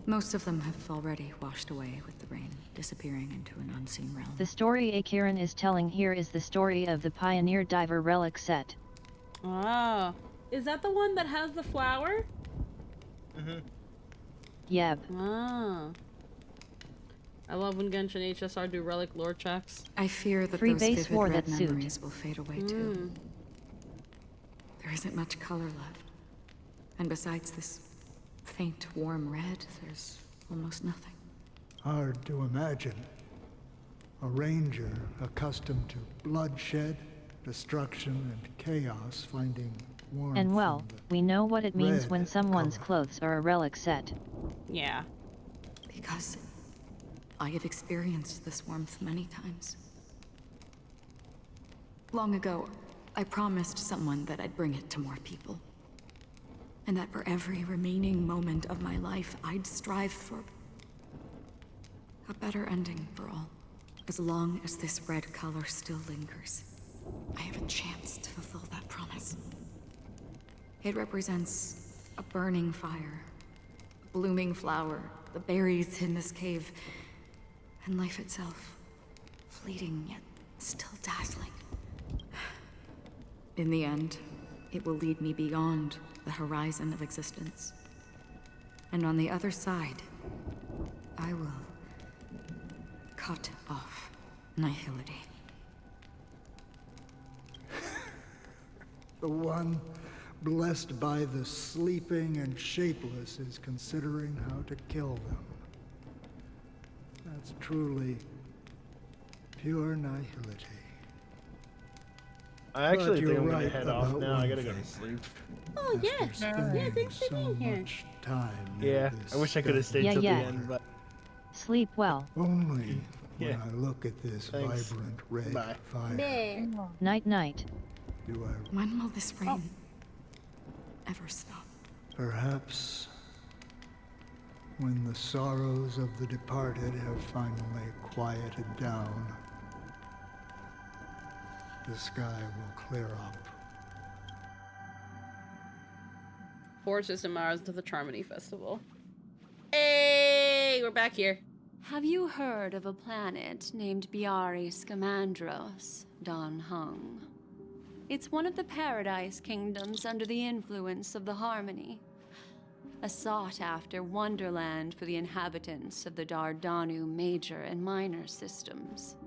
Most of them have already washed away with the rain, disappearing into an unseen realm. The story Akiran is telling here is the story of the Pioneer Diver relic set. Ah, is that the one that has the flower? Yep. Ah. I love when Genshin HSR do relic lore checks. I fear that Free those base vivid wore red that suit. memories will fade away too. There isn't much color left. And besides this faint, warm red, there's almost nothing. Hard to imagine. A ranger accustomed to bloodshed, destruction, and chaos finding warmth. And well, we know what it means red when someone's clothes are a relic set. Yeah. Because I have experienced this warmth many times. Long ago, I promised someone that I'd bring it to more people. And that for every remaining moment of my life, I'd strive for a better ending for all. As long as this red color still lingers, I have a chance to fulfill that promise. It represents a burning fire, a blooming flower, the berries in this cave, and life itself, fleeting yet still dazzling. In the end, it will lead me beyond the horizon of existence. And on the other side, I will cut off nihility. The one blessed by the sleeping and shapeless is considering how to kill them. That's truly pure nihility. I actually think I'm gonna right head off about now. I one gotta go to thing. sleep. Oh, yeah. After spending so much time Yeah, near I wish I could have stayed Yeah, till yeah. the end, but Sleep well. only when Yeah. I look at this Thanks. vibrant red Bye. fire Night night. do I When will this rain ever stop? perhaps when the sorrows of the departed have finally quieted down, the sky will clear up. 4 system hours to the Charmony Festival. Hey, we're back here. Have you heard of a planet named Biari Scamandros, Don Hung? It's one of the Paradise Kingdoms under the influence of the Harmony. A sought-after wonderland for the inhabitants of the Dardanu Major and Minor systems.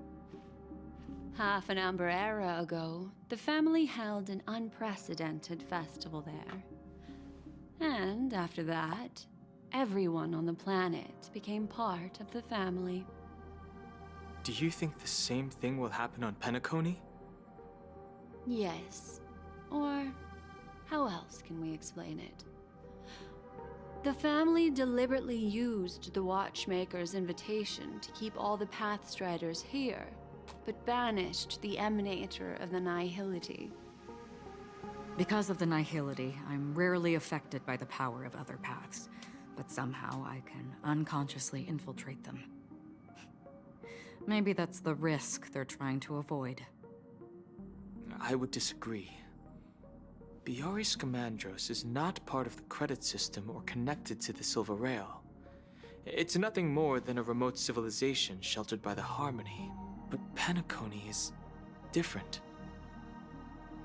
Half an Amber era ago, the family held an unprecedented festival there. And after that, everyone on the planet became part of the family. Do you think the same thing will happen on Penacony? Yes. Or how else can we explain it? The family deliberately used the Watchmaker's invitation to keep all the Pathstriders here, but banished the Emanator of the Nihility. Because of the nihility, I'm rarely affected by the power of other paths, but somehow I can unconsciously infiltrate them. Maybe that's the risk they're trying to avoid. I would disagree. Biari Scamandros is not part of the credit system or connected to the Silver Rail. It's nothing more than a remote civilization sheltered by the Harmony. But Penacony is different.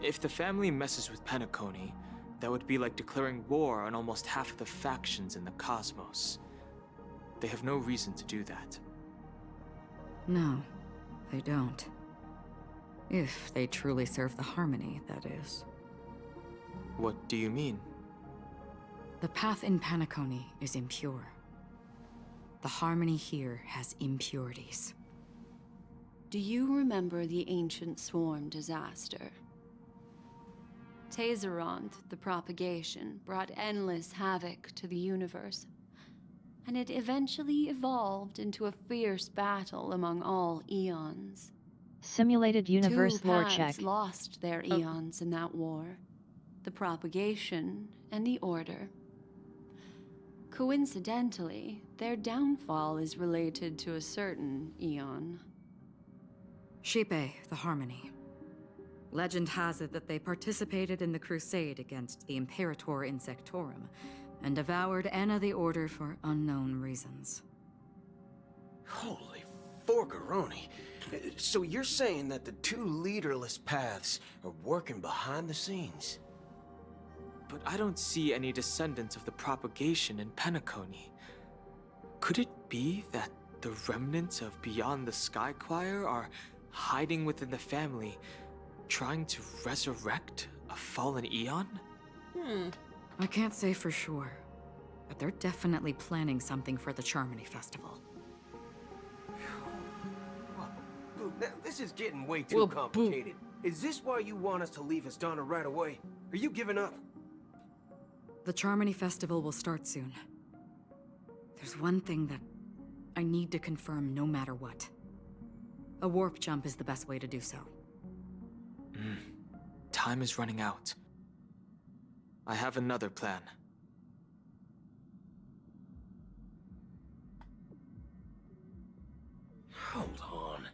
If the family messes with Penacony, that would be like declaring war on almost half of the factions in the cosmos. They have no reason to do that. No, they don't. If they truly serve the Harmony, that is. What do you mean? The path in Penacony is impure. The Harmony here has impurities. Do you remember the Ancient Swarm disaster? Tazeront, the propagation, brought endless havoc to the universe, and it eventually evolved into a fierce battle among all eons. Simulated universe Two lore paths check. lost their eons in that war. The propagation and the order. Coincidentally, their downfall is related to a certain eon. Shipe, the Harmony. Legend has it that they participated in the crusade against the Imperator Insectorum, and devoured Anna the Order for unknown reasons. Holy forgaroni. So you're saying that the two leaderless paths are working behind the scenes? But I don't see any descendants of the propagation in Penacony. Could it be that the remnants of Beyond the Sky Choir are hiding within the family, trying to resurrect a fallen eon? I can't say for sure, but they're definitely planning something for the Charmony Festival. Now, this is getting way too complicated. Is this why you want us to leave Astana right away? Are you giving up? The Charmony Festival will start soon. There's one thing that I need to confirm no matter what. A warp jump is the best way to do so. Time is running out. I have another plan. Hold on.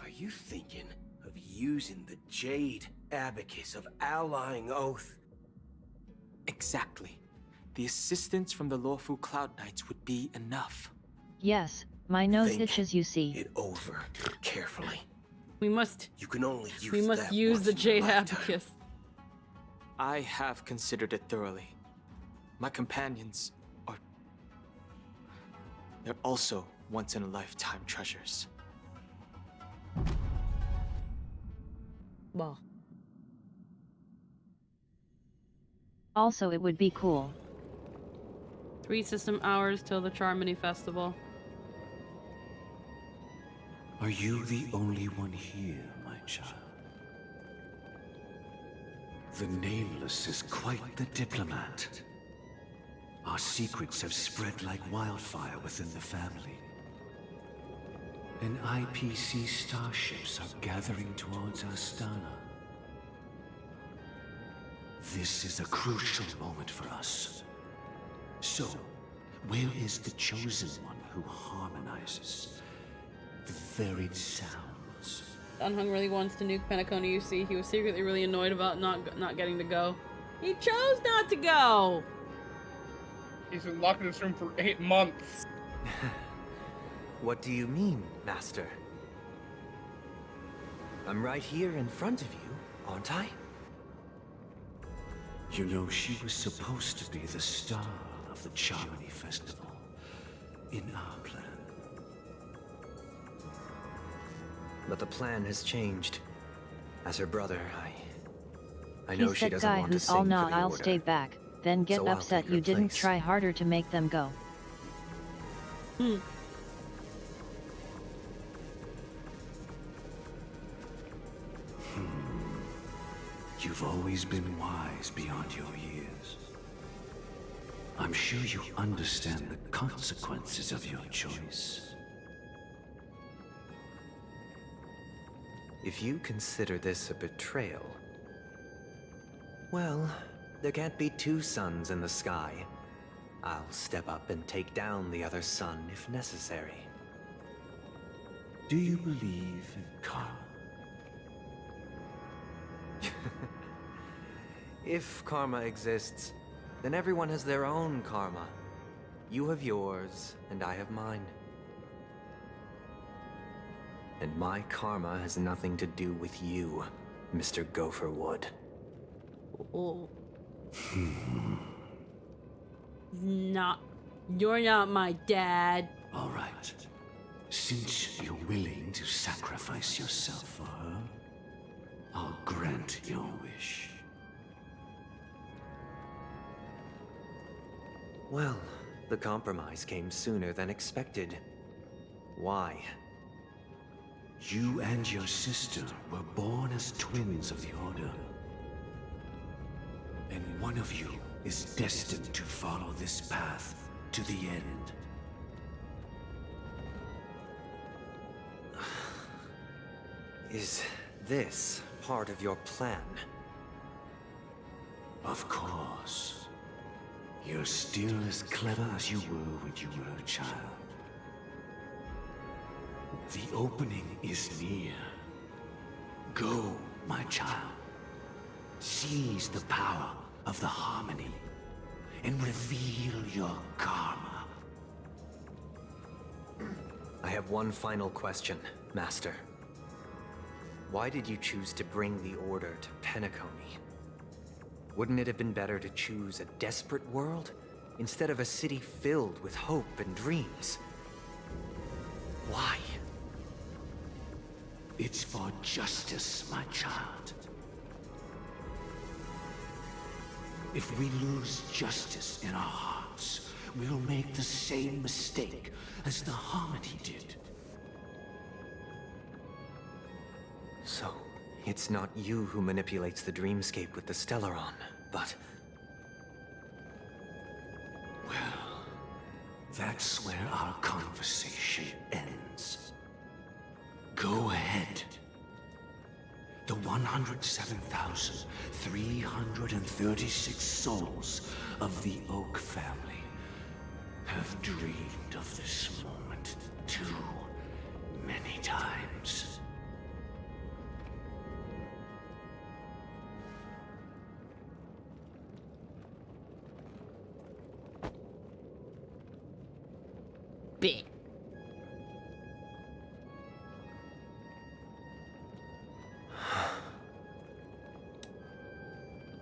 Are you thinking of using the Jade Abacus of Allying Oath? Exactly. The assistance from the lawful Cloud Knights would be enough. Yes, my nose Think itches, you see. it over carefully. We must. You can only use We must that use once the in a Jade lifetime. Abacus. I have considered it thoroughly. My companions are... they're also once-in-a-lifetime treasures. Well. Also, it would be cool. 3 system hours till the Charmony Festival. Are you the only one here, my child? The Nameless is quite the diplomat. Our secrets have spread like wildfire within the family. And IPC starships are gathering towards Astana. This is a crucial moment for us. So, where is the chosen one who harmonizes the varied sounds? Dunhung really wants to nuke Penacony UC. He was secretly really annoyed about not getting to go. He chose not to go! He's been locked in this room for 8 months. What do you mean, Master? I'm right here in front of you, aren't I? You know, she was supposed to be the star of the Charmony Festival in our plan. But the plan has changed. As her brother, I know she He's that doesn't guy want to who's sing all for nah, the I'll order. stay back, then get So I'll upset take her you didn't place. try harder to make them go. You've always been wise beyond your years. I'm sure you understand the consequences of your choice. If you consider this a betrayal, well, there can't be 2 suns in the sky. I'll step up and take down the other sun if necessary. Do you believe in karma? If karma exists, then everyone has their own karma. You have yours, and I have mine. And my karma has nothing to do with you, Mr. Gopherwood. Oh. You're not my dad. All right. Since you're willing to sacrifice yourself for her, I'll grant your wish. Well, the compromise came sooner than expected. Why? You and your sister were born as twins of the Order. And one of you is destined to follow this path to the end. Is this part of your plan? Of course. You're still as clever as you were when you were a child. The opening is near. Go, my child. Seize the power of the harmony and reveal your karma. I have one final question, Master. Why did you choose to bring the Order to Penacony? Wouldn't it have been better to choose a desperate world instead of a city filled with hope and dreams? Why? It's for justice, my child. If we lose justice in our hearts, we'll make the same mistake as the Harmony did. So, it's not you who manipulates the dreamscape with the Stellaron, but... Well, that's where our conversation ends. Go ahead. The 107,336 souls of the Oak family have dreamed of this moment too many times. Bit.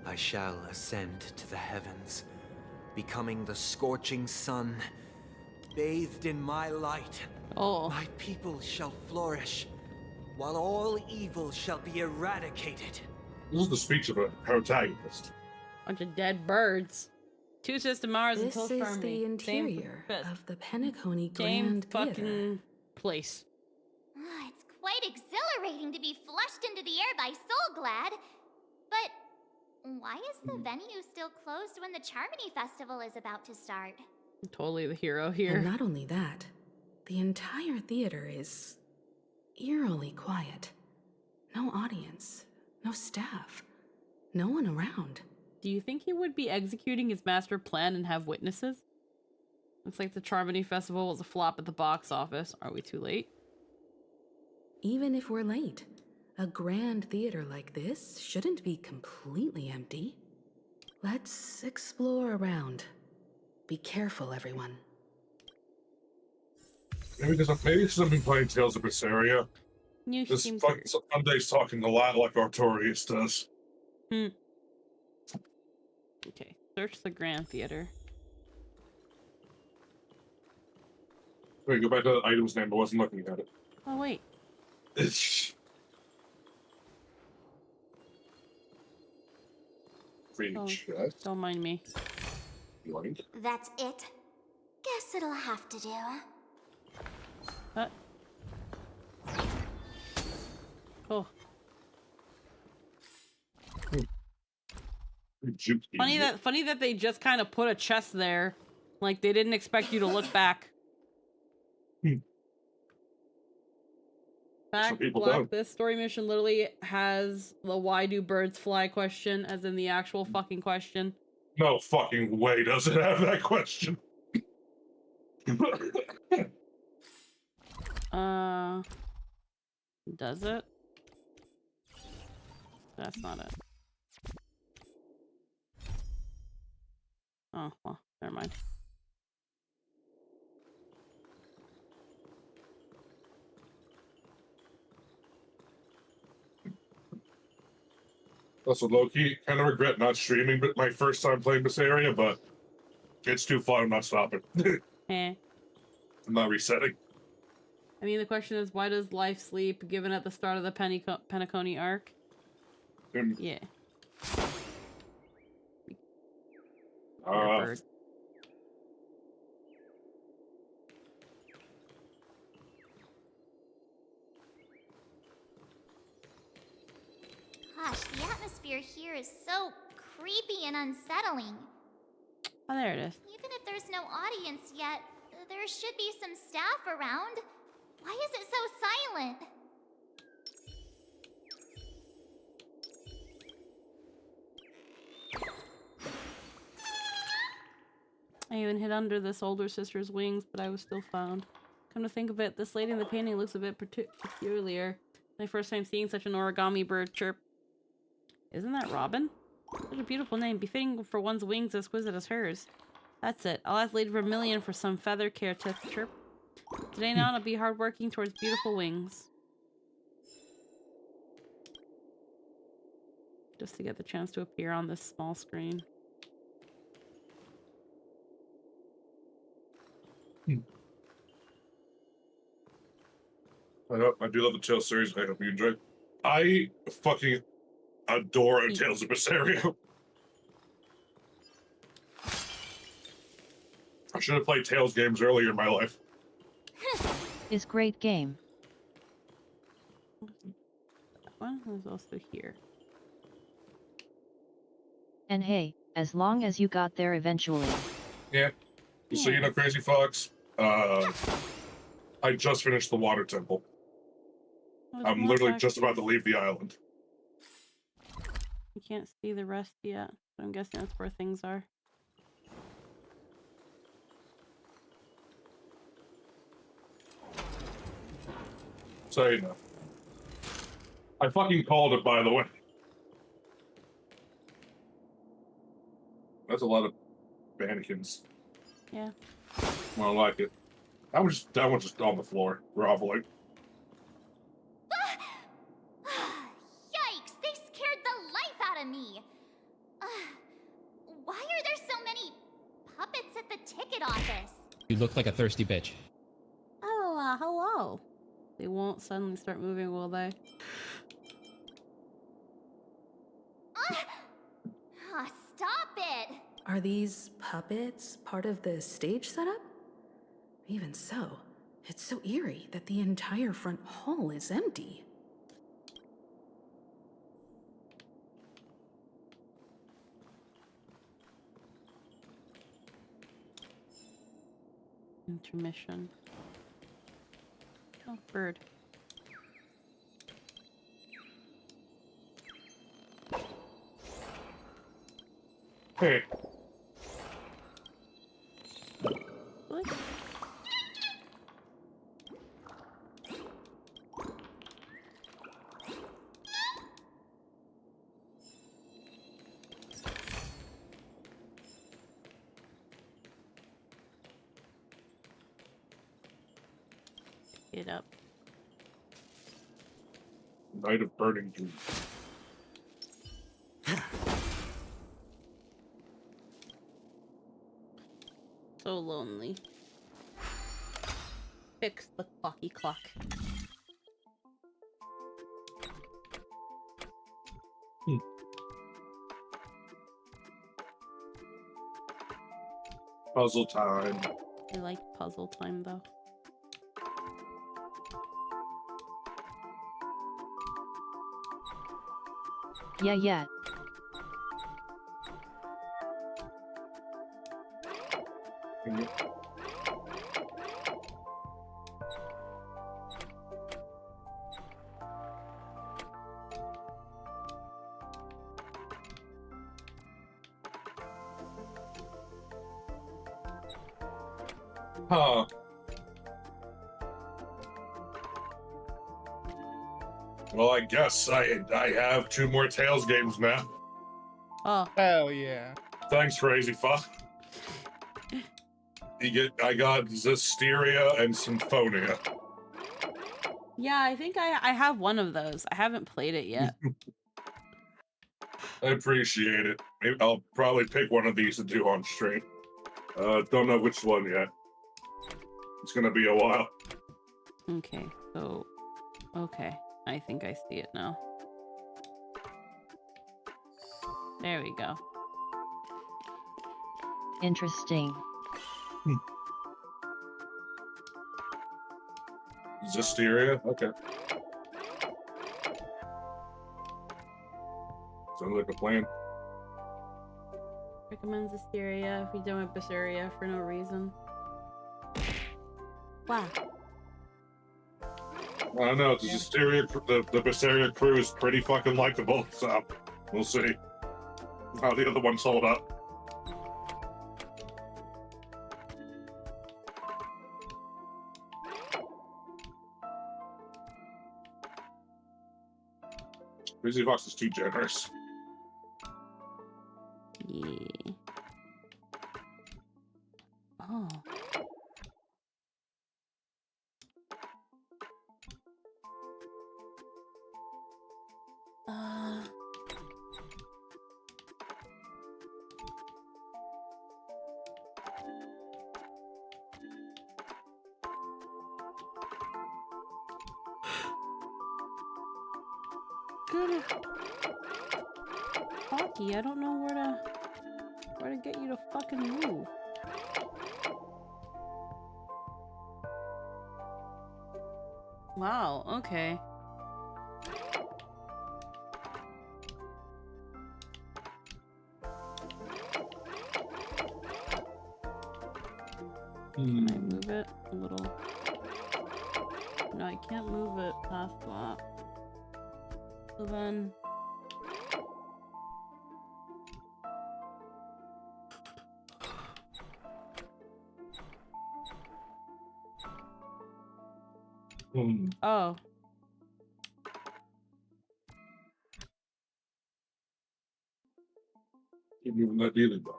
I shall ascend to the heavens, becoming the scorching sun Bathed in my light, my people shall flourish, while all evil shall be eradicated. This is the speech of a protagonist. Bunch of dead birds. Two System Mars This until is the interior of the Penacony Grand fucking Theater. place. It's quite exhilarating to be flushed into the air by Soulglad. But why is the venue still closed when the Charmony Festival is about to start? I'm totally the hero here. And not only that, the entire theater is eerily quiet. No audience, no staff, no one around. Do you think he would be executing his master plan and have witnesses? Looks like the Charmony Festival was a flop at the box office. Are we too late? Even if we're late, a grand theater like this shouldn't be completely empty. Let's explore around. Be careful, everyone. Maybe because I've been playing Tales of Berseria. This Sunday's talking a lot like Artorias does. Okay, search the Grand Theater. Wait, go back to the item's name. I wasn't looking at it. Oh, wait. It's... Don't mind me. That's it. Guess it'll have to do. Oh. Funny that they just kind of put a chest there. Like they didn't expect you to look back. Fact, Black, this story mission literally has the why do birds fly question, as in the actual fucking question. No fucking way does it have that question. Does it? That's not it. Oh, well, never mind. Also, low-key, kind of regret not streaming but my first time playing this area, but it's too fun, I'm not stopping. I'm not resetting. I mean, the question is, why does life sleep given at the start of the Penacony arc? Yeah. Gosh, the atmosphere here is so creepy and unsettling. Oh, there it is. Even if there's no audience yet, there should be some staff around. Why is it so silent? I even hid under this older sister's wings, but I was still found. Come to think of it, this lady in the painting looks a bit peculiar. My first time seeing such an origami bird chirp. Isn't that Robin? Such a beautiful name, befitting for one's wings as exquisite as hers. That's it. I'll ask Lady Vermilion for some feather care to chirp. Today now I'll be hard working towards beautiful wings. Just to get the chance to appear on this small screen. I do love the Tales series. I hope you enjoy. I fucking adore Tales of Berseria. I should have played Tales games earlier in my life. Is great game. That one is also here. And hey, as long as you got there eventually. Yeah. So you know, Crazy Fox. I just finished the Water Temple. I'm literally just about to leave the island. You can't see the rest yet, but I'm guessing that's where things are. So you know. I fucking called it, by the way. That's a lot of mannequins. Yeah. I don't like it. That one's just on the floor, groveling. Yikes! They scared the life out of me! Why are there so many puppets at the ticket office? look like a thirsty bitch. Oh, hello. They won't suddenly start moving, will they? Stop it! Are these puppets part of the stage setup? Even so, it's so eerie that the entire front hall is empty. Intermission. Oh, bird. Hey. What? It up. Night of Burning Doom. So lonely. Fix the clocky clock. Puzzle time. I like puzzle time though. Yeah. Huh. Well, I guess I have 2 more Tales games now. Oh. Hell yeah. Thanks, Crazy Fuck. I got Zestiria and Symphonia. Yeah, I think I have one of those. I haven't played it yet. I appreciate it. Maybe I'll probably pick one of these to do on stream. Don't know which one yet. It's gonna be a while. Okay, so... Okay, I think I see it now. There we go. Interesting. Zestiria? Okay. Sounds like a plan. Recommends Asteria if you don't have Berseria for no reason. Wow. I don't know, the Zestiria, the Berseria crew is pretty fucking likable, so we'll see how the other ones hold up. Crazy Fox is too generous. Yeah. Oh. Good. Hockey, I don't know where to get you to fucking move. Wow, okay. Can I move it a little? No, I can't move it past that. So then... Oh. Keep moving that dealing ball.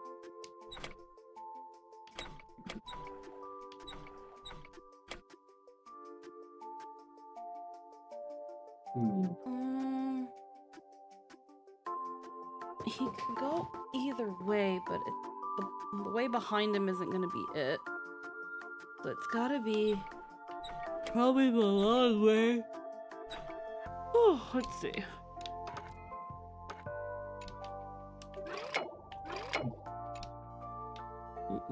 He could go either way, but the way behind him isn't going to be it. So it's gotta be probably the long way. Oh, let's see.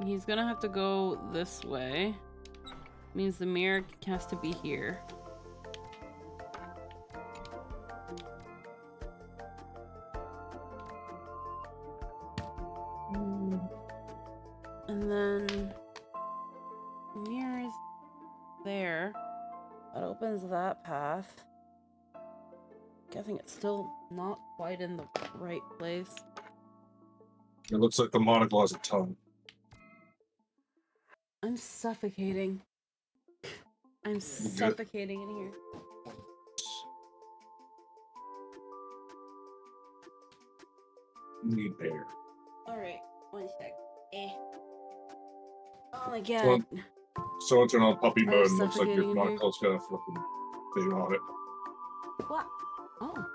He's gonna have to go this way. Means the mirror has to be here. And then mirrors there. That opens that path. Guessing it's still not quite in the right place. It looks like the monocle has a tongue. I'm suffocating. I'm suffocating in here. Need air. Alright, 1 sec. Oh my god. So turn on puppy mode and looks like your suffocating in here. monocle's got a fucking thing on it. What? Oh.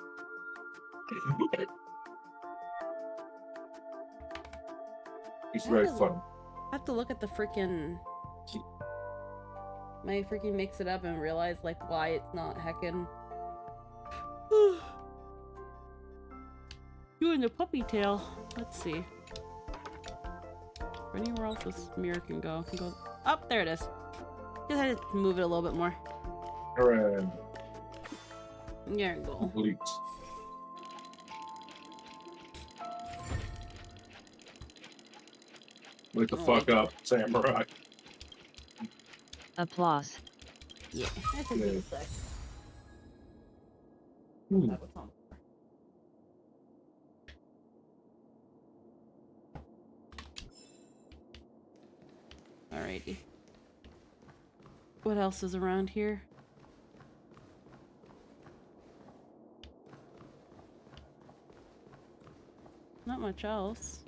It's very fun. I have to look at the freaking. My freaking mix it up and realize like why it's not heckin'. Doing the puppy tail. Let's see. Anywhere else this mirror can go? Can go up. There it is. Just had to move it a little bit more. Hooray. There we go. Complete. Wake the fuck up, samurai. Applause. Yeah, I think it's sec. That was on. Alrighty. What else is around here? Not much else.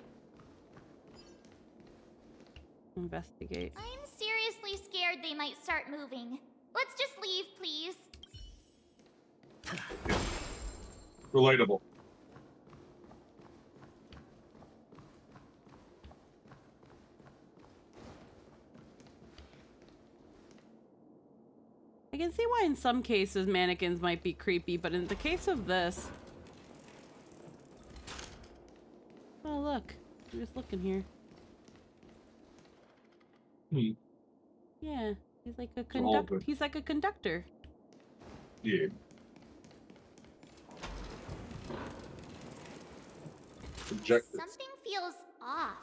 Investigate. I'm seriously scared they might start moving. Let's just leave, please. Relatable. I can see why in some cases mannequins might be creepy, but in the case of this... Oh look, I'm just looking here. Yeah, he's like a conductor. He's like a conductor. Yeah. Projectors. Something feels off.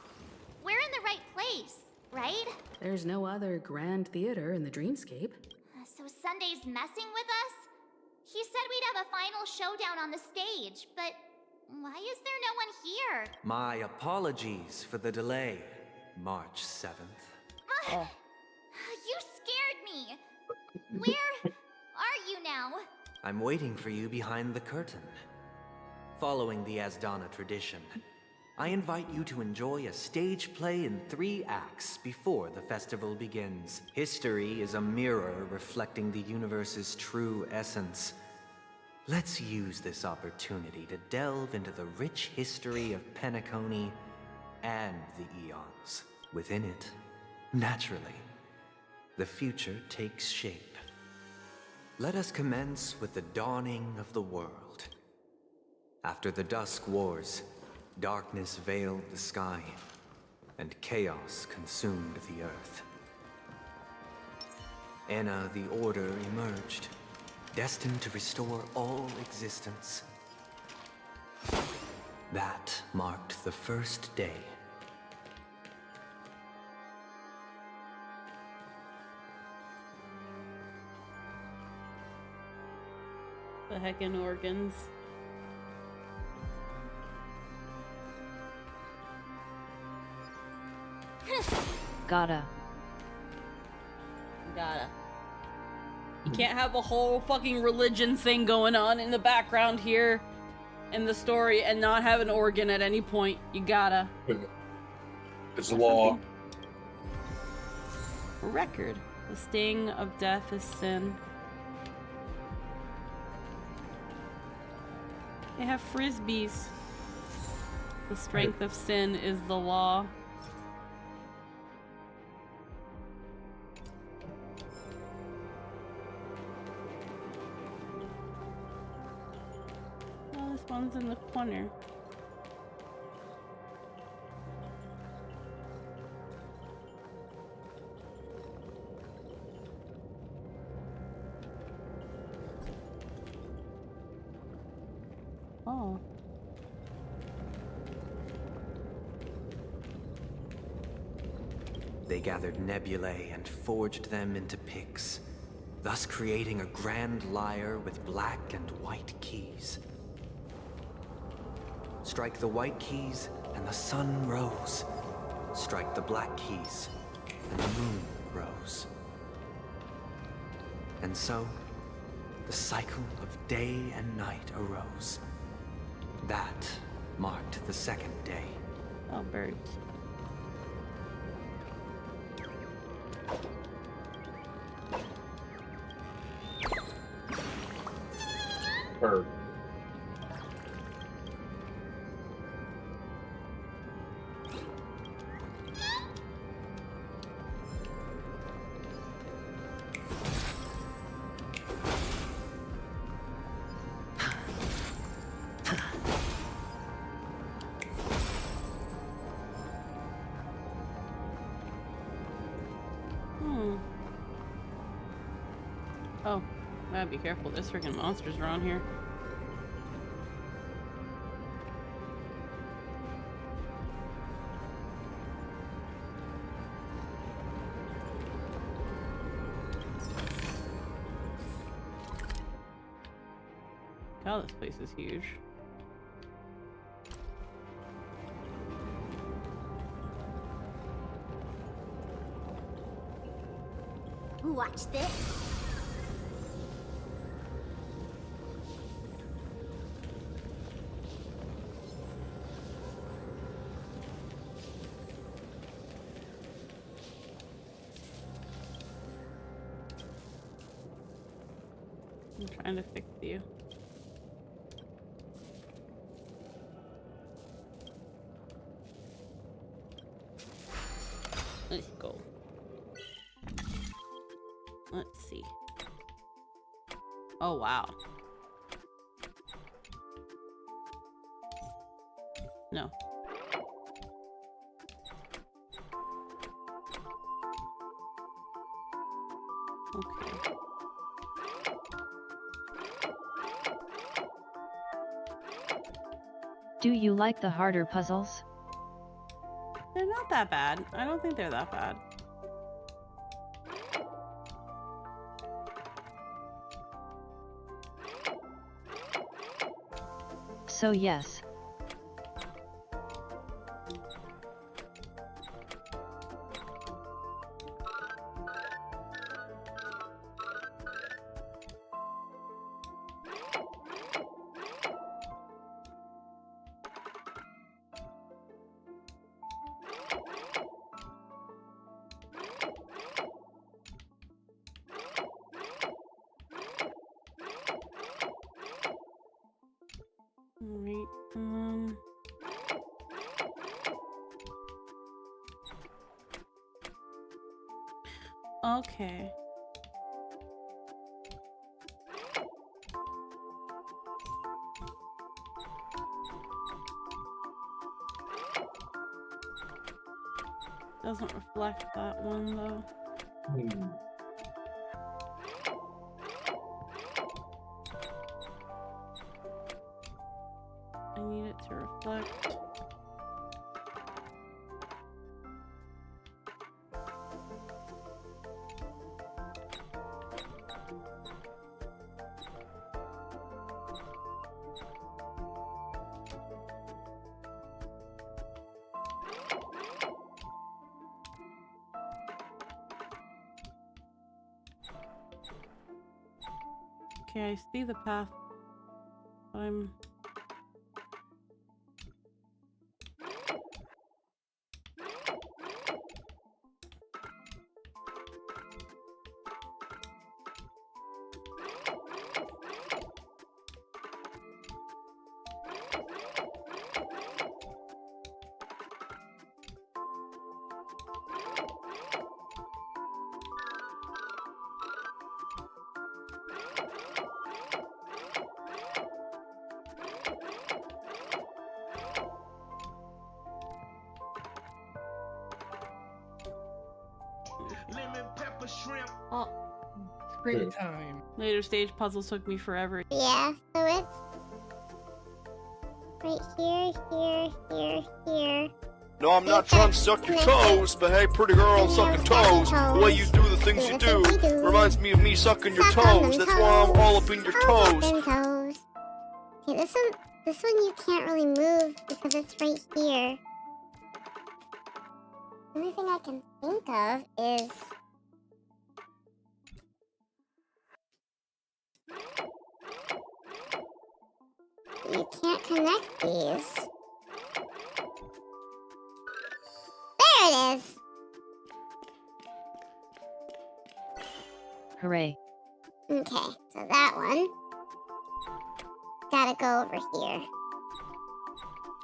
We're in the right place, right? There's no other grand theater in the dreamscape. So Sunday's messing with us? He said we'd have a final showdown on the stage, but why is there no one here? My apologies for the delay, March 7th. Oh. You scared me. Where are you now? I'm waiting for you behind the curtain. Following the Asdana tradition, I invite you to enjoy a stage play in 3 acts before the festival begins. History is a mirror reflecting the universe's true essence. Let's use this opportunity to delve into the rich history of Penacony and the eons. Within it, naturally, the future takes shape. Let us commence with the dawning of the world. After the Dusk Wars, darkness veiled the sky, and chaos consumed the earth. Anna the Order emerged, destined to restore all existence. That marked the first day. The heckin' organs. Gotta. You can't have a whole fucking religion thing going on in the background here in the story and not have an organ at any point. You gotta. It's law. Record. The sting of death is sin. They have frisbees. The strength of sin is the law. Oh, this one's in the corner. Oh. They gathered nebulae and forged them into picks, thus creating a grand lyre with black and white keys. Strike the white keys, and the sun rose. Strike the black keys, and the moon rose. And so, the cycle of day and night arose. That marked the second day. Oh, birds. Bird. Oh, gotta be careful. There's freaking monsters around here. God, this place is huge. Watch this. I'm trying to fix you. Let's go. Let's see. Oh, wow. No. Okay. Do you like the harder puzzles? They're not that bad. I don't think they're that bad. So yes. Alright, okay. Doesn't reflect that one though. I need it to reflect. Okay, I see the path. Time. Later stage puzzles took me forever. Yeah, so it's right here, here, here. No, I'm not trying to suck your toes, but hey, pretty girl, I'm sucking toes. The way you do the things you do reminds me of me sucking your toes. That's why I'm all up in your toes. Okay, this one you can't really move because it's right here. The only thing I can think of is you can't connect these. There it is! Hooray. Okay, so that one gotta go over here.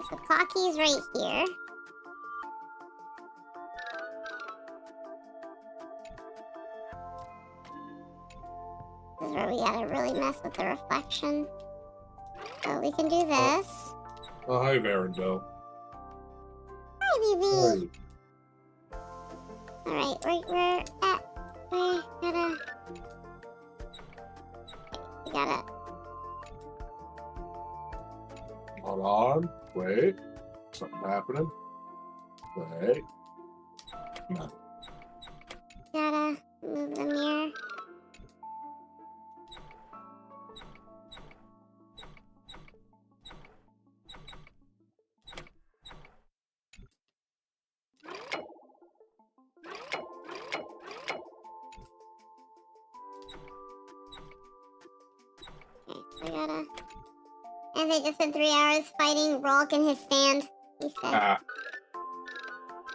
So Clocky's right here. This is where we gotta really mess with the reflection. So we can do this. Oh, hi, Varendell. Hi, BB. Alright, we gotta... Hold on. Wait. Something happening. Wait. No. Gotta move the mirror. Okay, so we gotta... And they just spent 3 hours fighting Rolk in his stand, he said.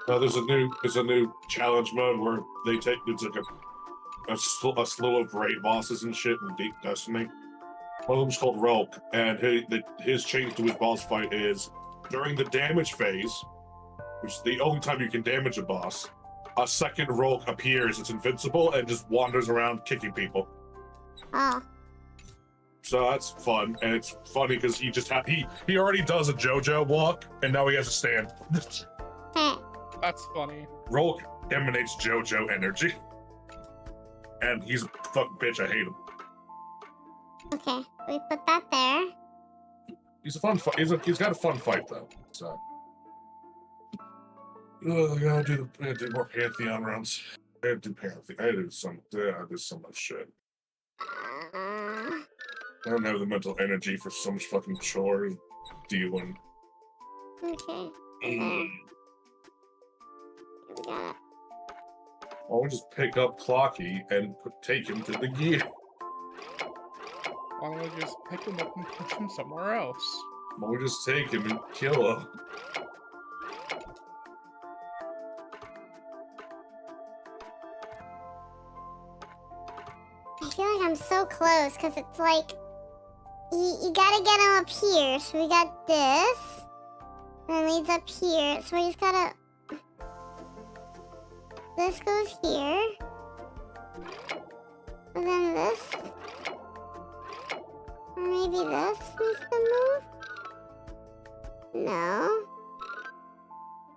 No, there's a new challenge mode where they take it's like a slew of raid bosses and shit in Deep Destiny. One of them's called Rolk, and his change to his boss fight is during the damage phase, which is the only time you can damage a boss. A second Rolk appears, it's invincible, and just wanders around kicking people. Oh. So that's fun, and it's funny because he already does a JoJo walk, and now he has a stand. That's funny. Rolk emanates JoJo energy, and he's a fucking bitch. I hate him. Okay, we put that there. He's a fun fight. He's got a fun fight though. So, I gotta do more Pantheon runs. I gotta do Pantheon. I do so much shit. I don't have the mental energy for so much fucking chores dealing. Okay. Here we got it. Why don't we just pick up Clocky and take him to the gear? Why don't we just pick him up and put him somewhere else? Why don't we just take him and kill him? I feel like I'm so close because it's like you gotta get him up here. So we got this, and it leads up here. So we just gotta. This goes here, and then this, or maybe this needs to move. No.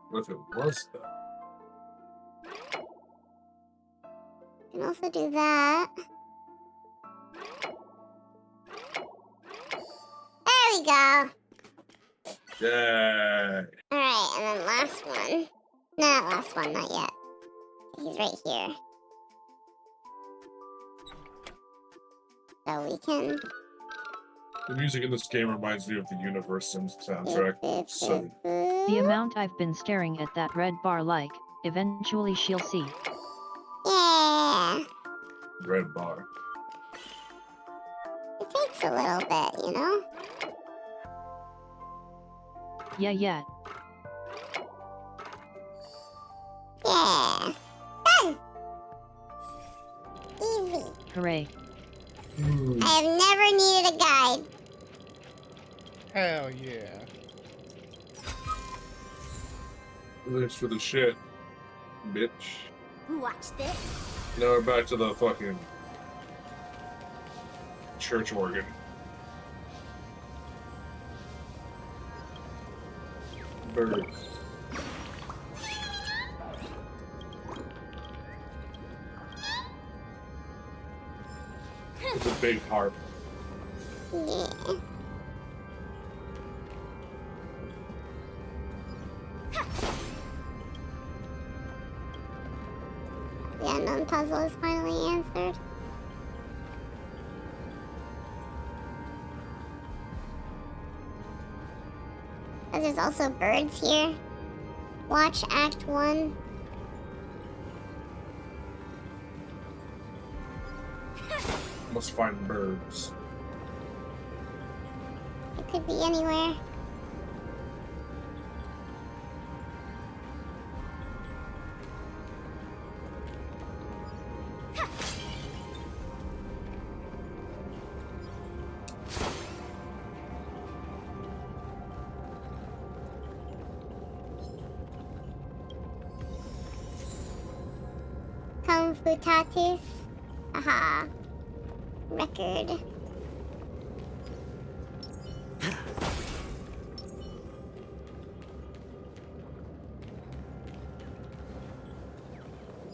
What if it was that? You can also do that. There we go. Yay! Alright, and then last one. No, not last one, not yet. He's right here. So we can... The music in this game reminds me of the Universe Sims soundtrack. So... The amount I've been staring at that red bar like, eventually she'll see. Yeah! Red bar. It takes a little bit, you know? Yeah. Yeah. Done! Easy. Hooray. I have never needed a guide. Hell yeah. Thanks for the shit, bitch. Watch this. Now we're back to the fucking church organ. Bird. It's a big harp. Yeah. The unknown puzzle is finally answered. But there's also birds here. Watch Act 1. Must find birds. It could be anywhere. Confutatis. Aha. Record.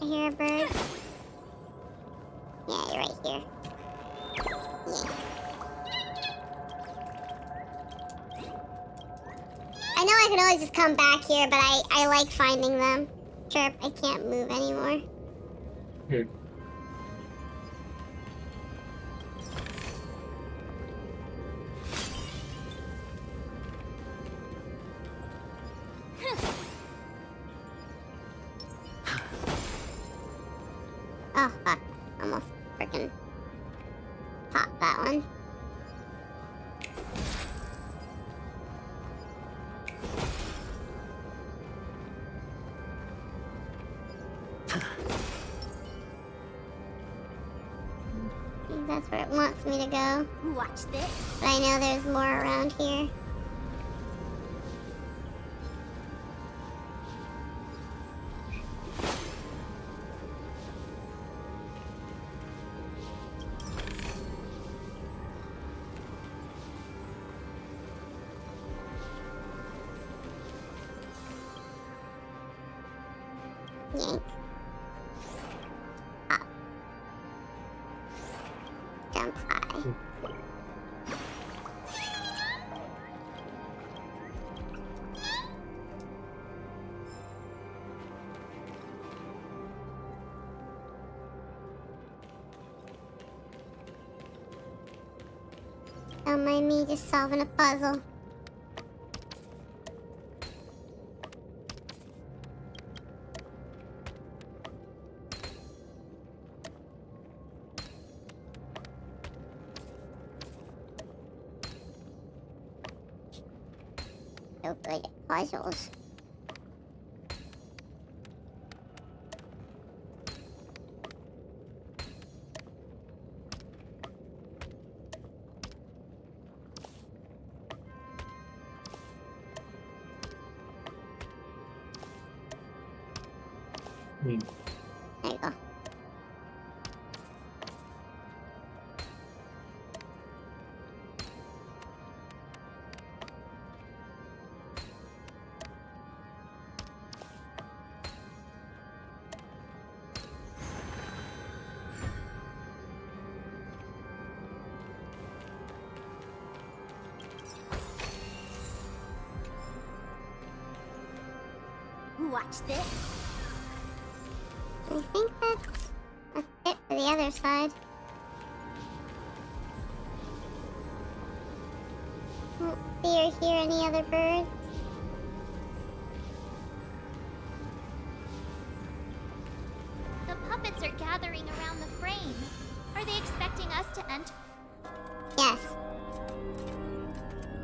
I hear a bird. Yeah, you're right here. Yeah. I know I can always just come back here, but I like finding them. Chirp, I can't move anymore. Here. Oh, fuck. Almost freaking popped that one. I think that's where it wants me to go. Watch this. But I know there's more around here. Yank. Up. Jump high. Don't mind me just solving a puzzle. So good at puzzles. There you go. Watch this. I think that's it for the other side. Don't see or hear any other birds. The puppets are gathering around the frame. Are they expecting us to enter? Yes.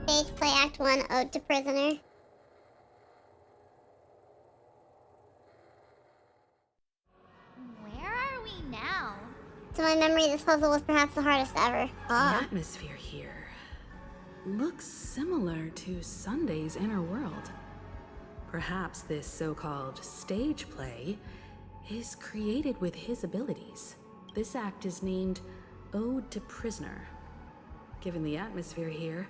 Stage play Act 1, Ode to Prisoner. Where are we now? To my memory, this puzzle was perhaps the hardest ever. The atmosphere here looks similar to Sunday's inner world. Perhaps this so-called stage play is created with his abilities. This act is named Ode to Prisoner. Given the atmosphere here,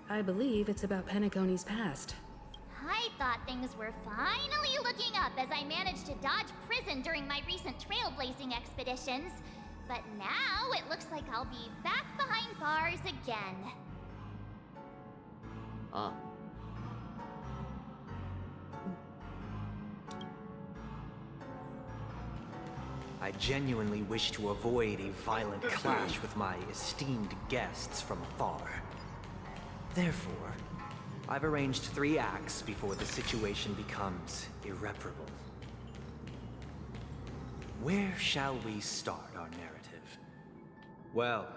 I believe it's about Penacony's past. I thought things were finally looking up as I managed to dodge prison during my recent trailblazing expeditions. But now it looks like I'll be back behind bars again. I genuinely wish to avoid a violent clash with my esteemed guests from afar. Therefore, I've arranged 3 acts before the situation becomes irreparable. Where shall we start our narrative? Well,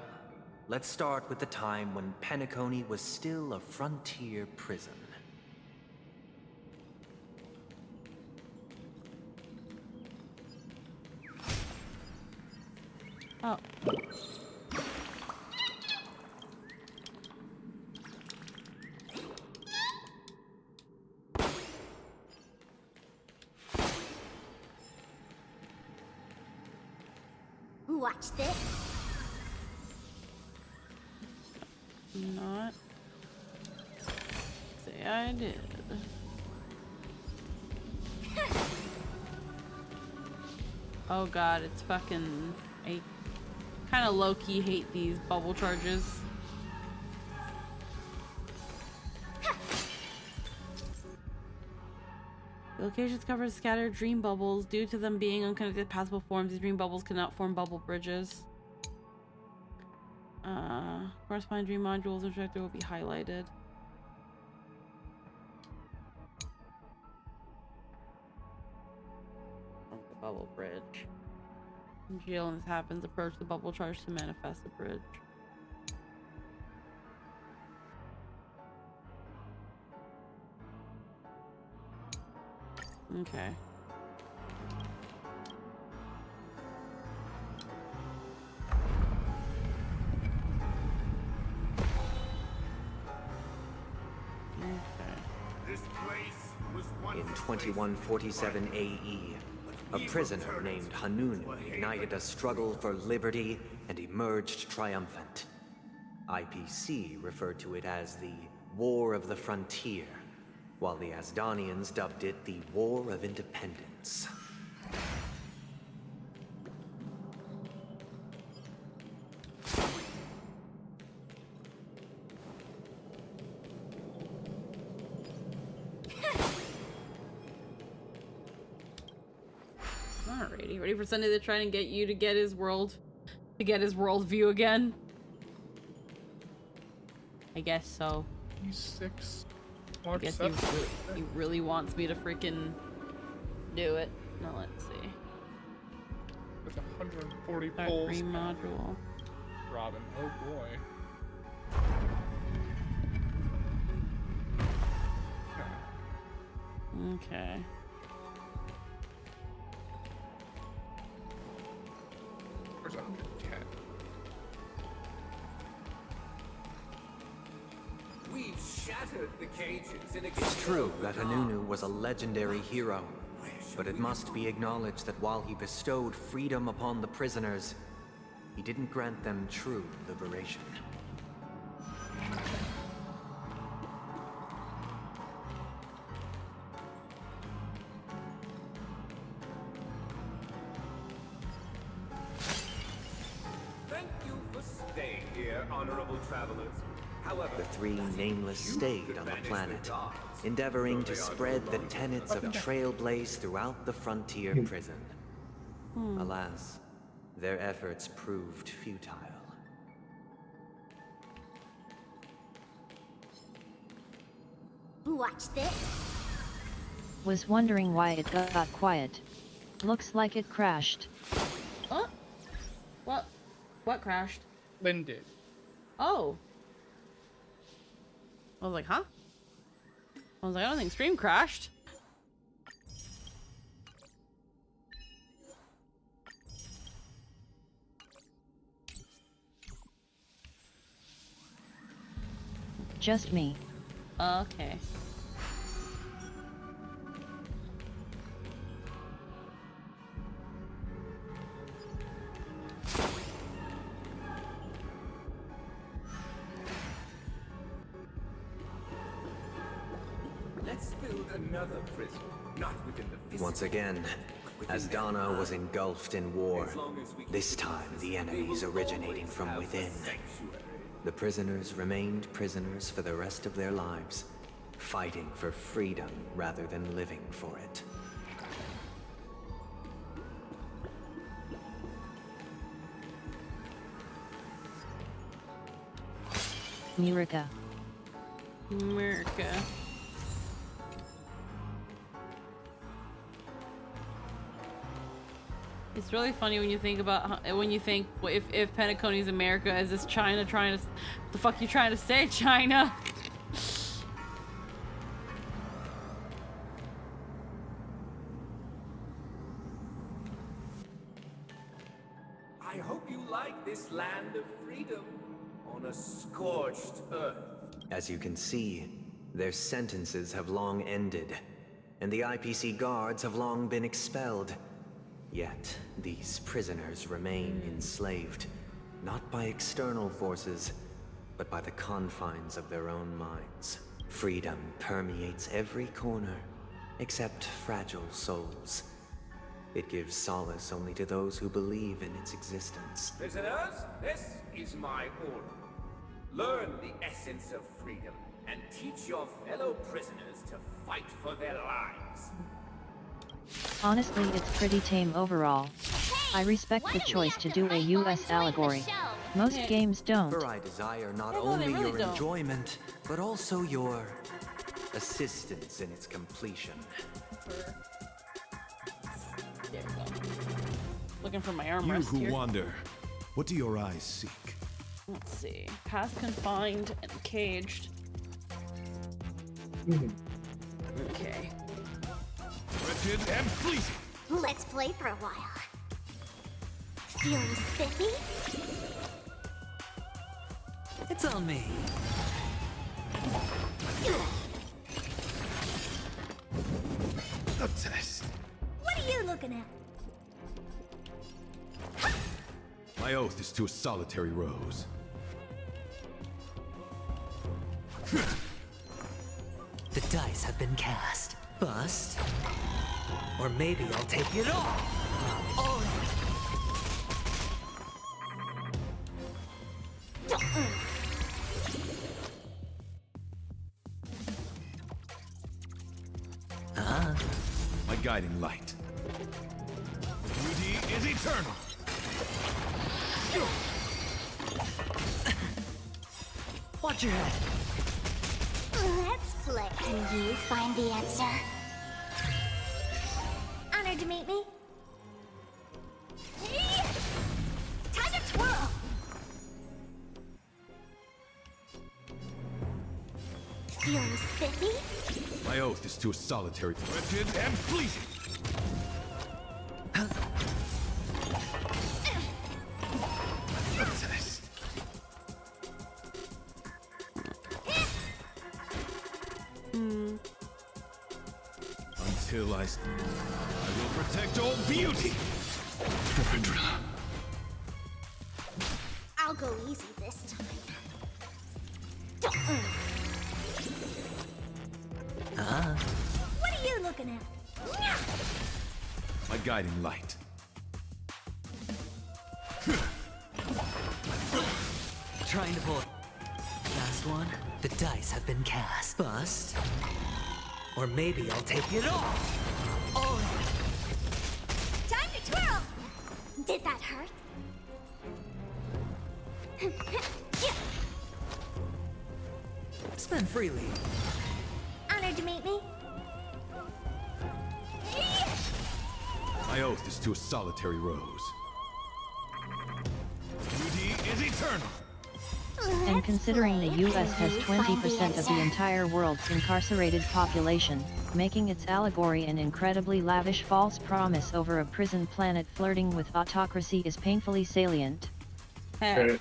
let's start with the time when Penacony was still a frontier prison. Oh. Watch this. Not say I did. Oh god, it's fucking... I kind of low-key hate these bubble charges. The locations cover scattered dream bubbles. Due to them being unconnected passable forms, these dream bubbles cannot form bubble bridges. Corresponding dream modules instructor will be highlighted. The bubble bridge. When jail and this happens, approach the bubble charge to manifest the bridge. Okay. In 2147 AE, a prisoner named Hanunu ignited a struggle for liberty and emerged triumphant. IPC referred to it as the War of the Frontier, while the Asdanians dubbed it the War of Independence. Alrighty, ready for Sunday to try and get you to get his world view again? I guess so. E6. I guess he really wants me to freaking do it. Now let's see. With 140 Start polls. dream module. Robin, oh boy. Okay. Where's 110? We've shattered the cages in a It's true that Hanunu was a legendary hero, but it must be acknowledged that while he bestowed freedom upon the prisoners, he didn't grant them true liberation. Thank you for staying here, honorable travelers. However, The 3 nameless stayed on the planet, endeavoring to spread the tenets of Trailblaze throughout the frontier prison. Alas, their efforts proved futile. Watch this. Was wondering why it got quiet. Looks like it crashed. Oh? What? What crashed? Lynn did. Oh. I was like, huh? I was like, I don't think stream crashed. Just me. Okay. let's build another prison, not within the physical. Once again, As Donna was engulfed in war, this time the enemies originating from within. The prisoners remained prisoners for the rest of their lives, fighting for freedom rather than living for it. Murica. It's really funny when you think about if Penacony's America, is this China trying to? The fuck you trying to say, China? I hope you like this land of freedom on a scorched earth. As you can see, their sentences have long ended, and the IPC guards have long been expelled. Yet, these prisoners remain enslaved, not by external forces, but by the confines of their own minds. Freedom permeates every corner, except fragile souls. It gives solace only to those who believe in its existence. Prisoners, this is my order. Learn the essence of freedom, and teach your fellow prisoners to fight for their lives. Honestly, it's pretty tame overall. I respect the choice to do a US allegory. Most games don't. For I desire not only your enjoyment, but also your assistance in its completion. There we go. Looking for my armrest You who here. wander, what do your eyes seek? Let's see. Past confined and caged. Okay. Wretched and fleeting. Let's play for a while. Feeling spiffy? It's on me. A test. What are you looking at? My oath is to a solitary rose. The dice have been cast. Bust. Or maybe I'll take it all. Oh. My guiding light. Beauty is eternal. Watch your head. Let's play. Can you find the answer? Honored to meet me. Time to twirl. Feeling spiffy? My oath is to a solitary, wretched and fleeting. A test. Until I will protect all beauty. I'll go easy this time. What are you looking at? My guiding light. Trying to pull. Last one. The dice have been cast. Bust. Or maybe I'll take it all. Oh. Time to twirl! Did that hurt? Spend freely. Honored to meet me. My oath is to a solitary rose. Beauty is eternal. And considering the US has 20% of the entire world's incarcerated population, making its allegory an incredibly lavish false promise over a prison planet flirting with autocracy is painfully salient. Okay.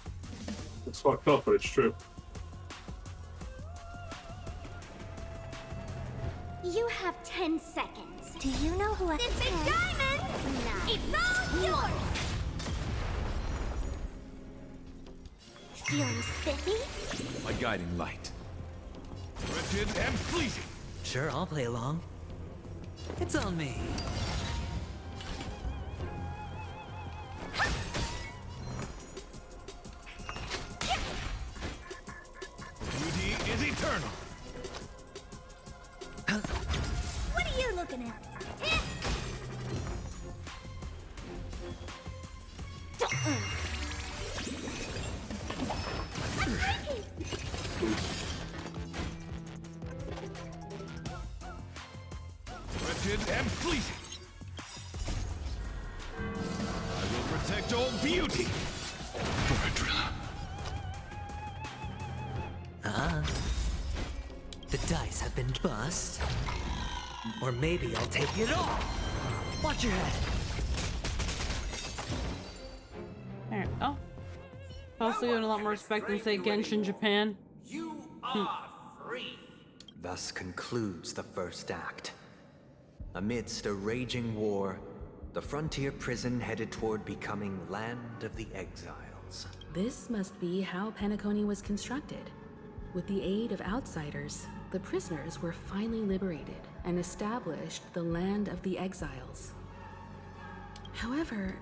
It's fucked up, but it's true. You have 10 seconds. Do you know who has This is Diamond! It's all yours! Feeling spiffy? My guiding light. Wretched and fleeting. Sure, I'll play along. It's on me. eternal. What are you looking at? Wretched and fleeting. I will protect all beauty. The dice have been bust. Or maybe I'll take it all. Watch your head. There we go. Also given a lot more respect than, say, Genshin Japan. You are free. Thus concludes the first act. Amidst a raging war, the frontier prison headed toward becoming Land of the Exiles. This must be how Penacony was constructed. With the aid of outsiders, the prisoners were finally liberated and established the Land of the Exiles. However,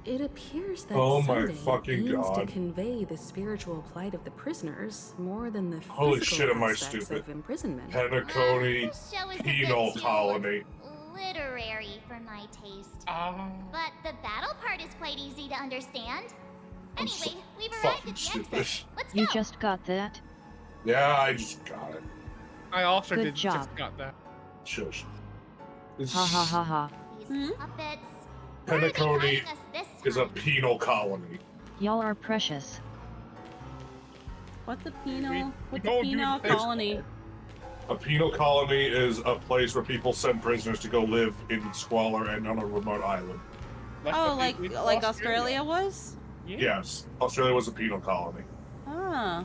it appears that Sunday aims to convey the spiritual plight of the prisoners more than the physical Holy shit, am I aspects stupid. of imprisonment. Penacony Penal Colony. Literary for my taste. But the battle part is quite easy to understand. Anyway, we've arrived at the exit. Let's go. You just got that? Yeah, I just got it. I also Good job. just got that. Shush. Ha ha ha ha. These puppets. Penacony is a penal colony. Y'all are precious. What's a penal? What's a don't do penal this. colony? A penal colony is a place where people send prisoners to go live in squalor and on a remote island. Oh, like Australia was? Yes, Australia was a penal colony. Ah.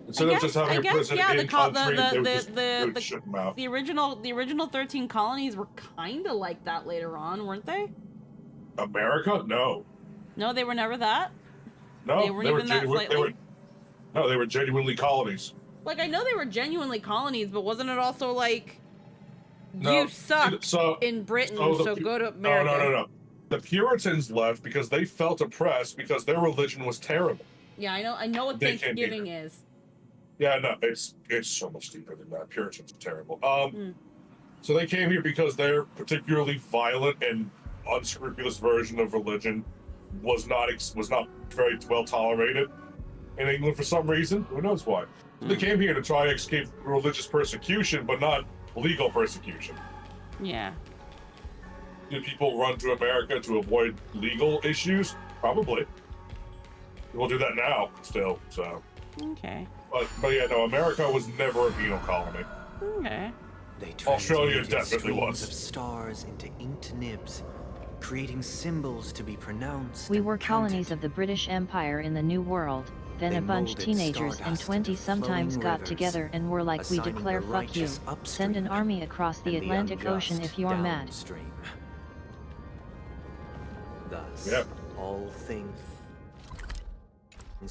Instead of just having a prison in country, they would just shut them out. The original 13 colonies were kind of like that later on, weren't they? America? No. No, they were never that. No, they weren't even that slightly. They were genuinely colonies. Like, I know they were genuinely colonies, but wasn't it also like, No, you suck in Britain, so go to America? No. The Puritans left because they felt oppressed because their religion was terrible. Yeah, I know what They came Thanksgiving is. Yeah, no, it's so much deeper than that. Puritans are terrible. So they came here because their particularly violent and unscrupulous version of religion was not very well tolerated in England for some reason. Who knows why? So they came here to try to escape religious persecution, but not legal persecution. Yeah. Do people run to America to avoid legal issues? Probably. We'll do that now, still. So. Okay. But yeah, no, America was never a penal colony. Okay. Australia definitely streams was. Of stars into inked nibs, creating symbols to be pronounced. We were colonies of the British Empire in the New World. Then a bunch teenagers and 20-sometimes got together and were like, we declare fuck you. Send an army across the Atlantic Ocean if you're mad. Thus, all things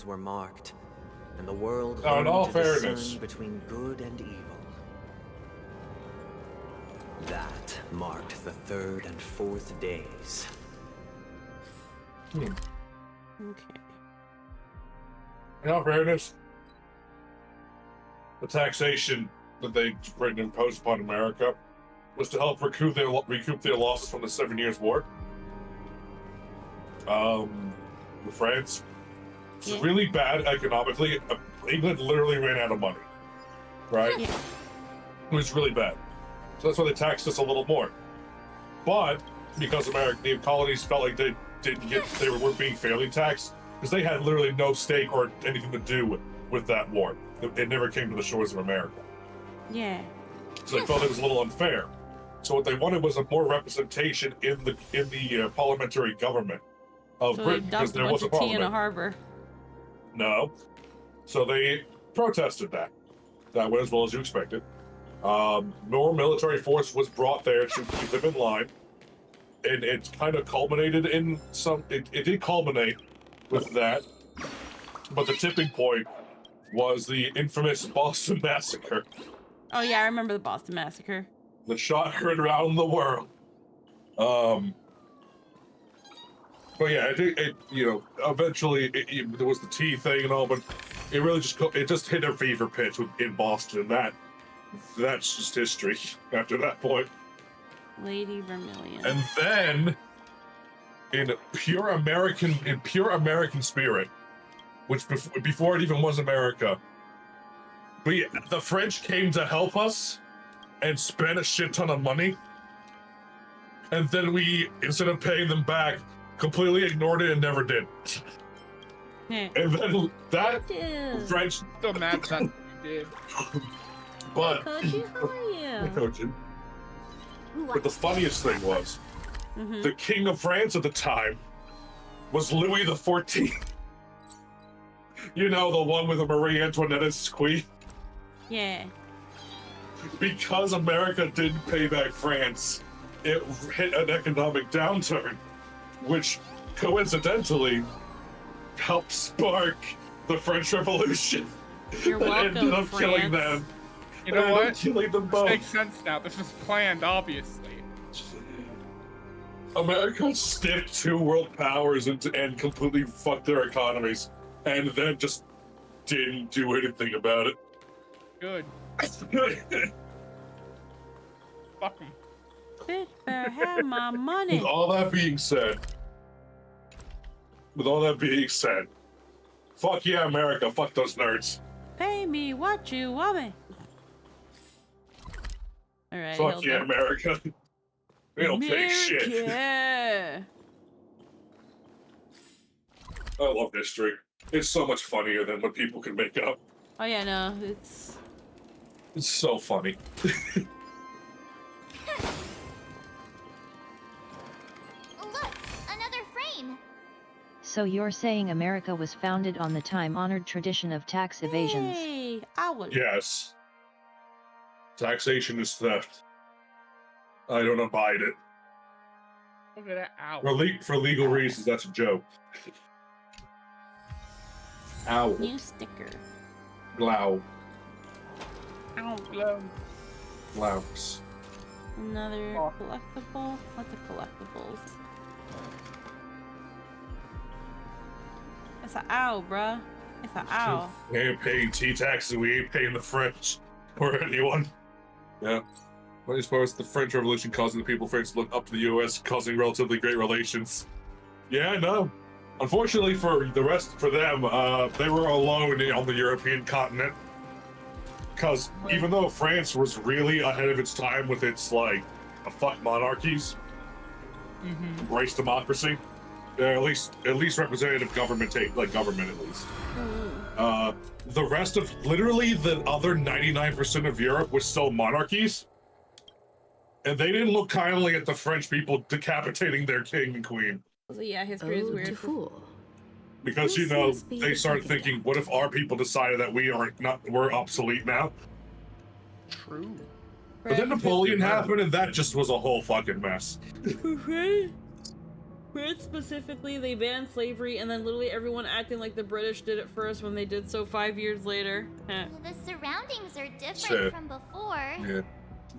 were marked, and the world Now, in all learned to fairness, discern between good and evil. That marked the third and fourth days. Okay. In all fairness, the taxation that they imposed upon America was to help recoup their losses from the 7 Years' War. With France. It's really bad economically. England literally ran out of money. Right? Yeah. It was really bad. So that's why they taxed us a little more. But because the colonies felt like they weren't being fairly taxed, because they had literally no stake or anything to do with that war. It never came to the shores of America. Yeah. So they felt it was a little unfair. So what they wanted was a more representation in the parliamentary government of Britain, because there was a tea in a parliament. harbor. No. So they protested that. That went as well as you expected. More military force was brought there to keep them in line. And it kind of culminated in it did culminate with that. But the tipping point was the infamous Boston Massacre Oh yeah, I remember the Boston Massacre. that shot heard around the world. But yeah, eventually there was the tea thing and all, but it really just hit a fever pitch in Boston. That's just history after that point. Lady Vermilion. And then, in pure American spirit, which before it even was America, the French came to help us and spent a shit ton of money, and then we, instead of paying them back, completely ignored it and never did. And then that French still mad that you did. But Koji, how are you? Koji. But the funniest thing was, the King of France at the time was Louis XIV. You know, the one with Marie Antoinette as queen. Yeah. Because America didn't pay back France, it hit an economic downturn, which coincidentally helped spark the French Revolution. You're welcome, ended up France. killing them. You know what? Killing them both. This makes sense now. This was planned, obviously. America stiffed two world powers and completely fucked their economies, and then just didn't do anything about it. Good. Fuck 'em. Bitch better have my money. With all that being said, fuck yeah, America, fuck those nerds. Pay me what you want me. All right. Fuck yeah, America. We don't take shit. Yeah. I love history. It's so much funnier than what people can make up. Oh yeah, no, it's so funny. Look, another frame. So you're saying America was founded on the time-honored tradition of tax evasions? Hey, I would. Yes. Taxation is theft. I don't abide it. Look at that. Ow. For legal reasons, that's a joke. Ow. New sticker. Glow. Ow. Glow. Glows. Another collectible. What's the collectibles? It's a owl, bruh. It's a owl. We ain't paying T-taxes, we ain't paying the French or anyone. Yeah. What do you suppose the French Revolution causing the people of France to look up to the US, causing relatively great relations? Yeah, I know. Unfortunately for them, they were alone on the European continent. Because even though France was really ahead of its time with its, fuck monarchies, embrace democracy, at least representative government, government at least. The rest of, literally the other 99% of Europe was still monarchies. And they didn't look kindly at the French people decapitating their king and queen. So yeah, history is weird. Because, they started thinking, what if our people decided that we're obsolete now? True. But then Napoleon happened, and that just was a whole fucking mess. France specifically, they banned slavery, and then literally everyone acting like the British did it first when they did so 5 years later. The surroundings are different from before. Yeah.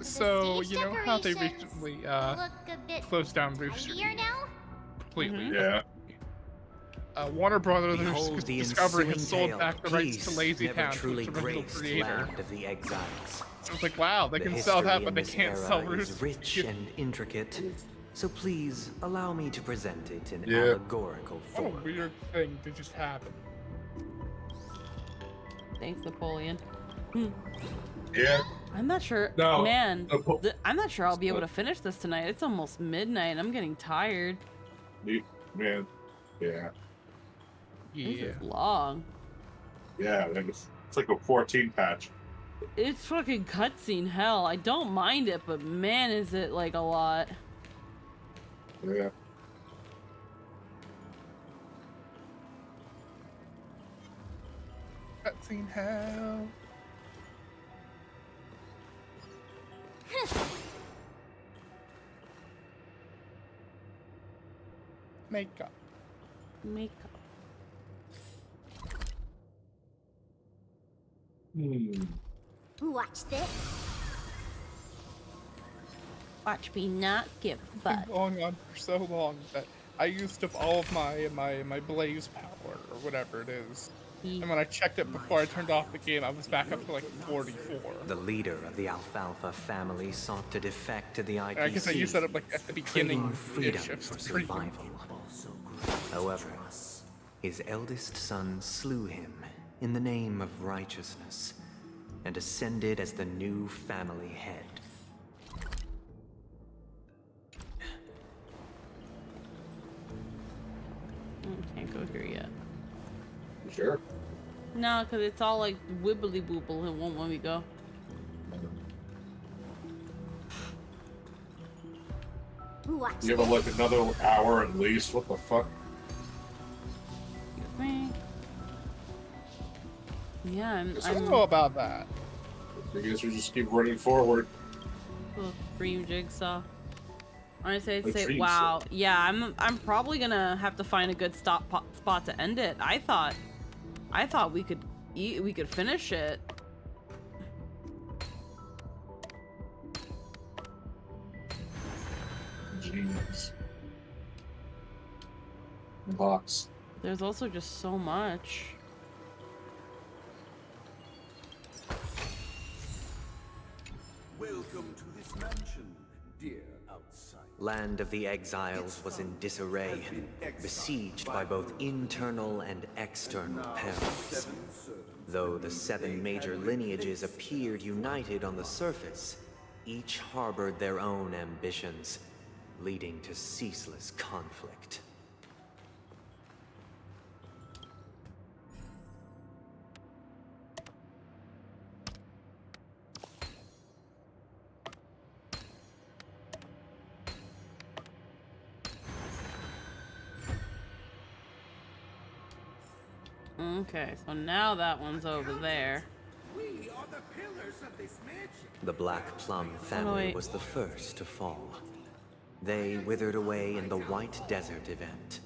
So, you know how they recently look a bit closed down Roof Street now? completely? Yeah. Warner Brothers Behold the Discovery has ensuing sold back the rights to tale. Lazy Peace Town never to truly its original graced creator. land of the exiles. So it's like, wow, they The can sell that, history but in they this can't sell era Roof is rich Street. and intricate. So please allow me to present it in Yeah. allegorical What a form. weird thing to just happen. Thanks, Napoleon. Yeah. I'm not sure. No. Man, I'm not sure I'll be able to finish this tonight. It's almost midnight. I'm getting tired. Man. Yeah. This is long. Yeah, it's like a 14 patch. It's fucking cutscene hell. I don't mind it, but man, is it like a lot. Yeah. Cutscene hell. Makeup. Watch this. Watch me not give It's fuck. been going on for so long that I used up all of my blaze power or whatever it is. And when I checked it before I turned off the game, I was back up to like 44. The leader of the Alfalfa family sought to defect to the IPC. I guess you said it like at the beginning freedom of for survival. However, his eldest son slew him in the name of righteousness and ascended as the new family head. Can't go here yet. You sure? No, because it's all like wibbly wobble. It won't let me go. You have like another hour at least. What the fuck? Yeah, I don't know about that. I guess we just keep running forward. Little dream jigsaw. Honestly, I'd A say, dream wow. Yeah, I'm probably gonna have to find a good spot to end it. I thought we could finish it. Jeez. Box. There's also just so much. Welcome to this mansion, dear outsider. Land of the Exiles was in disarray, besieged by both internal and external perils. Though the 7 major lineages appeared united on the surface, each harbored their own ambitions, leading to ceaseless conflict. Okay, so now that one's over there. We are the pillars of this mansion. The Black Plum family was the first to fall. They withered away in the White Desert event,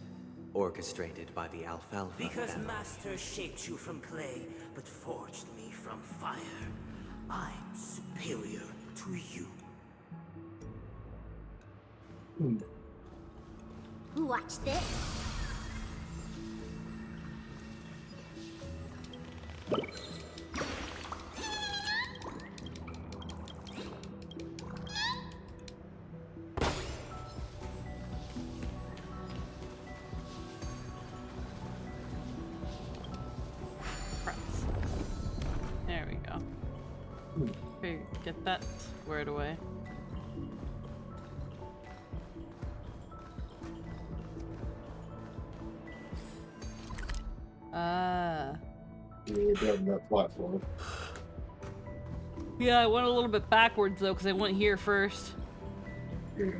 orchestrated by the Alfalfa Because family. Master shaped you from clay, but forged me from fire. I'm superior to you. Watch this. There we go. Okay, get that squared away. We're down that platform. Yeah, I went a little bit backwards though, because I went here first. Yeah.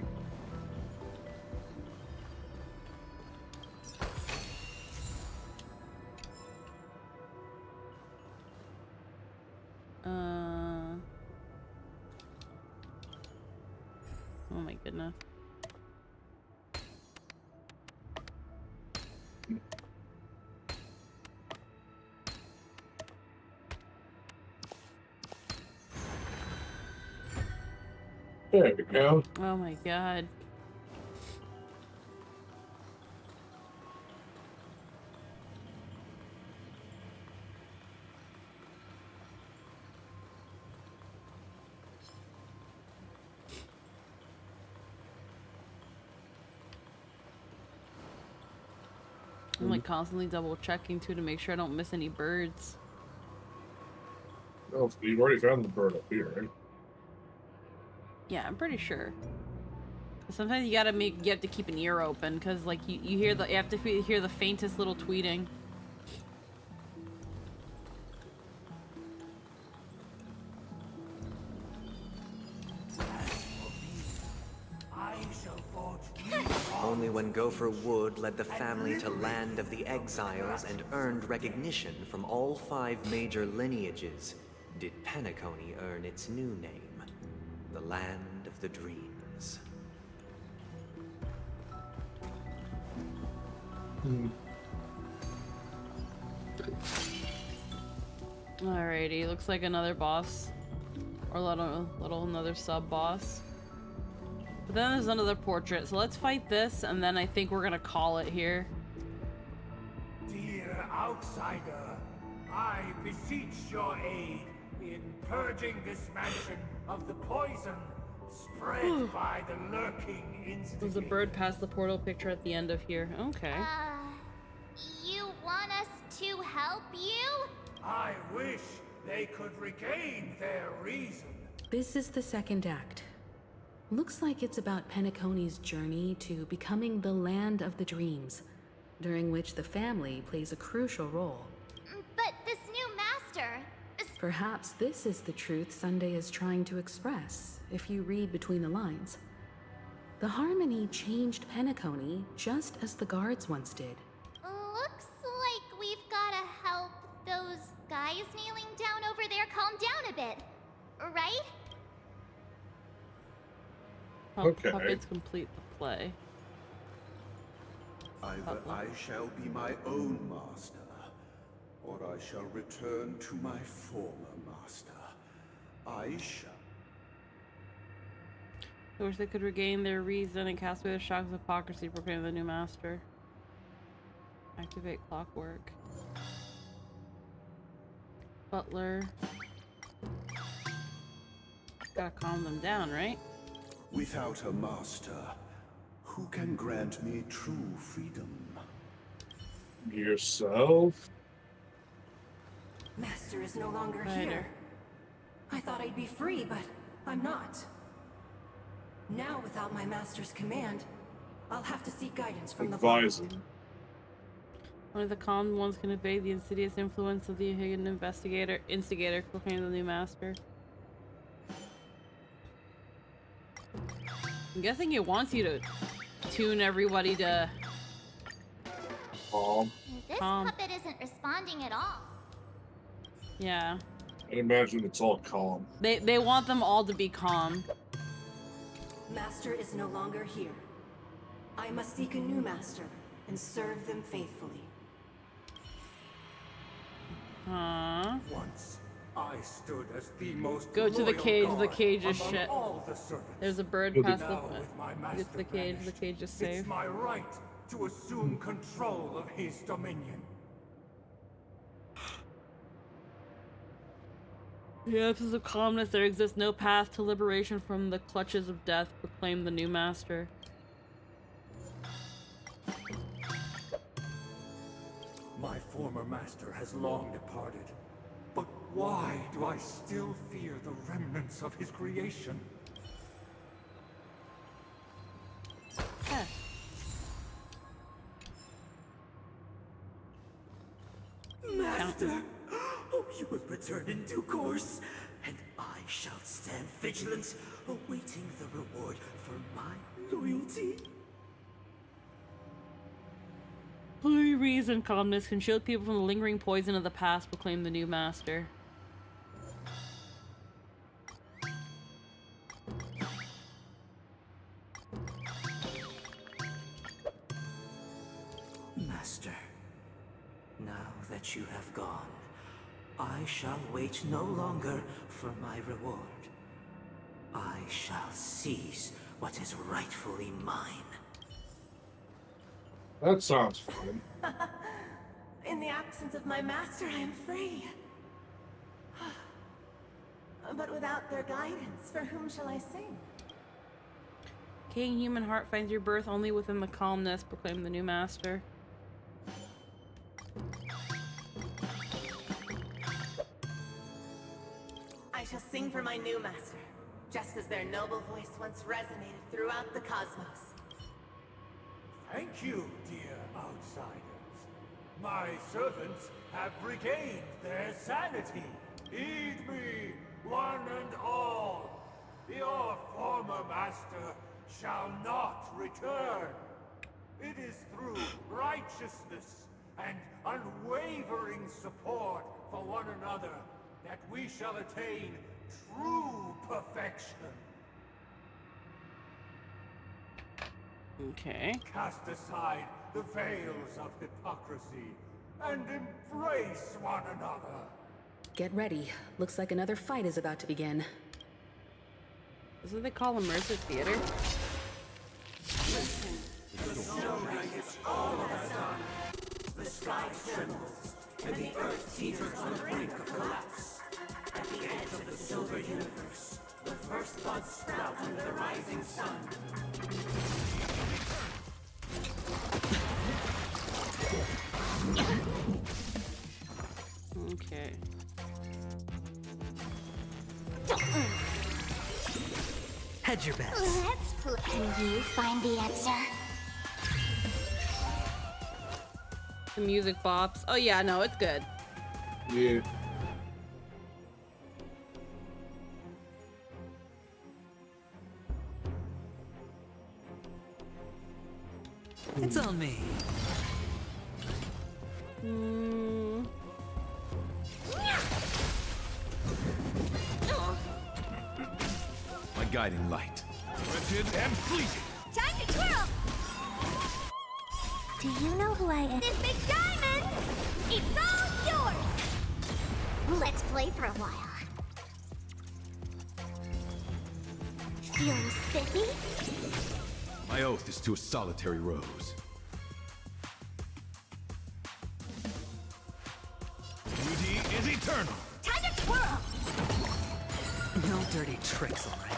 Oh my goodness. There we go. Oh my god. I'm like constantly double checking too to make sure I don't miss any birds. Oh, you've already found the bird up here, right? Yeah, I'm pretty sure. Sometimes you have to keep an ear open because like you have to hear the faintest little tweeting. Only when Gopher Wood led the family to Land of the Exiles and earned recognition from all 5 major lineages did Penacony earn its new name, the Land of the Dreams. Alrighty, looks like another boss. Or another sub-boss. But then there's another portrait, so let's fight this, and then I think we're gonna call it here. Dear outsider, I beseech your aid in purging this mansion of the poison spread by the lurking instigators. There's a bird past the portal picture at the end of here. Okay. You want us to help you? I wish they could regain their reason. This is the second act. Looks like it's about Penacony's journey to becoming the land of the dreams, during which the family plays a crucial role. But this new master... Perhaps this is the truth Sunday is trying to express, if you read between the lines. The Harmony changed Penacony just as the guards once did. Looks like we've gotta help those guys kneeling down over there calm down a bit, right? Okay. Puppets complete the play. Either I shall be my own master, or I shall return to my former master. I shall. I wish they could regain their reason and cast away the shocks of hypocrisy, proclaim the new master. Activate clockwork. Butler. Gotta calm them down, right? Without a master, who can grant me true freedom? Yourself? Master is no longer here. I thought I'd be free, but I'm not. Now, without my master's command, I'll have to seek guidance from the Advising. Only the calm ones can evade the insidious influence of the hidden instigator, proclaim the new master. I'm guessing it wants you to tune everybody to calm. This puppet isn't responding at all. Yeah. I imagine it's all calm. They want them all to be calm. Master is no longer here. I must seek a new master and serve them faithfully. Once I stood as the most Go to the loyal cage. The guard cage is among shit. all the servants. There's a bird Now, past the. with my Get master to the cage. The cage is safe. It's my right to assume control of his dominion. In the absence of calmness, there exists no path to liberation from the clutches of death, proclaim the new master. My former master has long departed. But why do I still fear the remnants of his creation? Master! Oh, you will return in due course, and I shall stand vigilant, awaiting the reward for my loyalty. Only reason calmness can shield people from the lingering poison of the past, proclaim the new master. Master, now that you have gone, I shall wait no longer for my reward. I shall seize what is rightfully mine. That sounds fun. In the absence of my master, I am free. But without their guidance, for whom shall I sing? King human heart finds your birth only within the calmness, proclaim the new master. I shall sing for my new master, just as their noble voice once resonated throughout the cosmos. Thank you, dear outsiders. My servants have regained their sanity. Heed me, one and all. Your former master shall not return. It is through righteousness and unwavering support for one another that we shall attain true perfection. Okay. Cast aside the veils of hypocrisy and embrace one another. Get ready. Looks like another fight is about to begin. This is what they call immersive theater. Listen, the snow blankets all of us on. The sky trembles, and the earth teeters on the brink of collapse. At the edge of the silver universe, the first buds sprout under the rising sun. Okay. Hedge your bets. Let's play. Can you find the answer? The music bops. Oh yeah, no, it's good. Yeah. It's on me. My guiding light. Wretched and fleeting. Time to twirl! Do you know who I am? This big diamond! It's all yours! Let's play for a while. Feeling spiffy? My oath is to a solitary rose. Beauty is eternal. Time to twirl! No dirty tricks, all right?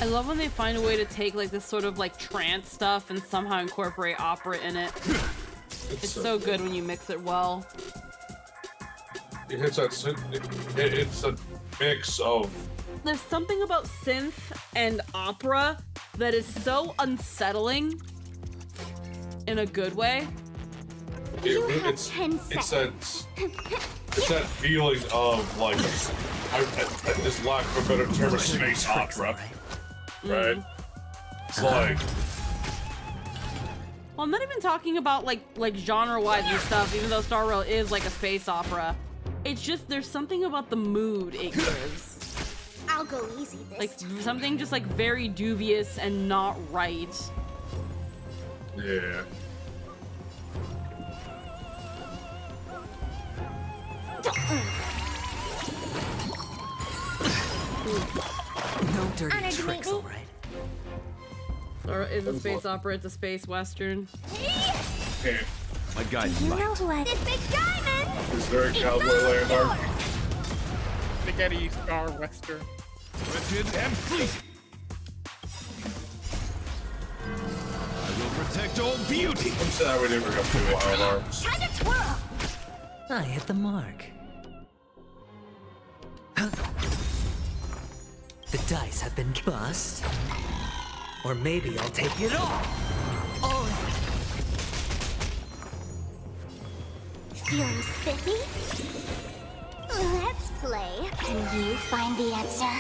I love when they find a way to take like this sort of like trance stuff and somehow incorporate opera in it. It's so good when you mix it well. It's a mix of. There's something about synth and opera that is so unsettling in a good way. It's that feeling of like, this lack of a better term, of space opera, right? It's like. Well, I'm not even talking about like genre-wise and stuff, even though Star Rail is like a space opera. It's just there's something about the mood it gives. I'll go easy this like time. something just like very dubious and not right. Yeah. No dirty tricks, all right? Or is a space opera? It's a space western. Okay. My guiding You light. know who I... This big diamond! It's very cowboy landmark. Spaghetti Star Western. Wretched and fleeting. I will protect all beauty. I'm sad we never got to wild arms. Time to twirl! I hit the mark. The dice have been bust. Or maybe I'll take it all. All of it. Feeling spiffy? Let's play. Can you find the answer?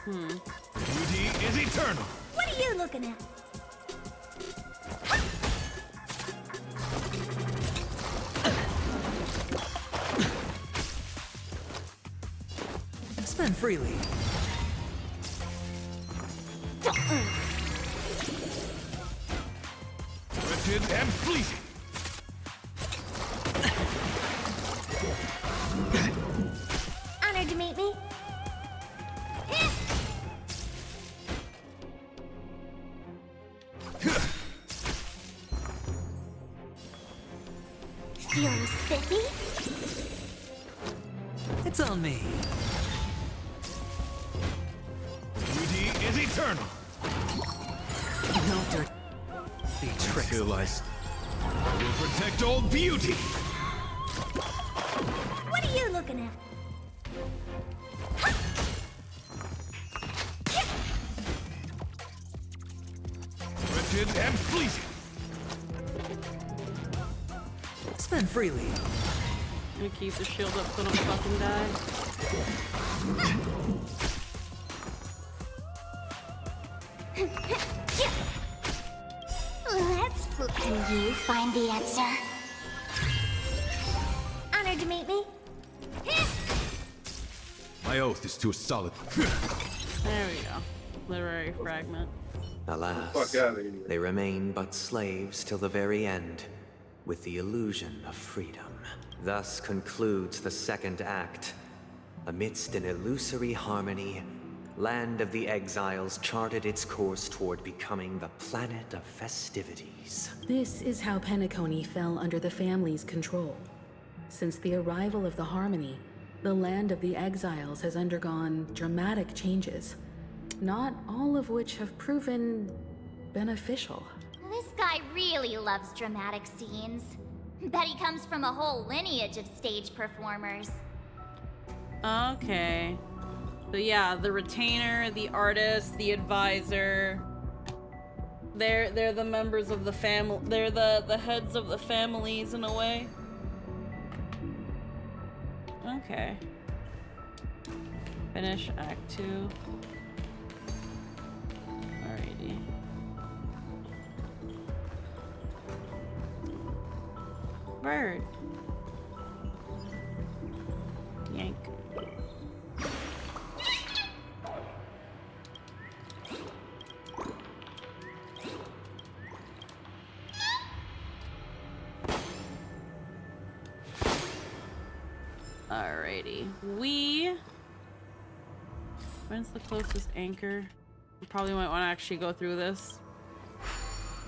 Beauty is eternal. What are you looking at? Spend freely. Wretched and fleeting. Honored to meet me. Feeling spiffy? It's on me. Beauty is eternal. No dirty tricks. Till I will protect all beauty. What are you looking at? Wretched and fleeting. Spend freely. I'm gonna keep the shield up so I don't fucking die. Let's play. Can you find the answer? Honored to meet me. My oath is to a solid. There we go. Literary fragment. Alas, they remain but slaves till the very end, with the illusion of freedom. Thus concludes the second act. Amidst an illusory harmony, Land of the Exiles charted its course toward becoming the planet of festivities. This is how Penacony fell under the family's control. Since the arrival of the Harmony, the Land of the Exiles has undergone dramatic changes, not all of which have proven beneficial. This guy really loves dramatic scenes. Bet he comes from a whole lineage of stage performers. Okay. So yeah, the retainer, the artist, the advisor. They're the members of the family. They're the heads of the families in a way. Okay. Finish Act 2. Alrighty. Bird. Yank. Alrighty. When's the closest anchor? We probably might want to actually go through this.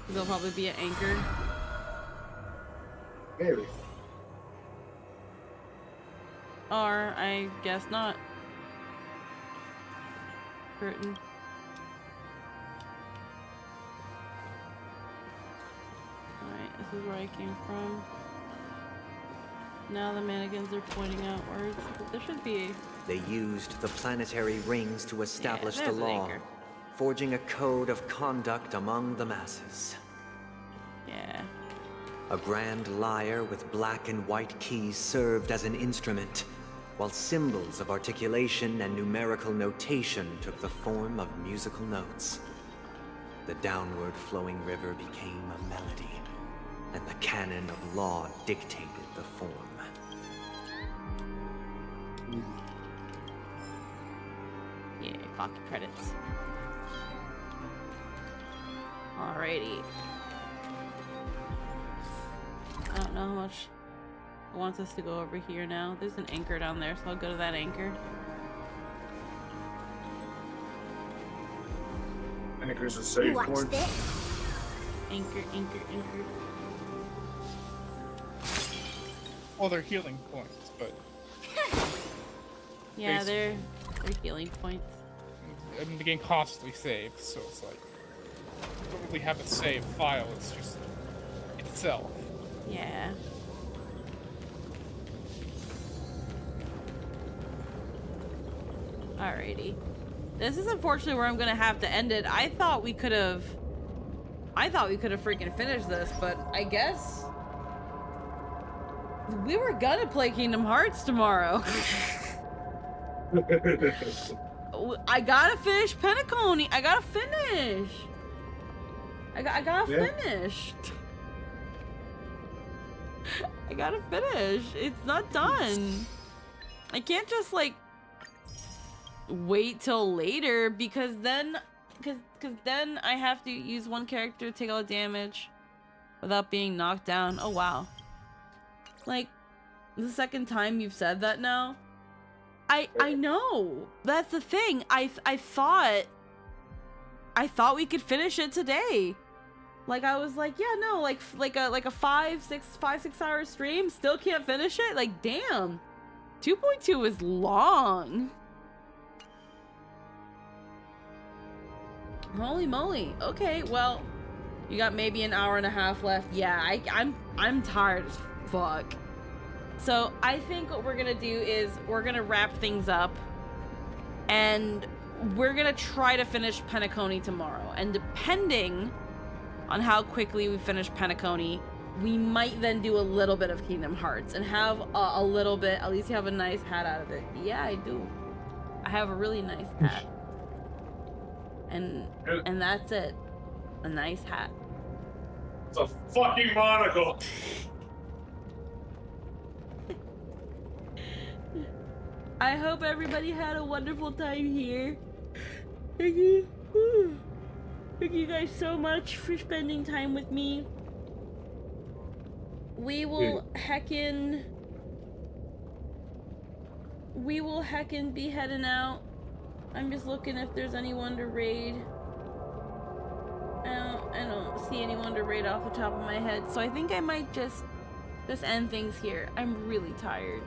There'll probably be an anchor. Maybe. Or, I guess not. Curtain. Alright, this is where I came from. Now the mannequins are pointing outwards, but there should be... They used the planetary rings to establish the law, forging a code of conduct among the masses. Yeah. A grand lyre with black and white keys served as an instrument, while symbols of articulation and numerical notation took the form of musical notes. The downward flowing river became a melody, and the canon of law dictated the form. Yeah, clock credits. Alrighty. I don't know how much it wants us to go over here now. There's an anchor down there, so I'll go to that anchor. Anchor's a safe word. Anchor, anchor, anchor. Well, they're healing points, but... Yeah, they're healing points. I mean, the game constantly saves, so it's like... You don't really have a save file, it's just... itself. Yeah. Alrighty. This is unfortunately where I'm gonna have to end it. I thought we could have freaking finished this, but I guess we were gonna play Kingdom Hearts tomorrow. I gotta finish Penacony. I gotta finish. I gotta finish. I gotta finish. It's not done. I can't just like wait till later because then then I have to use one character to take all the damage without being knocked down. Oh wow. Like the second time you've said that now. I know. That's the thing. I thought we could finish it today. Like I was like, yeah, no, like a 5-6 hour stream, still can't finish it. Like damn. 2.2 is long. Holy moly. Okay, well, you got maybe an hour and a half left. Yeah, I'm tired as fuck. So I think what we're gonna do is we're gonna wrap things up and we're gonna try to finish Penacony tomorrow. And depending on how quickly we finish Penacony, we might then do a little bit of Kingdom Hearts and have a little bit, at least you have a nice hat out of it. Yeah, I do. I have a really nice hat. And that's it. A nice hat. It's a fucking monocle. I hope everybody had a wonderful time here. Thank you. Whew. Thank you guys so much for spending time with me. We will heckin' be heading out. I'm just looking if there's anyone to raid. I don't see anyone to raid off the top of my head, so I think I might just end things here. I'm really tired.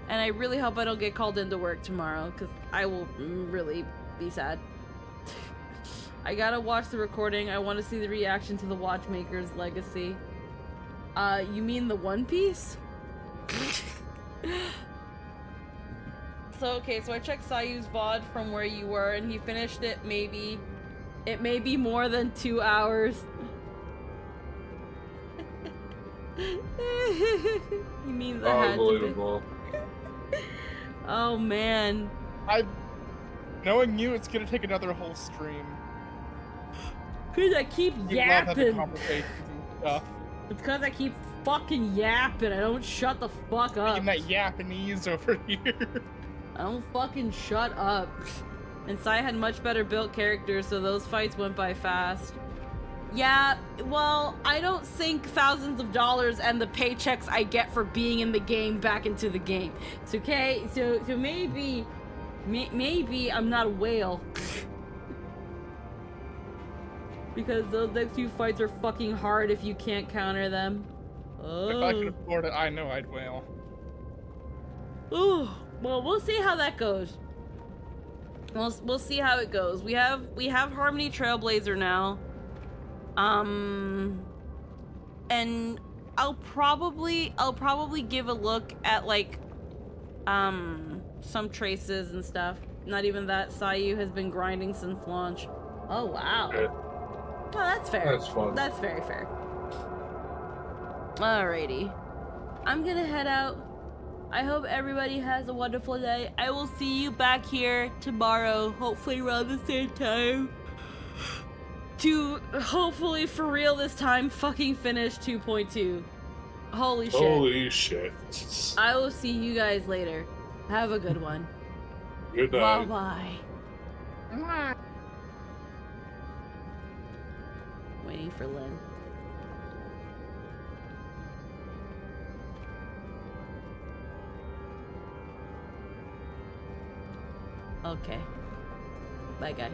And I really hope I don't get called into work tomorrow, because I will really be sad. I gotta watch the recording. I want to see the reaction to the Watchmaker's Legacy. You mean the One Piece? So, okay, so I checked Sayu's VOD from where you were, and he finished it maybe... It may be more than 2 hours. You mean the unbelievable. Oh, man. Knowing you, it's gonna take another whole stream. Cause I keep yapping. Stuff. It's cause I keep fucking yapping. I don't shut the fuck up. Speaking that Japanese over here. I don't fucking shut up. And Sai had much better built characters, so those fights went by fast. Yeah, well, I don't sink thousands of dollars and the paychecks I get for being in the game back into the game. It's okay, so maybe I'm not a whale. Because those next few fights are fucking hard if you can't counter them. Oh. If I could afford it, I know I'd whale. Ooh, well, we'll see how that goes. We'll see how it goes. We have Harmony Trailblazer now. And I'll probably give a look at like some traces and stuff. Not even that. Sayu has been grinding since launch. Oh wow. Okay. Oh, that's fair. That's fun. That's very fair. Alrighty. I'm gonna head out. I hope everybody has a wonderful day. I will see you back here tomorrow, hopefully around the same time. To hopefully for real this time fucking finish 2.2. Holy shit. Holy shit. I will see you guys later. Have a good one. Good night. Bye-bye. Waiting for Lynn. Okay. Bye, guys.